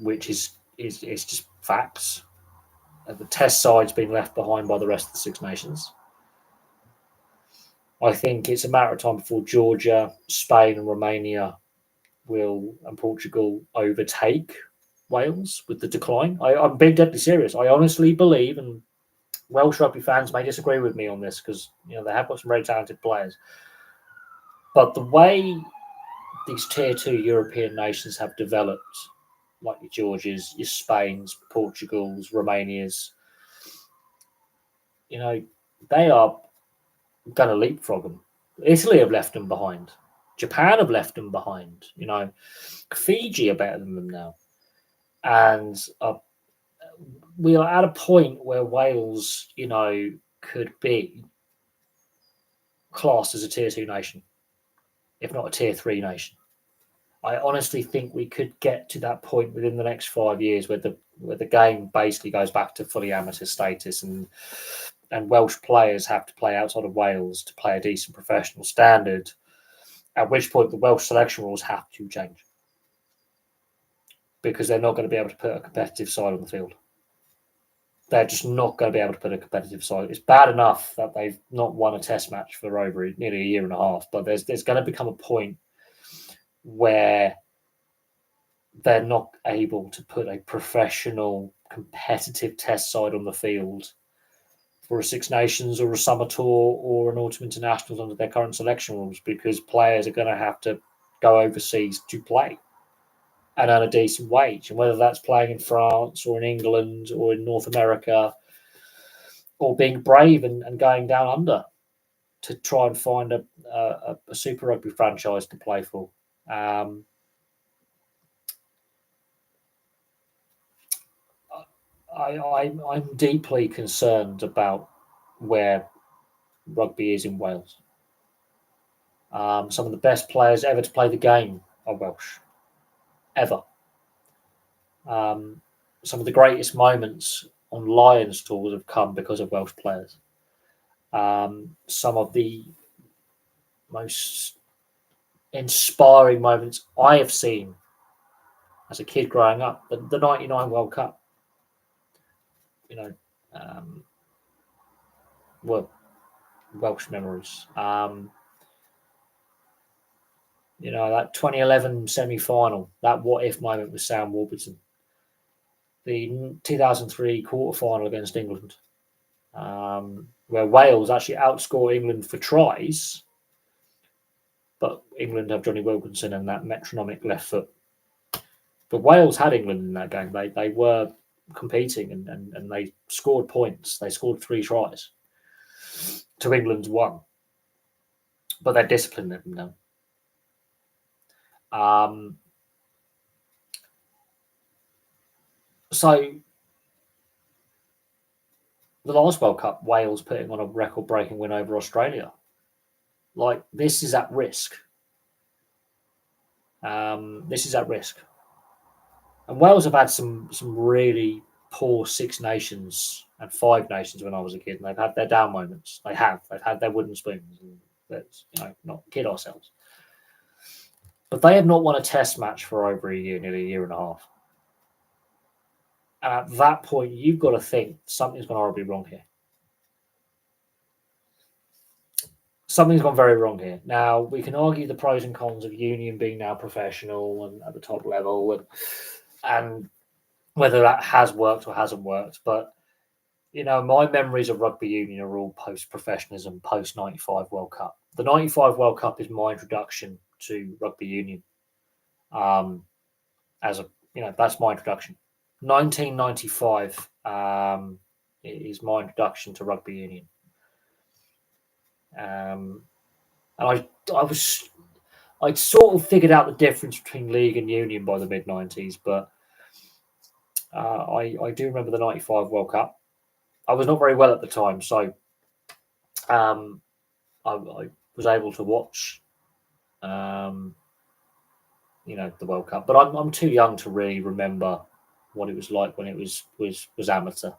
which is just facts. the Test side's been left behind by the rest of the Six Nations. I think it's a matter of time before Georgia, Spain, and Romania and Portugal overtake Wales with the decline. I'm being deadly serious. I honestly believe, and Welsh rugby fans may disagree with me on this because they have got some very talented players, but the way these tier 2 European nations have developed, like your Georgias, your Spains, Portugals, Romanias, they are going to leapfrog them. Italy have left them behind. Japan have left them behind. Fiji are better than them now. And we are at a point where Wales, could be classed as a tier 2 nation, if not a tier 3 nation. I honestly think we could get to that point within the next 5 years where the game basically goes back to fully amateur status and Welsh players have to play outside of Wales to play a decent professional standard, at which point the Welsh selection rules have to change because they're not going to be able to put a competitive side on the field. They're just not going to be able to put a competitive side. It's bad enough that they've not won a test match for over nearly a year and a half, but there's going to become a point where they're not able to put a professional competitive test side on the field for a Six Nations or a Summer Tour or an Autumn Internationals under their current selection rules, because players are going to have to go overseas to play and earn a decent wage. And whether that's playing in France or in England or in North America or being brave and going down under to try and find a Super Rugby franchise to play for. I'm deeply concerned about where rugby is in Wales. Some of the best players ever to play the game are Welsh, ever. Some of the greatest moments on Lions tours have come because of Welsh players. Some of the most inspiring moments I have seen as a kid growing up, the 99 World Cup, were Welsh memories. That 2011 semi-final, that what-if moment with Sam Warburton. The 2003 quarter-final against England, where Wales actually outscore England for tries, but England have Johnny Wilkinson and that metronomic left foot. But Wales had England in that game. They were competing and they scored points. They scored 3 tries to England's 1. But their discipline let them down. So the last World Cup, Wales putting on a record-breaking win over Australia. This is at risk. This is at risk. And Wales have had some really poor Six Nations and Five Nations when I was a kid, and they've had their down moments. They've had their wooden spoons. And let's not kid ourselves. But they have not won a test match for over a year, nearly a year and a half. And at that point, you've got to think something's gone horribly wrong here. Something's gone very wrong here. Now, we can argue the pros and cons of union being now professional and at the top level and whether that has worked or hasn't worked. But, my memories of rugby union are all post-professionalism, post-95 World Cup. The 95 World Cup is my introduction to rugby union. That's my introduction. 1995 is my introduction to rugby union. And I'd sort of figured out the difference between league and union by the mid-90s, but I do remember the 95 World Cup. I was not very well at the time, so I was able to watch the World Cup, but I'm too young to really remember what it was like when it was amateur.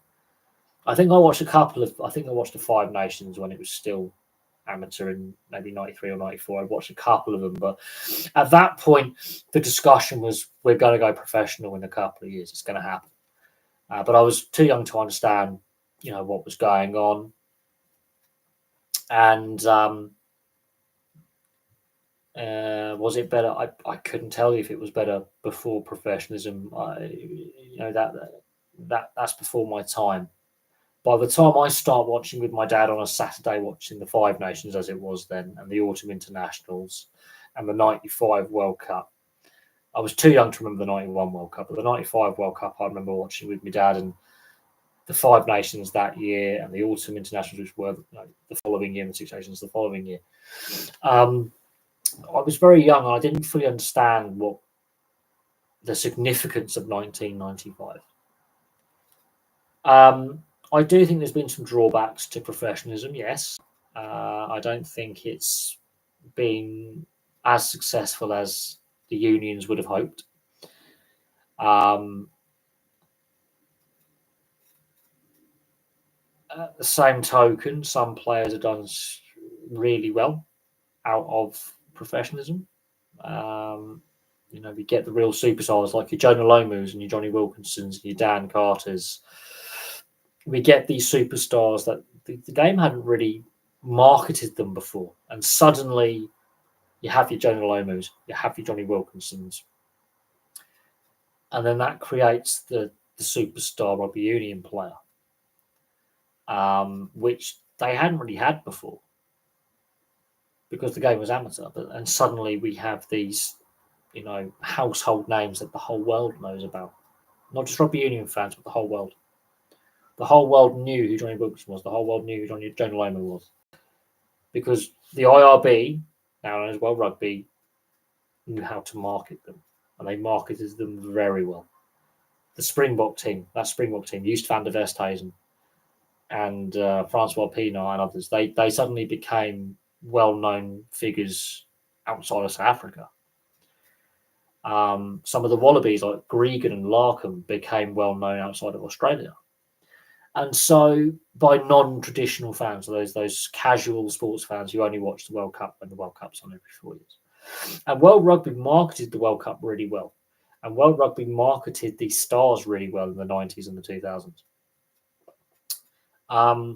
I think I watched the Five Nations when it was still amateur in maybe 93 or 94. I watched a couple of them, but at that point the discussion was, we're going to go professional in a couple of years. It's going to happen. But I was too young to understand, what was going on. And was it better? I couldn't tell you if it was better before professionalism. That's before my time. By the time I start watching with my dad on a Saturday, watching the Five Nations as it was then, and the Autumn Internationals, and the '95 World Cup, I was too young to remember the '91 World Cup, but the '95 World Cup I remember watching with my dad, and the Five Nations that year, and the Autumn Internationals, which were the following year, and the Six Nations the following year. I was very young, and I didn't fully understand what the significance of 1995. I do think there's been some drawbacks to professionalism, yes. I don't think it's been as successful as the unions would have hoped. At the same token, some players have done really well out of professionalism. We get the real superstars like your Jonah Lomus and your Johnny Wilkinsons and your Dan Carters. We get these superstars that the game hadn't really marketed them before, and suddenly you have your Jonah Lomus, you have your Johnny Wilkinsons, and then that creates the superstar rugby union player, which they hadn't really had before because the game was amateur. And suddenly we have these, household names that the whole world knows about, not just rugby union fans, but the whole world. The whole world knew who Johnny Wilkinson was. The whole world knew who Jonah Lomu was. Because the IRB, now known as World Rugby, knew how to market them. And they marketed them very well. The Springbok team, Joost van der Westhuizen and Francois Pienaar and others, they suddenly became well-known figures outside of South Africa. Some of the Wallabies, like Gregan and Larkham, became well-known outside of Australia. And so by non-traditional fans, those casual sports fans who only watch the World Cup when the World Cup's on every 4 years. And World Rugby marketed the World Cup really well. And World Rugby marketed these stars really well in the 90s and the 2000s. I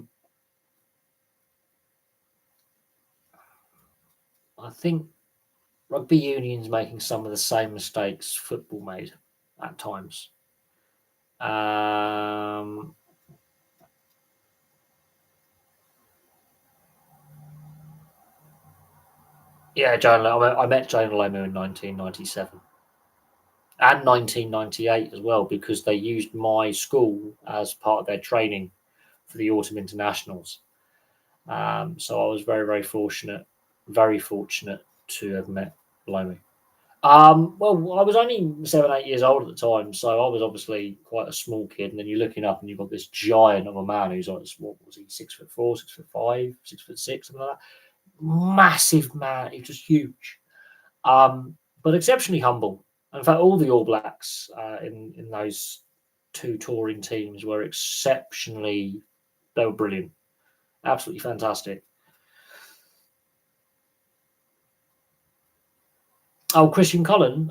think rugby union's making some of the same mistakes football made at times. Yeah, I met Jonah Lomu in 1997 and 1998 as well, because they used my school as part of their training for the Autumn Internationals. So I was very, very fortunate to have met Lomu. Well, I was only 7, 8 years old at the time, so I was obviously quite a small kid. And then you're looking up, and you've got this giant of a man who's like, what was he, 6'4", 6'5", 6'6", something like that. Massive man, he's just huge, but exceptionally humble. In fact, all the All Blacks in those two touring teams were exceptionally. They were brilliant, absolutely fantastic. Oh, Christian Cullen,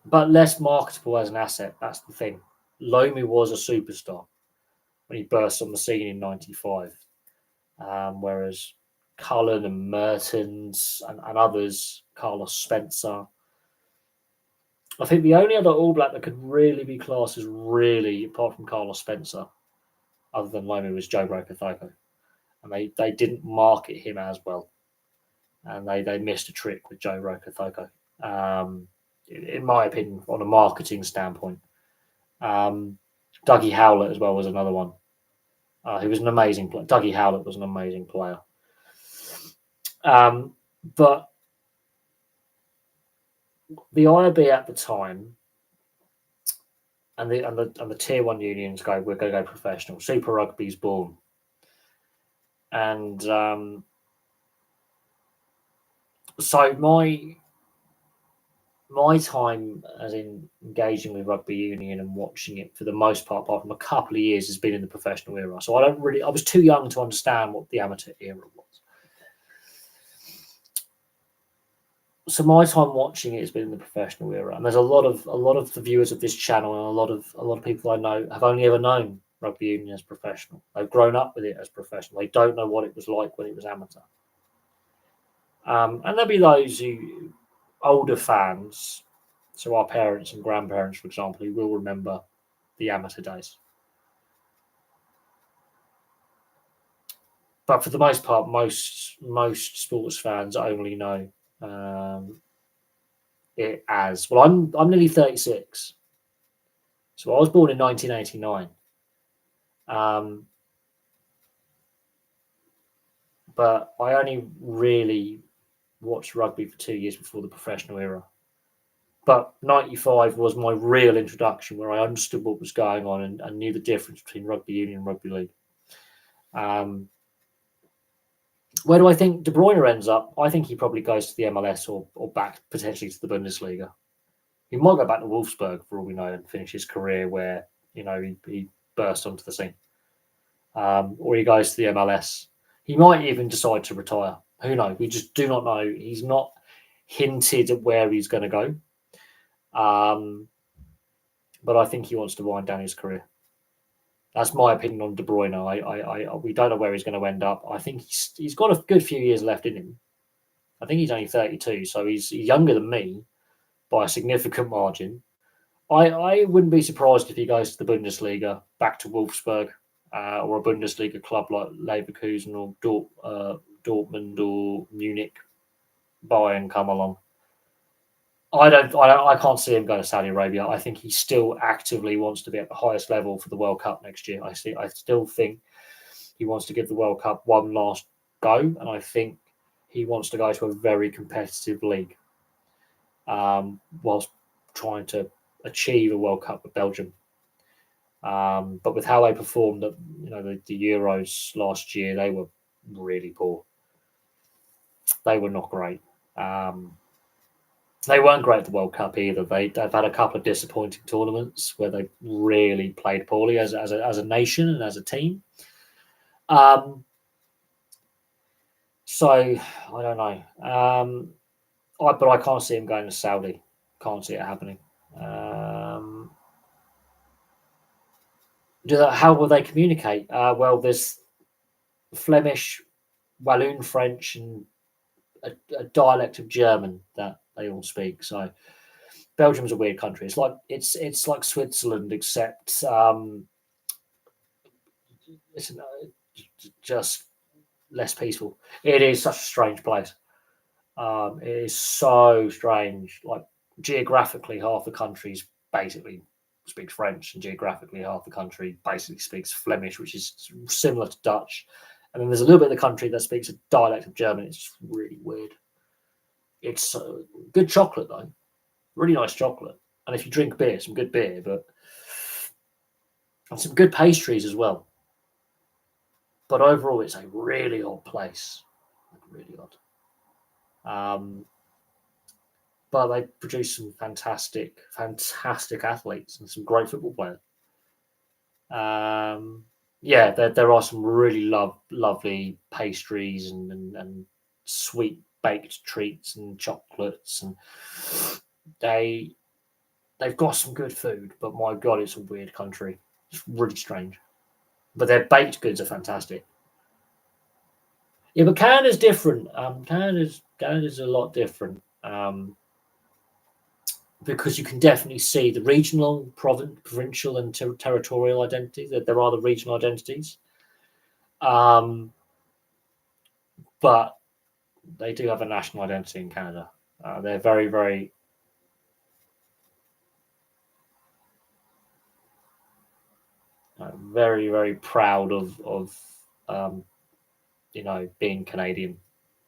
but less marketable as an asset. That's the thing. Lomu was a superstar when he burst on the scene in '95, whereas Cullen and Mertens and others, Carlos Spencer. I think the only other All Black that could really be classed as really, apart from Carlos Spencer, other than Lomu, was Joe Rokothoko. And they didn't market him as well. And they missed a trick with Joe Rokothoko, in my opinion, on a marketing standpoint. Dougie Howlett as well was another one. He was an amazing player. Dougie Howlett was an amazing player. But the IRB at the time and the tier 1 unions go, we're going to go professional. Super Rugby's born. And so my time as in engaging with rugby union and watching it for the most part, apart from a couple of years, has been in the professional era. So I was too young to understand what the amateur era was. So my time watching it has been in the professional era, and there's a lot of the viewers of this channel and a lot of people I know have only ever known rugby union as professional. They've grown up with it as professional. They don't know what it was like when it was amateur. And there'll be those who older fans, so our parents and grandparents, for example, who will remember the amateur days. But for the most part, most sports fans only know it as well. I'm nearly 36, so I was born in 1989. But I only really watched rugby for 2 years before the professional era. But 95 was my real introduction, where I understood what was going on and knew the difference between rugby union and rugby league. Where do I think De Bruyne ends up? I think he probably goes to the MLS or back potentially to the Bundesliga. He might go back to Wolfsburg for all we know and finish his career where he burst onto the scene, or he goes to the MLS. He might even decide to retire. Who knows? We just do not know. He's not hinted at where he's going to go, but I think he wants to wind down his career. That's my opinion on De Bruyne. We don't know where he's going to end up. I think he's got a good few years left in him. I think he's only 32, so he's younger than me by a significant margin. I wouldn't be surprised if he goes to the Bundesliga, back to Wolfsburg, or a Bundesliga club like Leverkusen or Dortmund or Munich, Bayern come along. I can't see him going to Saudi Arabia. I think he still actively wants to be at the highest level for the World Cup next year. I still think he wants to give the World Cup one last go, and I think he wants to go to a very competitive league, whilst trying to achieve a World Cup with Belgium. But with how they performed at the Euros last year, they were really poor. They were not great. They weren't great at the World Cup either. They've had a couple of disappointing tournaments where they really played poorly as a nation and as a team. So I don't know. But I can't see him going to Saudi. Can't see it happening. How will they communicate? Well, there's Flemish, Walloon French, and a dialect of German that they all speak. So Belgium's a weird country. It's like Switzerland, except it's just less peaceful. It is such a strange place. It is so strange. Like geographically, half the country's basically speaks French, and geographically, half the country basically speaks Flemish, which is similar to Dutch. And then there's a little bit of the country that speaks a dialect of German. It's just really weird. It's good chocolate though, really nice chocolate. And if you drink beer, some good beer, and some good pastries as well. But overall, it's a really odd place, really odd. But they produce some fantastic athletes and some great football players. Yeah, there are some really lovely pastries and sweet baked treats and chocolates, and they've got some good food. But my God, it's a weird country. It's really strange. But their baked goods are fantastic. Yeah, but Canada's different. Canada's a lot different. Because you can definitely see the regional, provincial, and territorial identities. That there are the regional identities, but they do have a national identity in Canada. They're very, very very, very proud of being Canadian,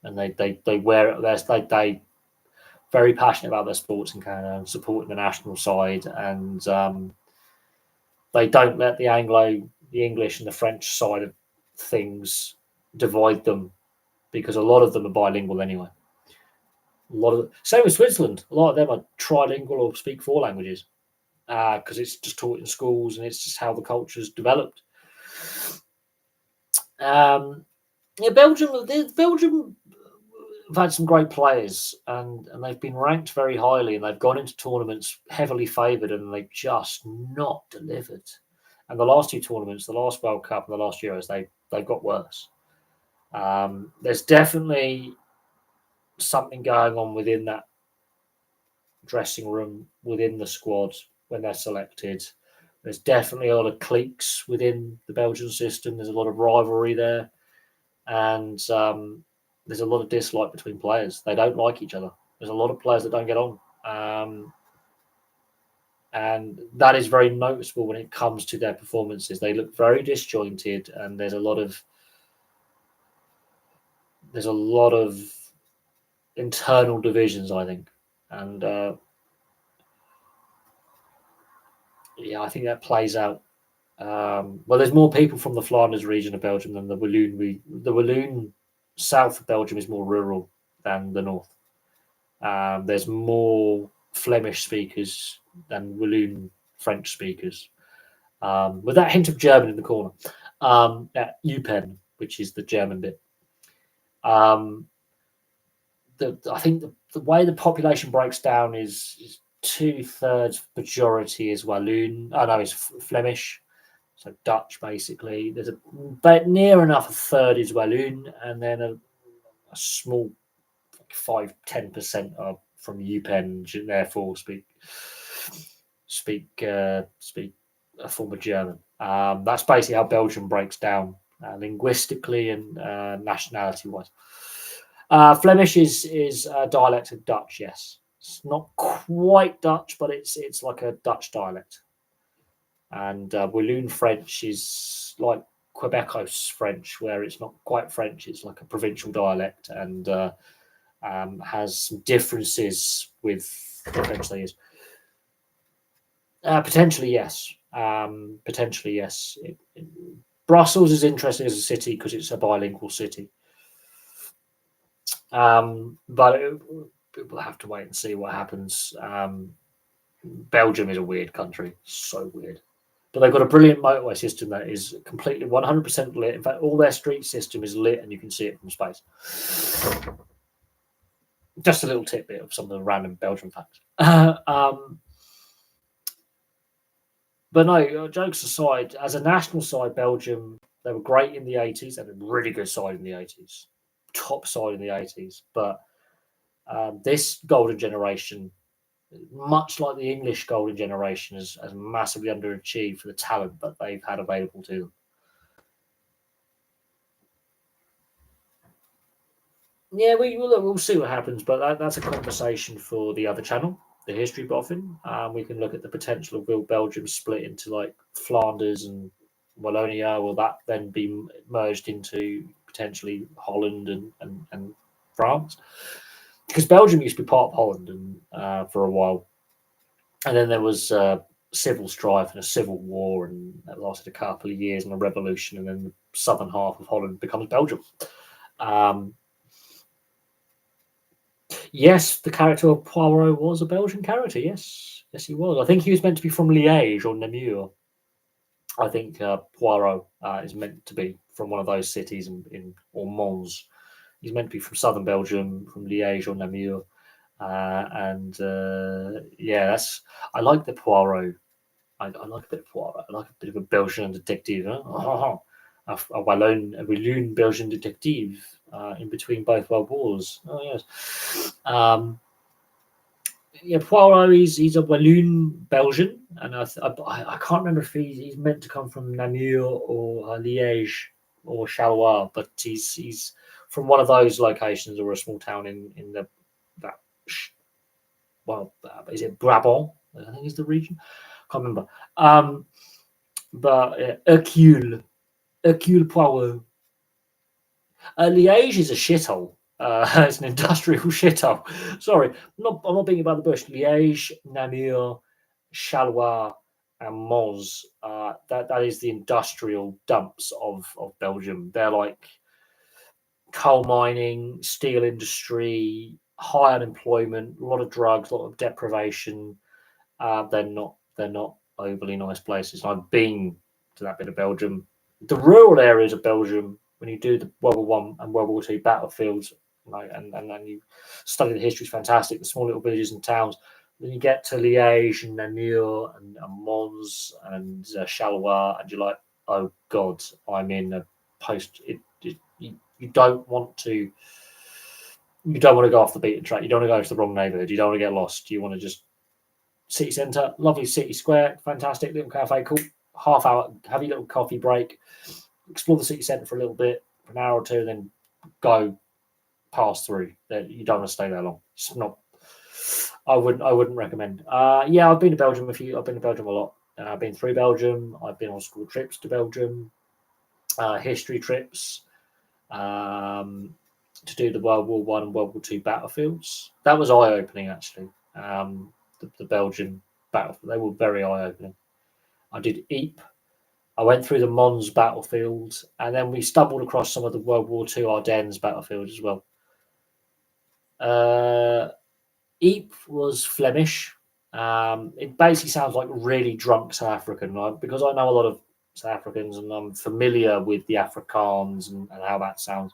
and they wear it. They very passionate about their sports in Canada and supporting the national side, and they don't let the English, and the French side of things divide them, because a lot of them are bilingual anyway. Same with Switzerland. A lot of them are trilingual or speak 4 languages, because it's just taught in schools, and it's just how the culture's developed. Yeah, Belgium have had some great players, and they've been ranked very highly, and they've gone into tournaments heavily favoured, and they've just not delivered. And the last two tournaments, the last World Cup and the last Euros, they've got worse. There's definitely something going on within that dressing room, within the squad when they're selected. There's definitely a lot of cliques within the Belgian system. There's a lot of rivalry there, and there's a lot of dislike between players. They don't like each other. There's a lot of players that don't get on, and that is very noticeable when it comes to their performances. They look very disjointed, and there's a lot of internal divisions, I think, and I think that plays out. Well, there's more people from the Flanders region of Belgium than the Walloon. The Walloon south of Belgium is more rural than the north. There's more Flemish speakers than Walloon French speakers, with that hint of German in the corner. At UPenn, which is the German bit. I think the way the population breaks down is 2/3 majority is Walloon. Oh no, it's Flemish. So Dutch, basically. There's but near enough a third is Walloon, and then a small 5-10% are from UPenn, and therefore speak a form of German. That's basically how Belgium breaks down linguistically and nationality-wise. Flemish is a dialect of Dutch. Yes, it's not quite Dutch, but it's like a Dutch dialect. And Walloon French is like Quebecos French, where it's not quite French; it's like a provincial dialect, and has some differences with the French they use. Potentially, yes. Potentially, yes. Brussels is interesting as a city because it's a bilingual city. But we'll have to wait and see what happens. Belgium is a weird country, so weird. But they've got a brilliant motorway system that is completely 100% lit. In fact, all their street system is lit, and you can see it from space. Just a little tidbit of some of the random Belgian facts. But no, jokes aside, as a national side, Belgium, they were great in the 80s. They had a really good side in the 80s. Top side in the 80s. But this golden generation, much like the English golden generation, has massively underachieved for the talent that they've had available to them. Yeah, we'll see what happens, but that's a conversation for the other channel, the History Boffin. We can look at the potential of will Belgium split into like Flanders and Wallonia. Will that then be merged into potentially Holland and France? Because Belgium used to be part of Holland and for a while, and then there was civil strife and a civil war, and that lasted a couple of years and a revolution, and then the southern half of Holland becomes Belgium. Yes, the character of Poirot was a Belgian character. Yes, he was. I think he was meant to be from Liège or Namur. I think Poirot is meant to be from one of those cities or Mons. He's meant to be from southern Belgium, from Liège or Namur. I like the Poirot. I like a bit of Poirot. I like a bit of a Belgian detective. Huh? A Walloon Belgian detective in between both world wars. Oh yes. Poirot he's a Walloon Belgian, and I can't remember if he's meant to come from Namur or Liège or Charleroi, but he's from one of those locations or a small town in is it Brabant? I think is the region. Can't remember. But Hercule Poirot. Liège is a shithole. It's an industrial shithole. Sorry, I'm not being about the bush. Liège, Namur, Charleroi, and Mons. That is the industrial dumps of Belgium. They're like coal mining, steel industry, high unemployment, a lot of drugs, a lot of deprivation. They're not overly nice places. I've been to that bit of Belgium. The rural areas of Belgium, when you do the World War I and World War II battlefields, and then you study the history. It's fantastic. The small little villages and towns. Then you get to Liège and Namur and Mons and Charleroi, and you're like, oh God, I'm in a post. You don't want to. You don't want to go off the beaten track. You don't want to go to the wrong neighbourhood. You don't want to get lost. You want to just city centre, lovely city square, fantastic little cafe, cool. Half hour, have your little coffee break, explore the city centre for a little bit, for an hour or two, and then go pass through. You don't want to stay there long. It's not. I wouldn't recommend. Yeah, I've been to Belgium I've been to Belgium a lot. I've been through Belgium. I've been on school trips to Belgium, history trips, to do the World War One and World War Two battlefields. That was eye opening, actually. The Belgian battlefield, they were very eye opening. I did Ypres. I went through the Mons battlefield, and then we stumbled across some of the World War Two Ardennes battlefields as well. Ypres was Flemish. It basically sounds like really drunk South African, right? Because I know a lot of South Africans and I'm familiar with the Afrikaans and how that sounds.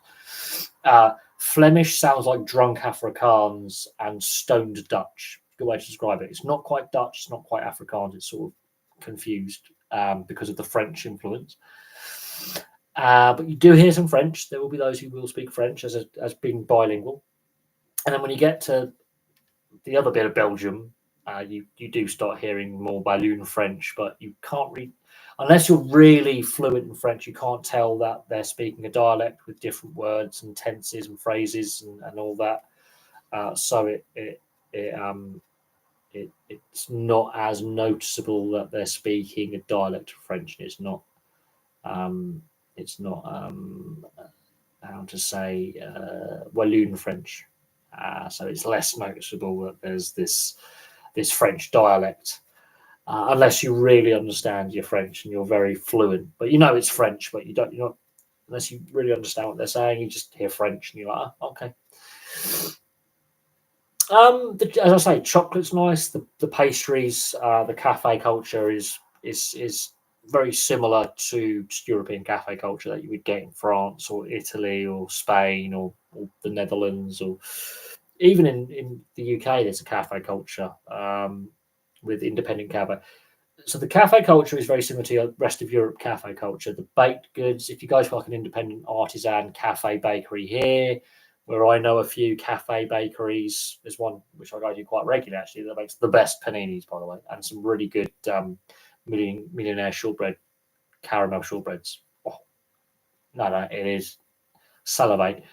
Flemish sounds like drunk Afrikaans and stoned Dutch. Good way to describe it. It's not quite Dutch, it's not quite Afrikaans, it's sort of confused because of the French influence. But you do hear some French. There will be those who will speak French as being bilingual. And then when you get to the other bit of Belgium, you do start hearing more Walloon French, but you can't read unless you're really fluent in French. You can't tell that they're speaking a dialect with different words and tenses and phrases and all that. So it's not as noticeable that they're speaking a dialect of French. It's not. How to say Walloon French. So it's less noticeable that there's this French dialect, unless you really understand your French and you're very fluent. But you know it's French, but you're not unless you really understand what they're saying. You just hear French and you're like, oh, okay. As I say, chocolate's nice. The pastries, the cafe culture is very similar to European cafe culture that you would get in France or Italy or Spain or the Netherlands, or even in the UK. There's a cafe culture with independent cafe. So the cafe culture is very similar to the rest of Europe cafe culture. The baked goods, if you go to like an independent artisan cafe bakery here, where I know a few cafe bakeries, there's one which I go to quite regularly actually that makes the best paninis, by the way, and some really good millionaire shortbread, caramel shortbreads. Oh, no, it is salivate.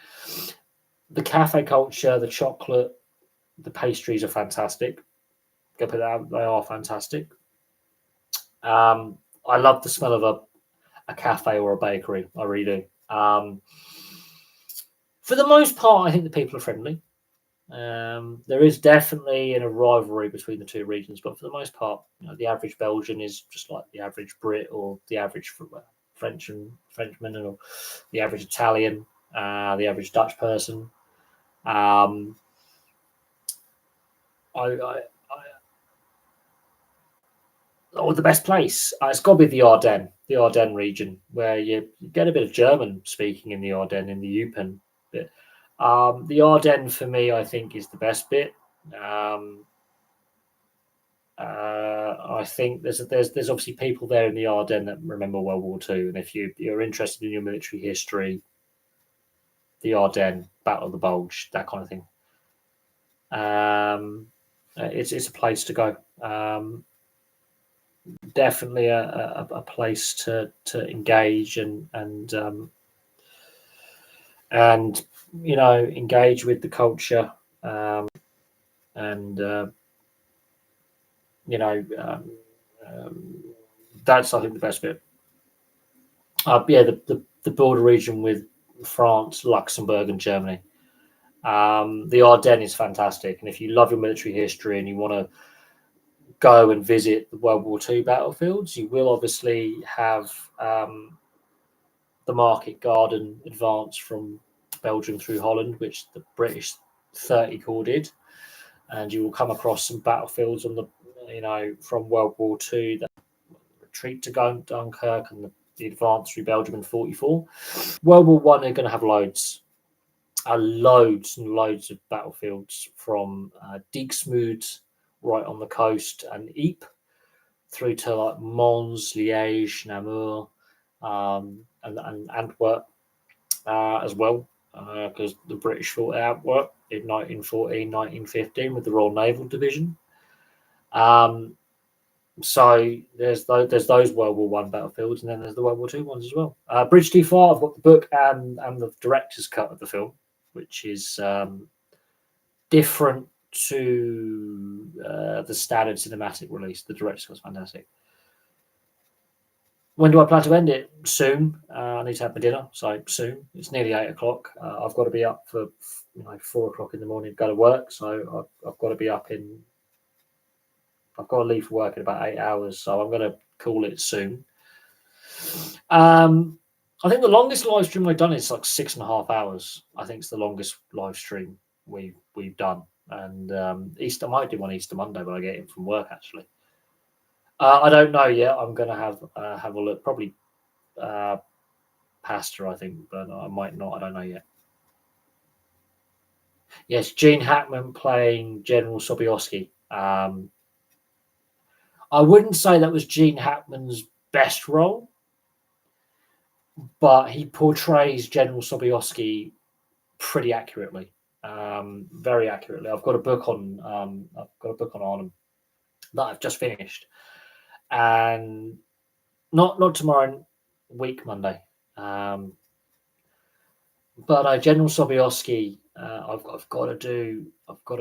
The cafe culture, the chocolate, the pastries are fantastic. Go put that out, they are fantastic. I love the smell of a cafe or a bakery. I really do. For the most part, I think the people are friendly. There is definitely a rivalry between the two regions, but for the most part, the average Belgian is just like the average Brit or the average Frenchman, or the average Italian, the average Dutch person. The best place, it's got to be the Ardennes region, where you get a bit of German speaking in the Ardennes, in the Eupen bit. The Ardennes for me, I think, is the best bit. I think there's obviously people there in the Ardennes that remember World War II, and if you're interested in your military history, the Ardennes, Battle of the Bulge, that kind of thing. It's a place to go. Definitely a place to engage and engage with the culture, that's, I think, the best bit. The border region with France, Luxembourg, and Germany. The Ardennes is fantastic, and if you love your military history and you want to go and visit the World War II battlefields, you will obviously have the Market Garden advance from Belgium through Holland, which the British 30 Corps did, and you will come across some battlefields on from World War II, that retreat to Dunkirk and the advance through Belgium in 44. World War One, they're going to have loads. loads and loads of battlefields from Dixmude right on the coast and Ypres through to like Mons, Liège, Namur, and Antwerp as well, because the British fought at Antwerp in 1914, 1915 with the Royal Naval Division. So there's those World War One battlefields, and then there's the World War Two ones as well. Bridge Too Far, I've got the book and the director's cut of the film, which is different to the standard cinematic release. The director's cut's fantastic. When do I plan to end it? Soon. I need to have my dinner, so soon. It's nearly 8 o'clock. I've got to be up for 4 o'clock in the morning to go to work, so I've got to be up in. I've got to leave for work in about 8 hours, so I'm going to call it soon. I think the longest live stream we've done is like 6.5 hours. I think it's the longest live stream we've done. And Easter, I might do one Easter Monday when I get in from work, actually. I don't know yet. I'm going to have a look. Probably pasta, I think, but I might not. I don't know yet. Yes, Gene Hackman playing General Sobieski. I wouldn't say that was Gene Hackman's best role, but he portrays General Sobieski pretty accurately, very accurately. I've got a book on Arnhem that I've just finished, and not tomorrow, week Monday. But General Sobieski, I've got to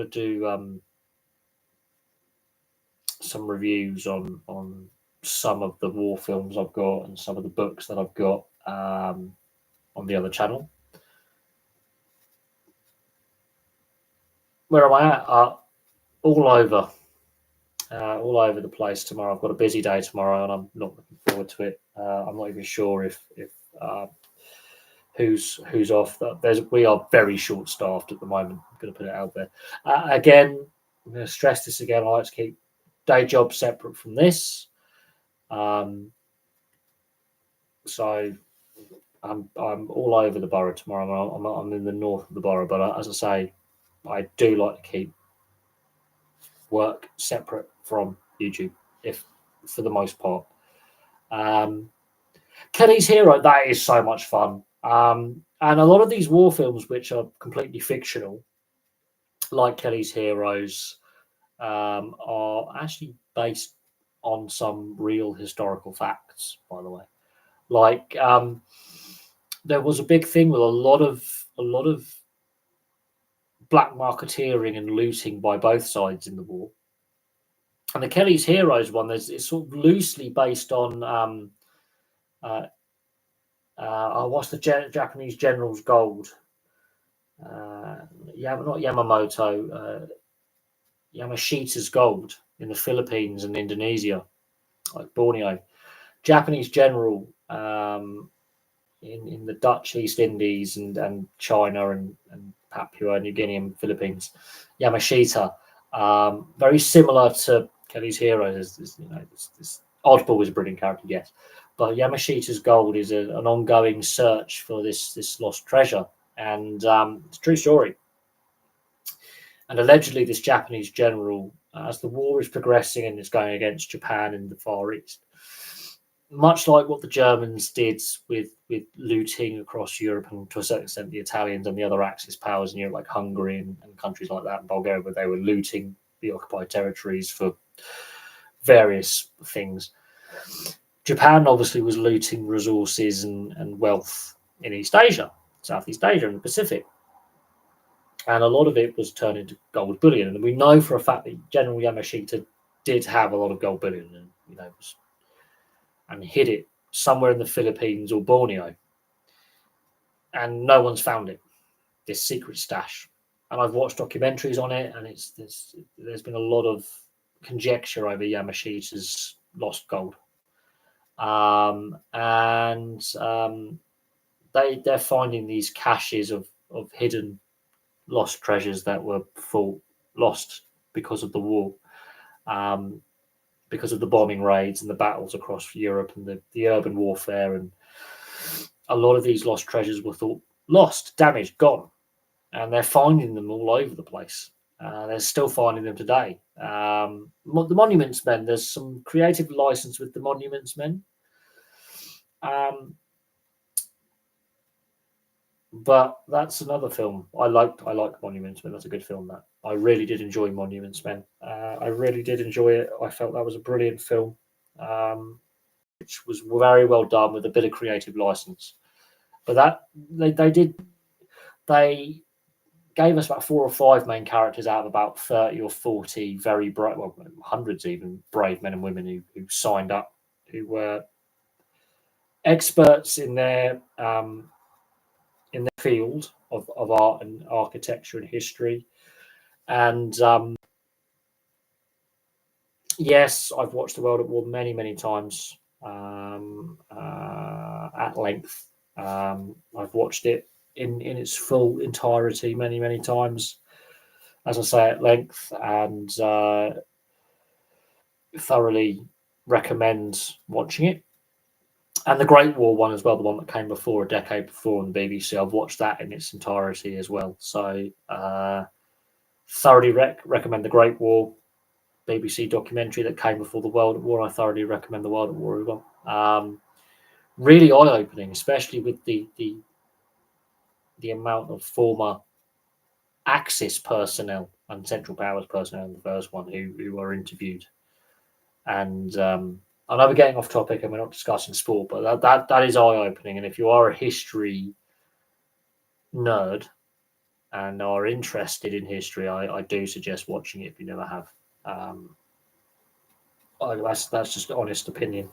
do some reviews on some of the war films I've got and some of the books that I've got on the other channel. Where am I at? All over the place tomorrow. I've got a busy day tomorrow, and I'm not looking forward to it. I'm not even sure if who's off. We are very short staffed at the moment. I'm going to put it out there. Again, I'm going to stress this again. I like to keep day job separate from this. So I'm all over the borough tomorrow. I'm in the north of the borough, but as I say, I do like to keep work separate from YouTube, if for the most part. Kelly's Hero, that is so much fun. And a lot of these war films, which are completely fictional, like Kelly's Heroes, are actually based on some real historical facts, by the way. Like there was a big thing with a lot of black marketeering and looting by both sides in the war. And the Kelly's Heroes one, it's sort of loosely based on what's the Japanese general's gold? Not Yamamoto, Yamashita's gold in the Philippines and Indonesia, like Borneo. Japanese general in the Dutch East Indies and China and Papua New Guinea and Philippines. Yamashita, very similar to Kelly's Heroes. This oddball is a brilliant character, yes, but Yamashita's gold is an ongoing search for this lost treasure, and it's a true story. And allegedly, this Japanese general, as the war is progressing and it's going against Japan in the Far East, much like what the Germans did with looting across Europe, and to a certain extent the Italians and the other Axis powers in Europe, like Hungary and countries like that, and Bulgaria, where they were looting the occupied territories for various things. Japan obviously was looting resources and wealth in East Asia, Southeast Asia, and the Pacific. And a lot of it was turned into gold bullion. And we know for a fact that General Yamashita did have a lot of gold bullion, and hid it somewhere in the Philippines or Borneo. And no one's found it, this secret stash. And I've watched documentaries on it, and there's been a lot of conjecture over Yamashita's lost gold. They're finding these caches of hidden lost treasures that were lost because of the war, because of the bombing raids and the battles across Europe and the urban warfare. And a lot of these lost treasures were thought lost, damaged, gone. and they're finding them all over the place. They're still finding them today. The Monuments Men, there's some creative license with the Monuments Men. But that's another film. I like Monuments Men. That's a good film. That I really did enjoy Monuments Men. I really did enjoy it. I felt that was a brilliant film, which was very well done with a bit of creative license. But that they gave us about 4 or 5 main characters out of about 30 or 40 very bright, well, hundreds even, brave men and women who signed up, who were experts in their field of art and architecture and history. And yes, I've watched The World at War many times at length. I've watched it in its full entirety many times, as I say, at length, and thoroughly recommend watching it. And the Great War one as well, the one that came before, a decade before on the BBC. I've watched that in its entirety as well. So thoroughly recommend the Great War BBC documentary that came before the World at War. I thoroughly recommend the World at War as well. Really eye-opening, especially with the amount of former Axis personnel and Central Powers personnel in the first one who were interviewed. And I know we're getting off topic and we're not discussing sport, but that is eye-opening. And if you are a history nerd and are interested in history, I do suggest watching it if you never have. That's just honest opinion.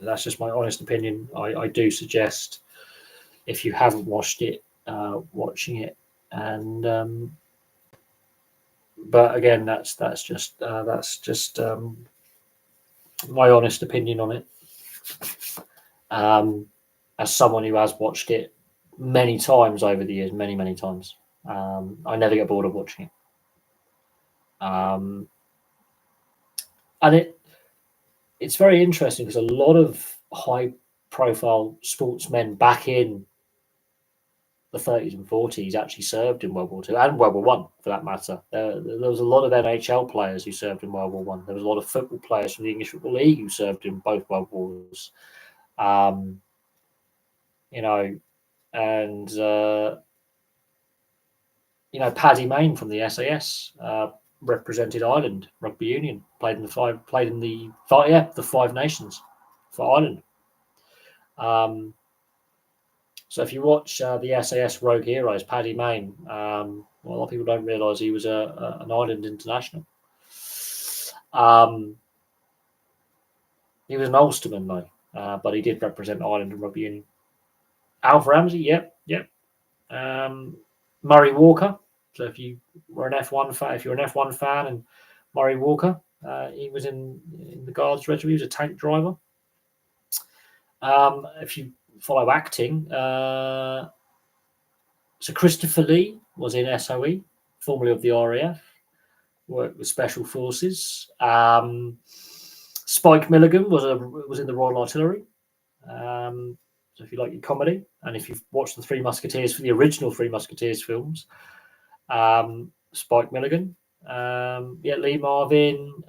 That's just my honest opinion. I do suggest, if you haven't watched it, watching it. And but again, that's just my honest opinion on it. As someone who has watched it many times over the years, many times, I never get bored of watching it. And it's very interesting because a lot of high-profile sportsmen back in the 30s and 40s actually served in World War II and World War One, for that matter. There was a lot of NHL players who served in World War One. There was a lot of football players from the English Football League who served in both World Wars. You know, and you know, Paddy Mayne from the SAS represented Ireland rugby union. Played in the Five Nations for Ireland. So if you watch the SAS Rogue Heroes, Paddy Mayne, well, a lot of people don't realise he was an Ireland international. He was an Ulsterman though, but he did represent Ireland in rugby union. Alf Ramsey, yep. Murray Walker. So if you were an F1 fan, if you're an F1 fan, and Murray Walker, he was in the Guards Regiment. He was a tank driver. If you follow acting, so Christopher Lee was in SOE, formerly of the RAF, worked with Special Forces. Spike Milligan was in the Royal Artillery. So if you like your comedy, and if you've watched the Three Musketeers, for the original Three Musketeers films, Spike Milligan, Lee Marvin,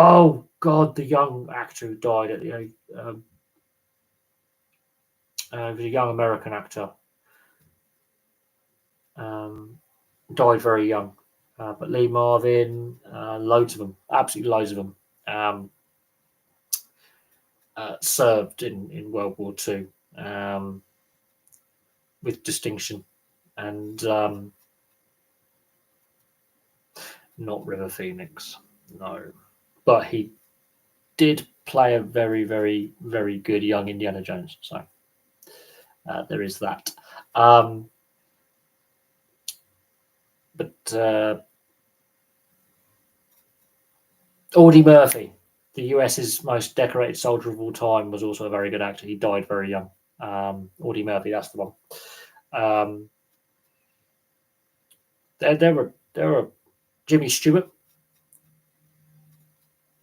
oh God, the young actor who died at the was a young American actor, died very young. But Lee Marvin, loads of them, absolutely loads of them, served in World War II with distinction, and not River Phoenix, no, but he did play a very good young Indiana Jones. So there is that. But Audie Murphy, the US's most decorated soldier of all time, was also a very good actor. He died very young. Audie Murphy, that's the one. There were Jimmy Stewart.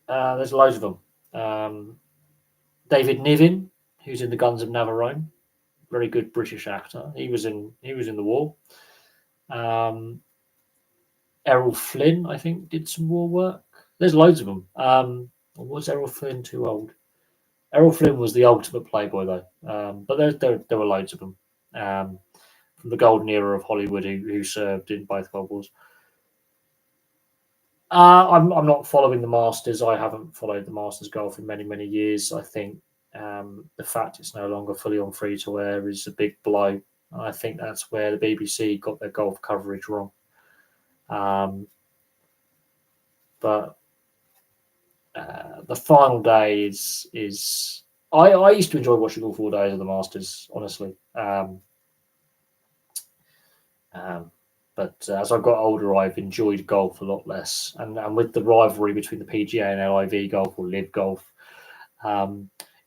There's loads of them. David Niven, who's in the Guns of Navarone. Very good British actor. He was in the war. Errol Flynn, I think, did some war work. There's loads of them. Or was Errol Flynn too old? Errol Flynn was the ultimate playboy, though. But there were loads of them from the golden era of Hollywood who served in both World Wars. I'm not following the Masters. I haven't followed the Masters golf in many years. I think the fact it's no longer fully on free to air is a big blow. I think that's where the BBC got their golf coverage wrong. But the final day is I used to enjoy watching all 4 days of the Masters, honestly. But as I've got older, I've enjoyed golf a lot less. And with the rivalry between the PGA and LIV golf or LIV golf,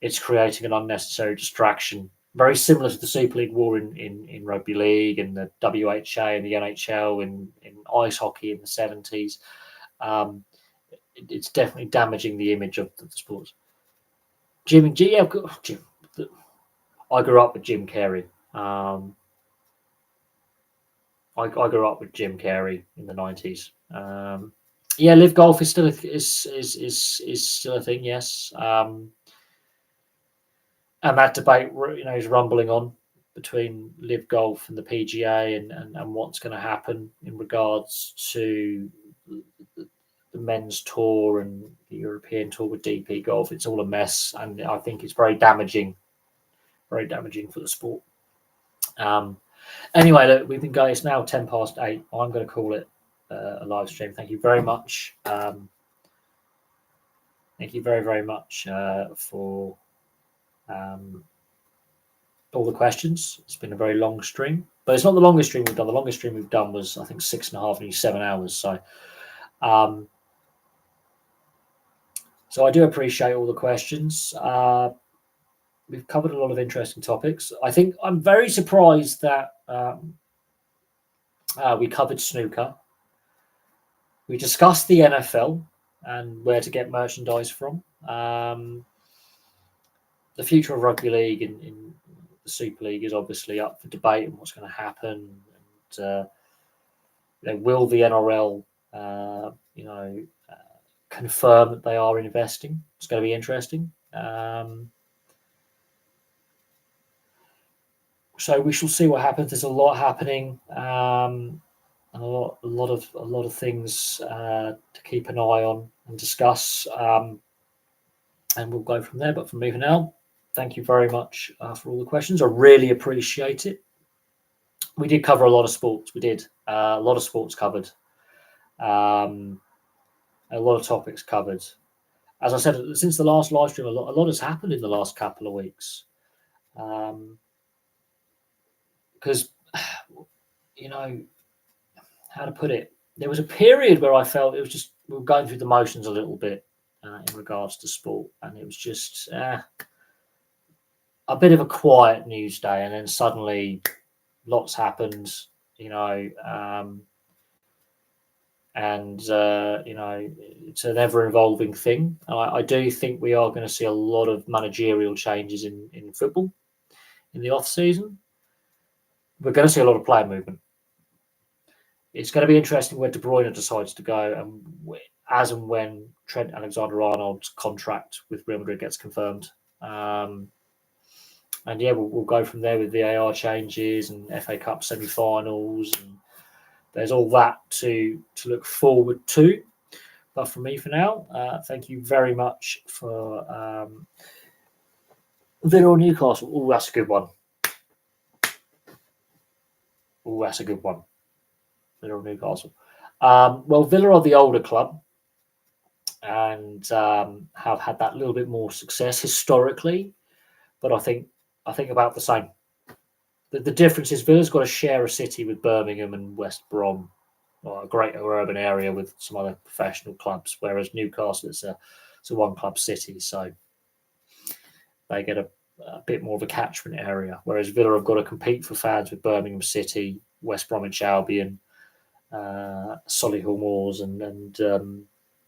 it's creating an unnecessary distraction. Very similar to the Super League war in rugby league and the WHA and the NHL in ice hockey in the 70s. It's definitely damaging the image of the sports. Jim. I grew up with Jim Carrey. I grew up with Jim Carrey in the 90s. LIV golf is still still a thing. Yes, and that debate, is rumbling on between LIV golf and the PGA and what's going to happen in regards to the men's tour and the European tour with DP golf. It's all a mess, and I think it's very damaging for the sport. Anyway, look, we've been going. It's now 8:10. I'm going to call it a live stream. Thank you very much. Thank you very much for all the questions. It's been a very long stream, but it's not the longest stream we've done. The longest stream we've done was, I think, 6.5, nearly 7 hours. So I do appreciate all the questions. We've covered a lot of interesting topics. I think I'm very surprised that we covered snooker. We discussed the NFL and where to get merchandise from. The future of rugby league in the Super League is obviously up for debate and what's going to happen. And will the NRL, confirm that they are investing? It's going to be interesting. So we shall see what happens. There's a lot happening, and a lot of things to keep an eye on and discuss, and we'll go from there. But from me for now, thank you very much for all the questions. I really appreciate it. We did cover a lot of sports. We did a lot of sports covered, a lot of topics covered. As I said, since the last live stream, a lot has happened in the last couple of weeks. Because, how to put it, there was a period where I felt it was just, we were going through the motions a little bit in regards to sport, and it was just a bit of a quiet news day, and then suddenly lots happened, it's an ever-evolving thing. I do think we are going to see a lot of managerial changes in football in the off-season. We're going to see a lot of player movement. It's going to be interesting where De Bruyne decides to go, and as and when Trent Alexander-Arnold's contract with Real Madrid gets confirmed. We'll go from there with VAR changes and FA Cup semi-finals, and there's all that to look forward to. But from me for now, thank you very much for Villa or Newcastle. Oh, that's a good one. Oh, that's a good one. Villa or Newcastle. Villa are the older club and have had that little bit more success historically, but I think about the same. The difference is Villa's got to share a city with Birmingham and West Brom, or a greater urban area with some other professional clubs, whereas Newcastle it's a one club city, so they get a bit more of a catchment area, whereas Villa have got to compete for fans with Birmingham City, West Bromwich Albion, Solihull Moors, and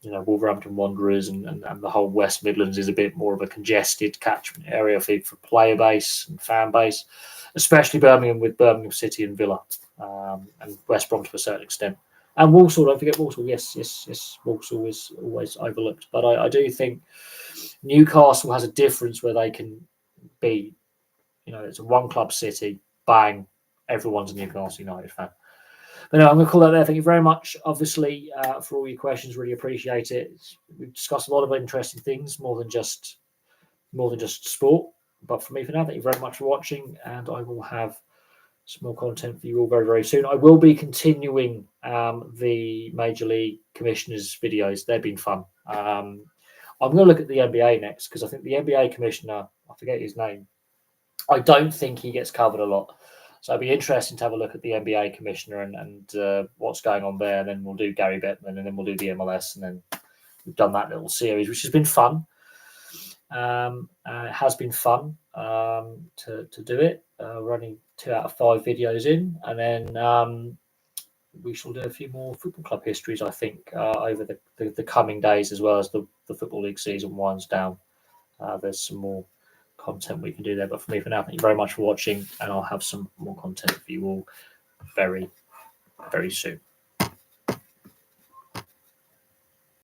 Wolverhampton Wanderers and the whole West Midlands is a bit more of a congested catchment area for player base and fan base, especially Birmingham with Birmingham City and Villa, and West Brom to a certain extent. And Walsall, don't forget Walsall. Yes. Walsall is always overlooked. But I do think Newcastle has a difference where they can be, it's a one club city, bang, everyone's a Newcastle United fan. But no, I'm going to call that there. Thank you very much, obviously, for all your questions. Really appreciate it. We've discussed a lot of interesting things, more than just sport. But for me, for now, thank you very much for watching, and I will have some more content for you all very, very soon. I will be continuing the Major League Commissioners videos. They've been fun. I'm going to look at the NBA next, because I think the NBA Commissioner, I forget his name, I don't think he gets covered a lot. So it'd be interesting to have a look at the NBA Commissioner and what's going on there. And then we'll do Gary Bettman, and then we'll do the MLS, and then we've done that little series, which has been fun. It has been fun to do it. We're only 2 out of 5 videos in, and then we shall do a few more football club histories, I think, over the coming days, as well as the Football League season winds down. There's some more content we can do there. But for me, for now, thank you very much for watching, and I'll have some more content for you all very, very soon.